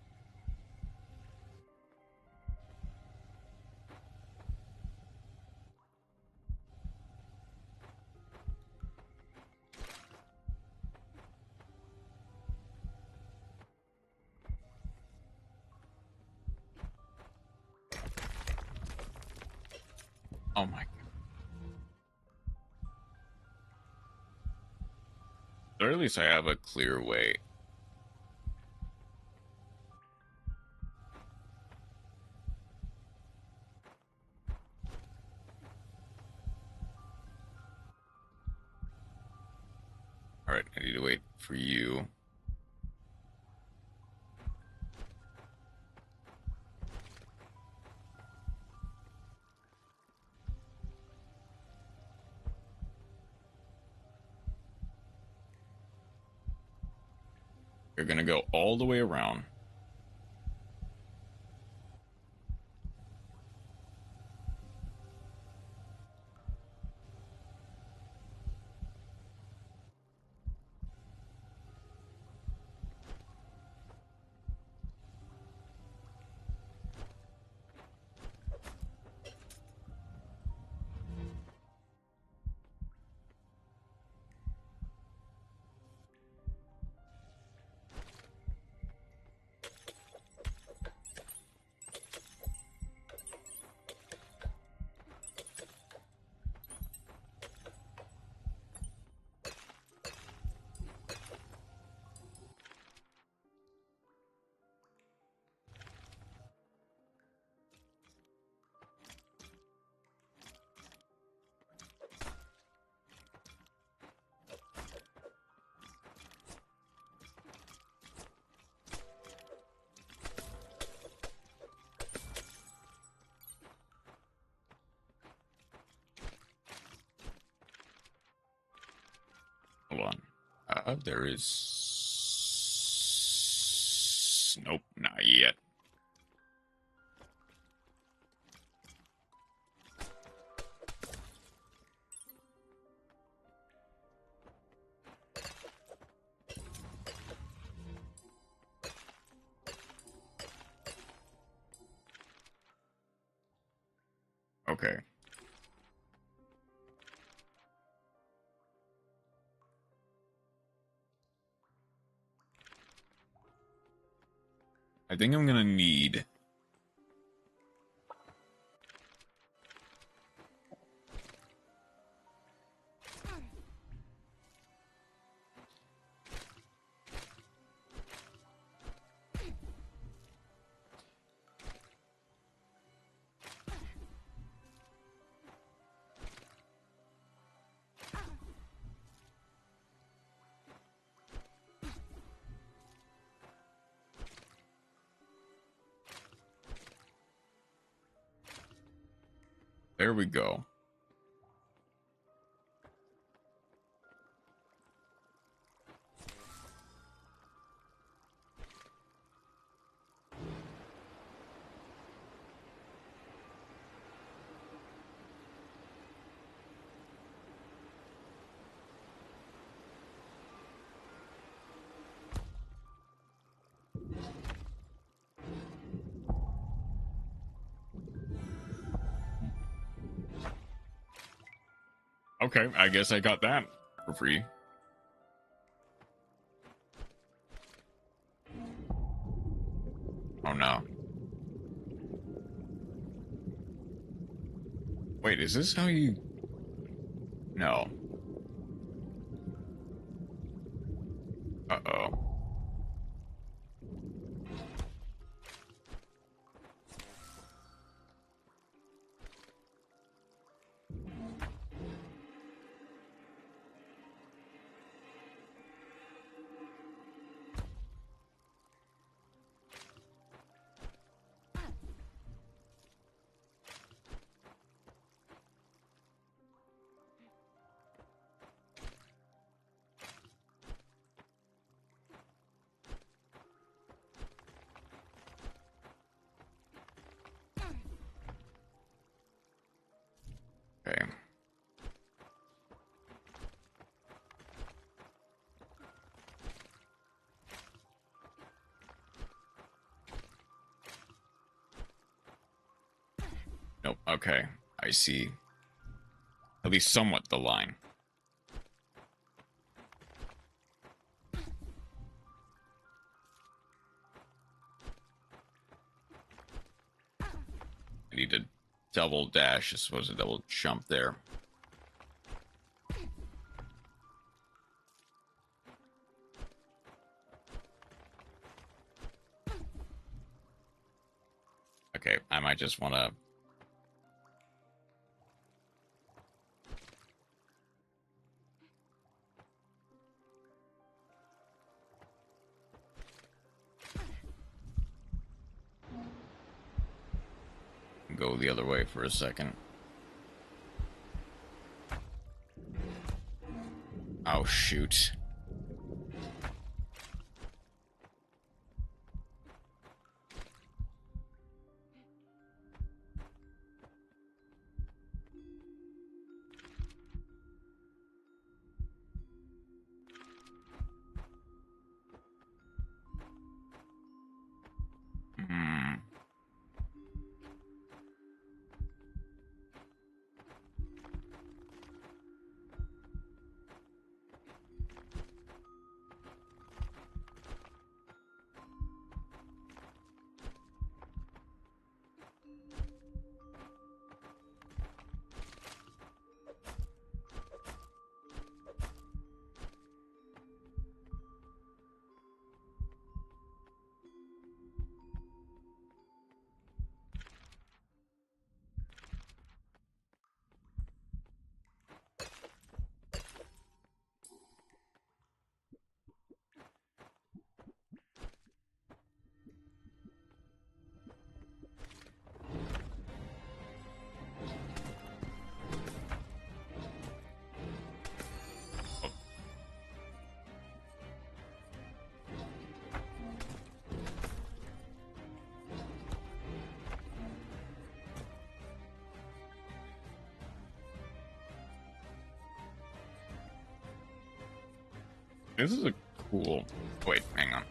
S1: Oh my god. Or at least I have a clear way. Alright, I need to wait for you. You're gonna go all the way around. Hold on. There is... Nope, not yet. Okay. I think I'm gonna need... There we go. Okay, I guess I got that for free. Oh no. Wait, is this how you... No. Uh-oh. Okay. Nope, okay. I see. At least somewhat the line. I need to double dash. I suppose a double jump there. Okay, I might just want to... go the other way for a second. Oh, shoot. This is a cool... Wait, hang on.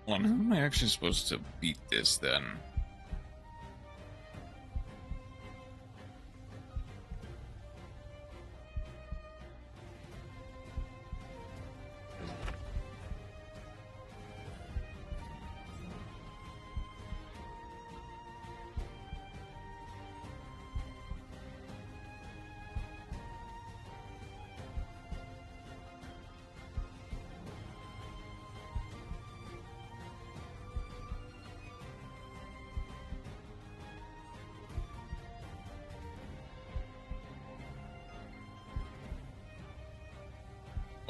S1: Hold on, how am I actually supposed to beat this then?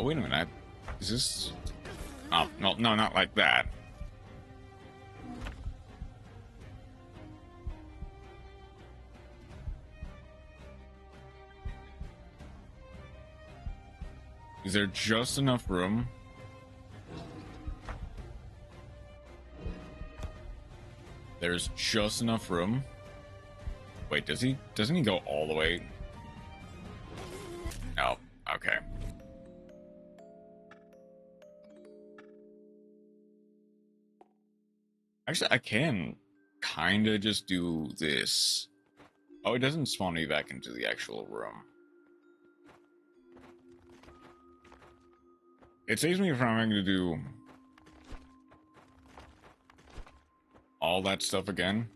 S1: Oh, wait a minute. Is this... Oh, no, no, not like that. Is there just enough room? There's just enough room. Wait, doesn't he go all the way? No. Okay. Actually, I can kind of just do this. Oh, it doesn't spawn me back into the actual room. It saves me from having to do all that stuff again.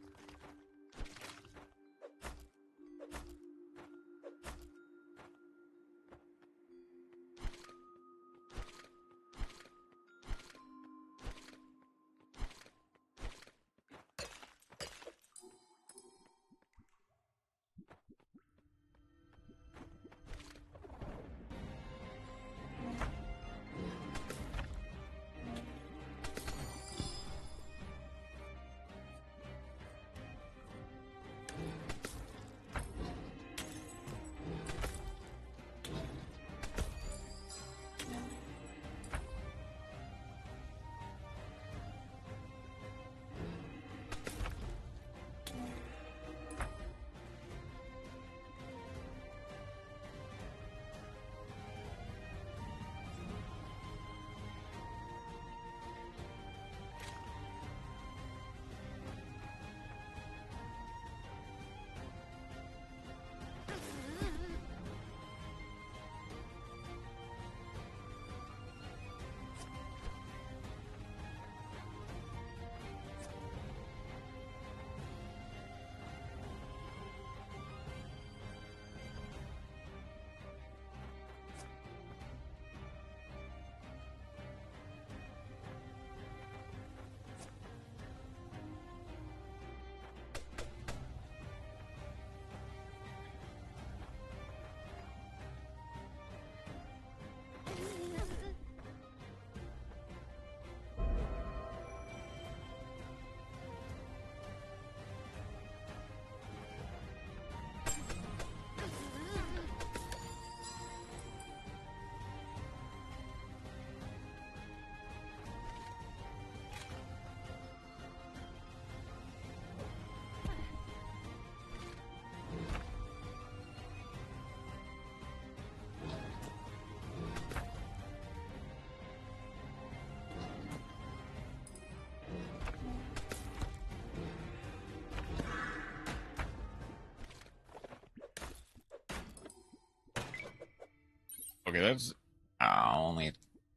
S1: Okay, that's only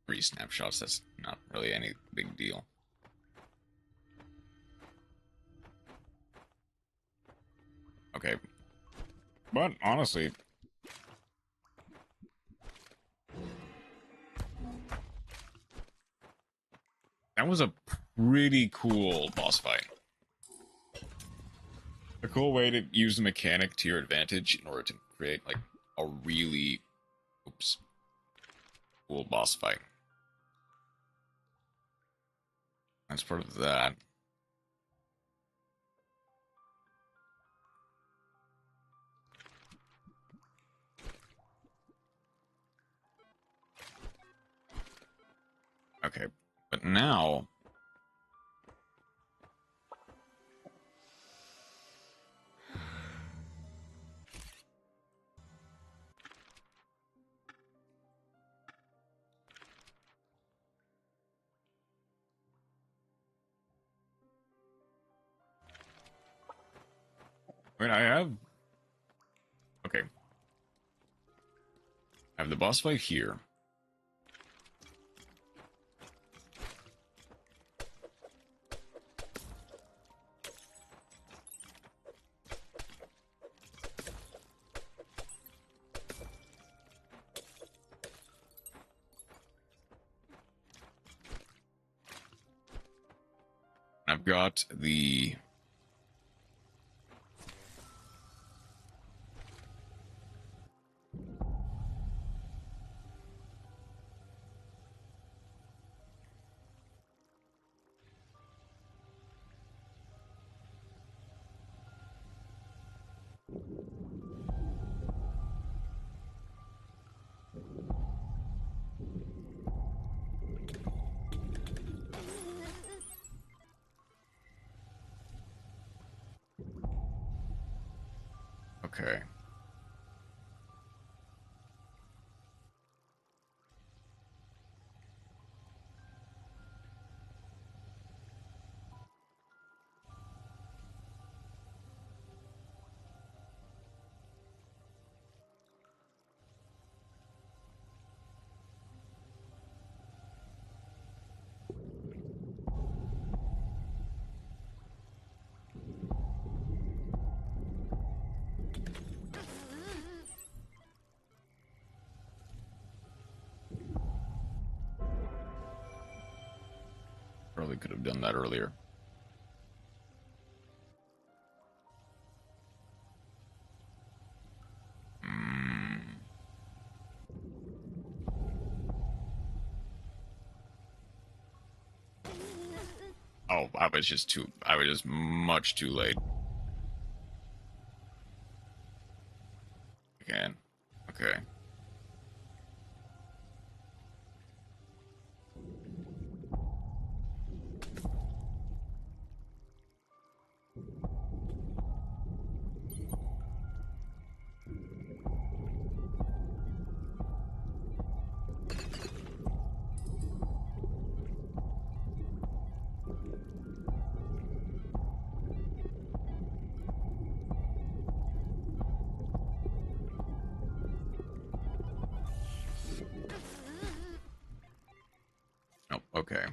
S1: 3 snapshots. That's not really any big deal. Okay. But honestly, That was a pretty cool boss fight. A cool way to use the mechanic to your advantage in order to create, like, a really, cool boss fight. That's part of that. Okay, but now... Wait, I have... Okay. I have the boss fight here. I've got the... Okay. Probably could have done that earlier. Oh, I was just much too late. Again. Okay. Oh, okay.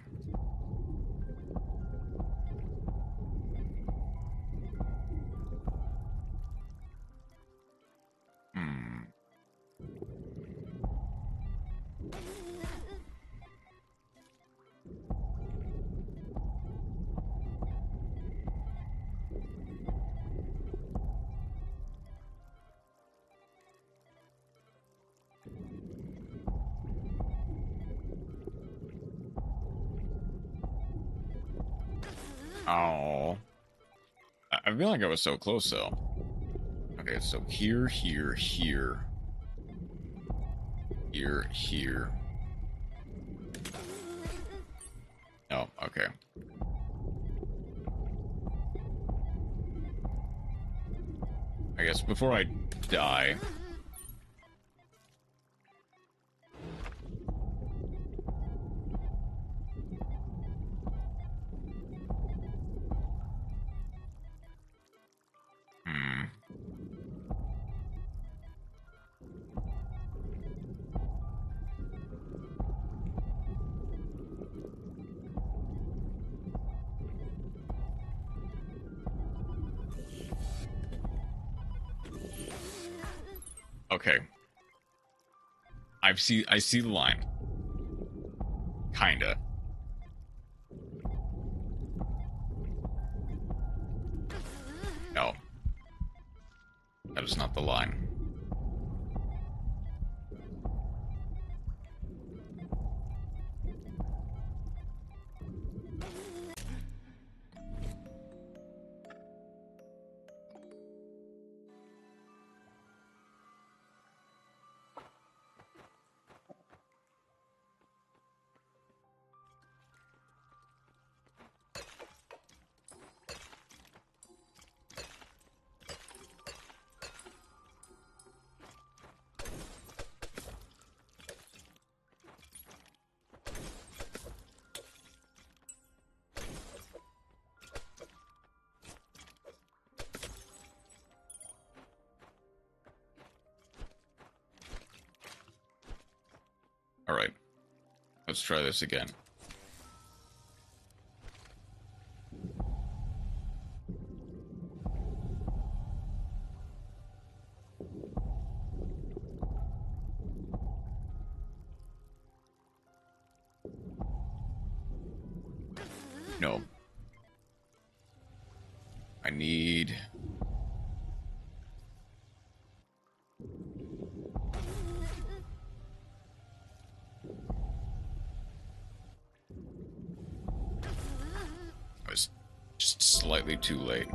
S1: Oh. I feel like I was so close, though. Okay, so here, here, here. Here, here. Oh, okay. I guess before I die... Okay. I see the line. Kinda. That is not the line. Alright. Let's try this again. No. I need... I was just slightly too late.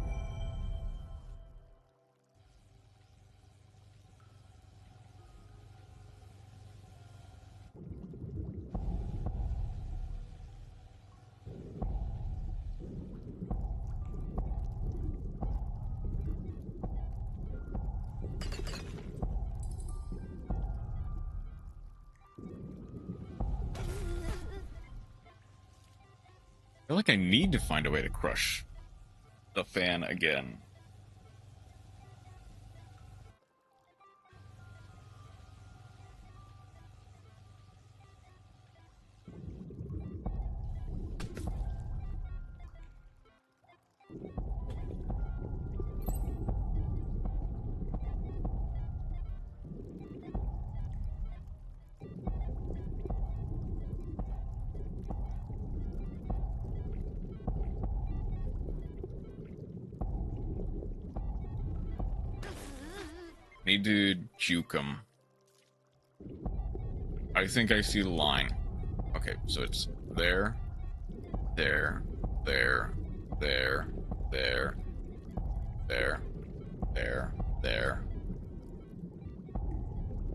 S1: I feel like I need to find a way to crush the fan again. Need to juke him. I think I see the line. Okay, so it's there, there, there, there, there, there, there, there,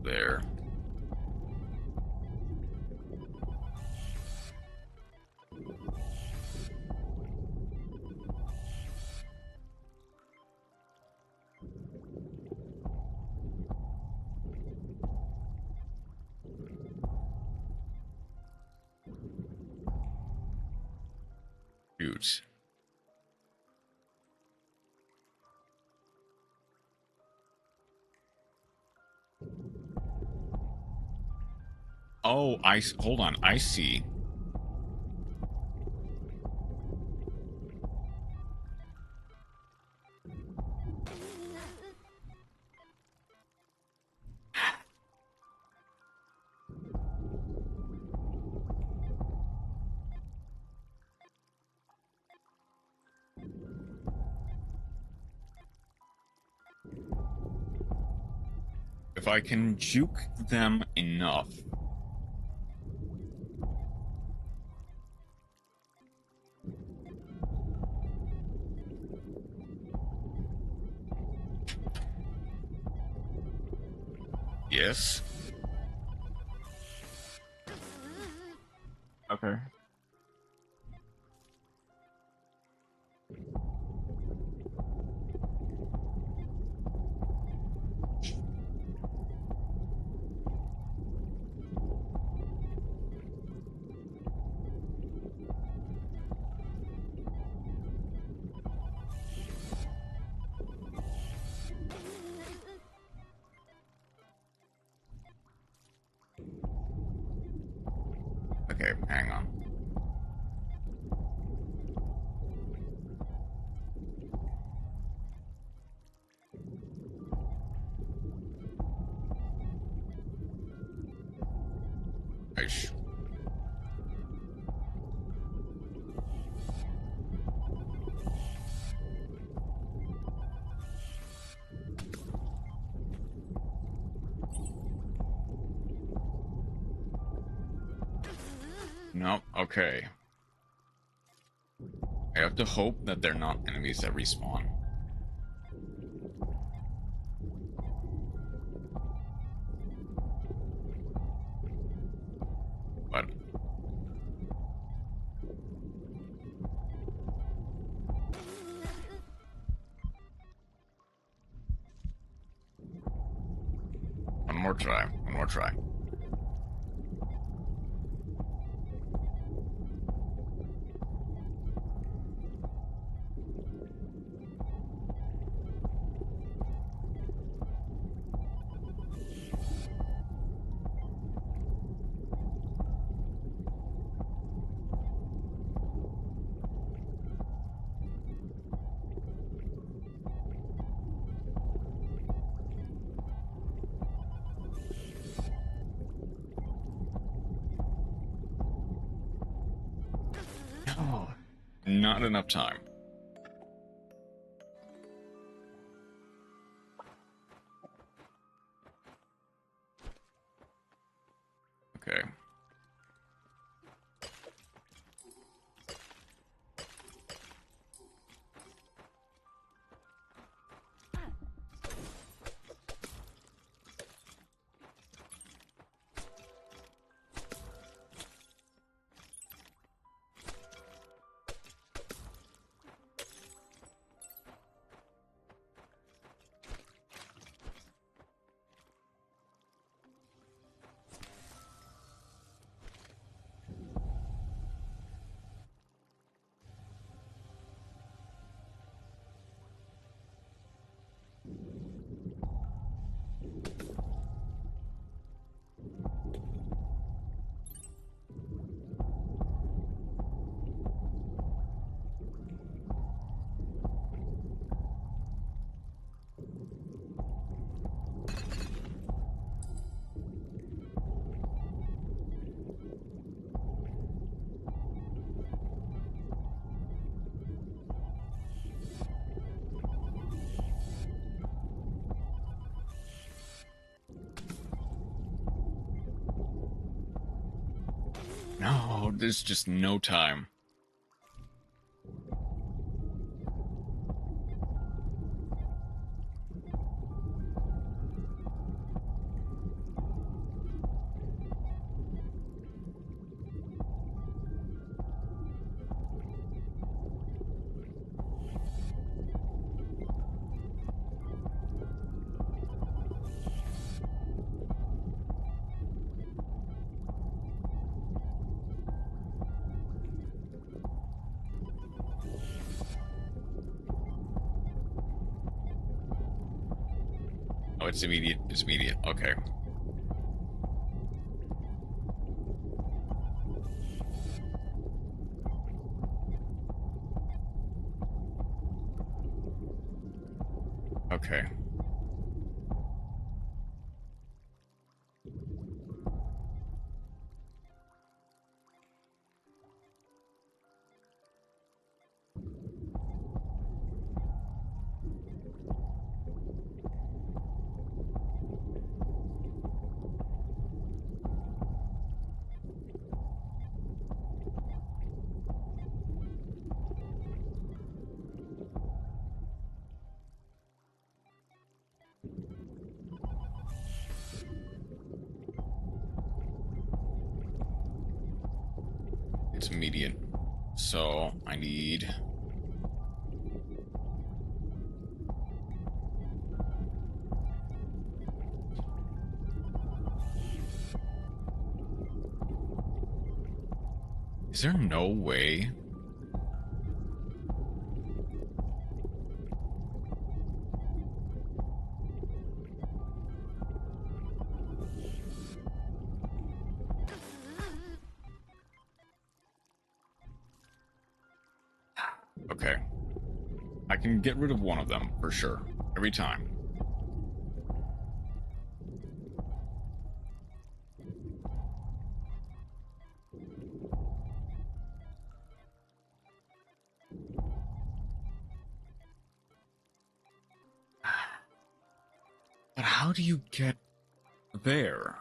S1: there. Shoot. Oh, hold on, I see. If I can juke them enough. Yes. Okay. Okay, hang on. Aish. No, okay. I have to hope that they're not enemies that respawn. But one more try, one more try. No, not enough time. Okay. No, there's just no time. Oh, it's immediate. It's immediate. Okay. Okay. It's immediate. So I need... Is there no way? Okay. I can get rid of one of them, for sure. Every time. But how do you get there?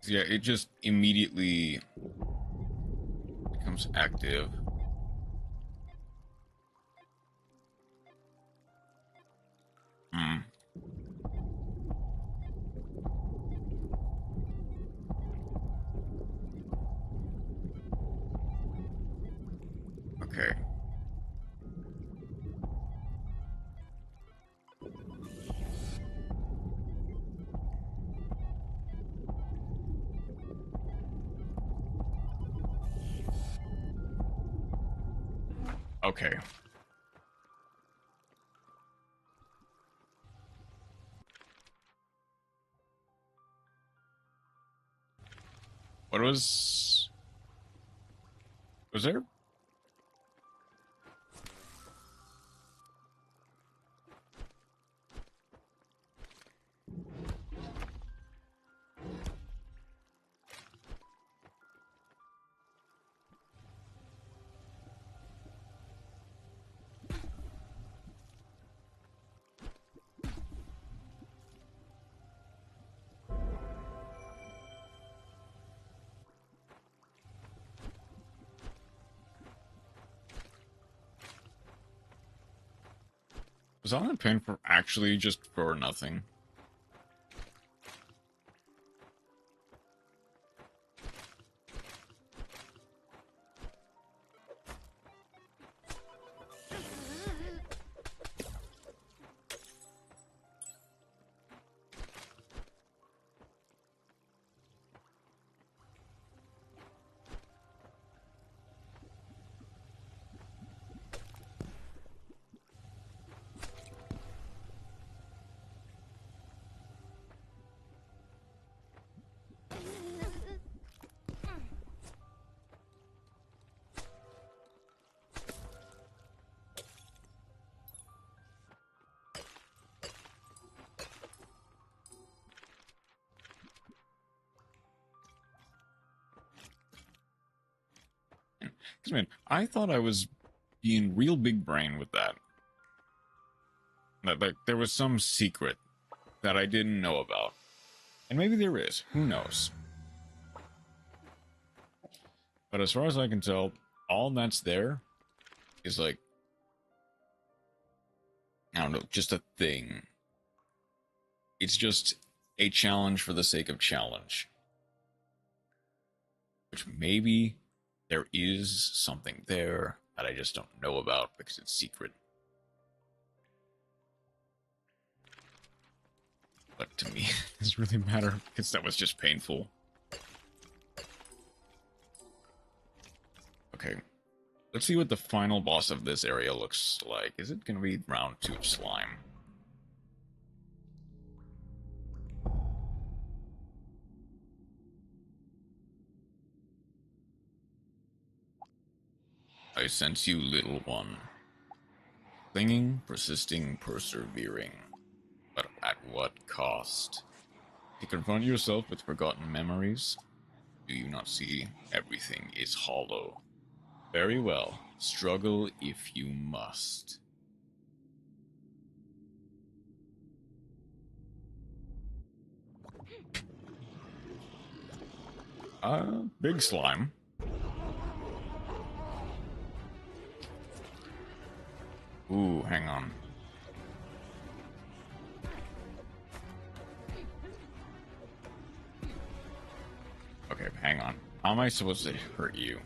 S1: Yeah, it just immediately becomes active. Hmm. Okay. Okay. What was there? Was all that pain for actually just for nothing? Because, man, I thought I was being real big brain with that. That there was some secret that I didn't know about. And maybe there is. Who knows? But as far as I can tell, all that's there is like, I don't know, just a thing. It's just a challenge for the sake of challenge. Which maybe there is something there that I just don't know about because it's secret. But to me, it doesn't really matter because that was just painful. Okay. Let's see what the final boss of this area looks like. Is it going to be round 2 of slime? I sense you, little one. Clinging, persisting, persevering. But at what cost? To confront yourself with forgotten memories? Do you not see everything is hollow? Very well. Struggle if you must. Big slime. Ooh, hang on. Okay, hang on. How am I supposed to hurt you?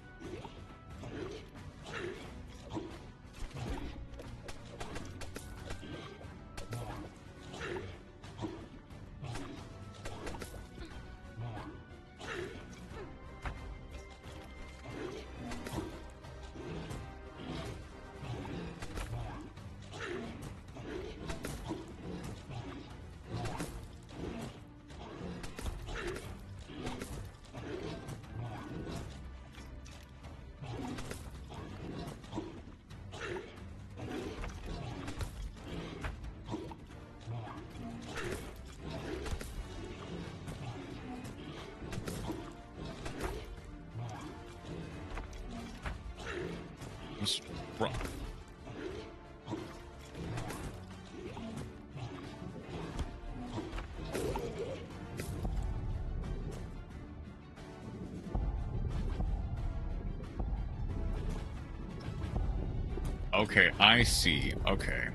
S1: Okay, I see. Okay.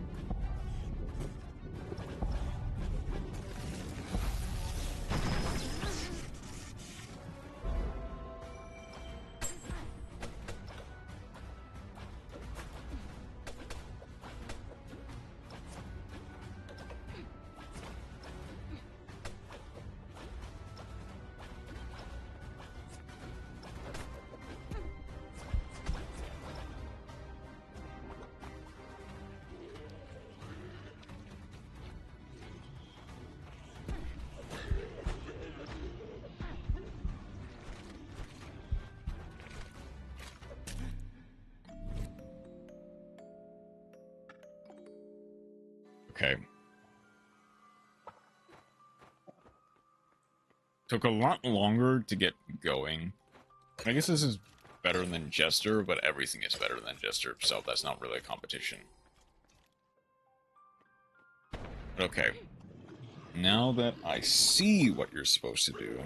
S1: Okay. Took a lot longer to get going. I guess this is better than Jester, but everything is better than Jester, so that's not really a competition. Okay. Now that I see what you're supposed to do...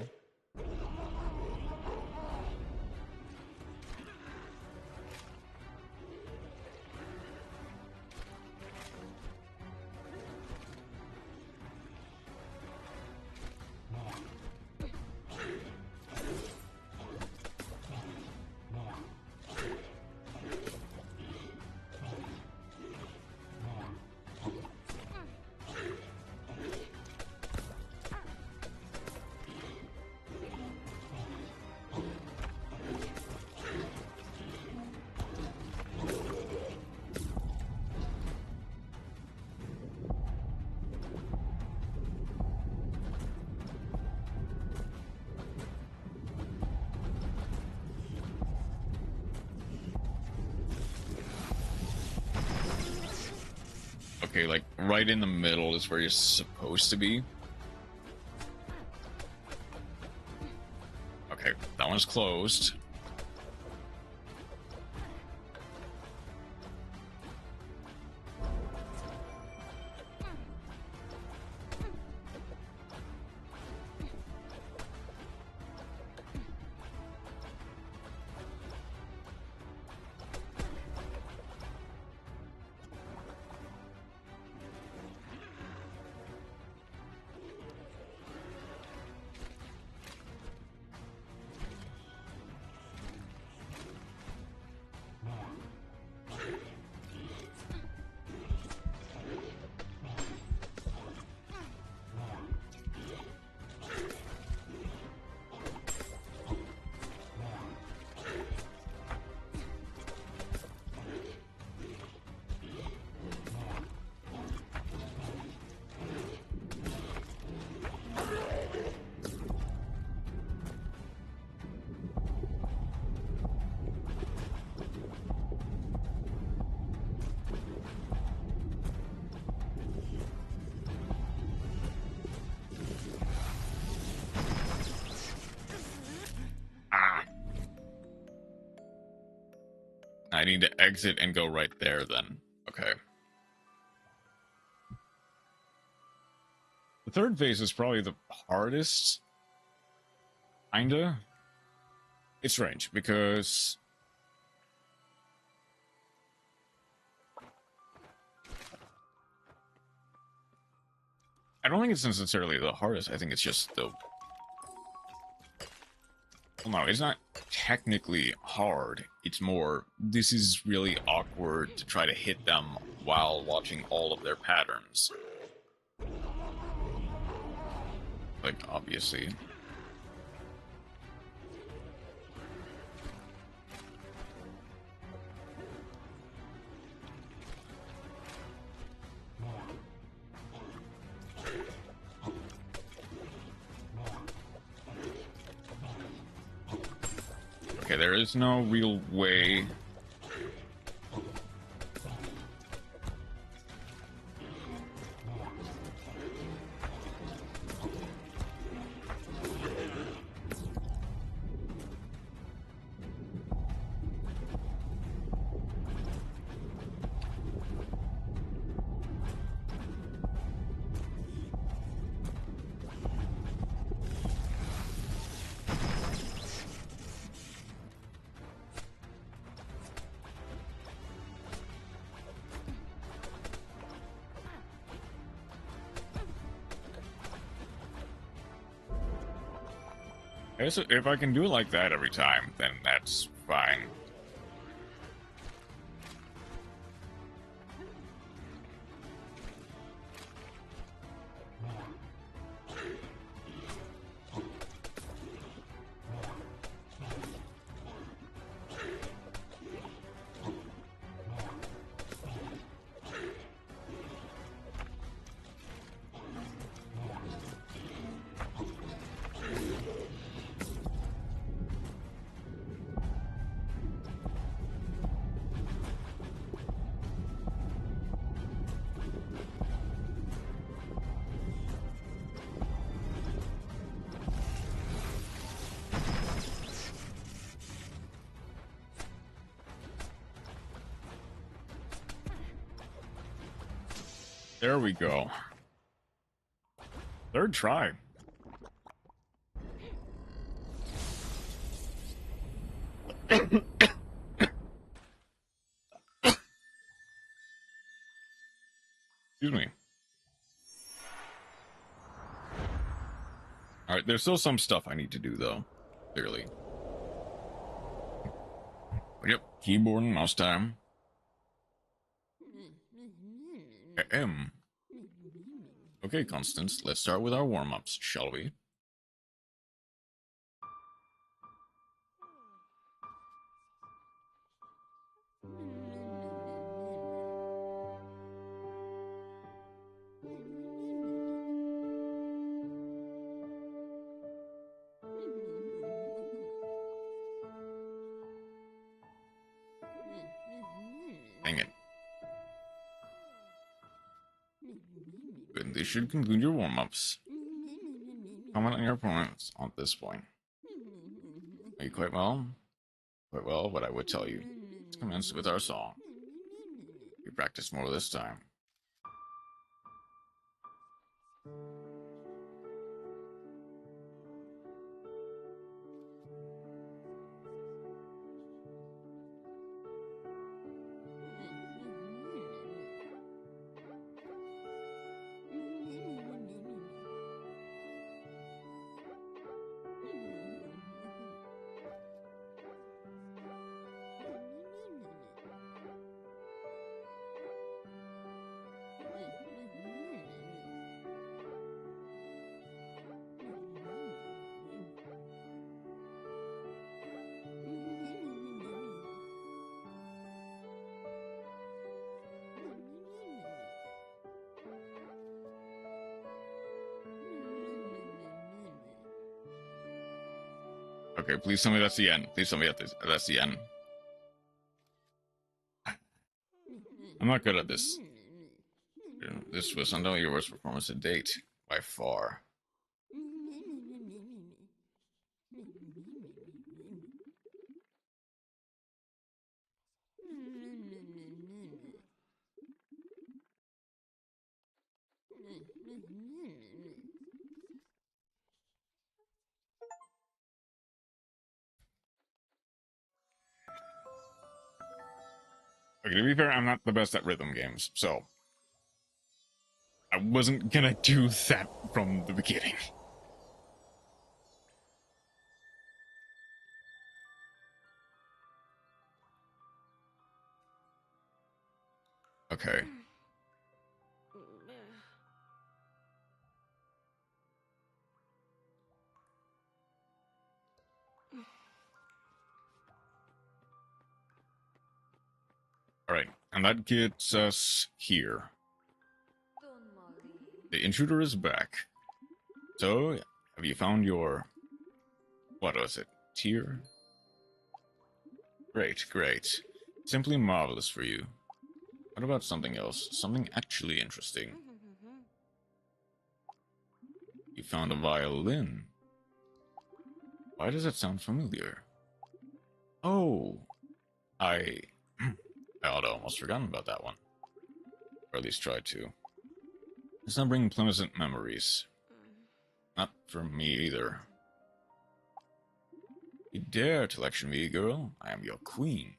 S1: Okay, like, right in the middle is where you're supposed to be. Okay, that one's closed. I need to exit and go right there then. Okay. The third phase is probably the hardest. Kinda. It's strange because I don't think it's necessarily the hardest. I think it's just the... Well, no, it's not technically hard. It's more, this is really awkward to try to hit them while watching all of their patterns. Like, obviously. Okay, there is no real way. If I can do it like that every time, then that's fine. There we go. Third try. Excuse me. Alright, there's still some stuff I need to do, though. Clearly. Yep, keyboard and mouse time. Okay, Constance, let's start with our warm-ups, shall we? Dang it. Good, this should conclude your warm-ups. Comment on your opponents at this point. Are you quite well? Quite well, but I would tell you. Let's commence with our song. We practice more this time. Okay, please tell me that's the end. Please tell me that's the end. I'm not good at this. This was undoubtedly your worst performance to date, by far. Okay, to be fair, I'm not the best at rhythm games, so I wasn't gonna do that from the beginning. Okay. Alright, and that gets us here. The intruder is back. So, have you found your... what was it? Tier? Great, great. Simply marvelous for you. What about something else? Something actually interesting. You found a violin. Why does it sound familiar? Oh, I had almost forgotten about that one. Or at least tried to. It's not bringing pleasant memories. Not for me either. You dare to lecture me, girl? I am your queen.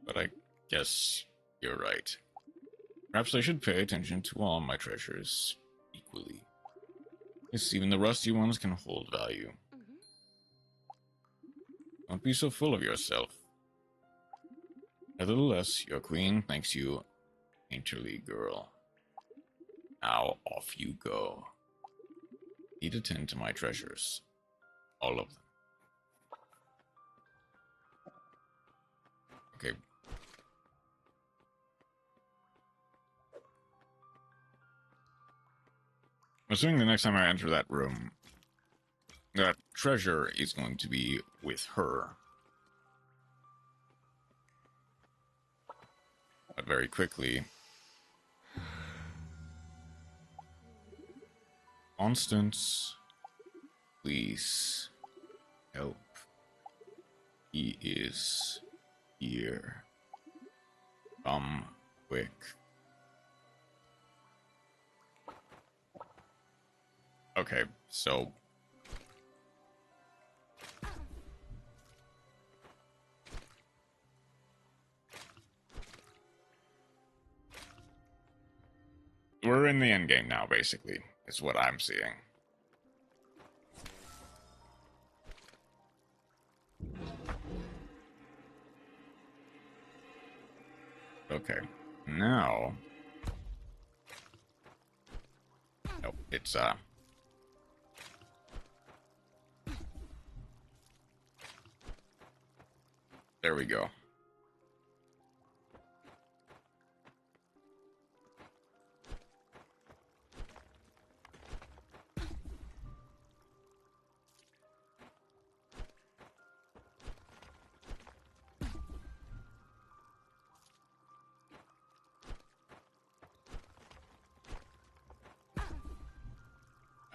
S1: But I guess you're right. Perhaps I should pay attention to all my treasures equally. Yes, even the rusty ones can hold value. Don't be so full of yourself. Nevertheless, your queen thanks you, painterly girl. Now off you go. Need to tend to my treasures. All of them. Okay. I'm assuming the next time I enter that room, that treasure is going to be with her. But very quickly, Constance, please help. He is here. Come quick. Okay, so we're in the end game now, basically, is what I'm seeing. Okay, now... Nope, it's, there we go.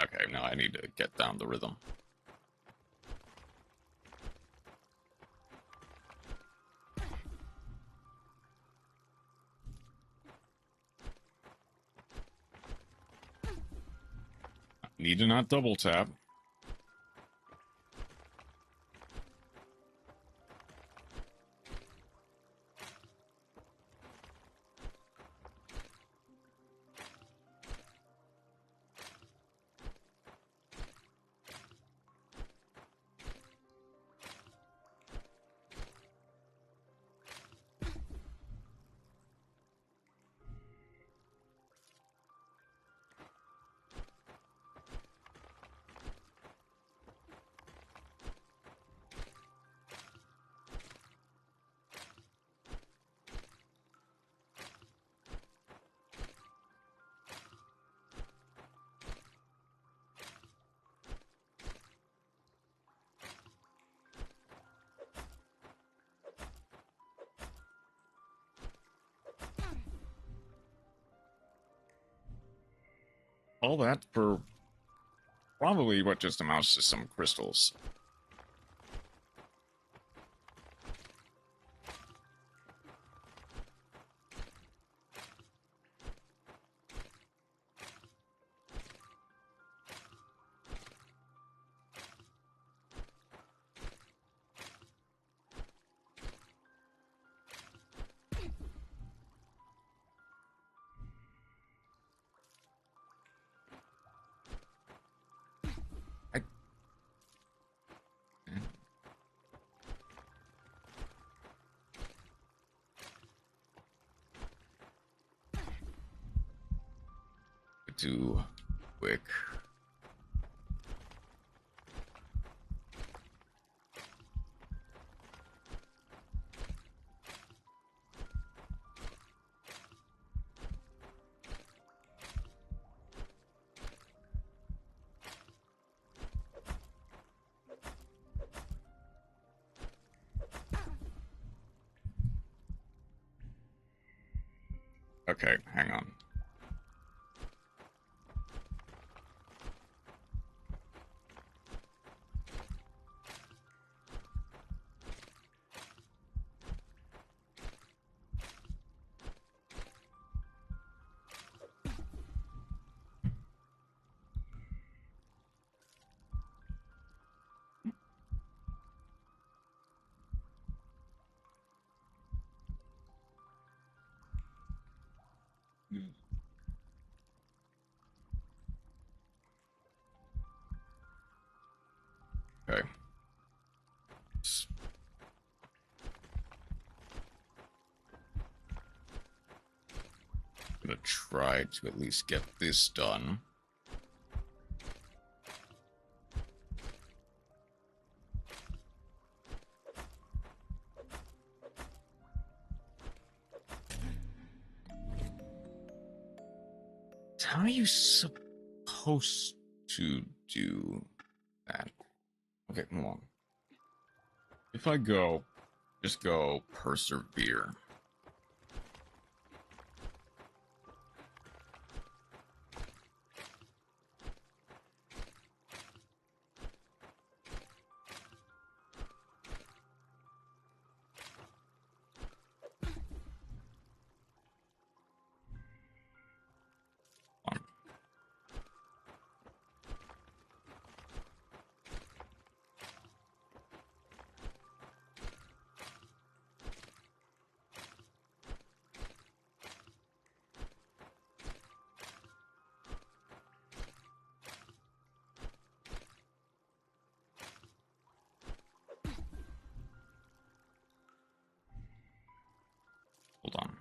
S1: Okay, now I need to get down the rhythm. Need to not double tap. All that for probably what just amounts to some crystals. Too quick. Okay, hang on. gonna try to at least get this done. How are you supposed to do that? Okay, hold on. If I go, just go persevere. Hold on.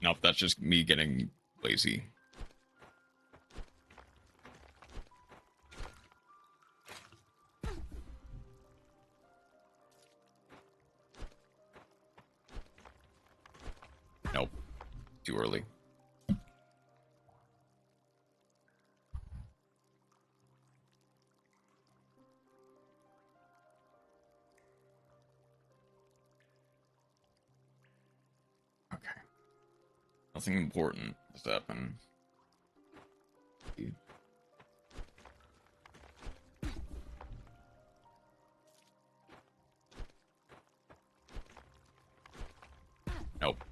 S1: Nope, that's just me getting lazy. Nope. Too early. Okay. Nothing important has happened. Nope.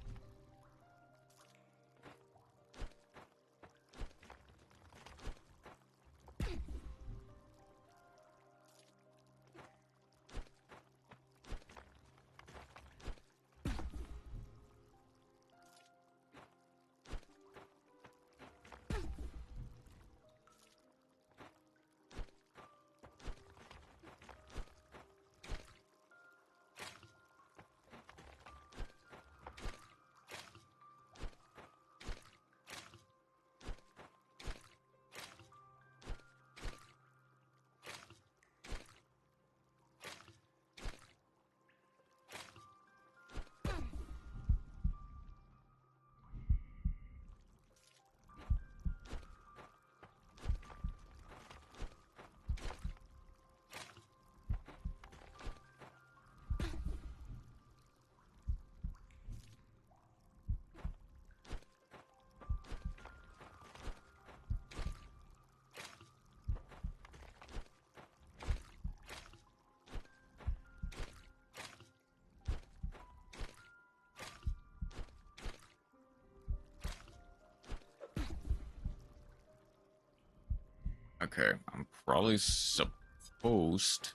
S1: Okay, I'm probably supposed...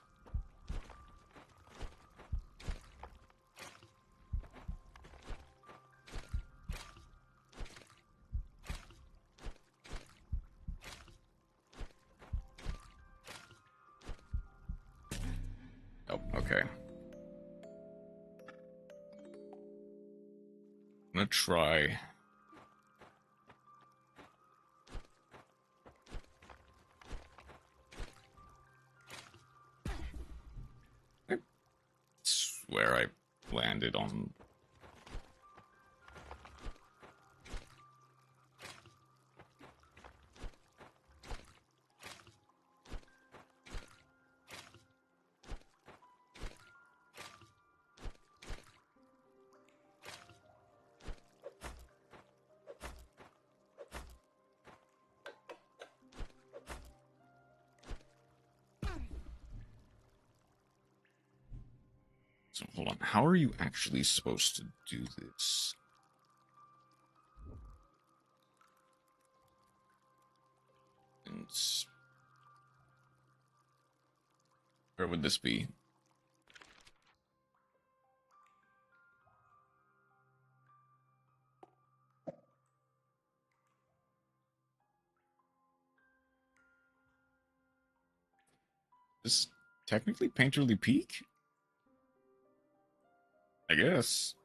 S1: Oh, okay. I'm gonna try... I swear I landed on... So hold on, how are you actually supposed to do this? Where would this be? This technically Painterly Peak? I guess.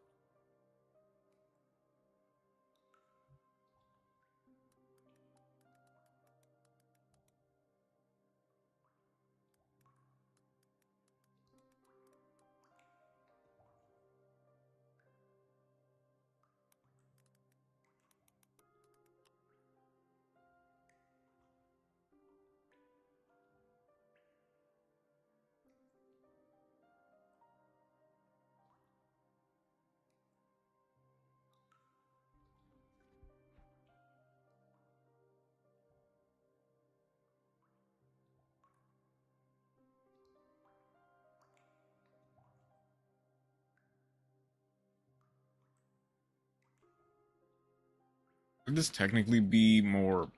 S1: Would this technically be more...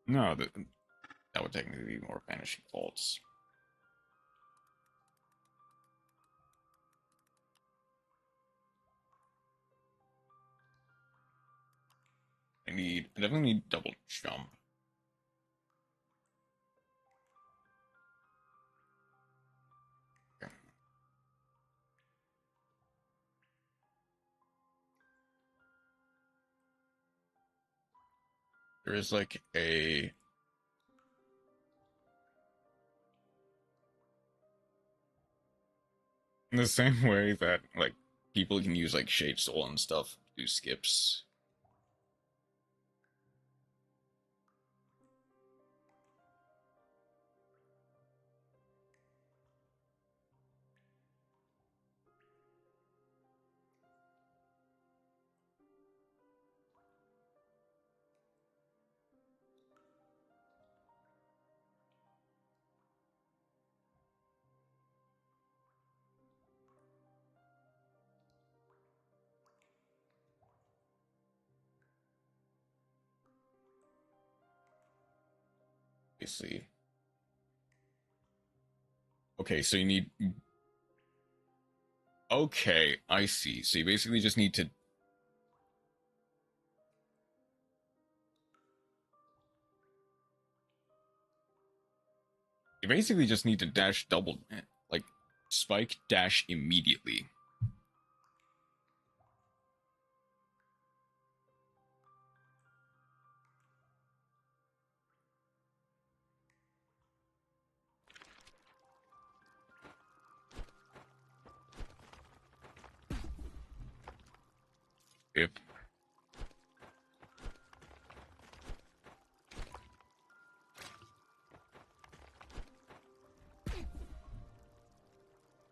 S1: No, that would technically be more Vanishing Faults. I definitely need double jump. Okay. There is like a... In the same way that like people can use like Shade Soul and stuff to do skips. Obviously. Okay, so you need... Okay, I see. So you basically just need to... You basically just need to dash double... Like, spike, dash immediately. If...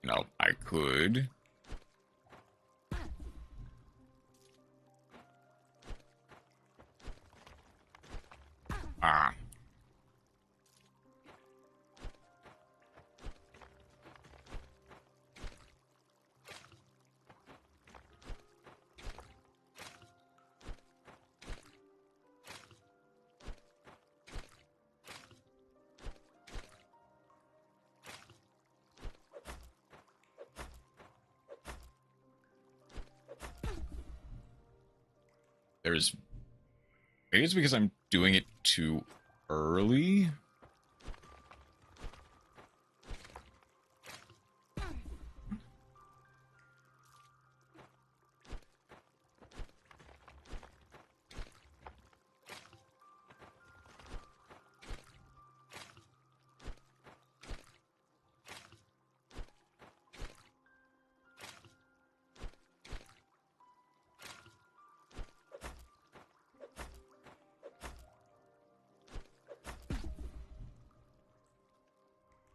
S1: No, I could... Ah. There's... Maybe it's because I'm doing it too early?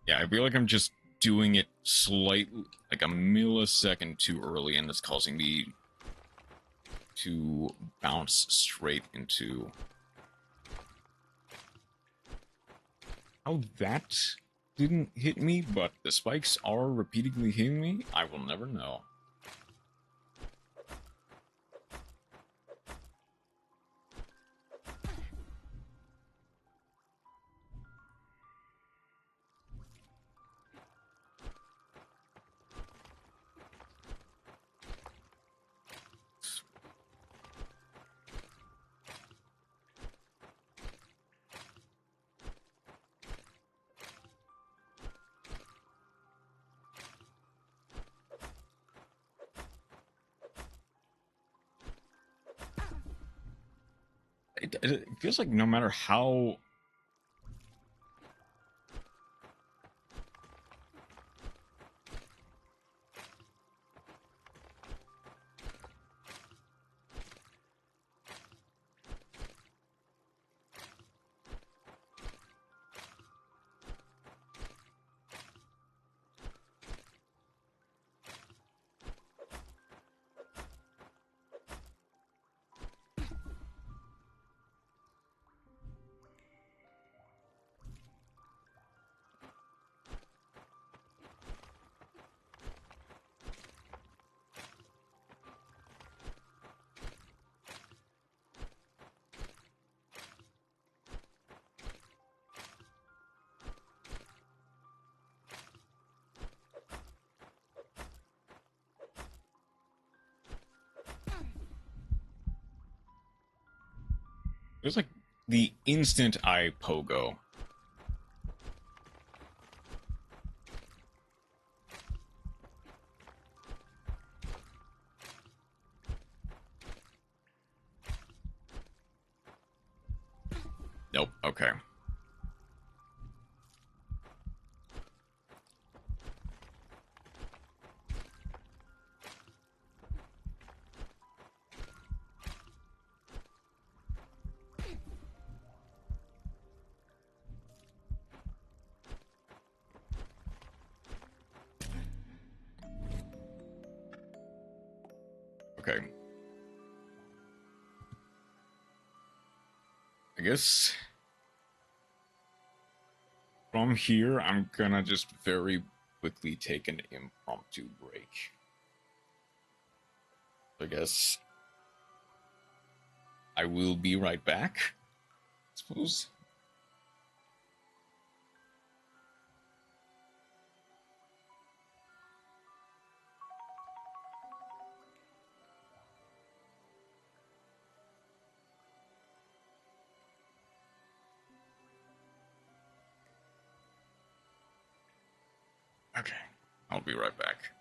S1: Yeah, I feel like I'm just doing it slightly, like a millisecond too early, and it's causing me to bounce straight into... How that didn't hit me, but the spikes are repeatedly hitting me, I will never know. it feels like no matter how it was like the instant I pogo. Nope, okay. Okay. I guess from here, I'm gonna just very quickly take an impromptu break. I guess I will be right back, I suppose. Okay, I'll be right back.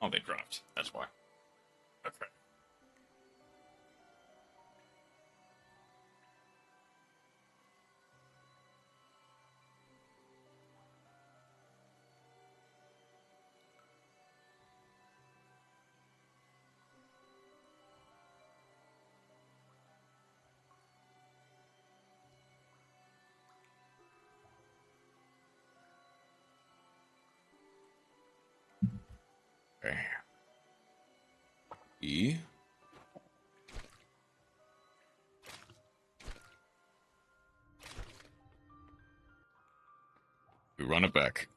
S1: Oh, they dropped. That's why. Okay. Okay. E. We run it back.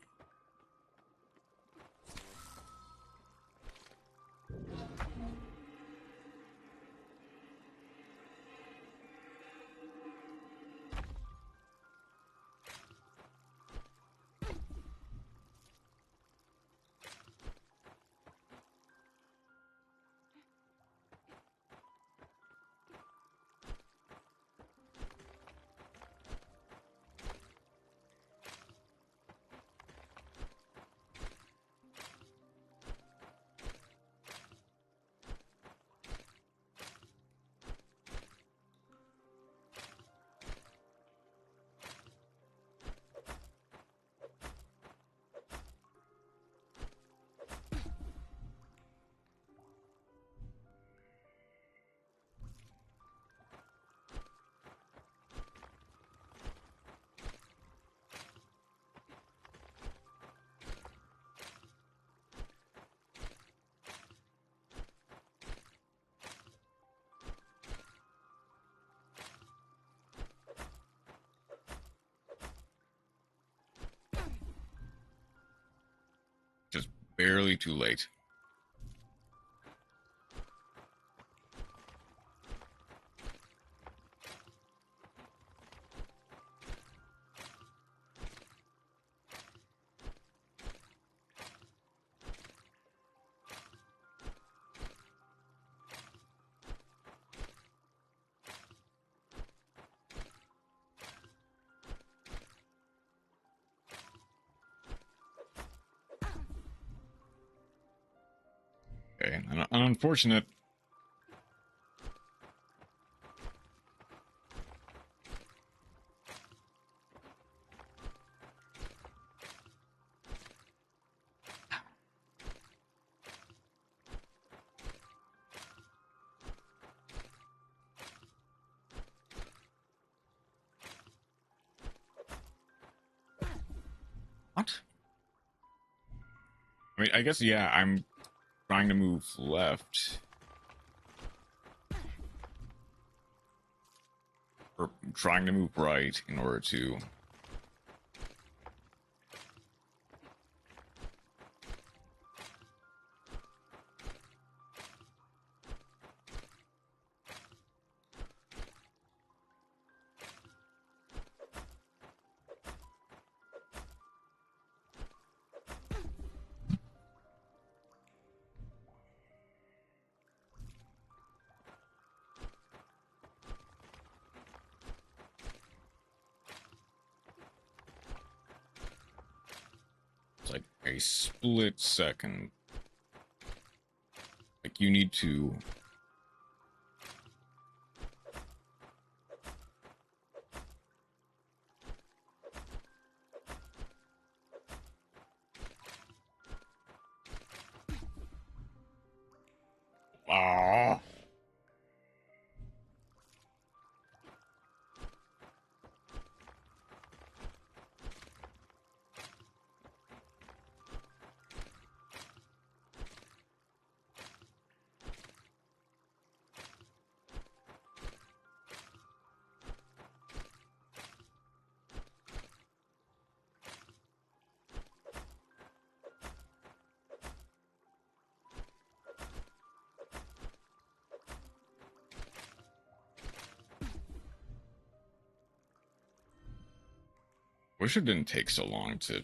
S1: Just barely too late. Okay, an unfortunate. What? I mean, I guess, yeah, I'm trying to move left. Or trying to move right in order to... It's like a split second. Like, you need to... Ah. Wish it didn't take so long to...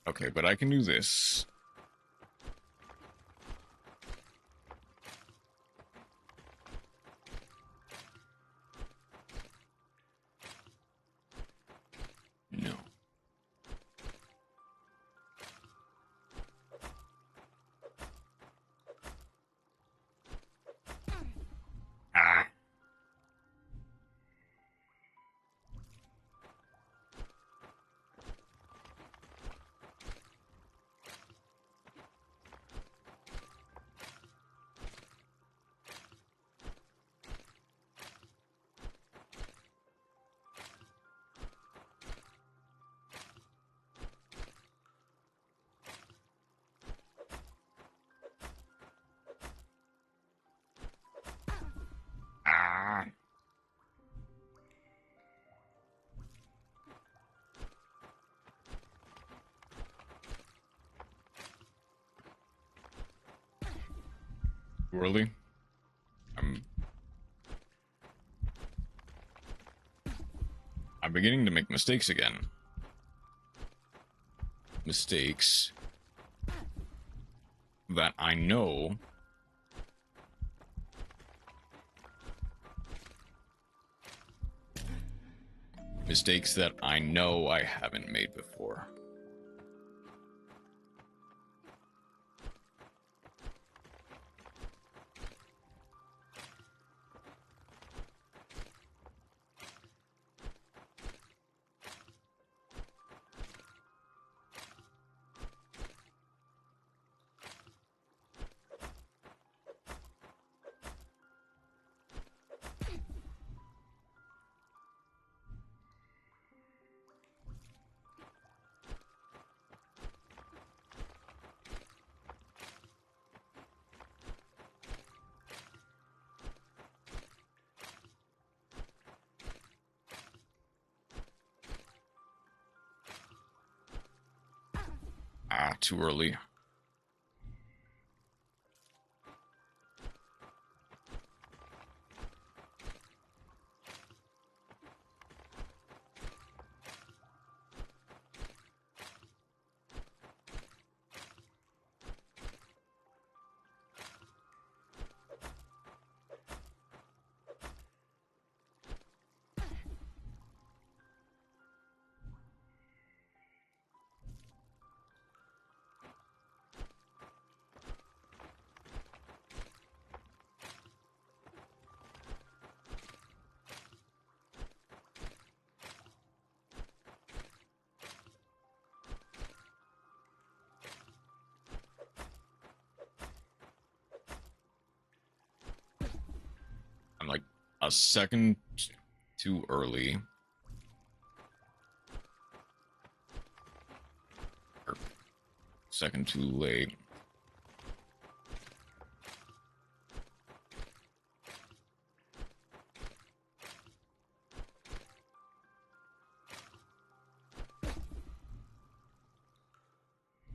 S1: Okay, but I can do this. No. Ah. Ah. Too early? I'm beginning to make mistakes again. Mistakes that I know I haven't made before. Ah, too early. I'm like a second too early. Or second too late.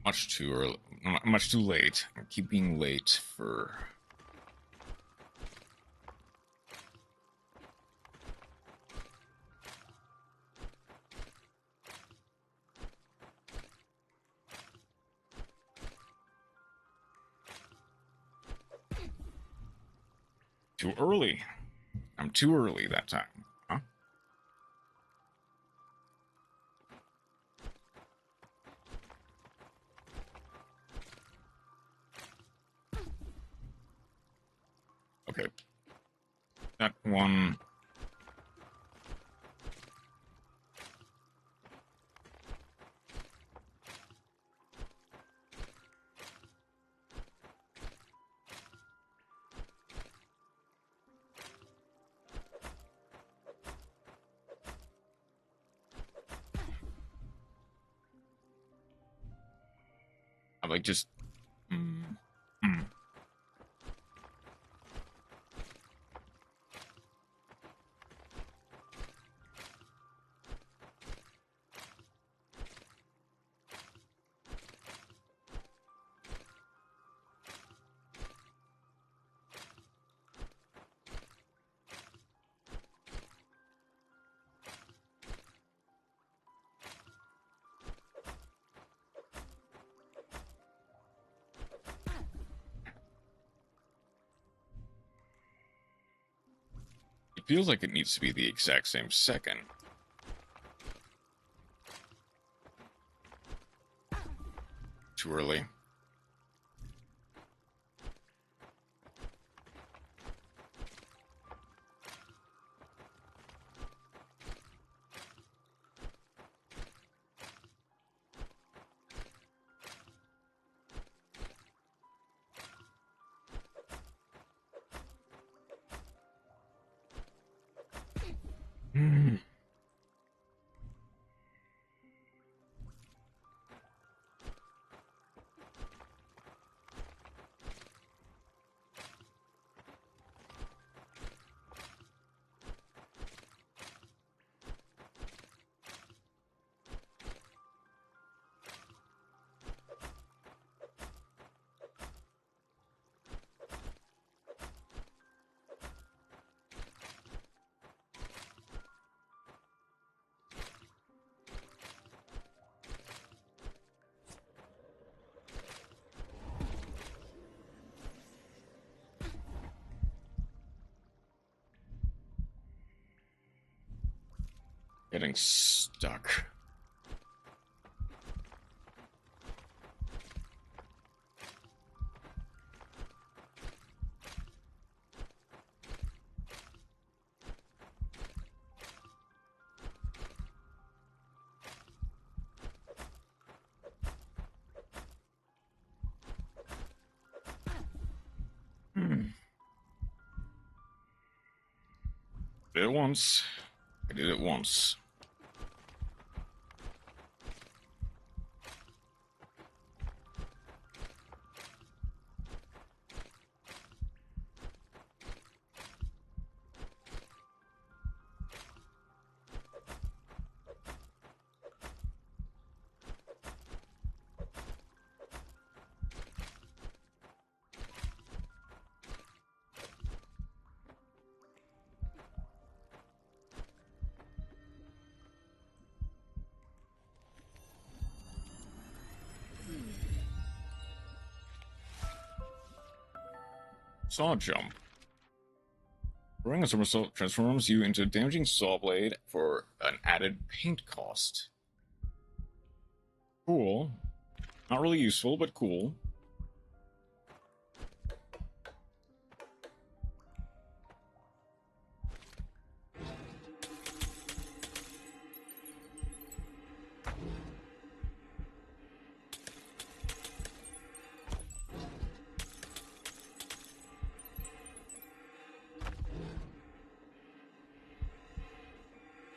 S1: Much too early. Much too late. I keep being late for... Too early. I'm too early that time. Huh? Okay. That one... I'm like just... feels like it needs to be the exact same second. Too early. Getting stuck. Did it once. I did it once. Saw jump. Throwing a somersault transforms you into a damaging saw blade for an added paint cost. Cool. Not really useful, but cool.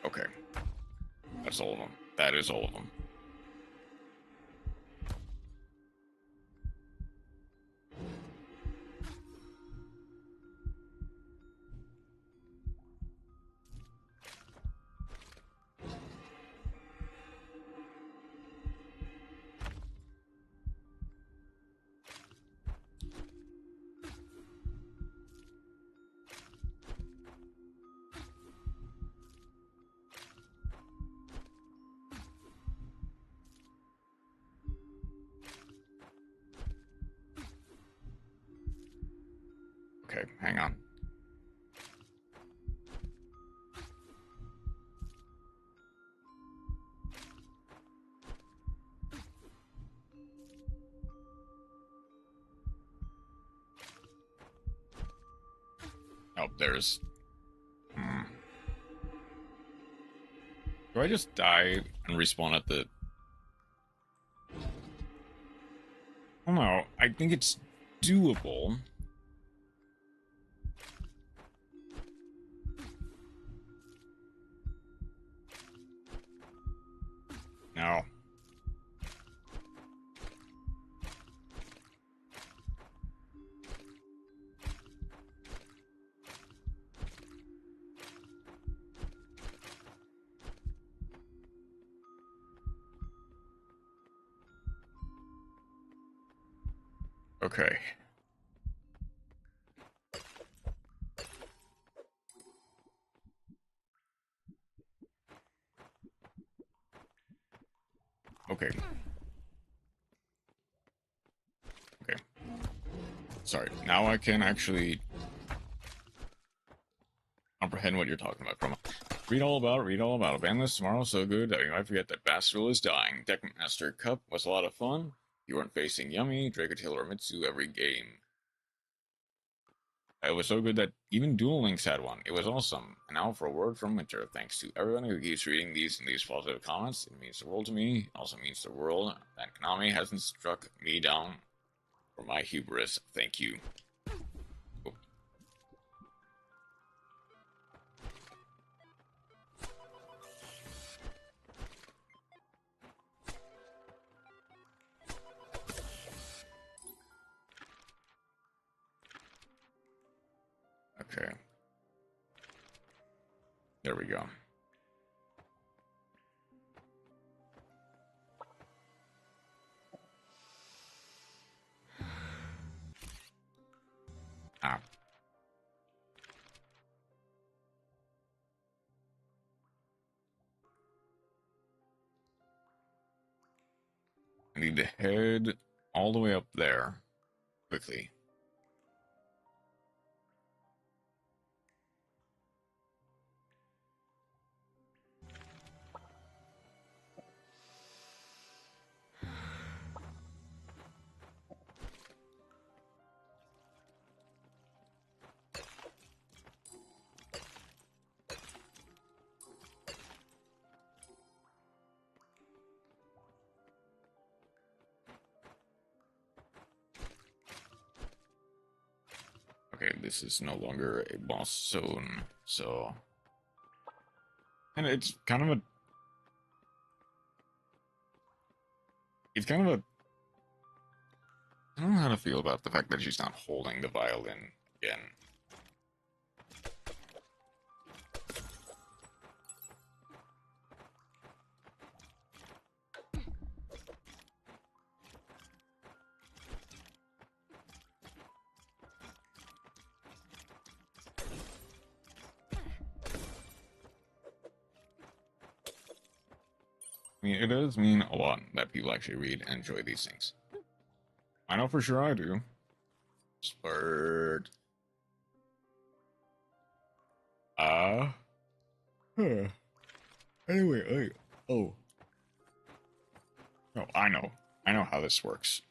S1: Okay. That's all of them. That is all of them. Okay, hang on. Oh, there's... Do I just die and respawn at the... Oh no, I think it's doable. No. Okay. Okay. Okay. Sorry, now I can actually... comprehend what you're talking about, Chroma. Read all about it. Ban this tomorrow so good that you might forget that Bastille is dying. Deckmaster Cup was a lot of fun. You weren't facing Yummy, Dracotail, or Mitsu every game. It was so good that even Duel Links had one. It was awesome. And now for a word from Winter. Thanks to everyone who keeps reading these and these positive comments. It means the world to me. It also means the world that Konami hasn't struck me down for my hubris. Thank you. Oh. Okay. There we go. Ah. I need to head all the way up there quickly. Okay, this is no longer a boss zone, so... And it's kind of a... It's kind of a... I don't know how to feel about the fact that she's not holding the violin again. I mean, it does mean a lot that people actually read and enjoy these things. I know for sure I do. Spurt. Huh. Anyway, oh. No, I know. I know how this works.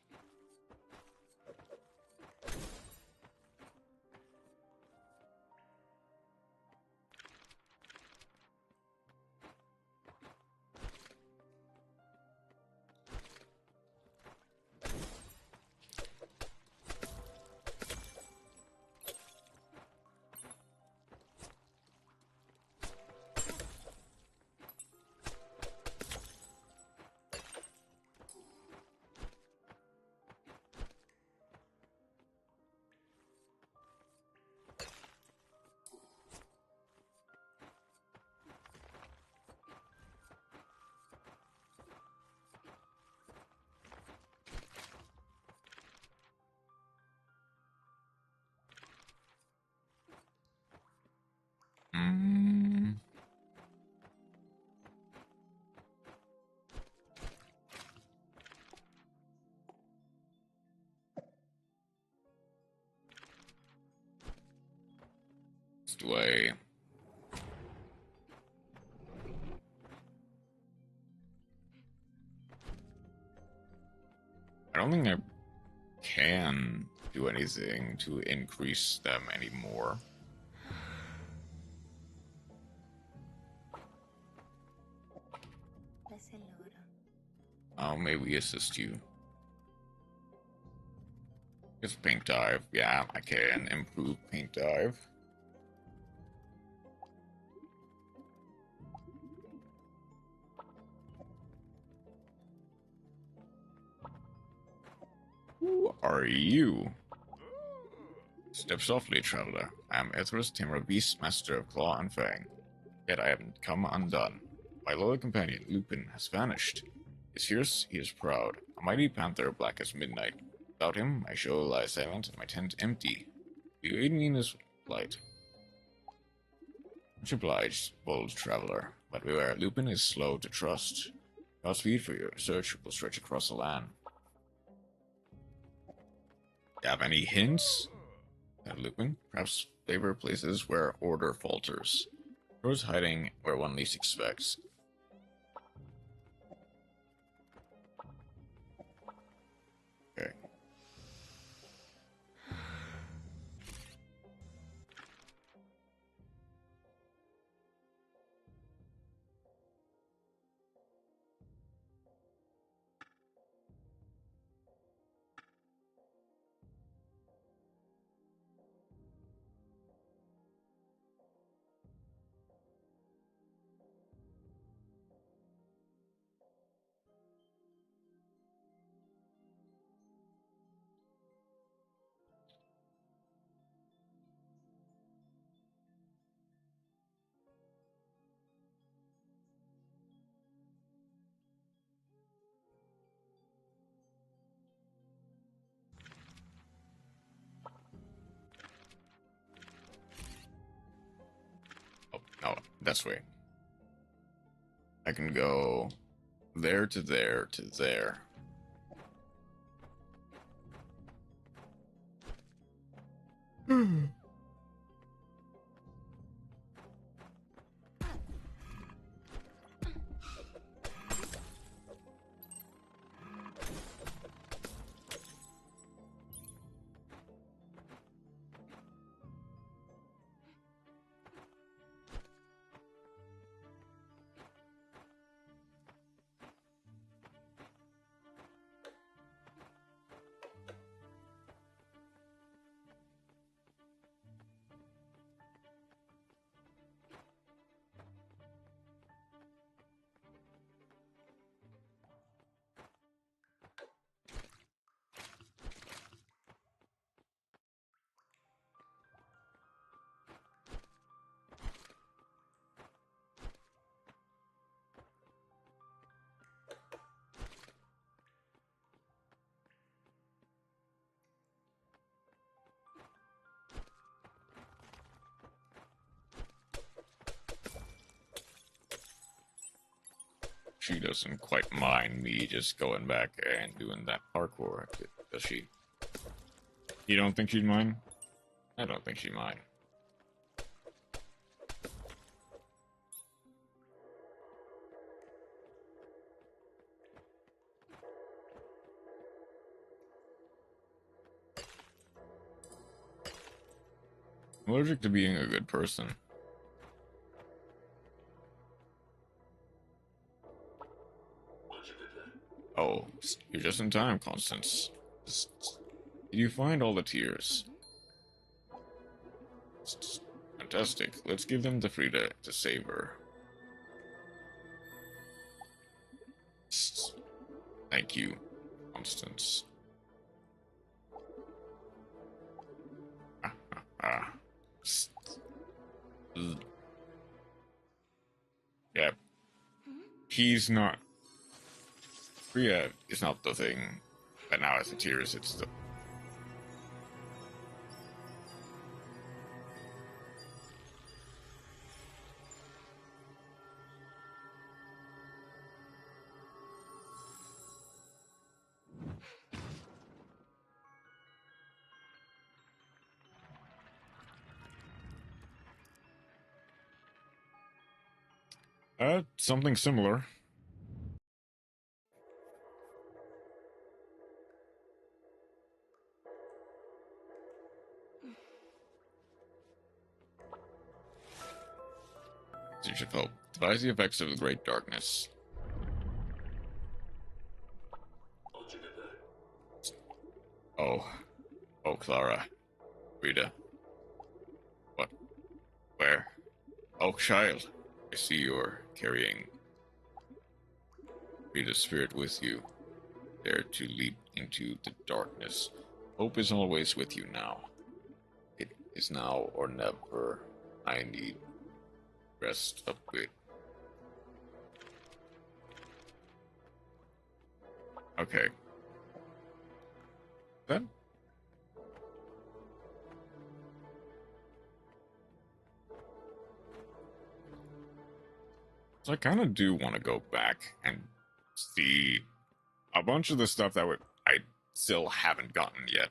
S1: Way. I don't think I can do anything to increase them anymore. I'll maybe assist you. It's Paint Dive. Yeah, I can improve Paint Dive. Who are you? Step softly, traveler. I am Ethrus, Tamer, Beast, Master of Claw and Fang. Yet I haven't come undone. My loyal companion, Lupin, has vanished. He is fierce, he is proud. A mighty panther, black as midnight. Without him, my show lies silent and my tent empty. Do you aid me in this plight? Much obliged, bold traveler. But beware, Lupin is slow to trust. Godspeed for your search will stretch across the land. You have any hints? Lupin, perhaps favor places where order falters. Those hiding where one least expects. Okay. Oh, no, this way. I can go there to there to there. She doesn't quite mind me just going back and doing that parkour, does she? You don't think she'd mind? I don't think she'd mind. I'm allergic to being a good person. Oh, you're just in time, Constance. Did you find all the tears? Fantastic. Let's give them to Frida to save her. Thank you, Constance. Yeah. He's not. Frida is not the thing that now has the tears, it's the. Something similar. You should hope. Devise the effects of the great darkness. Oh. Oh, Clara. Rita. What? Where? Oh, child. I see you're carrying Rita's spirit with you. Dare to leap into the darkness. Hope is always with you now. It is now or never. I need rest of it. Okay. Then? So I kind of do want to go back and see a bunch of the stuff that I still haven't gotten yet.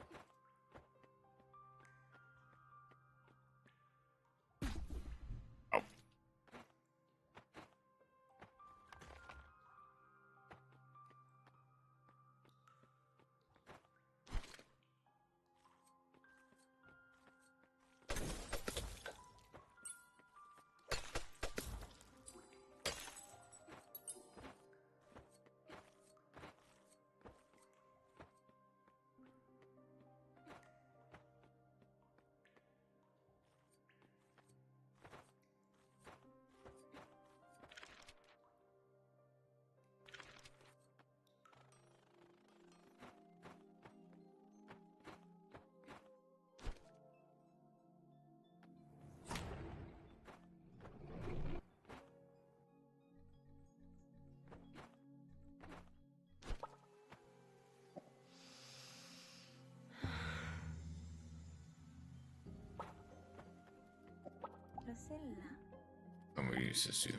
S1: Let me use this too.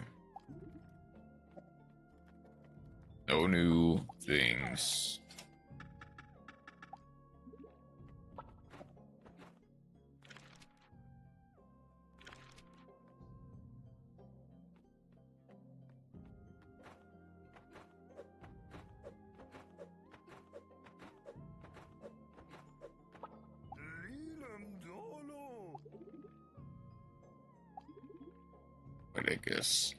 S1: No new things. But I guess.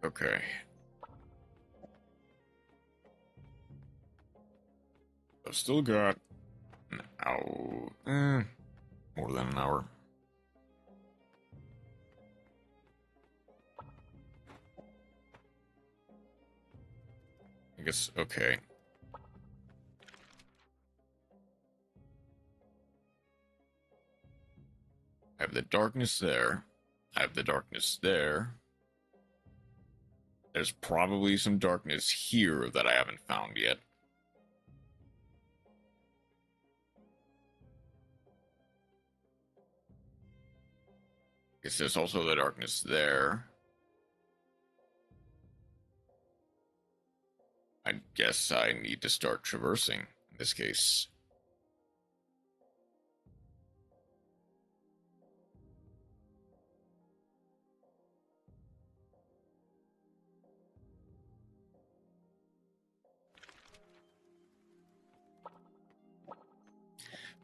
S1: Okay. I've still got an hour. More than an hour. I guess, okay. I have the darkness there. I have the darkness there. There's probably some darkness here that I haven't found yet. Guess there's also the darkness there. I guess I need to start traversing in this case.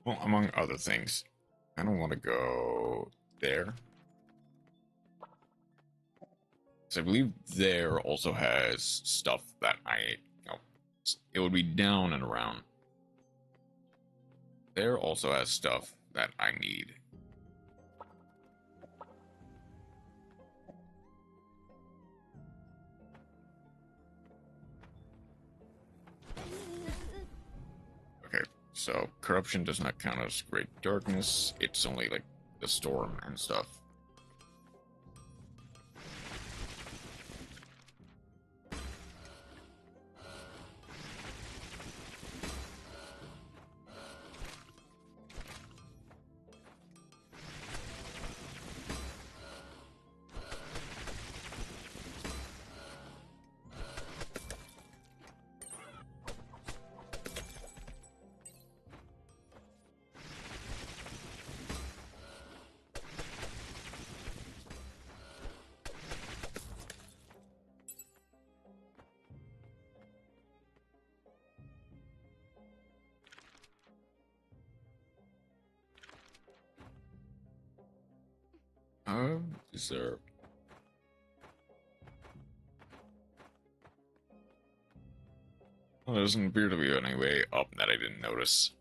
S1: Well, among other things, I don't want to go there. So I believe there also has stuff that it would be down and around. There also has stuff that I need. Okay, so corruption does not count as great darkness. It's only like the storm and stuff. Is there... Well, there doesn't appear to be any way up that I didn't notice.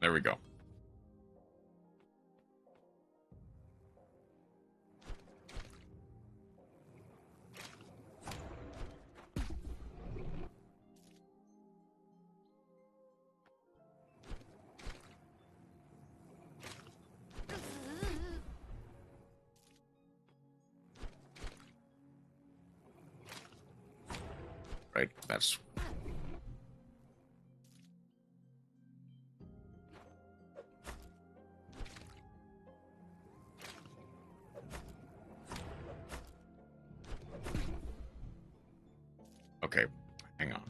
S1: There we go. Right, that's... Okay, hang on.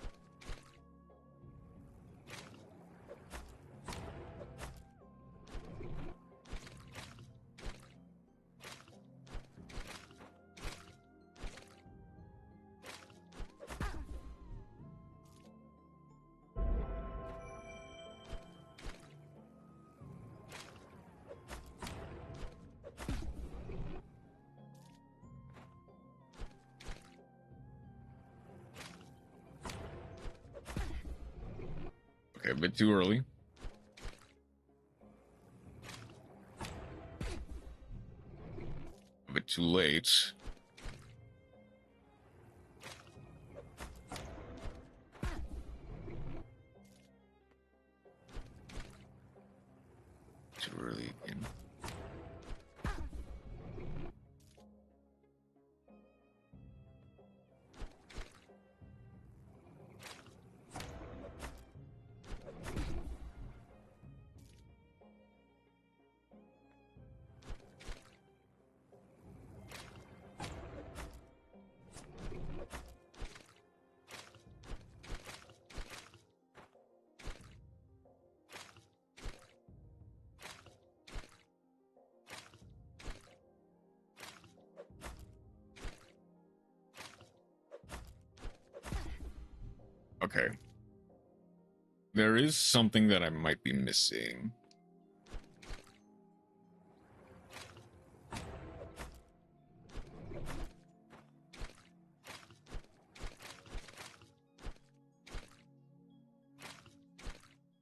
S1: Okay, a bit too early. A bit too late. Okay. There is something that I might be missing.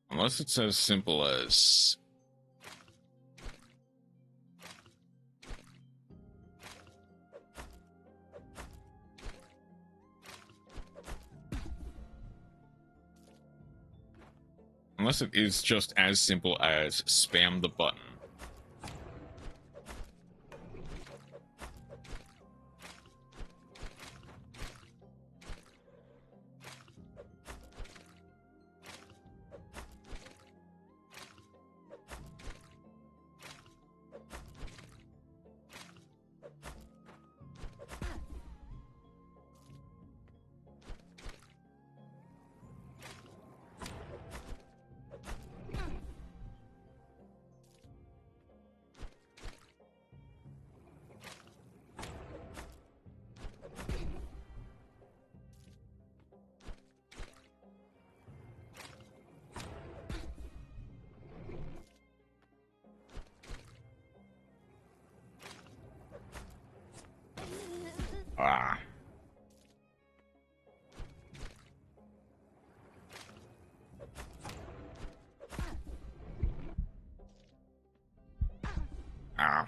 S1: Unless it's as simple as... Unless it is just as simple as spam the button. Ah. Ah.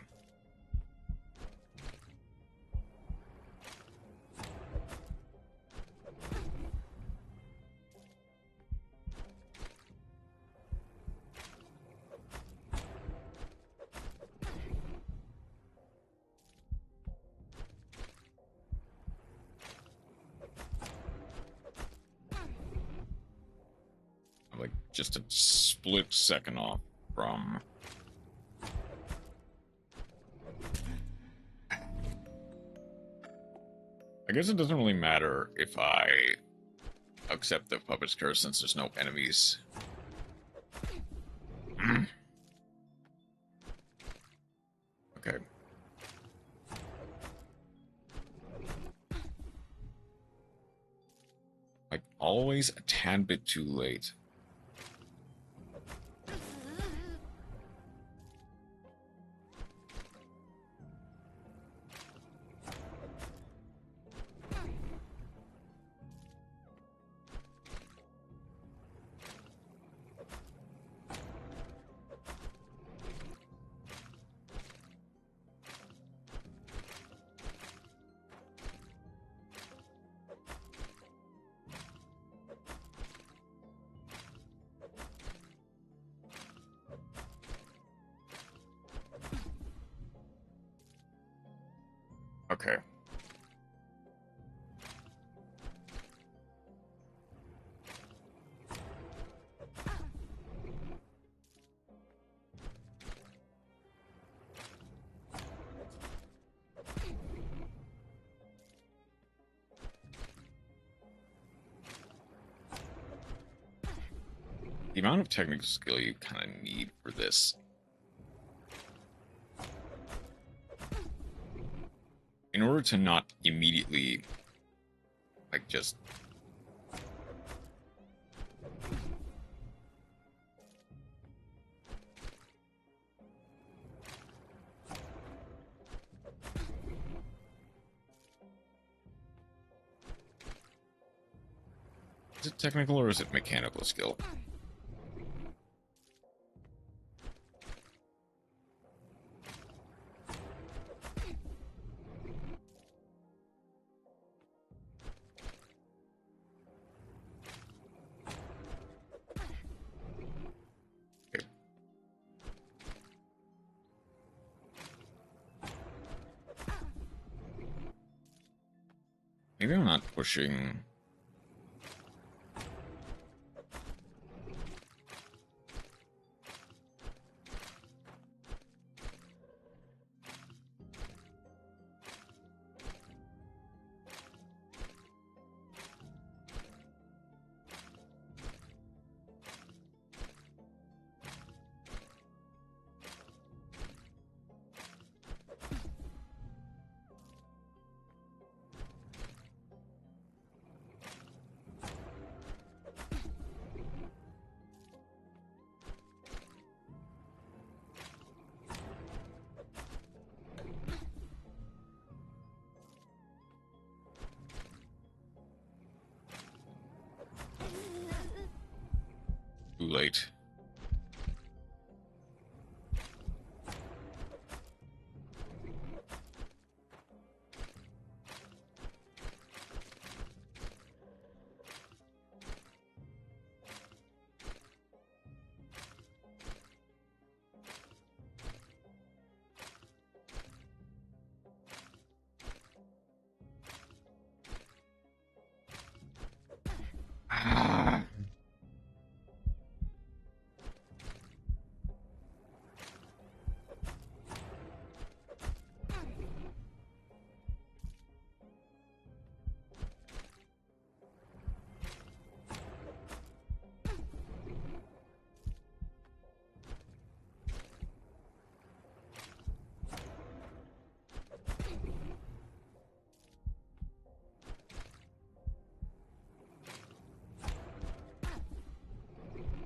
S1: Like, just a split second off from... I guess it doesn't really matter if I accept the puppet's curse since there's no enemies. Okay. Like, always a tad bit too late. Okay. The amount of technical skill you kind of need for this. In order to not immediately, like, just... Is it technical or is it mechanical skill? Maybe I'm not pushing... late.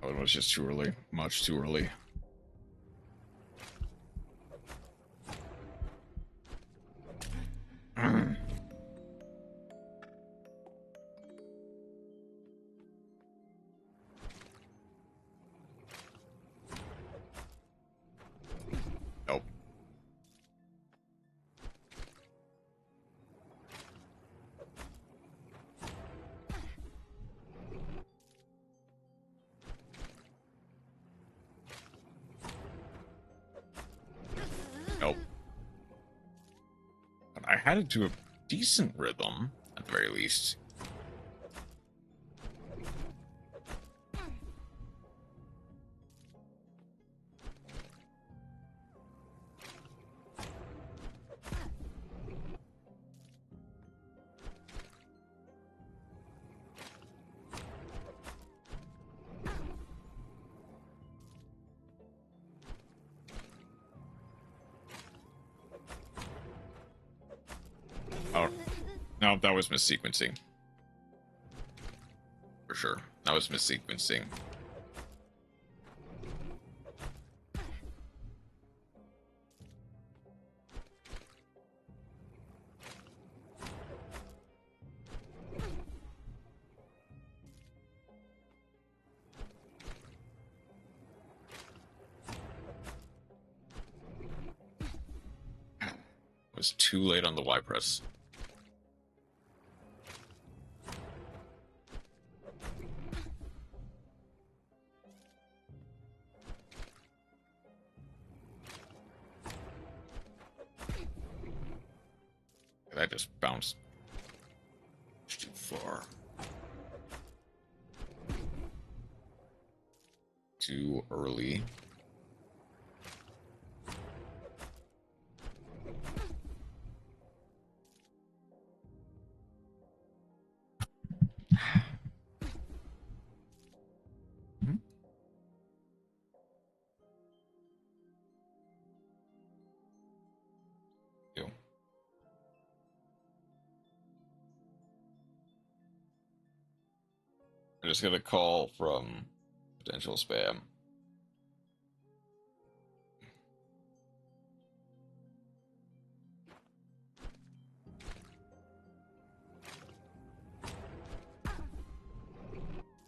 S1: Oh, it was just too early. Much too early. Nope. Nope. But I had it to a decent rhythm, at the very least. Oh, no, that was missequencing. For sure. That was missequencing. Was too late on the Y press. That just bounced too far. Too early. Ew. I just got a call from potential spam.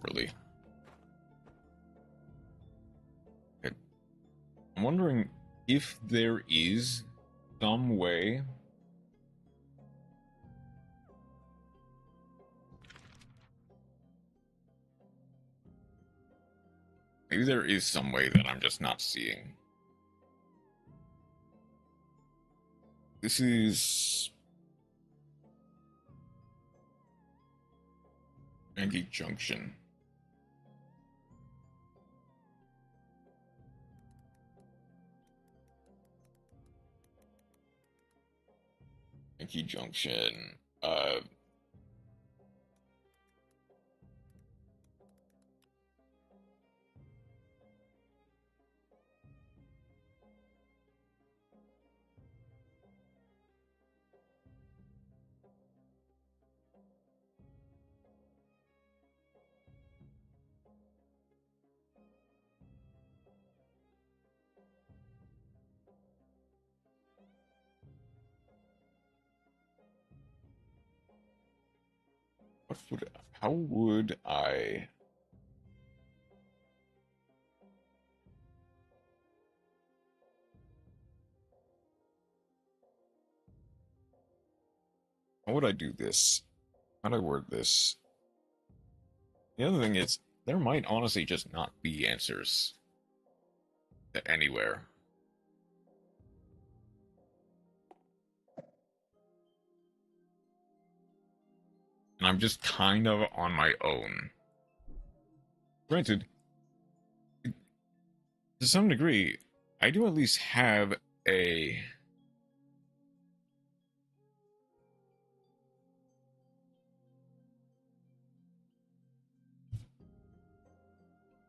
S1: Really? Okay. I'm wondering if there is some way maybe there is some way that I'm just not seeing. This is Yankee Junction. Yankee Junction. How would I How would I do this? How do I word this? The other thing is, there might honestly just not be answers to anywhere. And I'm just kind of on my own. Granted, to some degree, I do at least have a...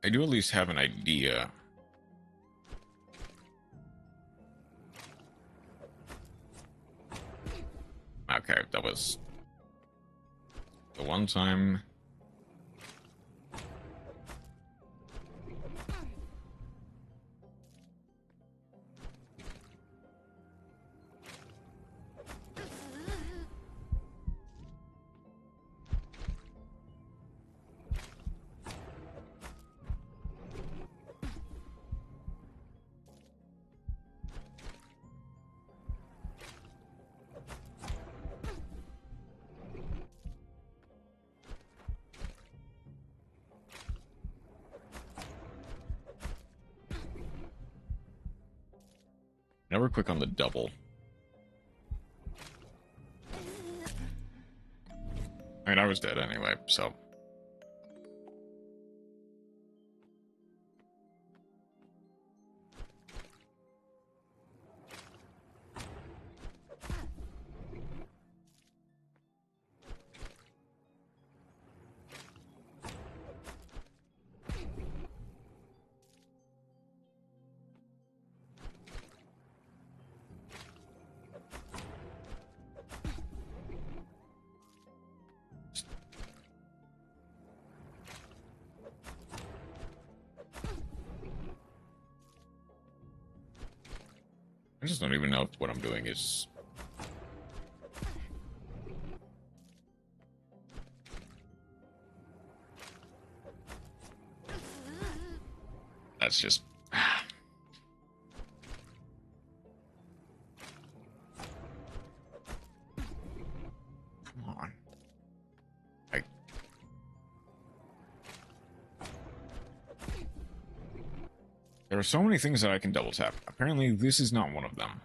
S1: I do at least have an idea. Okay, that was the one time. Never click on the double. I mean, I was dead anyway, so... I just don't even know if what I'm doing is... That's just... Come on. There are so many things that I can double tap. Apparently, this is not one of them.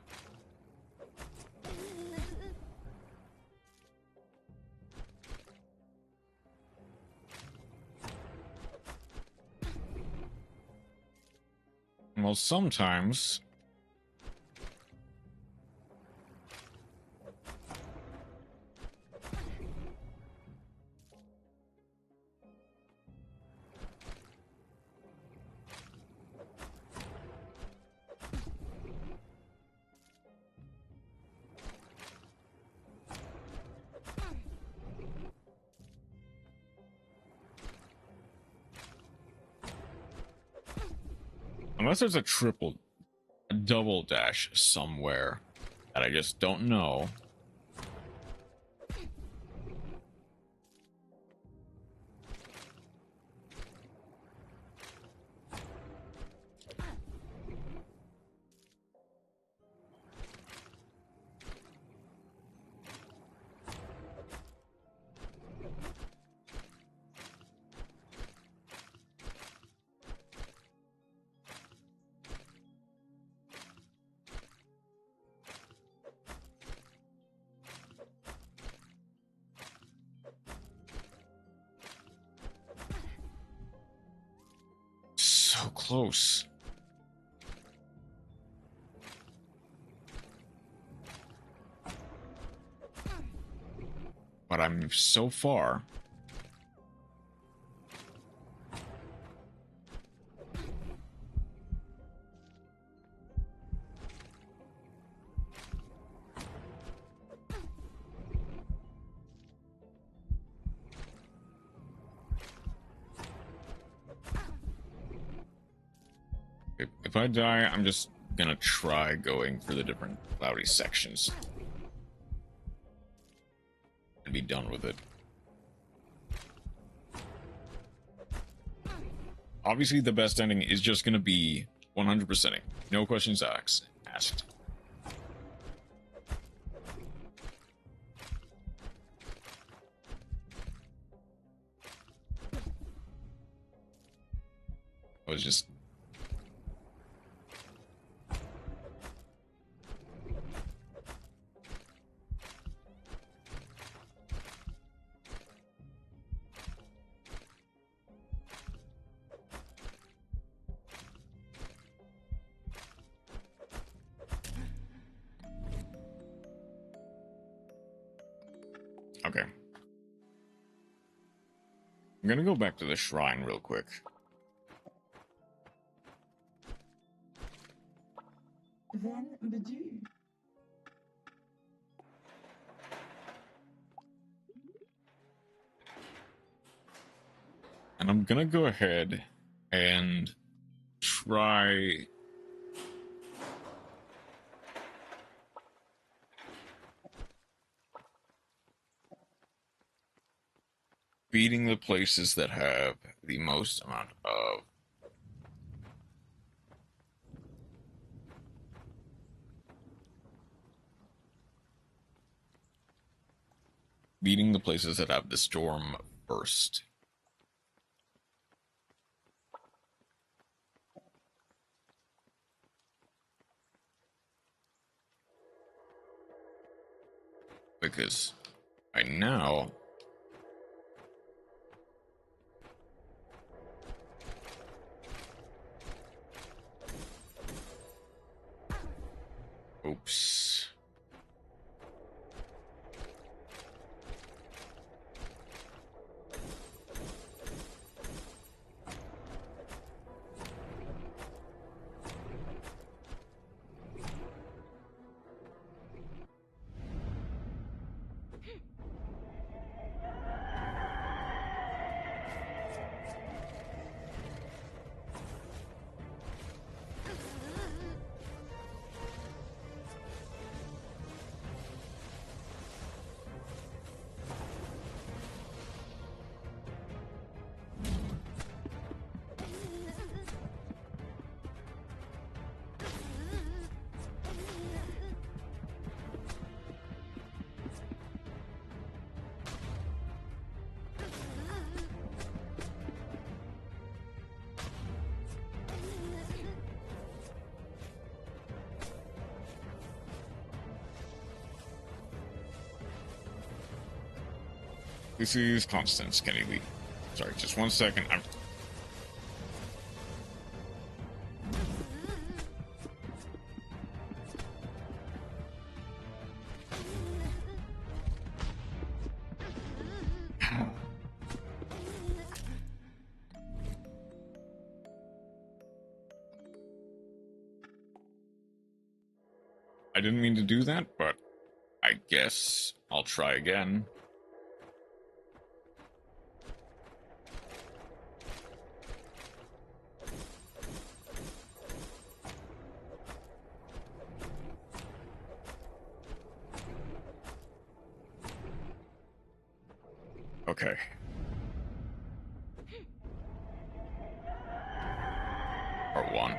S1: Well, sometimes... Unless there's a double dash somewhere that I just don't know. So close. But I'm so far. If I die, I'm just gonna try going for the different cloudy sections and be done with it. Obviously, the best ending is just gonna be 100%ing. No questions asked. was just... Okay. I'm gonna go back to the shrine real quick.
S6: Then bedu.
S1: And I'm gonna go ahead and try... beating the places that have the most amount of beating the places that have the storm first. Because I now oops. This is Constance, can you leave? Sorry, just 1 second. I didn't mean to do that, but I guess I'll try again. Okay. Part 1.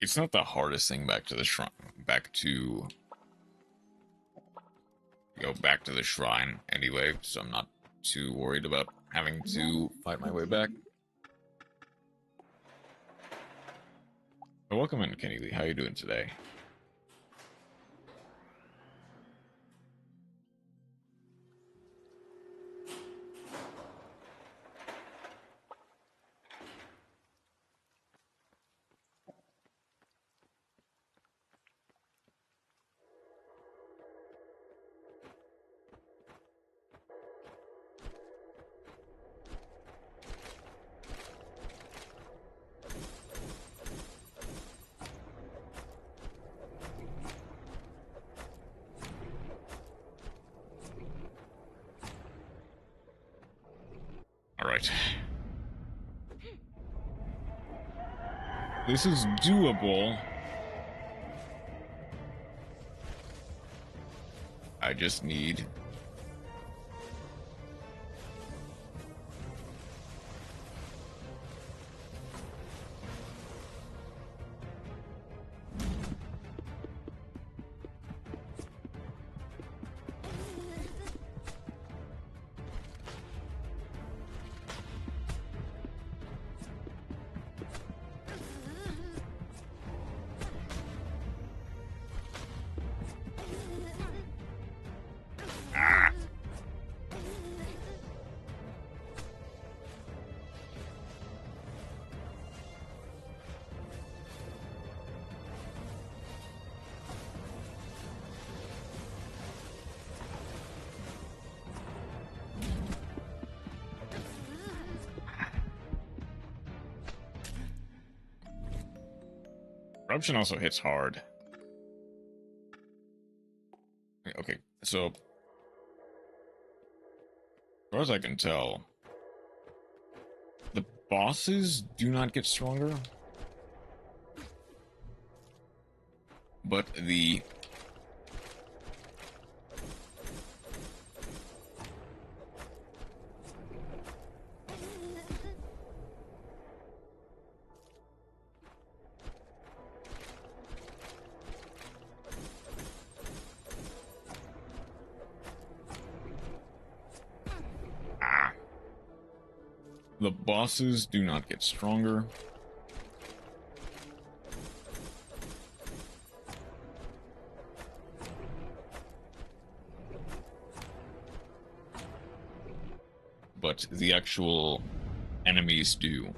S1: It's not the hardest thing back to the shrine. Go back to the shrine anyway, so I'm not too worried about having to fight my way back. But welcome in, Kenny Lee. How you doing today? Alright. This is doable. I just need... Corruption also hits hard. Okay, so... As far as I can tell, the bosses do not get stronger, but the... The bosses do not get stronger. But the actual enemies do.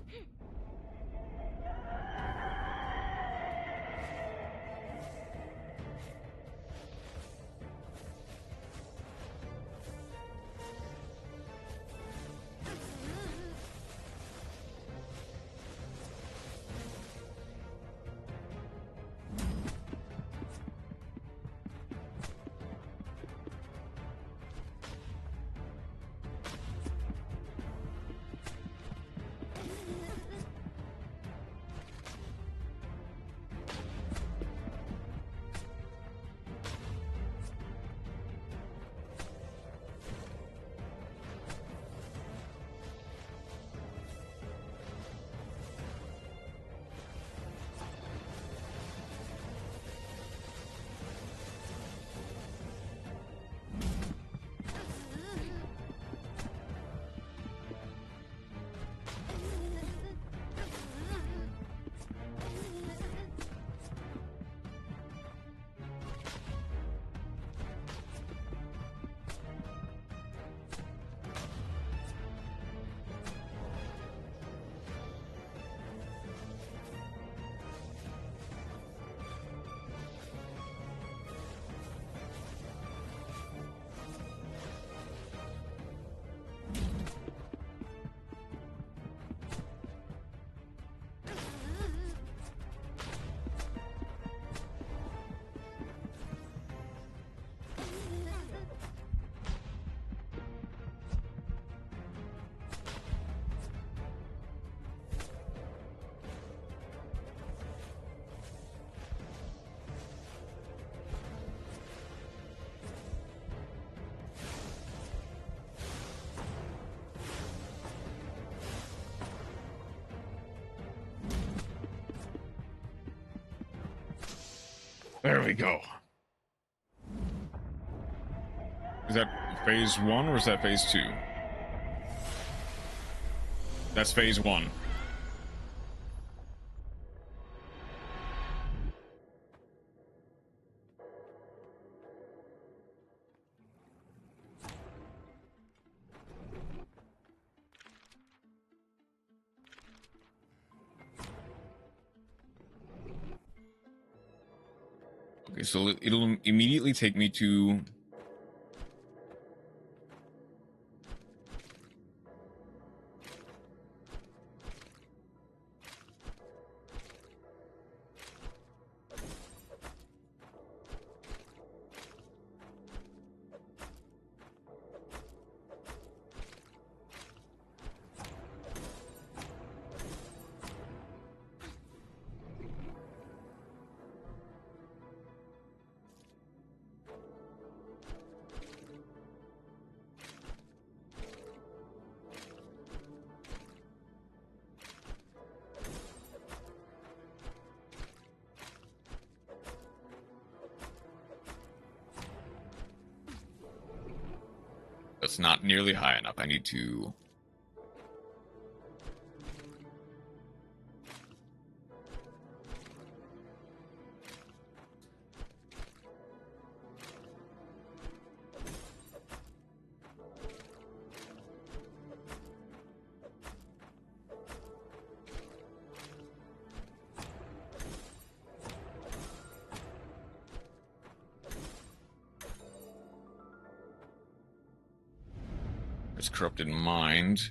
S1: There we go. Is that phase 1 or is that phase 2? That's phase 1. Okay, so it'll immediately take me to... It's not nearly high enough. I need to... There's corrupted mind.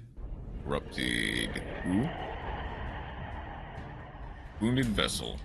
S1: Corrupted who? Wounded vessel.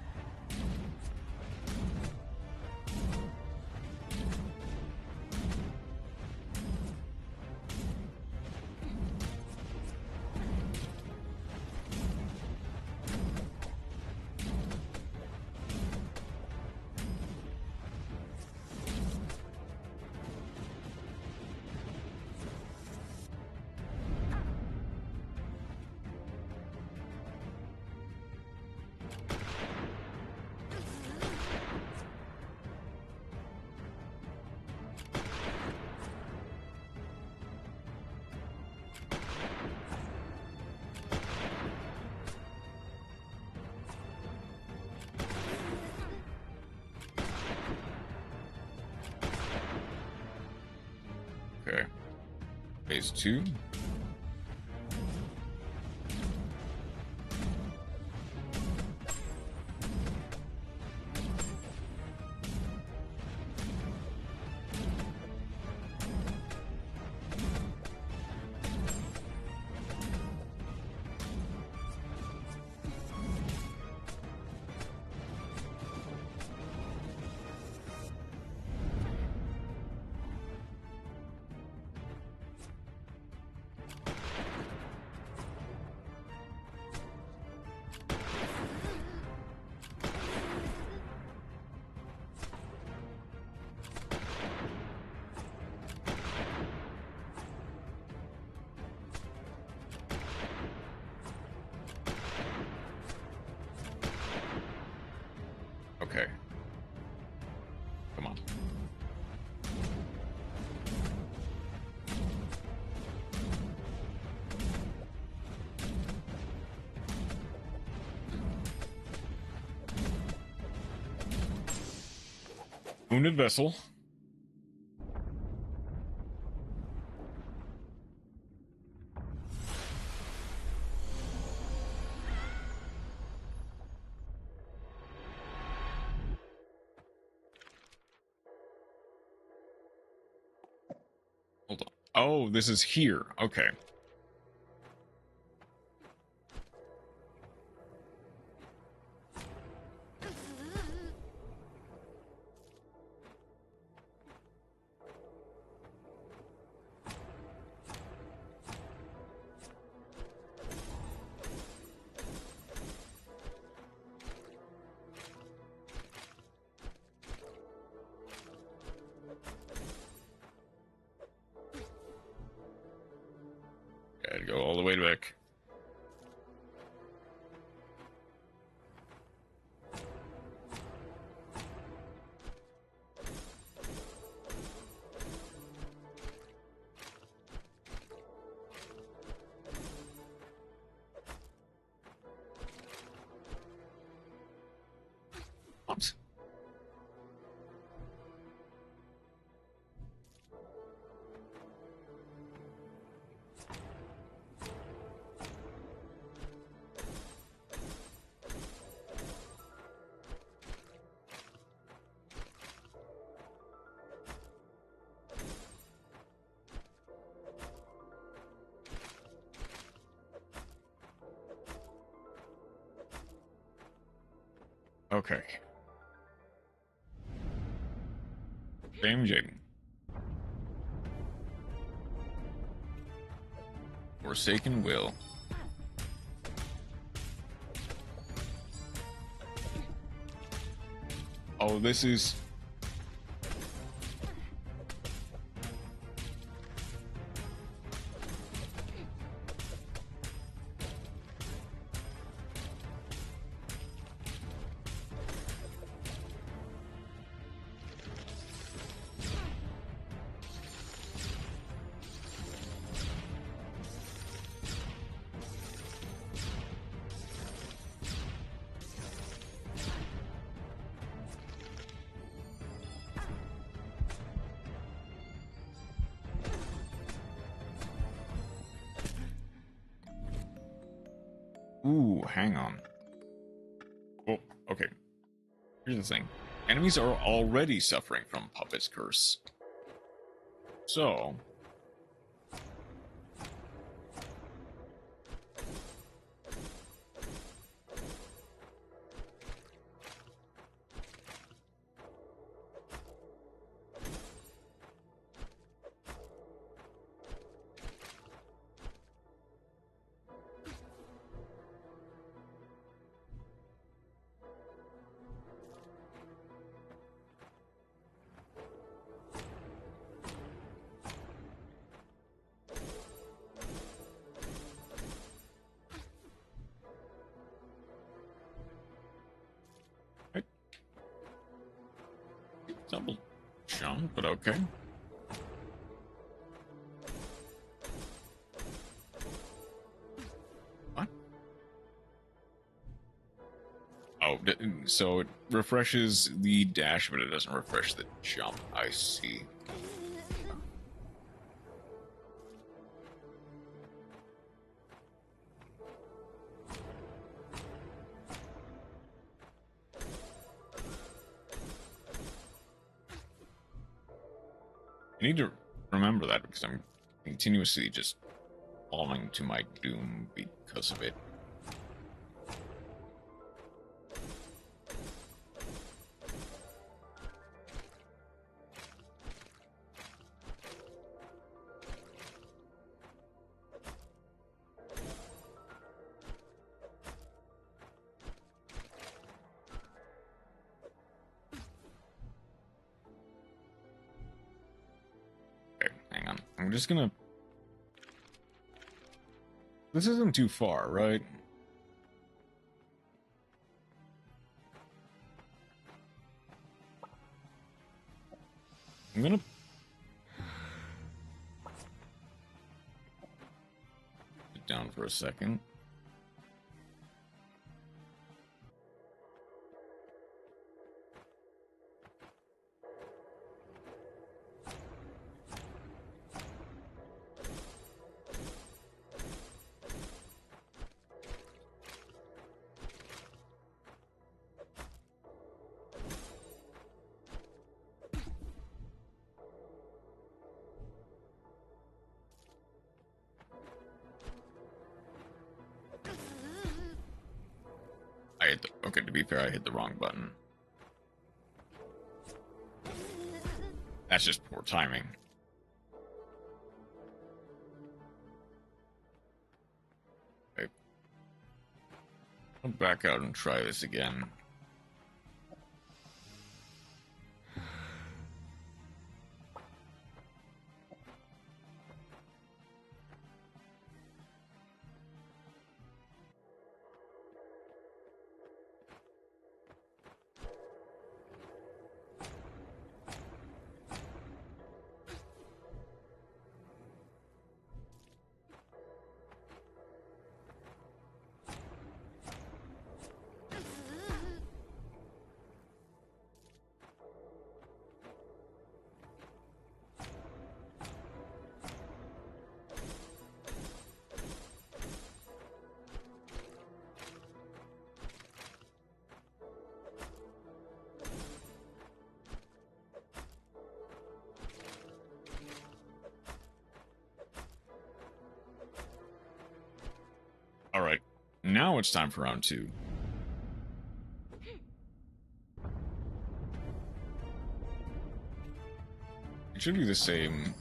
S1: Okay. Phase 2. Okay. Come on. Wounded vessel. Hold on. Oh, this is here. Okay. Gotta go all the way back. What? Okay. Same Jaden. Forsaken Will. Oh, this is... Ooh, hang on. Oh, okay. Here's the thing. Enemies are already suffering from Puppet's curse. So... double jump, but okay. What? Oh, so it refreshes the dash, but it doesn't refresh the jump. I see. I need to remember that because I'm continuously just falling to my doom because of it. I'm just gonna... This isn't too far, right? I'm gonna... Sit down for a second. Okay, to be fair, I hit the wrong button. That's just poor timing. Okay. I'll back out and try this again. Alright, now it's time for round 2. It should be the same.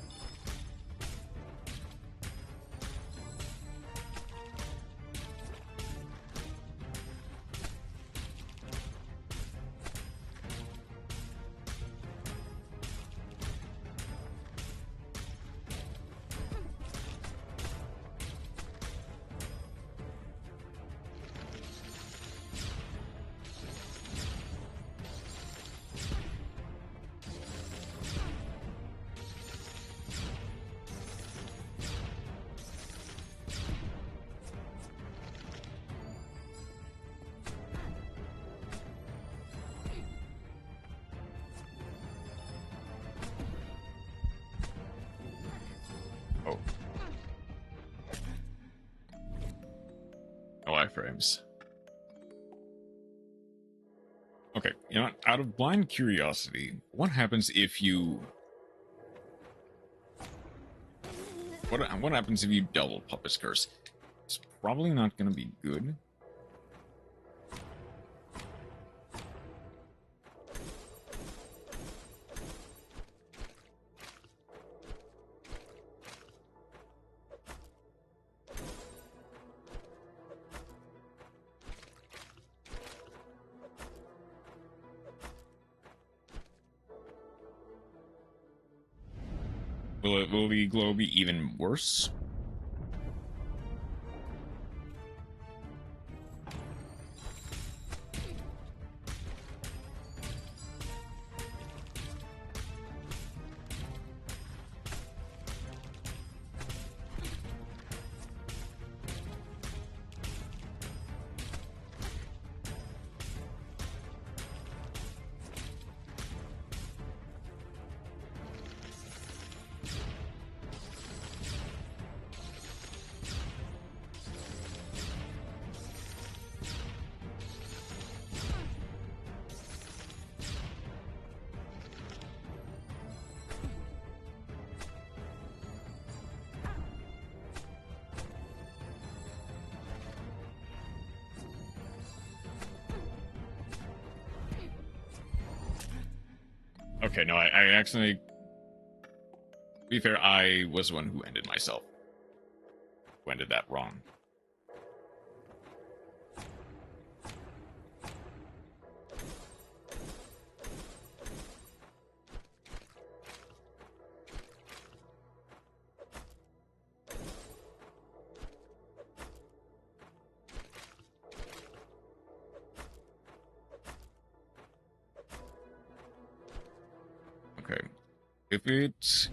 S1: iframes. Okay, you know what? Out of blind curiosity, what happens if you... What happens if you double Puppet's Curse? It's probably not going to be good. Will the glow be even worse? Okay, no, I accidentally... To be fair, I was the one who ended myself. Who ended that wrong. Okay. If it's...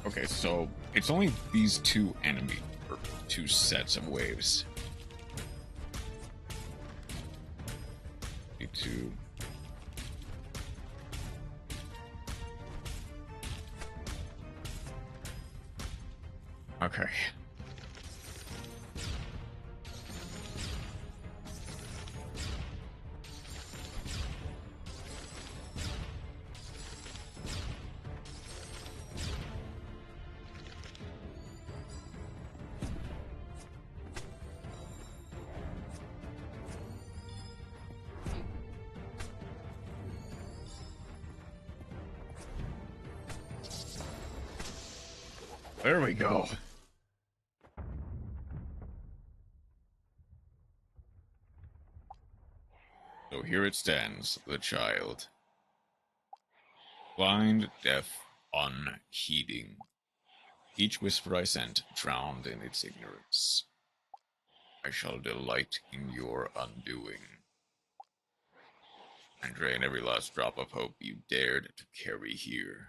S1: Okay, so it's only these two enemy, or two sets of waves. Need to... Okay. There we go. So here it stands, the child. Blind, deaf, unheeding. Each whisper I sent drowned in its ignorance. I shall delight in your undoing, and drain every last drop of hope you dared to carry here.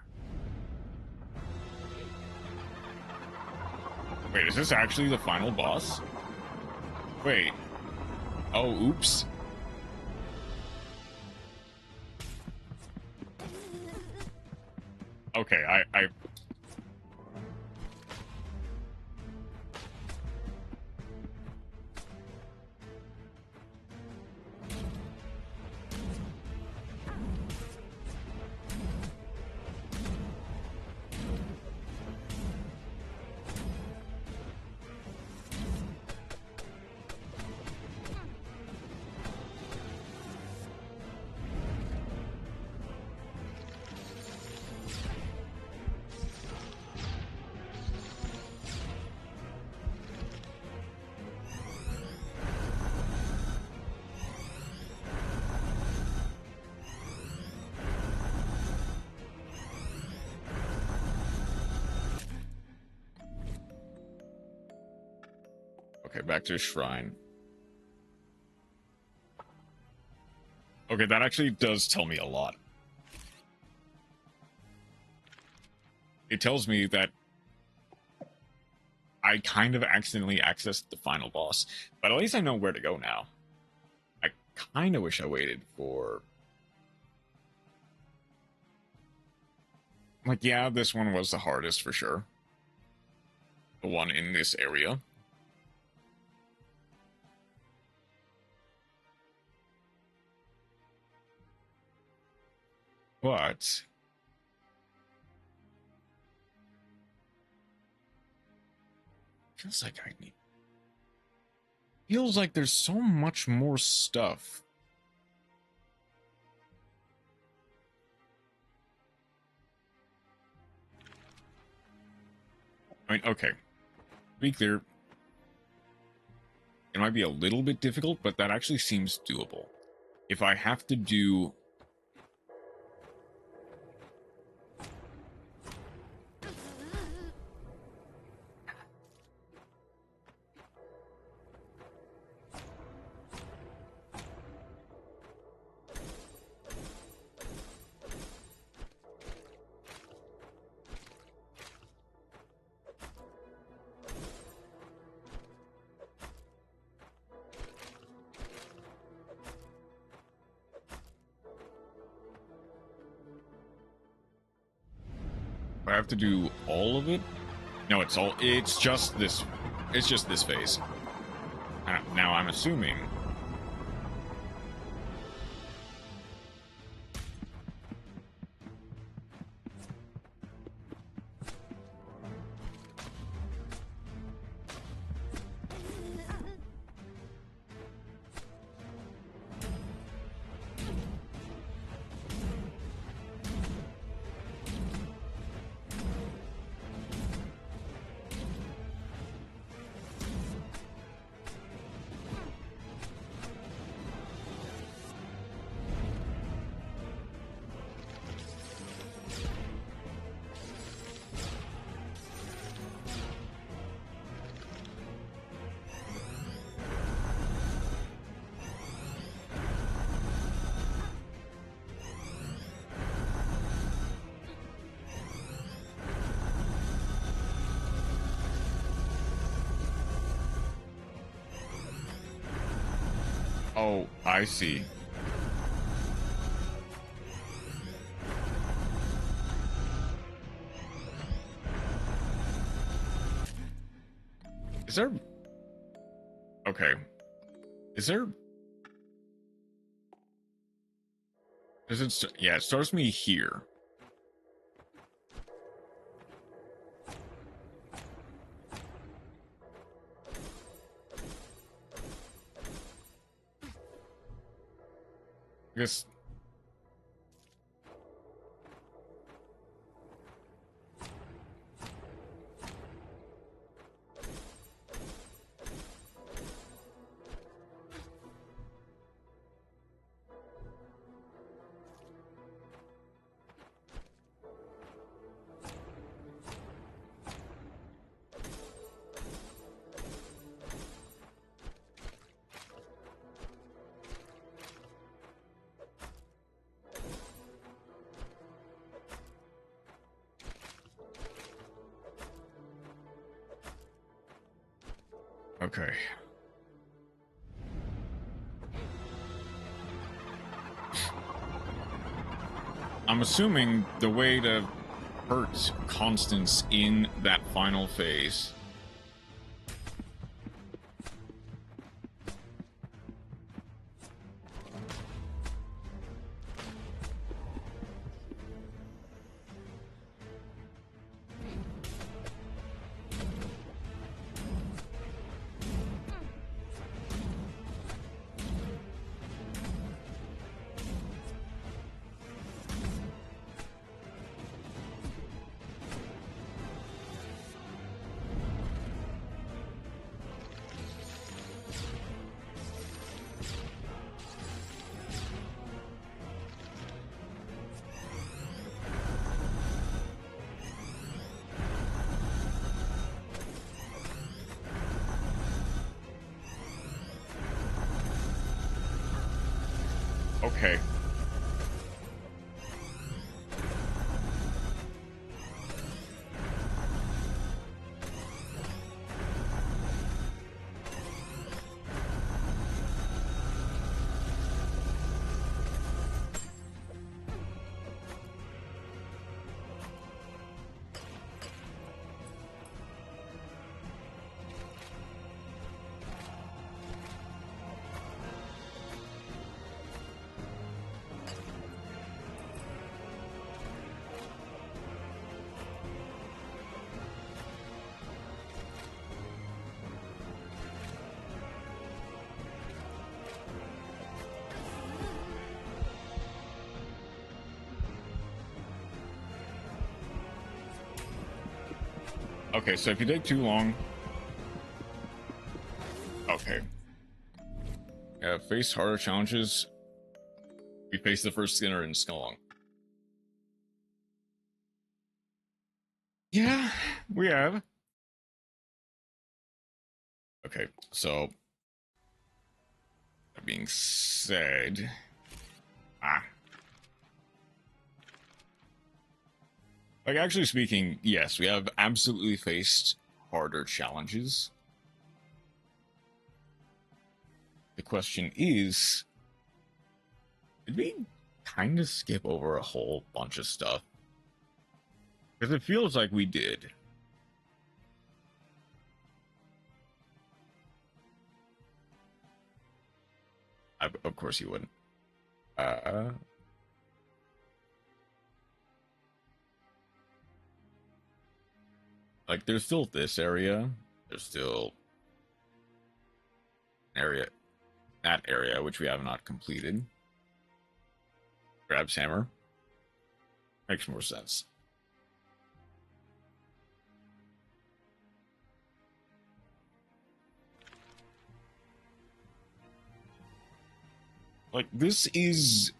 S1: Wait, is this actually the final boss? Wait. Oh, oops. Okay, I Okay, back to a shrine. Okay, that actually does tell me a lot. It tells me that I kind of accidentally accessed the final boss, but at least I know where to go now. I kind of wish I waited for... Like, yeah, this one was the hardest for sure. The one in this area. But... feels like I need... feels like there's so much more stuff. I mean, okay. To be clear, it might be a little bit difficult, but that actually seems doable. If I have to do... I have to do all of it? No, it's just this phase. Now I'm assuming... Oh, I see. Is there... okay. Is there... does it... yeah, it starts me here. I guess... okay. I'm assuming the way to hurt Constance in that final phase. Okay. Okay, so if you take too long... Okay. Yeah, face harder challenges. We face the first Skinner in Skull. Yeah, we have. Okay, so... That being said... Like, actually speaking, yes, we have absolutely faced harder challenges. The question is, did we kind of skip over a whole bunch of stuff? Because it feels like we did. Of course you wouldn't. Like, there's still this area. There's still area, that area, which we have not completed. Grabs hammer. Makes more sense. Like, this is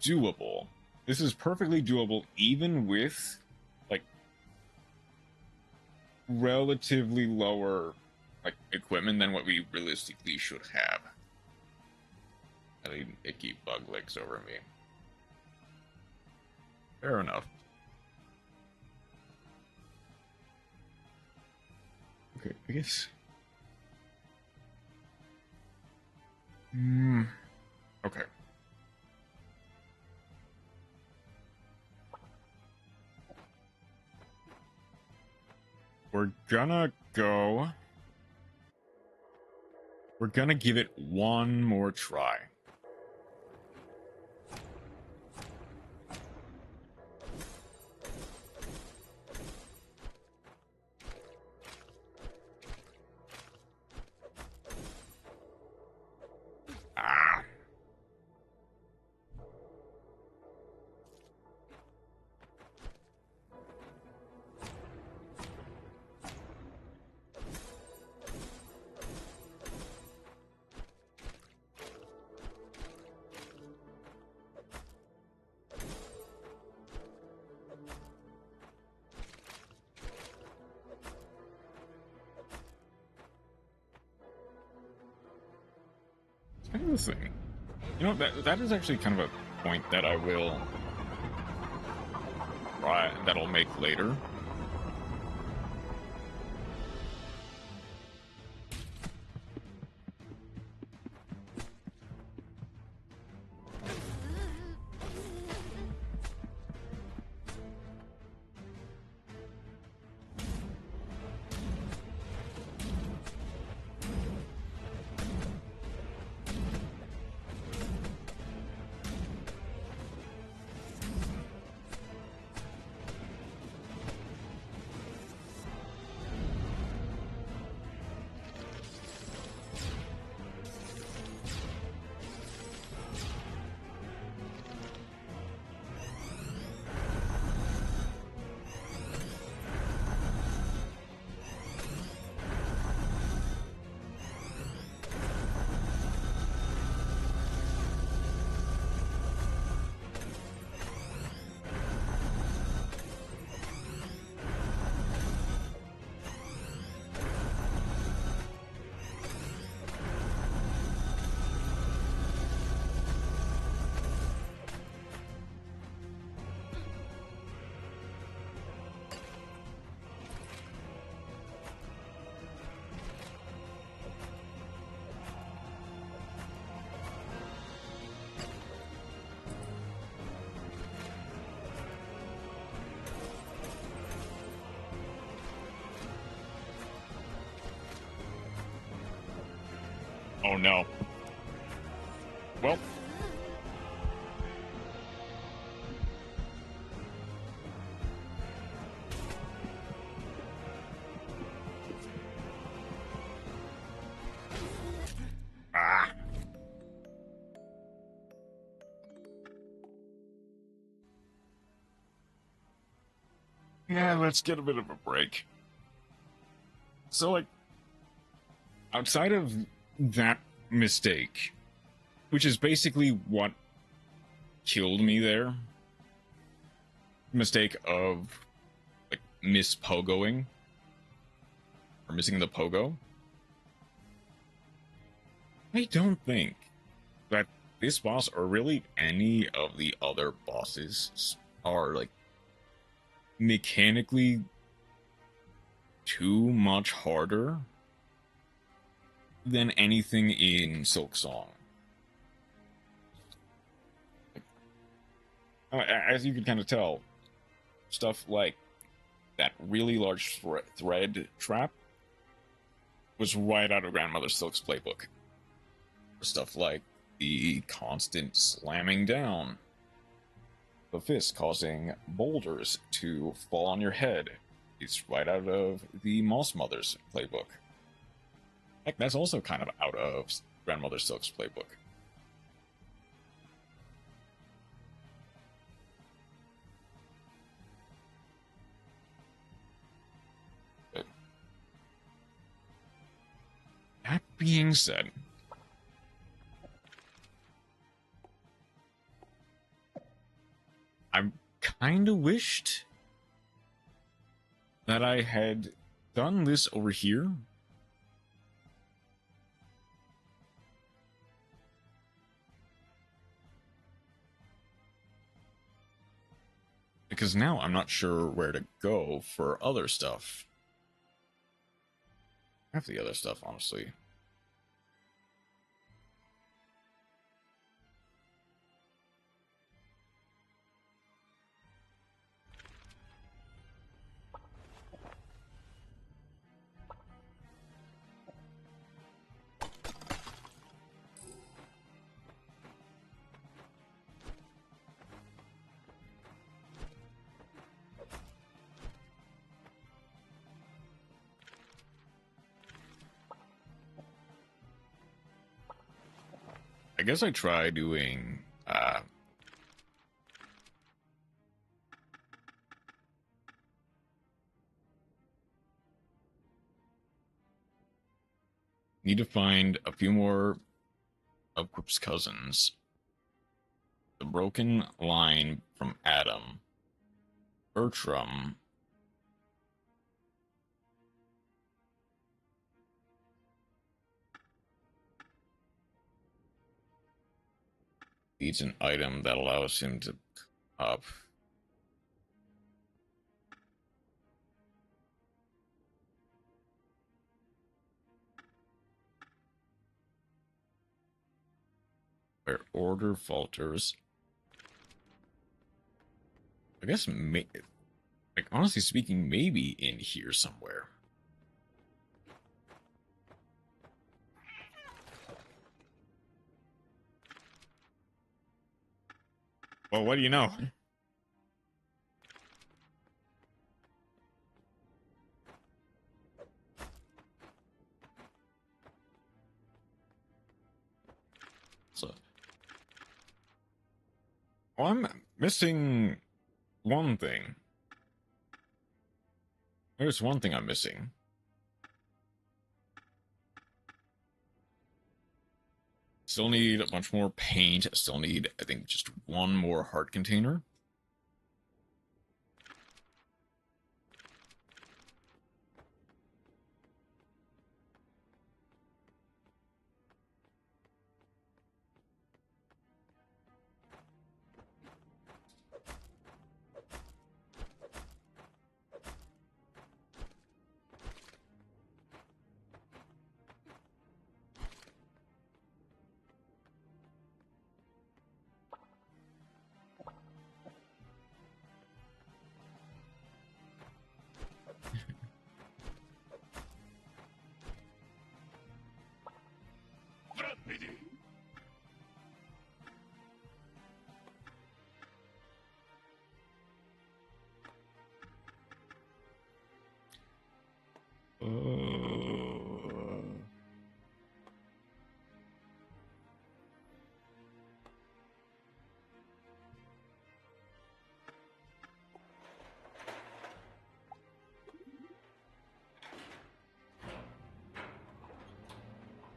S1: doable. This is perfectly doable, even with, like, relatively lower, like, equipment than what we realistically should have. I mean, icky bug legs over me. Fair enough. Okay, I guess... Okay. We're gonna go... We're gonna give it one more try. Kind of the thing. You know, that is actually kind of a point that I will... that'll make later. Oh no. Well. Ah. Yeah, let's get a bit of a break. So, like, outside of that mistake, which is basically what killed me there, mistake of, like, mispogoing, or missing the pogo, I don't think that this boss, or really any of the other bosses, are, like, mechanically too much harder than anything in Silksong. As you can kind of tell, stuff like that really large thread trap was right out of Grandmother Silk's playbook. Stuff like the constant slamming down, the fist causing boulders to fall on your head. It's right out of the Moss Mother's playbook. Heck, that's also kind of out of Grandmother Silk's playbook. But that being said, I kind of wished that I had done this over here. Because now I'm not sure where to go for other stuff. Half the other stuff, honestly. I guess I try doing need to find a few more of Quip's cousins. The broken line from Adam, Bertram, needs an item that allows him to up. Where order falters. I guess, like, honestly speaking, maybe in here somewhere. Well, what do you know? So, well, I'm missing one thing. There's one thing I'm missing. Still need a bunch more paint. Still need, I think, just one more heart container.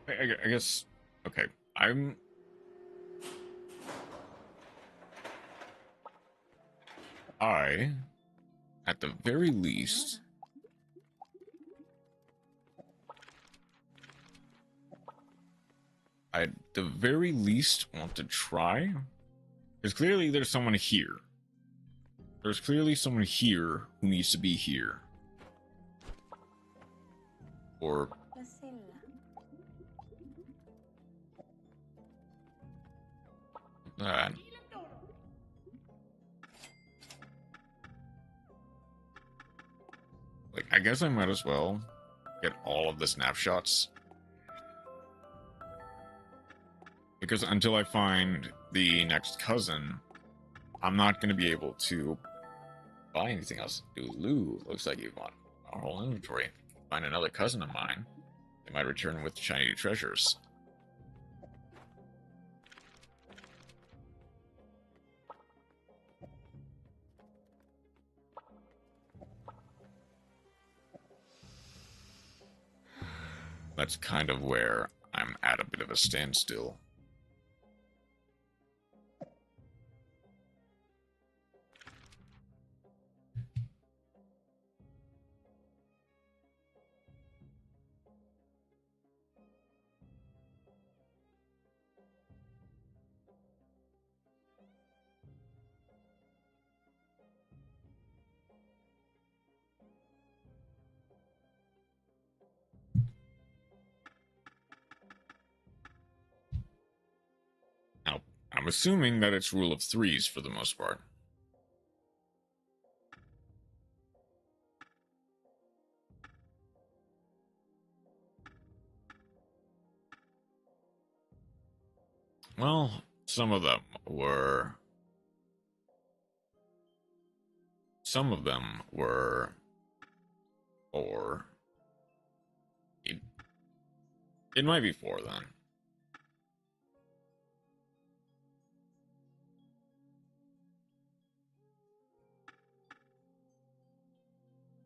S1: I guess. Okay, I, at the very least, want to try, because clearly there's someone here. There's clearly someone here who needs to be here. Or that. Like, I guess I might as well get all of the snapshots. Because until I find the next cousin, I'm not going to be able to buy anything else. Lulu, looks like you want a whole inventory. Find another cousin of mine. They might return with shiny treasures. That's kind of where I'm at a bit of a standstill. Now, I'm assuming that it's rule of threes for the most part. Well, some of them were, or it might be four then.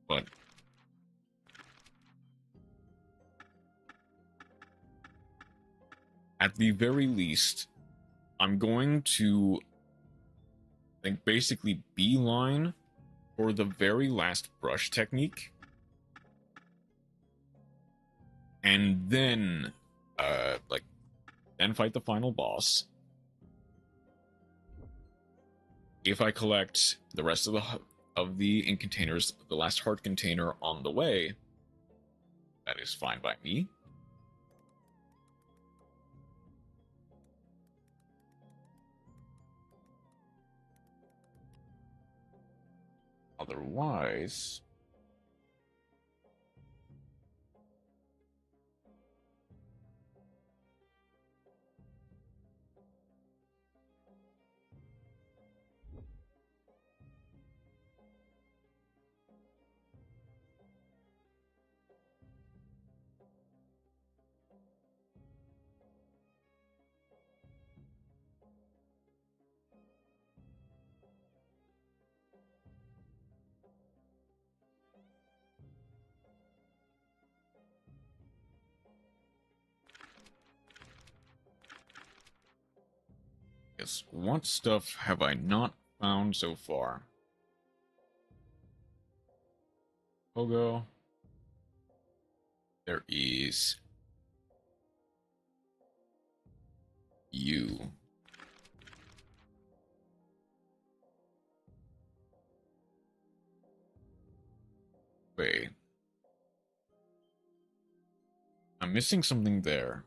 S1: But at the very least, I'm going to, like, basically beeline for the very last brush technique. And then, then fight the final boss. If I collect the rest of the ink containers, the last heart container on the way, that is fine by me. Otherwise, yes, what stuff have I not found so far? Pogo. There is you. Wait. I'm missing something there.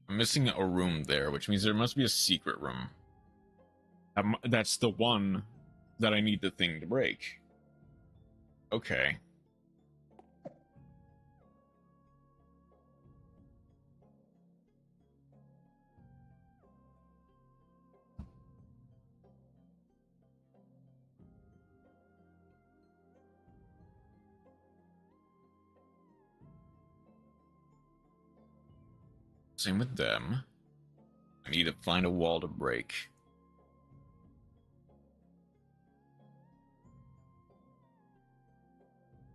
S1: I'm missing a room there, which means there must be a secret room. That's the one that I need the thing to break. Okay. Same with them. I need to find a wall to break.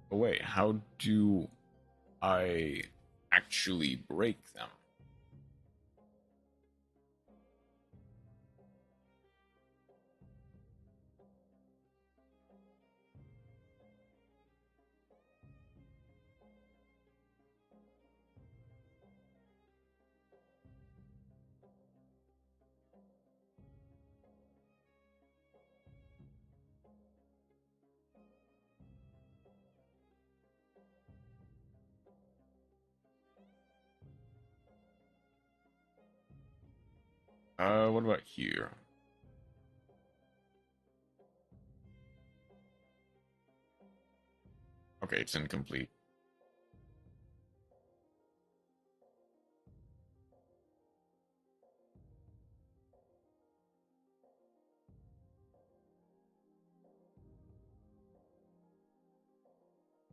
S1: Oh wait, how do I actually break them? What about here? Okay, it's incomplete.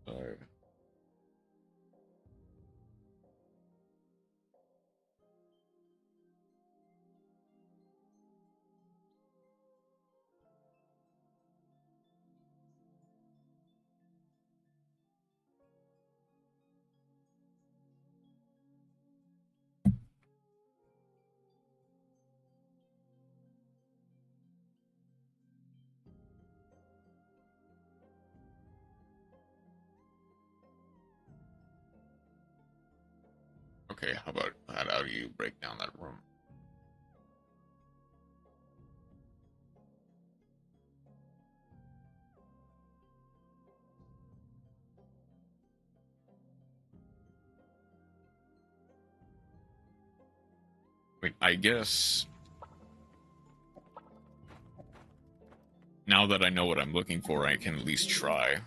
S1: So... Okay, how about how do you break down that room? Wait, I guess now that I know what I'm looking for, I can at least try.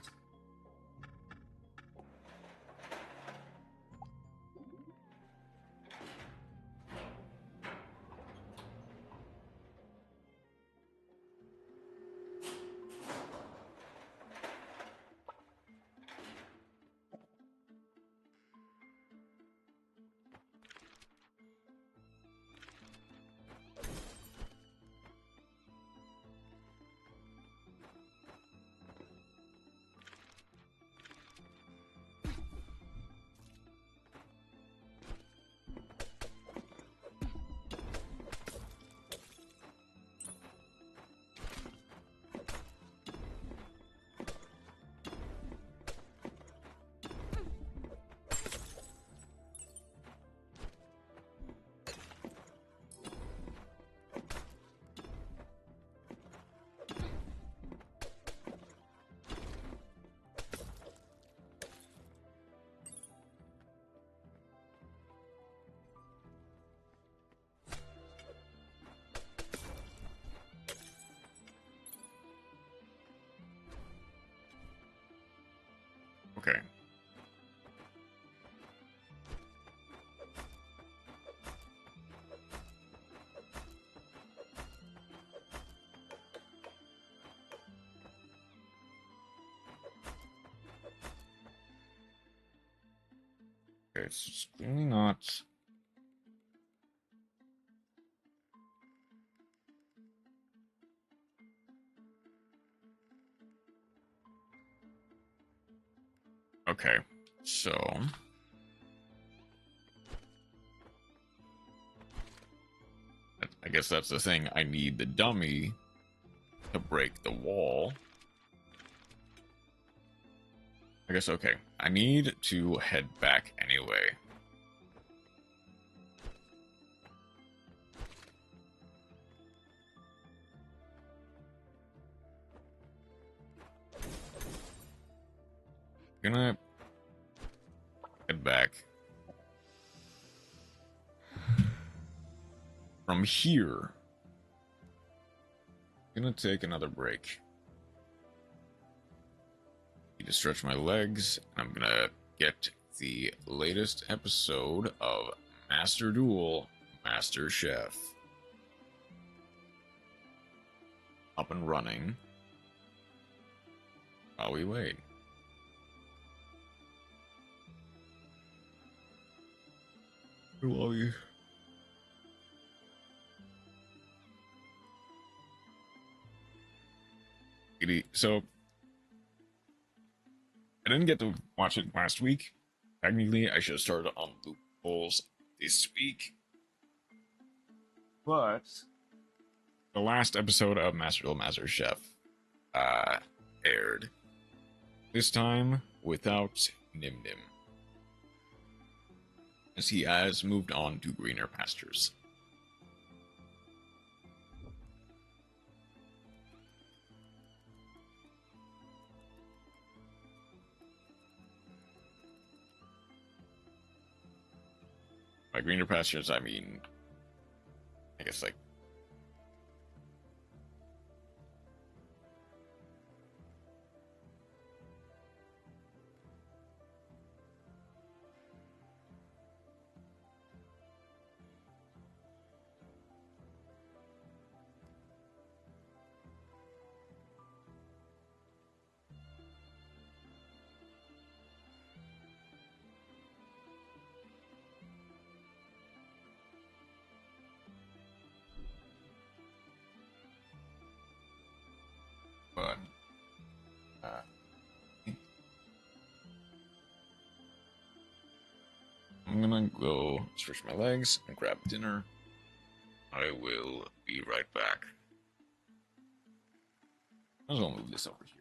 S1: Okay. Okay, it's really not... Okay, so... I guess that's the thing. I need the dummy to break the wall. I guess, okay. I need to head back anyway. Gonna head back. From here, gonna take another break. Need to stretch my legs. I'm gonna get the latest episode of Master Duel Master Chef up and running while we wait. While we So I didn't get to watch it last week. Technically, I should have started on loopholes this week. But the last episode of Master Duel Master Chef aired. This time without Nim Nim, as he has moved on to greener pastures. By greener pastures, I mean, I guess, like, but I'm gonna go stretch my legs and grab dinner. I will be right back. I was gonna move this over here.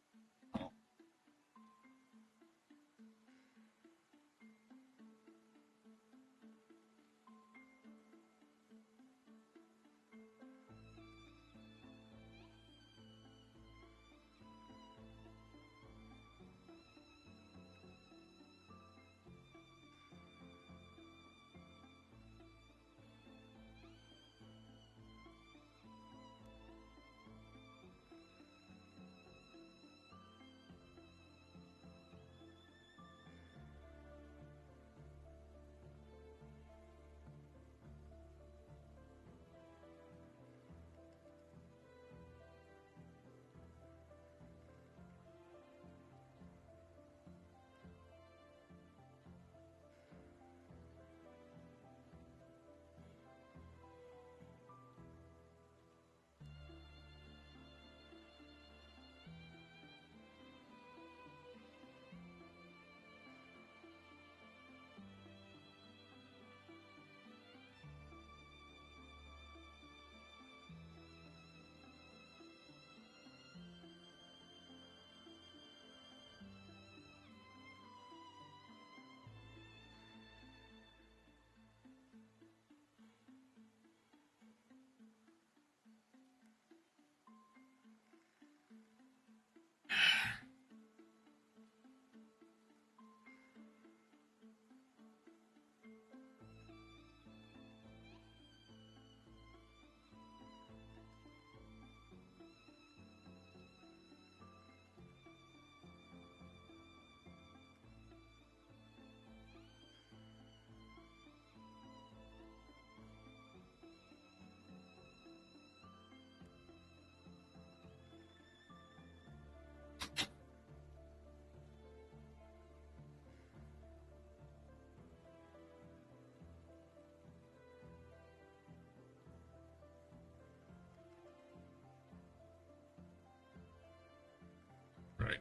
S1: Right.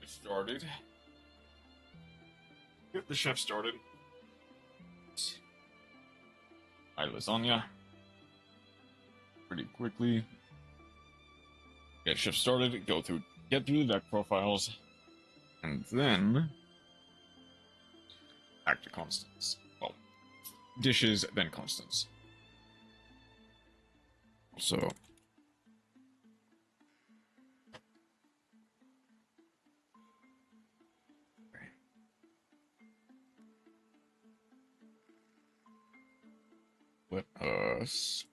S1: It started. Get the chef started. Hi, lasagna. Pretty quickly. Get chef started. Get through the deck profiles, and then back to Constance. Well, dishes, then Constance. So. Let us.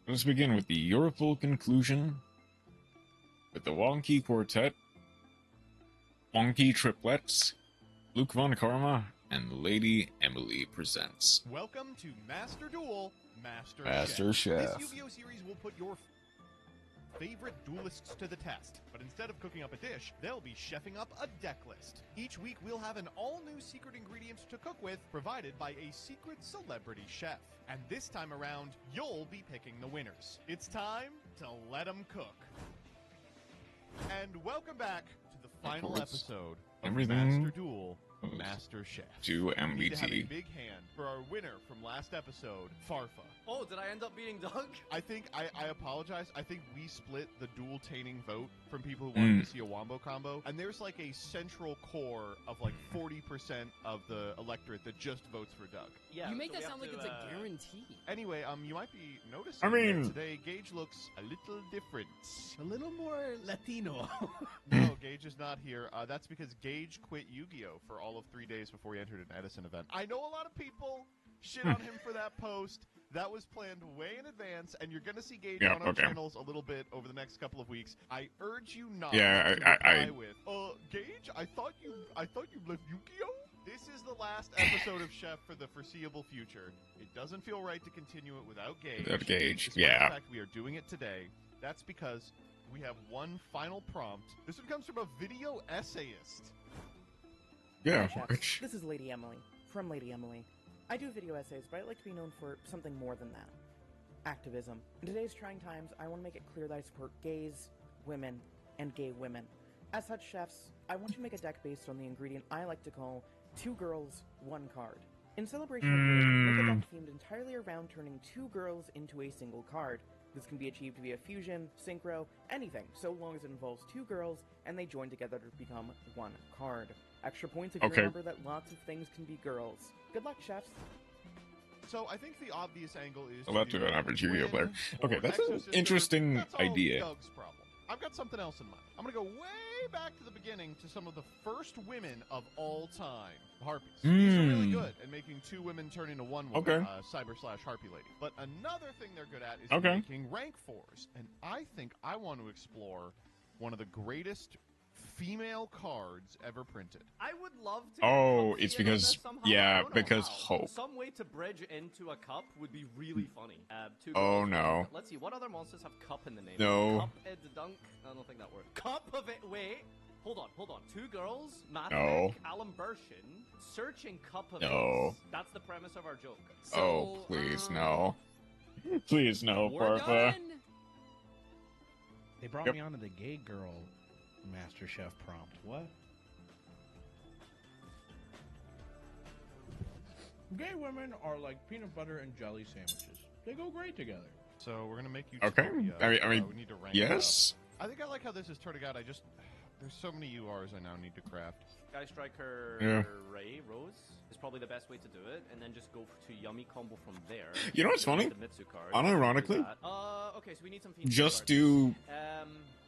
S1: Let's begin with the Europol conclusion with the Wonky Quartet, Wonky Triplets, Luke Von Karma, and Lady Emily presents.
S7: Welcome to Master Duel, Master
S1: Chef.
S7: This Yu-Gi-Oh series will put your favorite duelists to the test, but instead of cooking up a dish, they'll be chefing up a deck list. Each week, we'll have an all-new secret ingredient to cook with, provided by a secret celebrity chef. And this time around, you'll be picking the winners. It's time to let them cook. And welcome back to the final episode of Master Duel, Master Chef.
S1: To
S7: We need to have a
S1: MBT.
S7: big hand for our winner from last episode, Farfa.
S8: Oh, did I end up beating Doug?
S7: I think, I apologize, I think we split the dual-taining vote from people who wanted to see a Wombo combo, and there's like a central core of like 40% of the electorate that just votes for Doug.
S8: Yeah.
S9: You make
S8: so
S9: that
S8: we
S9: sound
S8: have
S9: like
S8: to,
S9: it's a guarantee.
S7: Anyway, you might be noticing
S1: I mean-
S7: that today Gage looks a little different.
S10: A little more Latino.
S7: No, Gage is not here. That's because Gage quit Yu-Gi-Oh! For all of 3 days before he entered an Edison event. I know a lot of people shit on him for that post. That was planned way in advance, and you're going to see Gage on our channels a little bit over the next couple of weeks. I urge you not to reply with, Gage, I thought you left Yu-Gi-Oh! This is the last episode of Chef for the foreseeable future. It doesn't feel right to continue it without Gage.
S1: Without Gage,
S7: Despite
S1: yeah.
S7: the fact we are doing it today. That's because we have one final prompt. This one comes from a video essayist.
S1: Yeah.
S11: Hi, chefs. This is Lady Emily, from Lady Emily. I do video essays, but I'd like to be known for something more than that. Activism. In today's trying times, I want to make it clear that I support gays, women, and gay women. As such, chefs, I want to make a deck based on the ingredient I like to call 2 girls, 1 card. In celebration of Maiden, make a deck themed entirely around turning 2 girls into a single card. This can be achieved via fusion, synchro, anything, so long as it involves 2 girls and they join together to become 1 card. Extra points if you remember that lots of things can be girls. Good luck, chefs.
S7: So I think the obvious angle is
S1: Well, that's
S7: to
S1: an average Yu-Gi-Oh
S7: win
S1: player. Okay,
S7: or
S1: that's an
S7: Exorcister.
S1: interesting
S7: That's all
S1: idea.
S7: Doug's problem. I've got something else in mind. I'm going to go way back to the beginning to some of the first women of all time. Harpies. These are really good at making 2 women turn into 1 woman. Cyber/Harpy lady. But another thing they're good at is making rank 4s. And I think I want to explore one of the greatest female cards ever printed.
S8: I would love to.
S1: Oh,
S8: come
S1: it's
S8: see it on
S1: because-
S8: this somehow.
S1: yeah,
S8: I don't know
S1: because
S8: how.
S1: Hope.
S8: Some way to bridge into a cup would be really funny. 2
S1: Oh,
S8: girls,
S1: no.
S8: Let's see, what other monsters have cup in the name?
S1: No.
S8: Cup Ed Dunk. I don't think that works. Cup of it. Wait. Hold on. 2 girls, Mathek,
S1: No.
S8: Alimbertian, searching cup of
S1: No.
S8: it. That's the premise of our joke.
S1: Oh, please, no. Please, no,
S9: We're
S1: Farfa.
S9: done.
S10: They brought
S1: Yep.
S10: me onto the gay girl Master Chef prompt. What? Gay women are like peanut butter and jelly sandwiches. They go great together.
S7: So we're going to make you
S1: Okay. I mean,
S7: we need to rank it up.
S1: yes.
S7: I think I like how this is turning out. There's so many URs I now need to craft.
S8: Sky Striker
S1: Yeah.
S8: Ray Rose is probably the best way to do it, and then just go to Yummy combo from there.
S1: You know what's
S8: Then
S1: funny?
S8: the Mitsu card,
S1: Unironically,
S8: do that. Okay, so we need some female
S1: just
S8: cards.
S1: do,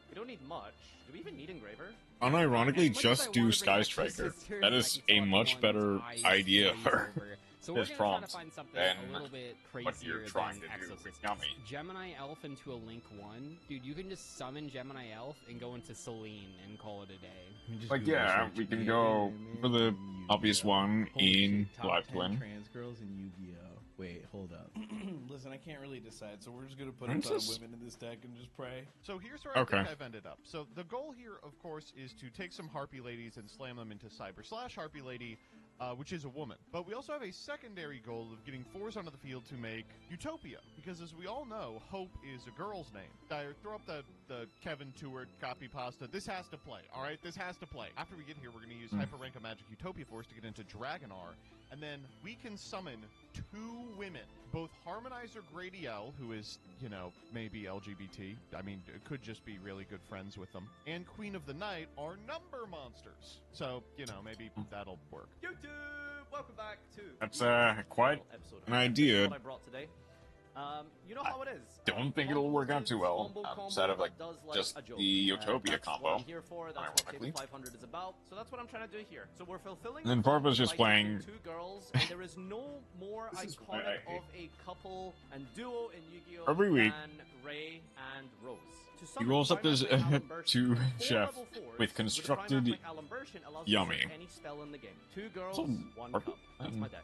S8: We don't need much. Do we even need Engraver?
S1: unironically,
S9: As much as I
S1: just
S9: wanna
S1: do
S9: bring
S1: Sky
S9: up
S1: Striker.
S9: sisters,
S1: That
S9: I
S1: is
S9: can
S1: a
S9: select
S1: much
S9: one
S1: better
S9: size
S1: idea
S9: glaze
S1: for
S9: over. So
S1: this
S9: we're gonna
S1: prompt
S9: try to find something
S1: than
S9: a little bit crazier
S1: what you're trying
S9: than
S1: to do with
S9: Exosystems.
S1: Yummy.
S9: Gemini Elf into a Link 1. Dude, you can just summon Gemini Elf and go into Selene and call it a day.
S1: Like, yeah, we can go for the obvious one in Live Twin.
S10: Trans girls in Yu-Gi-Oh. Wait, hold up. Listen, I can't really decide, so we're just gonna put a
S1: When's
S10: ton of
S1: this?
S10: women in this deck and just pray.
S7: So here's where I
S1: Okay.
S7: think I've ended up. So the goal here, of course, is to take some Harpy ladies and slam them into Cyber/Harpy lady, which is a woman. But we also have a secondary goal of getting 4s onto the field to make Utopia, because as we all know, Hope is a girl's name. Throw up the Kevin Tewart copy pasta. This has to play, all right? This has to play. After we get here, we're going to use Hyper Rank of Magic Utopia Force to get into Dragonar, and then we can summon 2 women. Both Harmonizer Gradiel, who is, maybe LGBT. I mean, it could just be really good friends with them. And Queen of the Night are number monsters. So, maybe that'll work.
S8: YouTube! Welcome back to
S1: That's
S8: the
S1: quite
S8: episode of
S1: an idea.
S8: What I brought today. You know how it is.
S1: Don't think it'll work out too well, outside of, like, just the Utopia
S8: that's
S1: combo,
S8: What I'm here for. That's what
S1: ironically.
S8: Table 500 is about. So that's what I'm trying to do here. So we're fulfilling.
S1: And then
S8: the
S1: Farfa's just
S8: by taking
S1: playing-
S8: 2 girls, and there is no more
S1: This is why I
S8: iconic
S1: hate-
S8: of a couple and duo in Yu-Gi-Oh!
S1: Every week,
S8: than Ray and Rose. To
S1: he
S8: summon
S1: rolls up his
S8: Trimac like Alimbertian,
S1: to
S8: 4
S1: Chef
S8: level 4s
S1: with constructed
S8: Trimac like Alimbertian allows you to
S1: Yummy.
S8: search any spell in the game. 2 girls,
S1: So,
S8: 1
S1: Harpy?
S8: cup. That's my deck.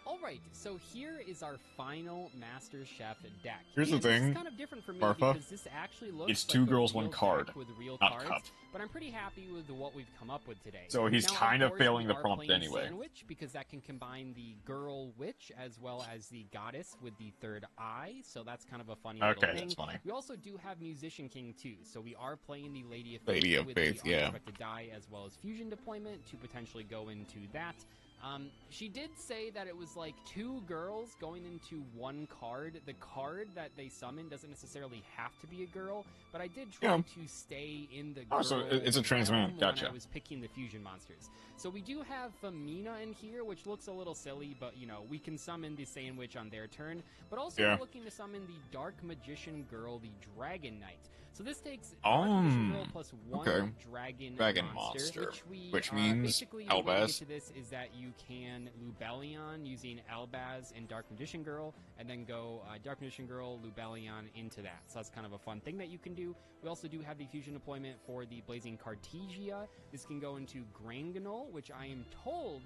S9: All right, so here is our final Master Chef deck.
S1: Here's the
S9: And
S1: thing,
S9: This is kind of different for me
S1: Marfa.
S9: because this actually looks
S1: It's
S9: like
S1: two
S9: a
S1: girls,
S9: real
S1: one card,
S9: deck with real
S1: not
S9: cards,
S1: cup.
S9: but I'm pretty happy with what we've come up with today.
S1: So he's
S9: Now,
S1: kind of
S9: course,
S1: failing
S9: we
S1: the
S9: are
S1: prompt
S9: playing
S1: anyway.
S9: Sandwich because that can combine the girl witch as well as the goddess with the third eye, so that's kind of a funny little
S1: Okay,
S9: thing.
S1: that's funny.
S9: We also do have Musician King too, so we are playing the Lady of
S1: Lady
S9: Faith
S1: of
S9: with
S1: Faith,
S9: the
S1: yeah.
S9: unexpected die as well as fusion deployment to potentially go into that. She did say that it was like two girls going into one card. The card that they summon doesn't necessarily have to be a girl, but I did try to stay in the girl
S1: so it's a trans man,
S9: realm
S1: gotcha.
S9: when I was picking the fusion monsters. So we do have Femina in here, which looks a little silly, but you know, we can summon the Sandwich on their turn, but also we're looking to summon the Dark Magician Girl, the Dragon Knight. So this takes Dark Magician Girl plus one Dragon monster,
S1: which means
S9: basically the way to get
S1: Albaz.
S9: to this is that you can Lubellion using Albaz and Dark Magician Girl, and then go Dark Magician Girl, Lubellion into that. So that's kind of a fun thing that you can do. We also do have the fusion deployment for the Blazing Cartesia. This can go into Granganol, which I am told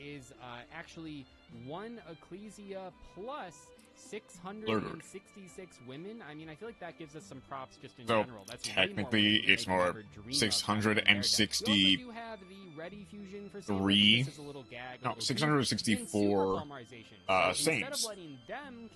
S9: is actually one Ecclesia plus 666 women. I mean, I feel like that gives us some props just in general. That's
S1: technically it's more 660.
S9: You have the Ready Fusion for
S1: three.
S9: This is a little gag.
S1: No, 664 saints,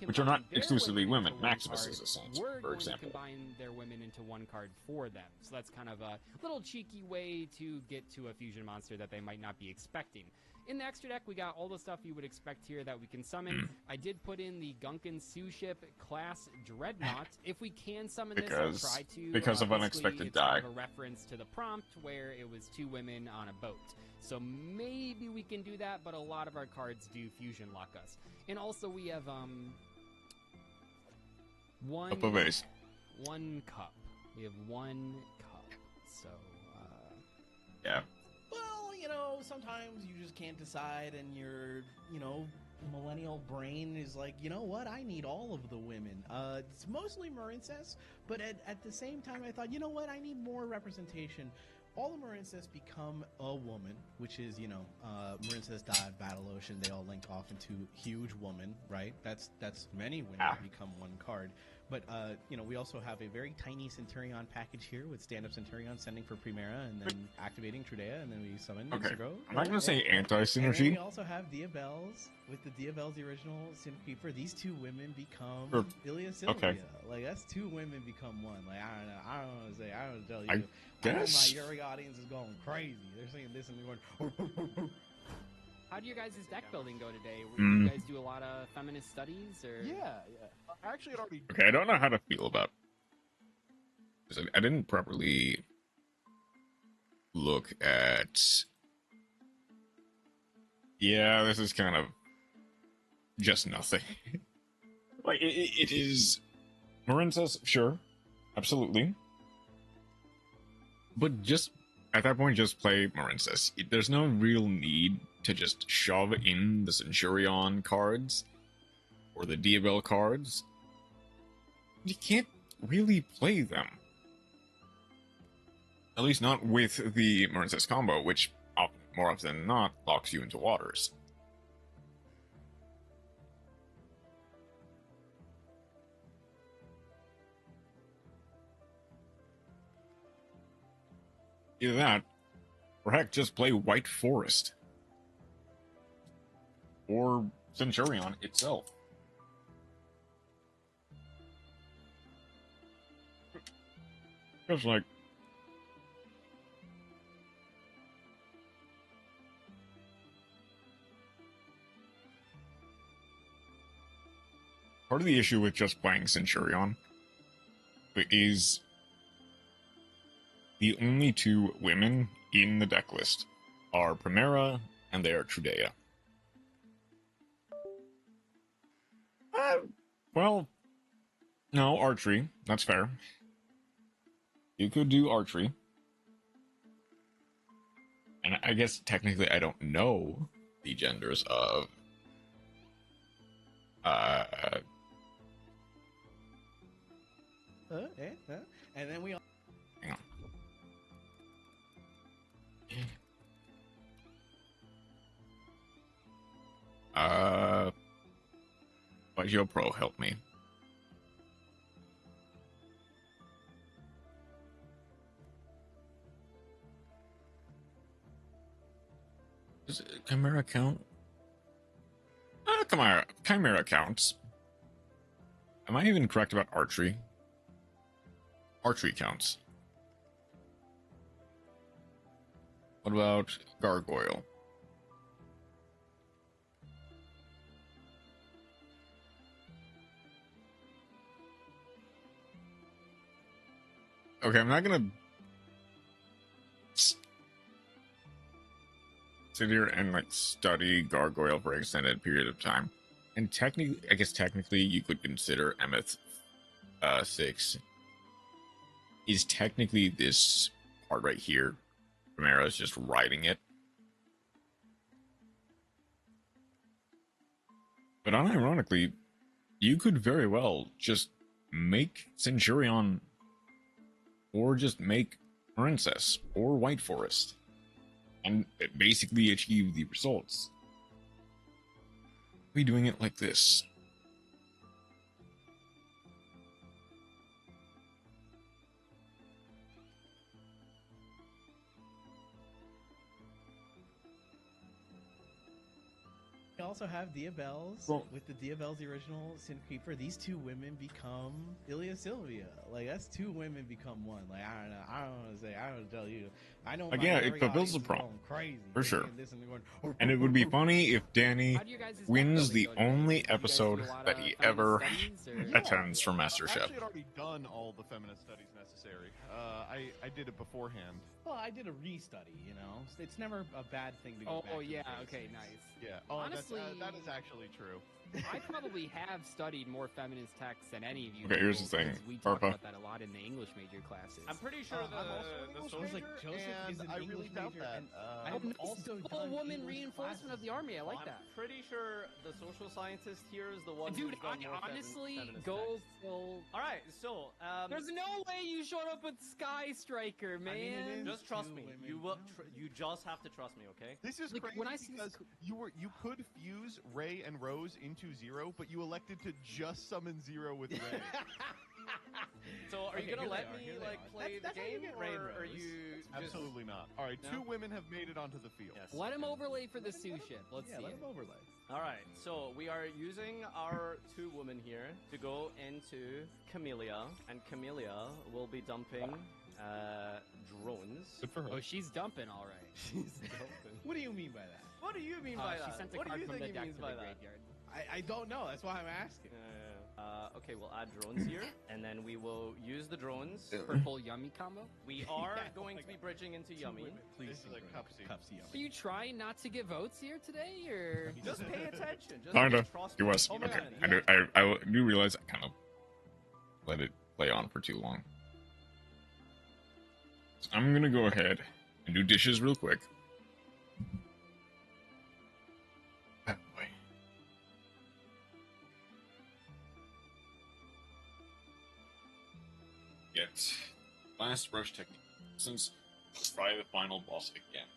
S1: which are not exclusively women. Maximus is a saint, for example.
S9: Combine their women into one card for them. So that's kind of a little cheeky way to get to a fusion monster that they might not be expecting. In the extra deck, we got all the stuff you would expect here that we can summon. I did put in the Gunkan Sue Ship class Dreadnought. If we can summon this, I'll try to.
S1: Because of unexpected die.
S9: It's kind of a reference to the prompt where it was two women on a boat. So maybe we can do that, but a lot of our cards do fusion lock us. And also we have one cup. We have one cup. So
S1: yeah.
S10: Well, you know, sometimes you just can't decide, and your, you know, millennial brain is like, you know what, I need all of the women. It's mostly Marincess, but at the same time, I thought, you know what, I need more representation. All the Marincess become a woman, which is, you know, Marincess died, Battle Ocean, they all link off into huge woman, right? That's many women become one card. But, you know, we also have a very tiny Centurion package here with stand-up Centurion sending for Primera and then activating Trudea, and then we summon Zero.
S1: I'm not going to say anti-synergy.
S10: And then we also have Diabels with the Diabels, the original Sin Keeper. These two women become Ilia Sylvia.
S1: Okay.
S10: Like, that's two women become one. Like, I don't know. I don't want to say. I don't tell you.
S1: I guess.
S10: My Yuri audience is going crazy. They're saying this and they're going.
S9: How do your guys' deck building go today? Do you guys do a lot of feminist studies, or?
S7: Yeah. Actually, it already.
S1: Okay, I don't know how to feel about. I didn't properly look at. Yeah, this is kind of just nothing. Like it is. Marincess, sure, absolutely. But just at that point, just play Marincess. There's no real need to just shove in the Centurion cards or the Diabel cards. You can't really play them. At least not with the Marincess combo, which more often than not locks you into waters. Either that, or heck, just play White Forest. Or Centurion itself. Just like... Part of the issue with just playing Centurion is the only two women in the deck list are Primera and they are Trudea. Well, no, archery. That's fair. You could do archery. And I guess technically I don't know the genders of
S10: and then we all...
S1: Hang on. Audio Pro, help me. Does Chimera count? Chimera counts. Am I even correct about archery? Archery counts. What about gargoyle? Okay, I'm not gonna sit here and like study gargoyle for an extended period of time. And technically, I guess technically you could consider MF6 is technically this part right here. Chimera is just writing it. But unironically, you could very well just make Centurion or just make Princess or White Forest and basically achieve the results. Be doing it like this.
S10: We also have Diabelles.
S1: Well-
S10: With the Diabelles, the original Sin Creeper, these two women become Ilya Sylvia. Like, that's two women become one. Like, I don't know. I don't want to say. I don't tell you. I know.
S1: Like,
S10: my
S1: yeah, it
S10: very
S1: fulfills
S10: audience
S1: the
S10: is
S1: prompt.
S10: going crazy.
S1: For
S10: They're
S1: sure.
S10: saying this and they're going,
S1: And it would be funny if Danny
S9: How do you guys' deck
S1: wins
S9: building
S1: the
S9: go today?
S1: only
S9: Do you guys do
S1: episode
S9: a lot
S1: that
S9: of
S1: he
S9: feminist
S1: ever
S9: studies, or-
S1: attends for MasterChef.
S7: I actually had already done all the feminist studies necessary. I did it beforehand.
S10: well, I did a restudy. You know, it's never a bad thing to go back.
S9: Oh
S10: to the
S9: yeah,
S10: basics.
S9: okay, nice.
S7: Yeah.
S9: Honestly-
S7: that is actually true.
S9: I probably have studied more feminist texts than any of you.
S1: Okay, here's
S9: people,
S1: the thing,
S9: because we talk
S1: Purpa.
S9: about that a lot in the English major classes.
S8: I'm pretty sure
S7: I'm also an
S8: the
S7: English
S8: social
S7: major,
S10: Like, Joseph
S7: and
S10: is an
S7: I
S10: English
S7: really doubt
S10: major,
S7: that.
S10: and
S7: I
S10: I've
S9: Nice.
S10: also
S9: Full
S10: done
S9: woman
S10: English
S9: reinforcement of the
S10: classes.
S9: army. I like
S8: I'm
S9: that.
S8: pretty sure the social scientist here is the one.
S9: Dude,
S8: who's done
S9: I
S8: more
S9: honestly
S8: feminist
S9: go
S8: texts.
S9: full.
S8: All right, so
S9: There's no way you showed up with Sky Striker, man.
S10: I mean, it is
S8: just trust
S10: two
S8: me.
S10: women.
S8: You will.
S10: No.
S8: You just have to trust me, okay?
S7: This is
S9: Like,
S7: crazy
S9: when I see
S7: because you could fuse Ray and Rose into Zero, but you elected to just summon Zero with Ray.
S8: So are you
S10: Okay,
S8: gonna
S10: here they
S8: let
S10: are,
S8: me
S10: here they
S8: like
S10: are.
S8: play
S10: That's
S8: the
S10: how you
S8: game,
S10: get Ray and
S8: or are
S10: Rose.
S8: you just...
S7: Absolutely not. All right,
S8: No?
S7: two women have made it onto the field.
S8: Yes.
S9: Let him overlay for the sous chef. Let's
S10: Yeah,
S9: see
S10: let
S9: it.
S10: him overlay.
S8: All right, so we are using our two women here to go into Camellia, and Camellia will be dumping drones.
S7: Good for her.
S9: Oh, she's dumping, all right.
S8: She's dumping.
S10: What do you mean by that?
S8: What do you mean by
S9: She
S8: that?
S9: sent a
S8: What do
S9: card
S8: you
S9: from
S8: think
S9: the
S8: he
S9: deck
S8: means
S9: to
S8: by
S9: the
S8: that?
S9: graveyard.
S10: I don't know. That's why I'm asking.
S8: Okay, we'll add drones here, and then we will use the drones.
S9: Purple yummy combo.
S8: We are
S10: Yeah,
S8: going
S10: oh
S8: to
S10: my
S8: be
S10: God.
S8: bridging into Yummy.
S10: Please,
S7: This is like Cupsy.
S10: Cupsy.
S9: Are you trying not to get votes here today, or?
S8: Just pay attention. Just
S1: Kinda.
S8: trust
S1: He
S8: me.
S1: was.
S8: Oh my
S1: Okay.
S8: God,
S1: I do realize I kind of let it play on for too long. So I'm gonna go ahead and do dishes real quick. Oh boy. Get last brush technique. Since let's try the final boss again.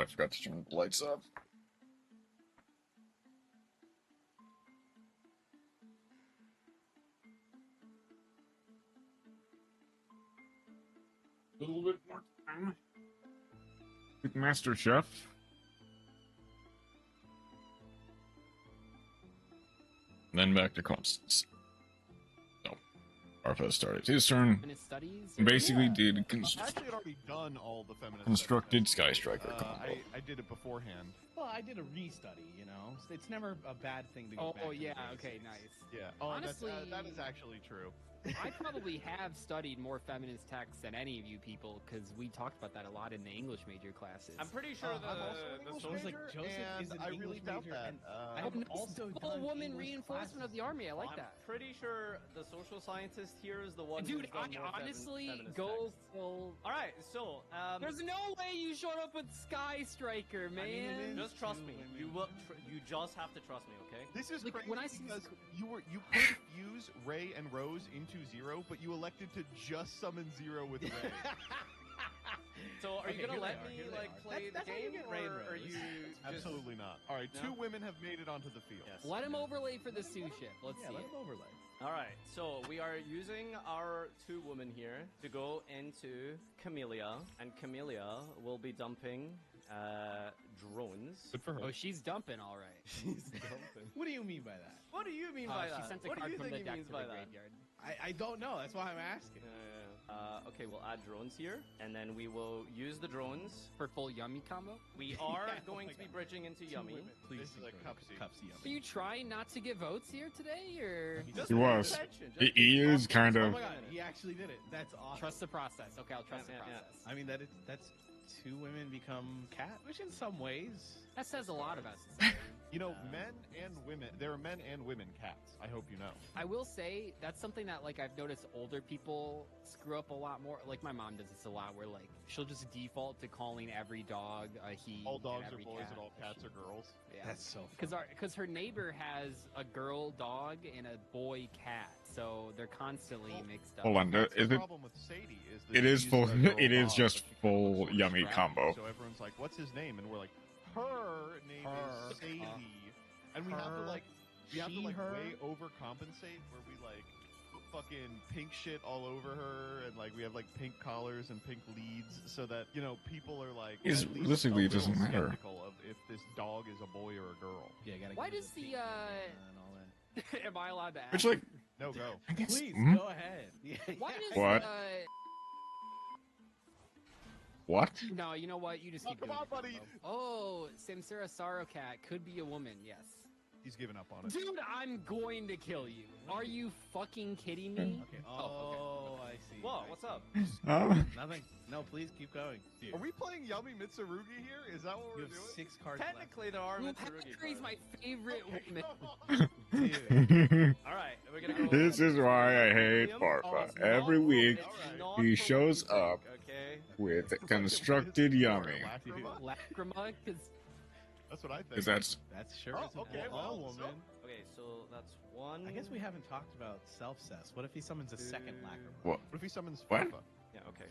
S1: I forgot to turn the lights off. A little bit more time. With Master Chef. Then back to Constance. No. Arfa started his turn.
S9: Feminist studies?
S1: And basically
S7: Yeah.
S1: did
S7: I actually had already done all the feminist
S1: constructed
S7: stuff.
S1: Sky Striker combo.
S7: I did it beforehand.
S10: Well, I did a restudy, you know? It's never a bad thing to go back
S9: Oh,
S10: to the
S9: yeah,
S10: basics.
S9: okay, nice.
S7: Yeah.
S9: Honestly,
S7: that is actually true.
S9: I probably have studied more feminist texts than any of you people, because we talked about that a lot in the English major classes.
S8: I'm pretty sure
S7: I'm also an
S8: the
S7: English
S8: social
S7: major,
S10: like Joseph
S7: and
S10: is an
S7: I
S10: English
S7: really doubt
S10: major,
S7: that.
S10: and I've also
S9: full
S10: done
S9: woman
S10: English
S9: reinforcement
S10: classes.
S9: of the army. I like
S8: I'm
S9: that.
S8: pretty sure the social scientist here is the one.
S9: Dude,
S8: who's done
S9: I
S8: more
S9: honestly
S8: feminist
S9: go
S8: texts.
S9: full.
S8: All right, so
S9: There's no way you showed up with Sky Striker, man.
S10: it is
S8: just trust
S10: two
S8: me.
S10: women.
S8: You will. You just have to trust me, okay?
S7: This is
S9: Like,
S7: crazy
S9: when I see
S7: because you could fuse Ray and Rose into Zero, but you elected to just summon Zero with Ray.
S8: So are you
S10: Okay,
S8: gonna
S10: here
S8: let
S10: they are,
S8: me
S10: here they
S8: like
S10: are.
S8: play
S10: That's
S8: the
S10: how you
S8: game,
S10: get Ray and
S8: or are
S10: Rose.
S8: you just...
S7: Absolutely not. All right,
S8: No?
S7: 2 women have made it onto the field.
S8: Yes.
S9: Let him overlay for the sous chef. Let's
S10: Yeah,
S9: see
S10: let
S9: it.
S10: him overlay.
S8: All right, so we are using our 2 women here to go into Camellia, and Camellia will be dumping drones.
S7: Good for her.
S9: Oh, she's dumping, all right.
S8: She's dumping.
S10: What do you mean by that?
S8: What do you mean by
S9: She
S8: that?
S9: sent a
S8: What do
S9: card
S8: you
S9: from
S8: think
S9: the
S8: he
S9: deck
S8: means
S9: to
S8: by
S9: the
S8: that?
S9: graveyard.
S10: I don't know. That's why I'm asking.
S8: Okay, we'll add drones here, and then we will use the drones.
S9: For full yummy combo?
S8: We are
S10: Yeah,
S8: going
S10: oh
S8: to
S10: my
S8: be
S10: God.
S8: bridging into
S10: 2
S8: Yummy.
S10: women. Please
S7: This is
S10: keep
S7: a
S10: going.
S7: Cupsy.
S10: Cupsy
S9: Are
S10: yummy.
S9: you trying not to get votes here today, or
S8: Just
S1: He
S8: pay
S1: was.
S8: attention,
S1: He
S8: just keep
S1: is
S8: talking.
S1: kind
S10: Oh
S1: of.
S10: my god, he actually did it. That's awesome.
S9: trust the process? Okay, I'll trust
S8: Yeah,
S9: the
S8: yeah,
S9: process.
S10: I mean, that's 2 women become cat, which in some ways.
S9: That says a lot about society.
S7: You know, men and women, there are men and women cats. I hope you know.
S9: I will say that's something that like I've noticed older people screw up a lot more. Like my mom does this a lot, where like she'll just default to calling every dog a he.
S7: All
S9: and
S7: dogs are
S9: every
S7: boys
S9: cat
S7: and all cats are girls.
S9: Yeah.
S10: That's so
S9: Because her neighbor has a girl dog and a boy cat, so they're constantly mixed up.
S1: Hold on,
S7: That's the
S1: is it?
S7: problem with Sadie is that
S1: It is
S7: she's
S1: full.
S7: a girl
S1: It is
S7: dog,
S1: just
S7: but she kind of
S1: full
S7: looks sort of
S1: yummy
S7: scrappy,
S1: combo.
S7: So everyone's like, "What's his name?" And we're like, "Her name is Sadie," and we have to like, way overcompensate where we like put fucking pink shit all over her, and like we have like pink collars and pink leads, so that people are like,
S1: Is-
S7: at least
S1: realistically,
S7: a
S1: it doesn't
S7: little
S1: matter.
S7: skeptical of if this dog is a boy or a girl.
S10: Yeah, gotta
S9: Why
S10: give it
S9: does
S10: the
S9: the
S10: pink and all that.
S9: am I allowed to ask?
S1: Which like,
S7: No, go.
S1: I guess.
S10: Please
S1: hmm?
S10: go ahead. Yeah,
S9: Why
S10: yeah.
S9: does
S1: What? What?
S9: No, you know what? You just keep
S7: come
S9: doing
S7: on,
S9: it,
S7: buddy.
S9: Combo. Oh, Samsara Sarocat could be a woman. Yes.
S7: He's given up on it.
S9: Dude, I'm going to kill you. Are you fucking kidding me?
S10: Okay.
S9: Oh,
S10: Oh, I see.
S8: Whoa,
S10: I
S8: what's
S10: see.
S8: up?
S10: Nothing. No, please keep going. Dude,
S7: Are we playing Yummy Mitsurugi here? Is that what
S10: you
S7: we're
S10: have
S7: doing?
S10: 6 cards
S8: Technically, there are
S9: Ooh,
S8: Mitsurugi
S9: Patrick's my
S8: cards.
S9: favorite woman.
S10: Dude.
S8: All right, we're gonna go.
S1: This is why I hate
S8: William.
S1: Farfa.
S8: It's not
S1: Every
S8: for-
S1: week
S8: it's not
S1: he
S8: for
S1: shows
S8: what you
S1: up
S8: think, Okay.
S1: with constructed yummy.
S7: Lacrima?
S9: Lacrima, because
S7: That's what I think.
S1: Because that's
S10: That's sure
S7: Oh,
S10: is a
S7: okay,
S10: all
S7: well,
S10: woman.
S8: Okay, so that's one.
S10: I guess we haven't talked about self-cess. What if he summons a second lacrima?
S1: what?
S7: What if he summons
S1: What?
S7: Farfa?
S8: Yeah. Okay.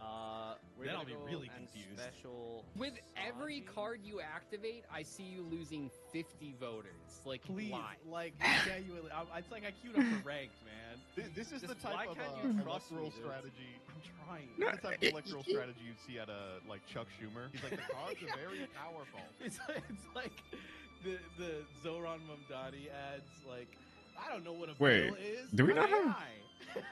S8: So, we're
S10: Then
S8: gonna
S10: I'll be
S8: go
S10: really
S8: and
S10: confused.
S8: Special.
S9: with every
S8: Sagi.
S9: card you activate, I see you losing 50 voters. Like,
S10: Please,
S9: why?
S10: like, genuinely, it's like I queued up for ranked, man.
S7: This is the
S8: Just why
S7: type of
S8: can't you trust
S7: electoral
S8: me, dude?
S7: strategy.
S10: I'm trying.
S7: This is the type of electoral strategy you'd see at a like Chuck Schumer. He's like, the cards are very powerful.
S10: It's like the Zoran Mamdani ads. Like, I don't know what a
S1: Wait,
S10: bill is.
S1: do we not
S10: but
S1: have-
S10: AI.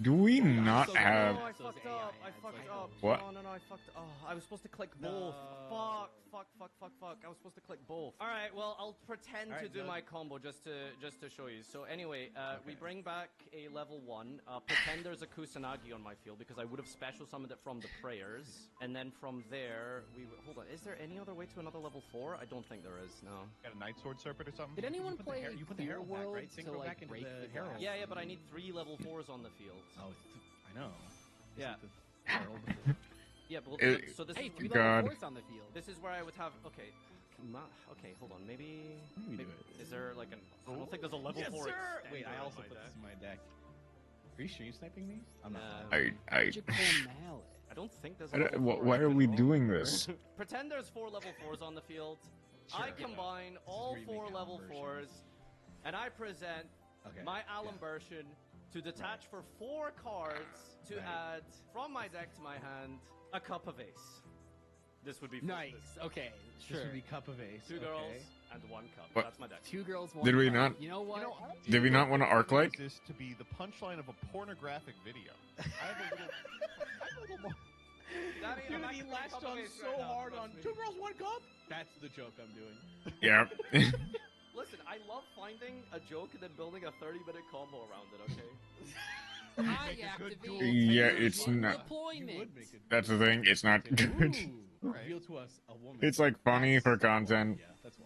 S1: Do we not
S9: so
S1: have?
S8: Oh, I
S9: Those
S8: fucked
S9: AI
S8: up. I
S9: ads,
S8: fucked
S9: like-
S8: up.
S1: What?
S8: No, I fucked. Oh, I was supposed to click
S10: No.
S8: both. Fuck. I was supposed to click both. All right. Well, I'll pretend
S10: All
S8: to
S10: right,
S8: do
S10: no.
S8: my combo just to show you. So anyway, we
S10: Okay.
S8: bring back a level 1. Pretend there's a Kusanagi on my field because I would have special summoned it from the prayers, and then from there hold on. Is there any other way to another level 4? I don't think there is. No.
S7: Got a Night Sword Serpent or something?
S9: Did anyone
S10: put the
S9: play
S10: hair- you put the
S9: Clear
S10: Herald back,
S9: World
S10: right?
S9: to
S10: Synchro
S9: like
S10: back into
S9: break
S10: the
S9: the
S10: Herald.
S9: glass?
S8: Yeah, but I need 3 level 4s on the field.
S10: Oh, I know.
S8: Yeah.
S10: Isn't the Herald-
S8: Yeah, but
S1: It-
S8: so this
S9: Hey,
S8: is
S9: 3
S1: God.
S9: level 4s on the field.
S8: this is where I would have okay, hold on. Maybe
S10: Let me do
S8: is there like an I don't think there's a level
S10: Yes,
S8: 4
S10: sir!
S8: extender
S10: Wait, I
S8: on
S10: also
S8: my
S10: put
S8: deck.
S10: this in my deck. Are you stream sniping me? I'm not.
S8: Uh,
S1: I
S9: Magical mallet.
S8: I don't think there's.
S1: Why are we doing this?
S8: Pretend there's 4 level 4s on the field.
S10: Sure,
S8: I combine all 4 level 4s, and I present my Allen version to detach for 4 cards to add from my deck to my hand a cup of ace. This would be
S9: nice. Okay, sure.
S10: This would be cup of ace.
S8: 2 girls and 1 cup.
S1: What?
S8: That's my deck.
S9: 2 girls, 1
S1: Did we
S9: cup.
S1: not?
S9: You know what?
S1: Did we not want to arc like?
S7: This to be the punchline of a pornographic video. I have a little more.
S8: Daddy,
S10: Dude,
S8: I'm
S10: he
S8: actually
S10: latched
S8: cup of
S10: on
S8: ace
S10: so
S8: right now,
S10: hard
S8: trust
S10: on
S8: me.
S10: 2 girls, 1 cup. That's the joke I'm doing.
S1: Yeah.
S8: Listen, I love finding a joke and then building a 30-minute combo around it. Okay.
S9: I activate.
S1: Yeah, it's not.
S9: Deployment.
S1: That's the thing. It's not good.
S10: Reveal to us a woman.
S1: It's like funny for content,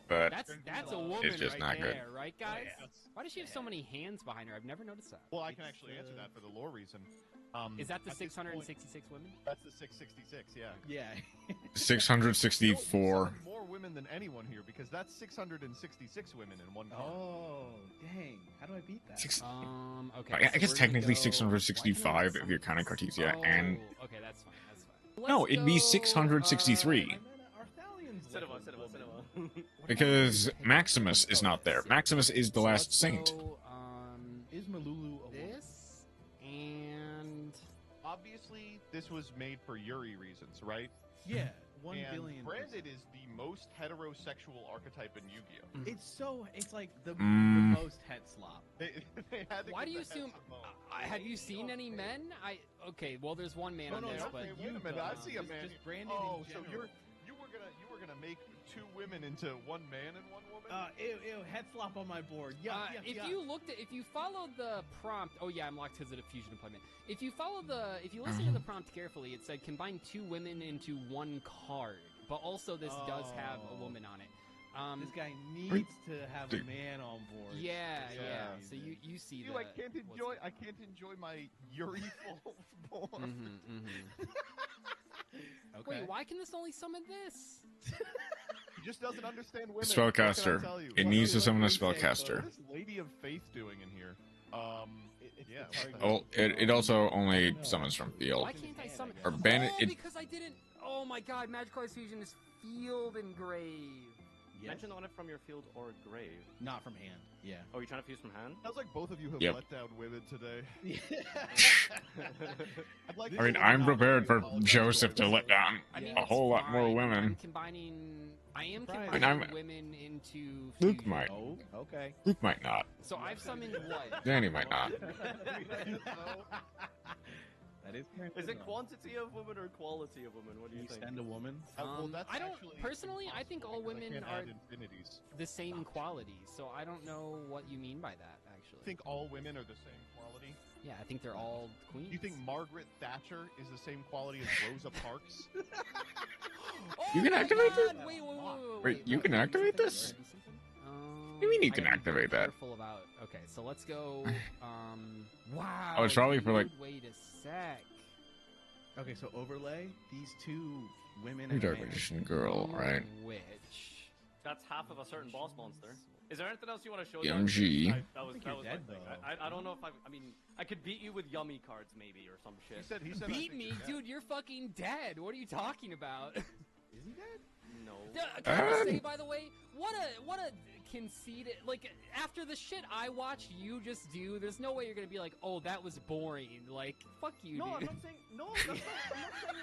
S1: but
S9: That's a woman
S1: it's just
S9: right
S1: not
S9: there,
S1: good.
S9: right, guys? Why does she have so many hands behind her? I've never noticed that.
S7: Well, I can actually answer that for the lore reason.
S9: Is that the
S7: at this point-
S9: 666 women?
S7: That's the 666. Yeah.
S10: Yeah.
S1: 664.
S7: More women than anyone here because that's 666 women in one card.
S10: Oh, dang. How do I beat that?
S9: Okay.
S1: I guess technically 665 if you're counting Cartesia, and
S9: Okay, that's fine. That's fine.
S1: no, it'd be 663
S8: Cinema.
S1: because Maximus is not there. Maximus is the last saint.
S10: Is Malulu a woman?
S9: This and
S7: Obviously, this was made for Yuri reasons, right?
S10: Yeah. 1
S7: and
S10: billion.
S7: Branded is the most heterosexual archetype in Yu-Gi-Oh.
S10: It's like the
S1: Mm.
S10: most het slop.
S7: They had to
S9: why do
S7: give
S9: you
S7: the
S9: assume?
S7: heads a vote.
S9: Have you seen any men? Okay, well, there's one man on this, but
S7: wait a minute. I see a man.
S10: Just Brandon
S7: Oh,
S10: in
S7: so
S10: general.
S7: you were gonna make 2 women into 1 man and 1 woman?
S10: Ew, het slop on my board. Yeah,
S9: if you followed the prompt, oh yeah, I'm locked because of the fusion deployment. If you listen to the prompt carefully, it said combine 2 women into 1 card, but also this does have a woman on it.
S10: This guy needs to have a man on board.
S9: Yeah. So you see
S7: I can't enjoy my Yuri full board.
S10: Okay.
S9: Wait, why can this only summon this?
S7: He just doesn't understand women.
S1: Spellcaster.
S7: What can I tell you?
S1: It needs to summon a spellcaster.
S7: What is Lady of Faith doing in here?
S1: Oh, it also only summons from field.
S9: Why can't I summon?
S1: Or ban it.
S9: Because I didn't. Oh my God, Magical Ice Fusion is field engraved.
S10: Yes.
S8: Mention on it from your field or grave.
S10: Not from hand. Yeah.
S8: Oh, you're trying to fuse from hand?
S7: Sounds like both of you have
S1: Yep.
S7: let down women today.
S1: I mean, I'm prepared for Joseph to let down
S9: I mean,
S1: a whole lot more
S9: I'm
S1: women.
S9: I am
S10: Surprise.
S9: combining women into
S1: Luke
S9: fusion.
S1: might.
S10: Oh, okay.
S1: Luke might not.
S9: So I've summoned what?
S1: Danny might not.
S10: That is.
S8: Is it quantity of women or quality of women? What do you think?
S10: Send a woman?
S9: I don't personally. I think all women are
S7: infinities.
S9: the same quality. So I don't know what you mean by that. Actually,
S7: You think all women are the same quality?
S9: yeah, I think they're all queens.
S7: You think Margaret Thatcher is the same quality as Rosa Parks?
S9: Oh
S1: You can
S9: my
S1: activate
S9: God!
S1: it?
S9: Wait,
S1: you can activate this? What do you mean you
S9: I
S1: can
S9: gotta be
S1: activate that?
S9: Careful about. Okay, so let's go. Wow.
S1: Oh, it's probably for, like-
S9: dude, Wait a sec.
S10: Okay, so overlay these 2 women
S1: New
S10: and a
S1: Dark
S10: man.
S1: Magician girl, right?
S9: Which?
S8: That's half of a certain boss monster. Is there anything else you want to show?
S1: MG.
S8: That was
S10: you're
S8: my
S10: dead,
S8: thing.
S10: though.
S8: I don't know if I mean I could beat you with yummy cards maybe or some shit.
S7: He said
S9: Beat me, dude. You're fucking dead. What are you talking about?
S10: Is he dead?
S8: No.
S9: Can I just say, by the way, what a conceited, like, after the shit I watched you just do, there's no way you're gonna be like, oh, that was boring. Like, fuck you,
S8: No,
S9: dude.
S8: I'm not saying. No, I'm not saying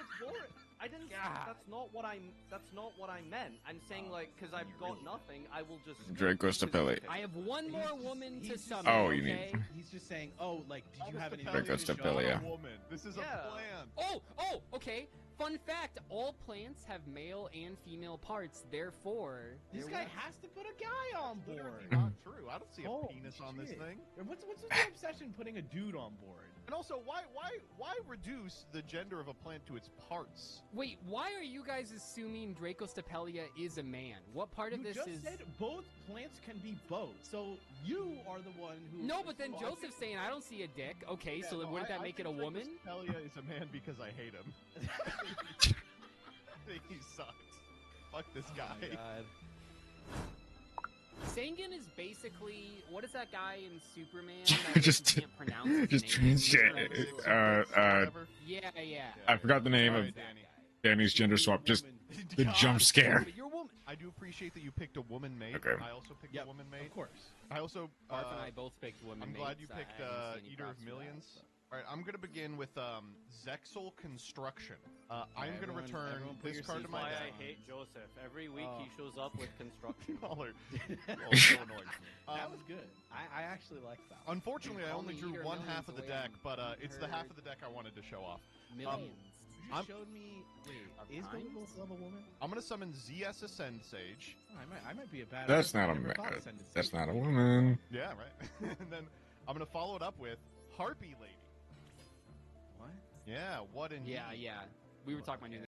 S8: it's boring. I didn't.
S9: God.
S8: That's not what I meant. I'm saying like because I've got nothing, I will just.
S1: Draco Stapelli.
S9: I have one more woman to
S10: just-
S9: summon.
S1: Oh, you
S9: okay?
S1: need-
S10: He's just saying, oh, like, did you have any...
S1: Draco
S7: Is not
S1: Stapelli.
S7: a woman. This is
S8: Yeah.
S7: a plan.
S9: Oh, okay. Fun fact: all plants have male and female parts. Therefore,
S10: This guy has to put a guy on board.
S7: Literally not true. I don't see a
S10: Oh,
S7: penis on this
S10: shit.
S7: thing.
S10: And what's with the obsession putting a dude on board?
S7: And also, why reduce the gender of a plant to its parts?
S9: wait. Why are you guys assuming Draco Stapelia is a man? What part of
S10: You
S9: this
S10: just
S9: is?
S10: said both plants can be both. So you are the one who...
S9: No, but then Joseph's saying I don't see a dick. Okay, so then wouldn't that make it a woman?
S7: Talia is a man because I hate him. I think he sucks. Fuck this guy.
S10: Oh my God.
S9: Sangan is basically what is that guy in Superman?
S1: Just-
S9: you can't pronounce his
S1: just
S9: name? Yeah.
S1: I forgot the name of Danny's gender swap. Just the jump scare.
S9: But you're a woman.
S7: I do appreciate that you picked a woman made.
S1: Okay.
S7: I also picked a woman made.
S10: Of course.
S7: I also.
S9: Arth and I both picked women.
S7: I'm glad you
S9: mates.
S7: picked
S9: I didn't see any
S7: Eater of
S9: props for that,
S7: Millions.
S9: so.
S7: All right, I'm gonna begin with Zexel Construction. I'm gonna
S10: everyone-
S7: return
S10: everyone put
S7: this
S10: your
S7: card to
S10: seats
S7: my
S8: Why
S7: deck.
S8: I hate Joseph. Every week he shows up with construction.
S7: Y'all are so annoying.
S10: That was good. I actually like that one.
S7: Unfortunately, I
S9: Call
S7: only
S9: me
S7: drew
S9: Eater of
S7: one
S9: Millions
S7: half of the
S9: away
S7: deck,
S9: from
S7: but it's the half
S9: her-
S7: of the deck I wanted to show off.
S9: Millions.
S10: You
S7: I'm-
S10: showed me. Wait,
S9: Of
S10: is
S9: times?
S10: Golden Love a woman?
S7: I'm gonna summon ZS Ascend Sage.
S10: Oh, I might be a bad.
S1: That's
S10: I
S1: not a
S10: never
S1: man.
S10: thought of Ascended
S1: That's
S10: Sage.
S1: not a woman.
S7: Yeah, right. And then I'm gonna follow it up with Harpy Lady.
S10: What?
S7: Yeah, what in
S9: Yeah. We were talking about doing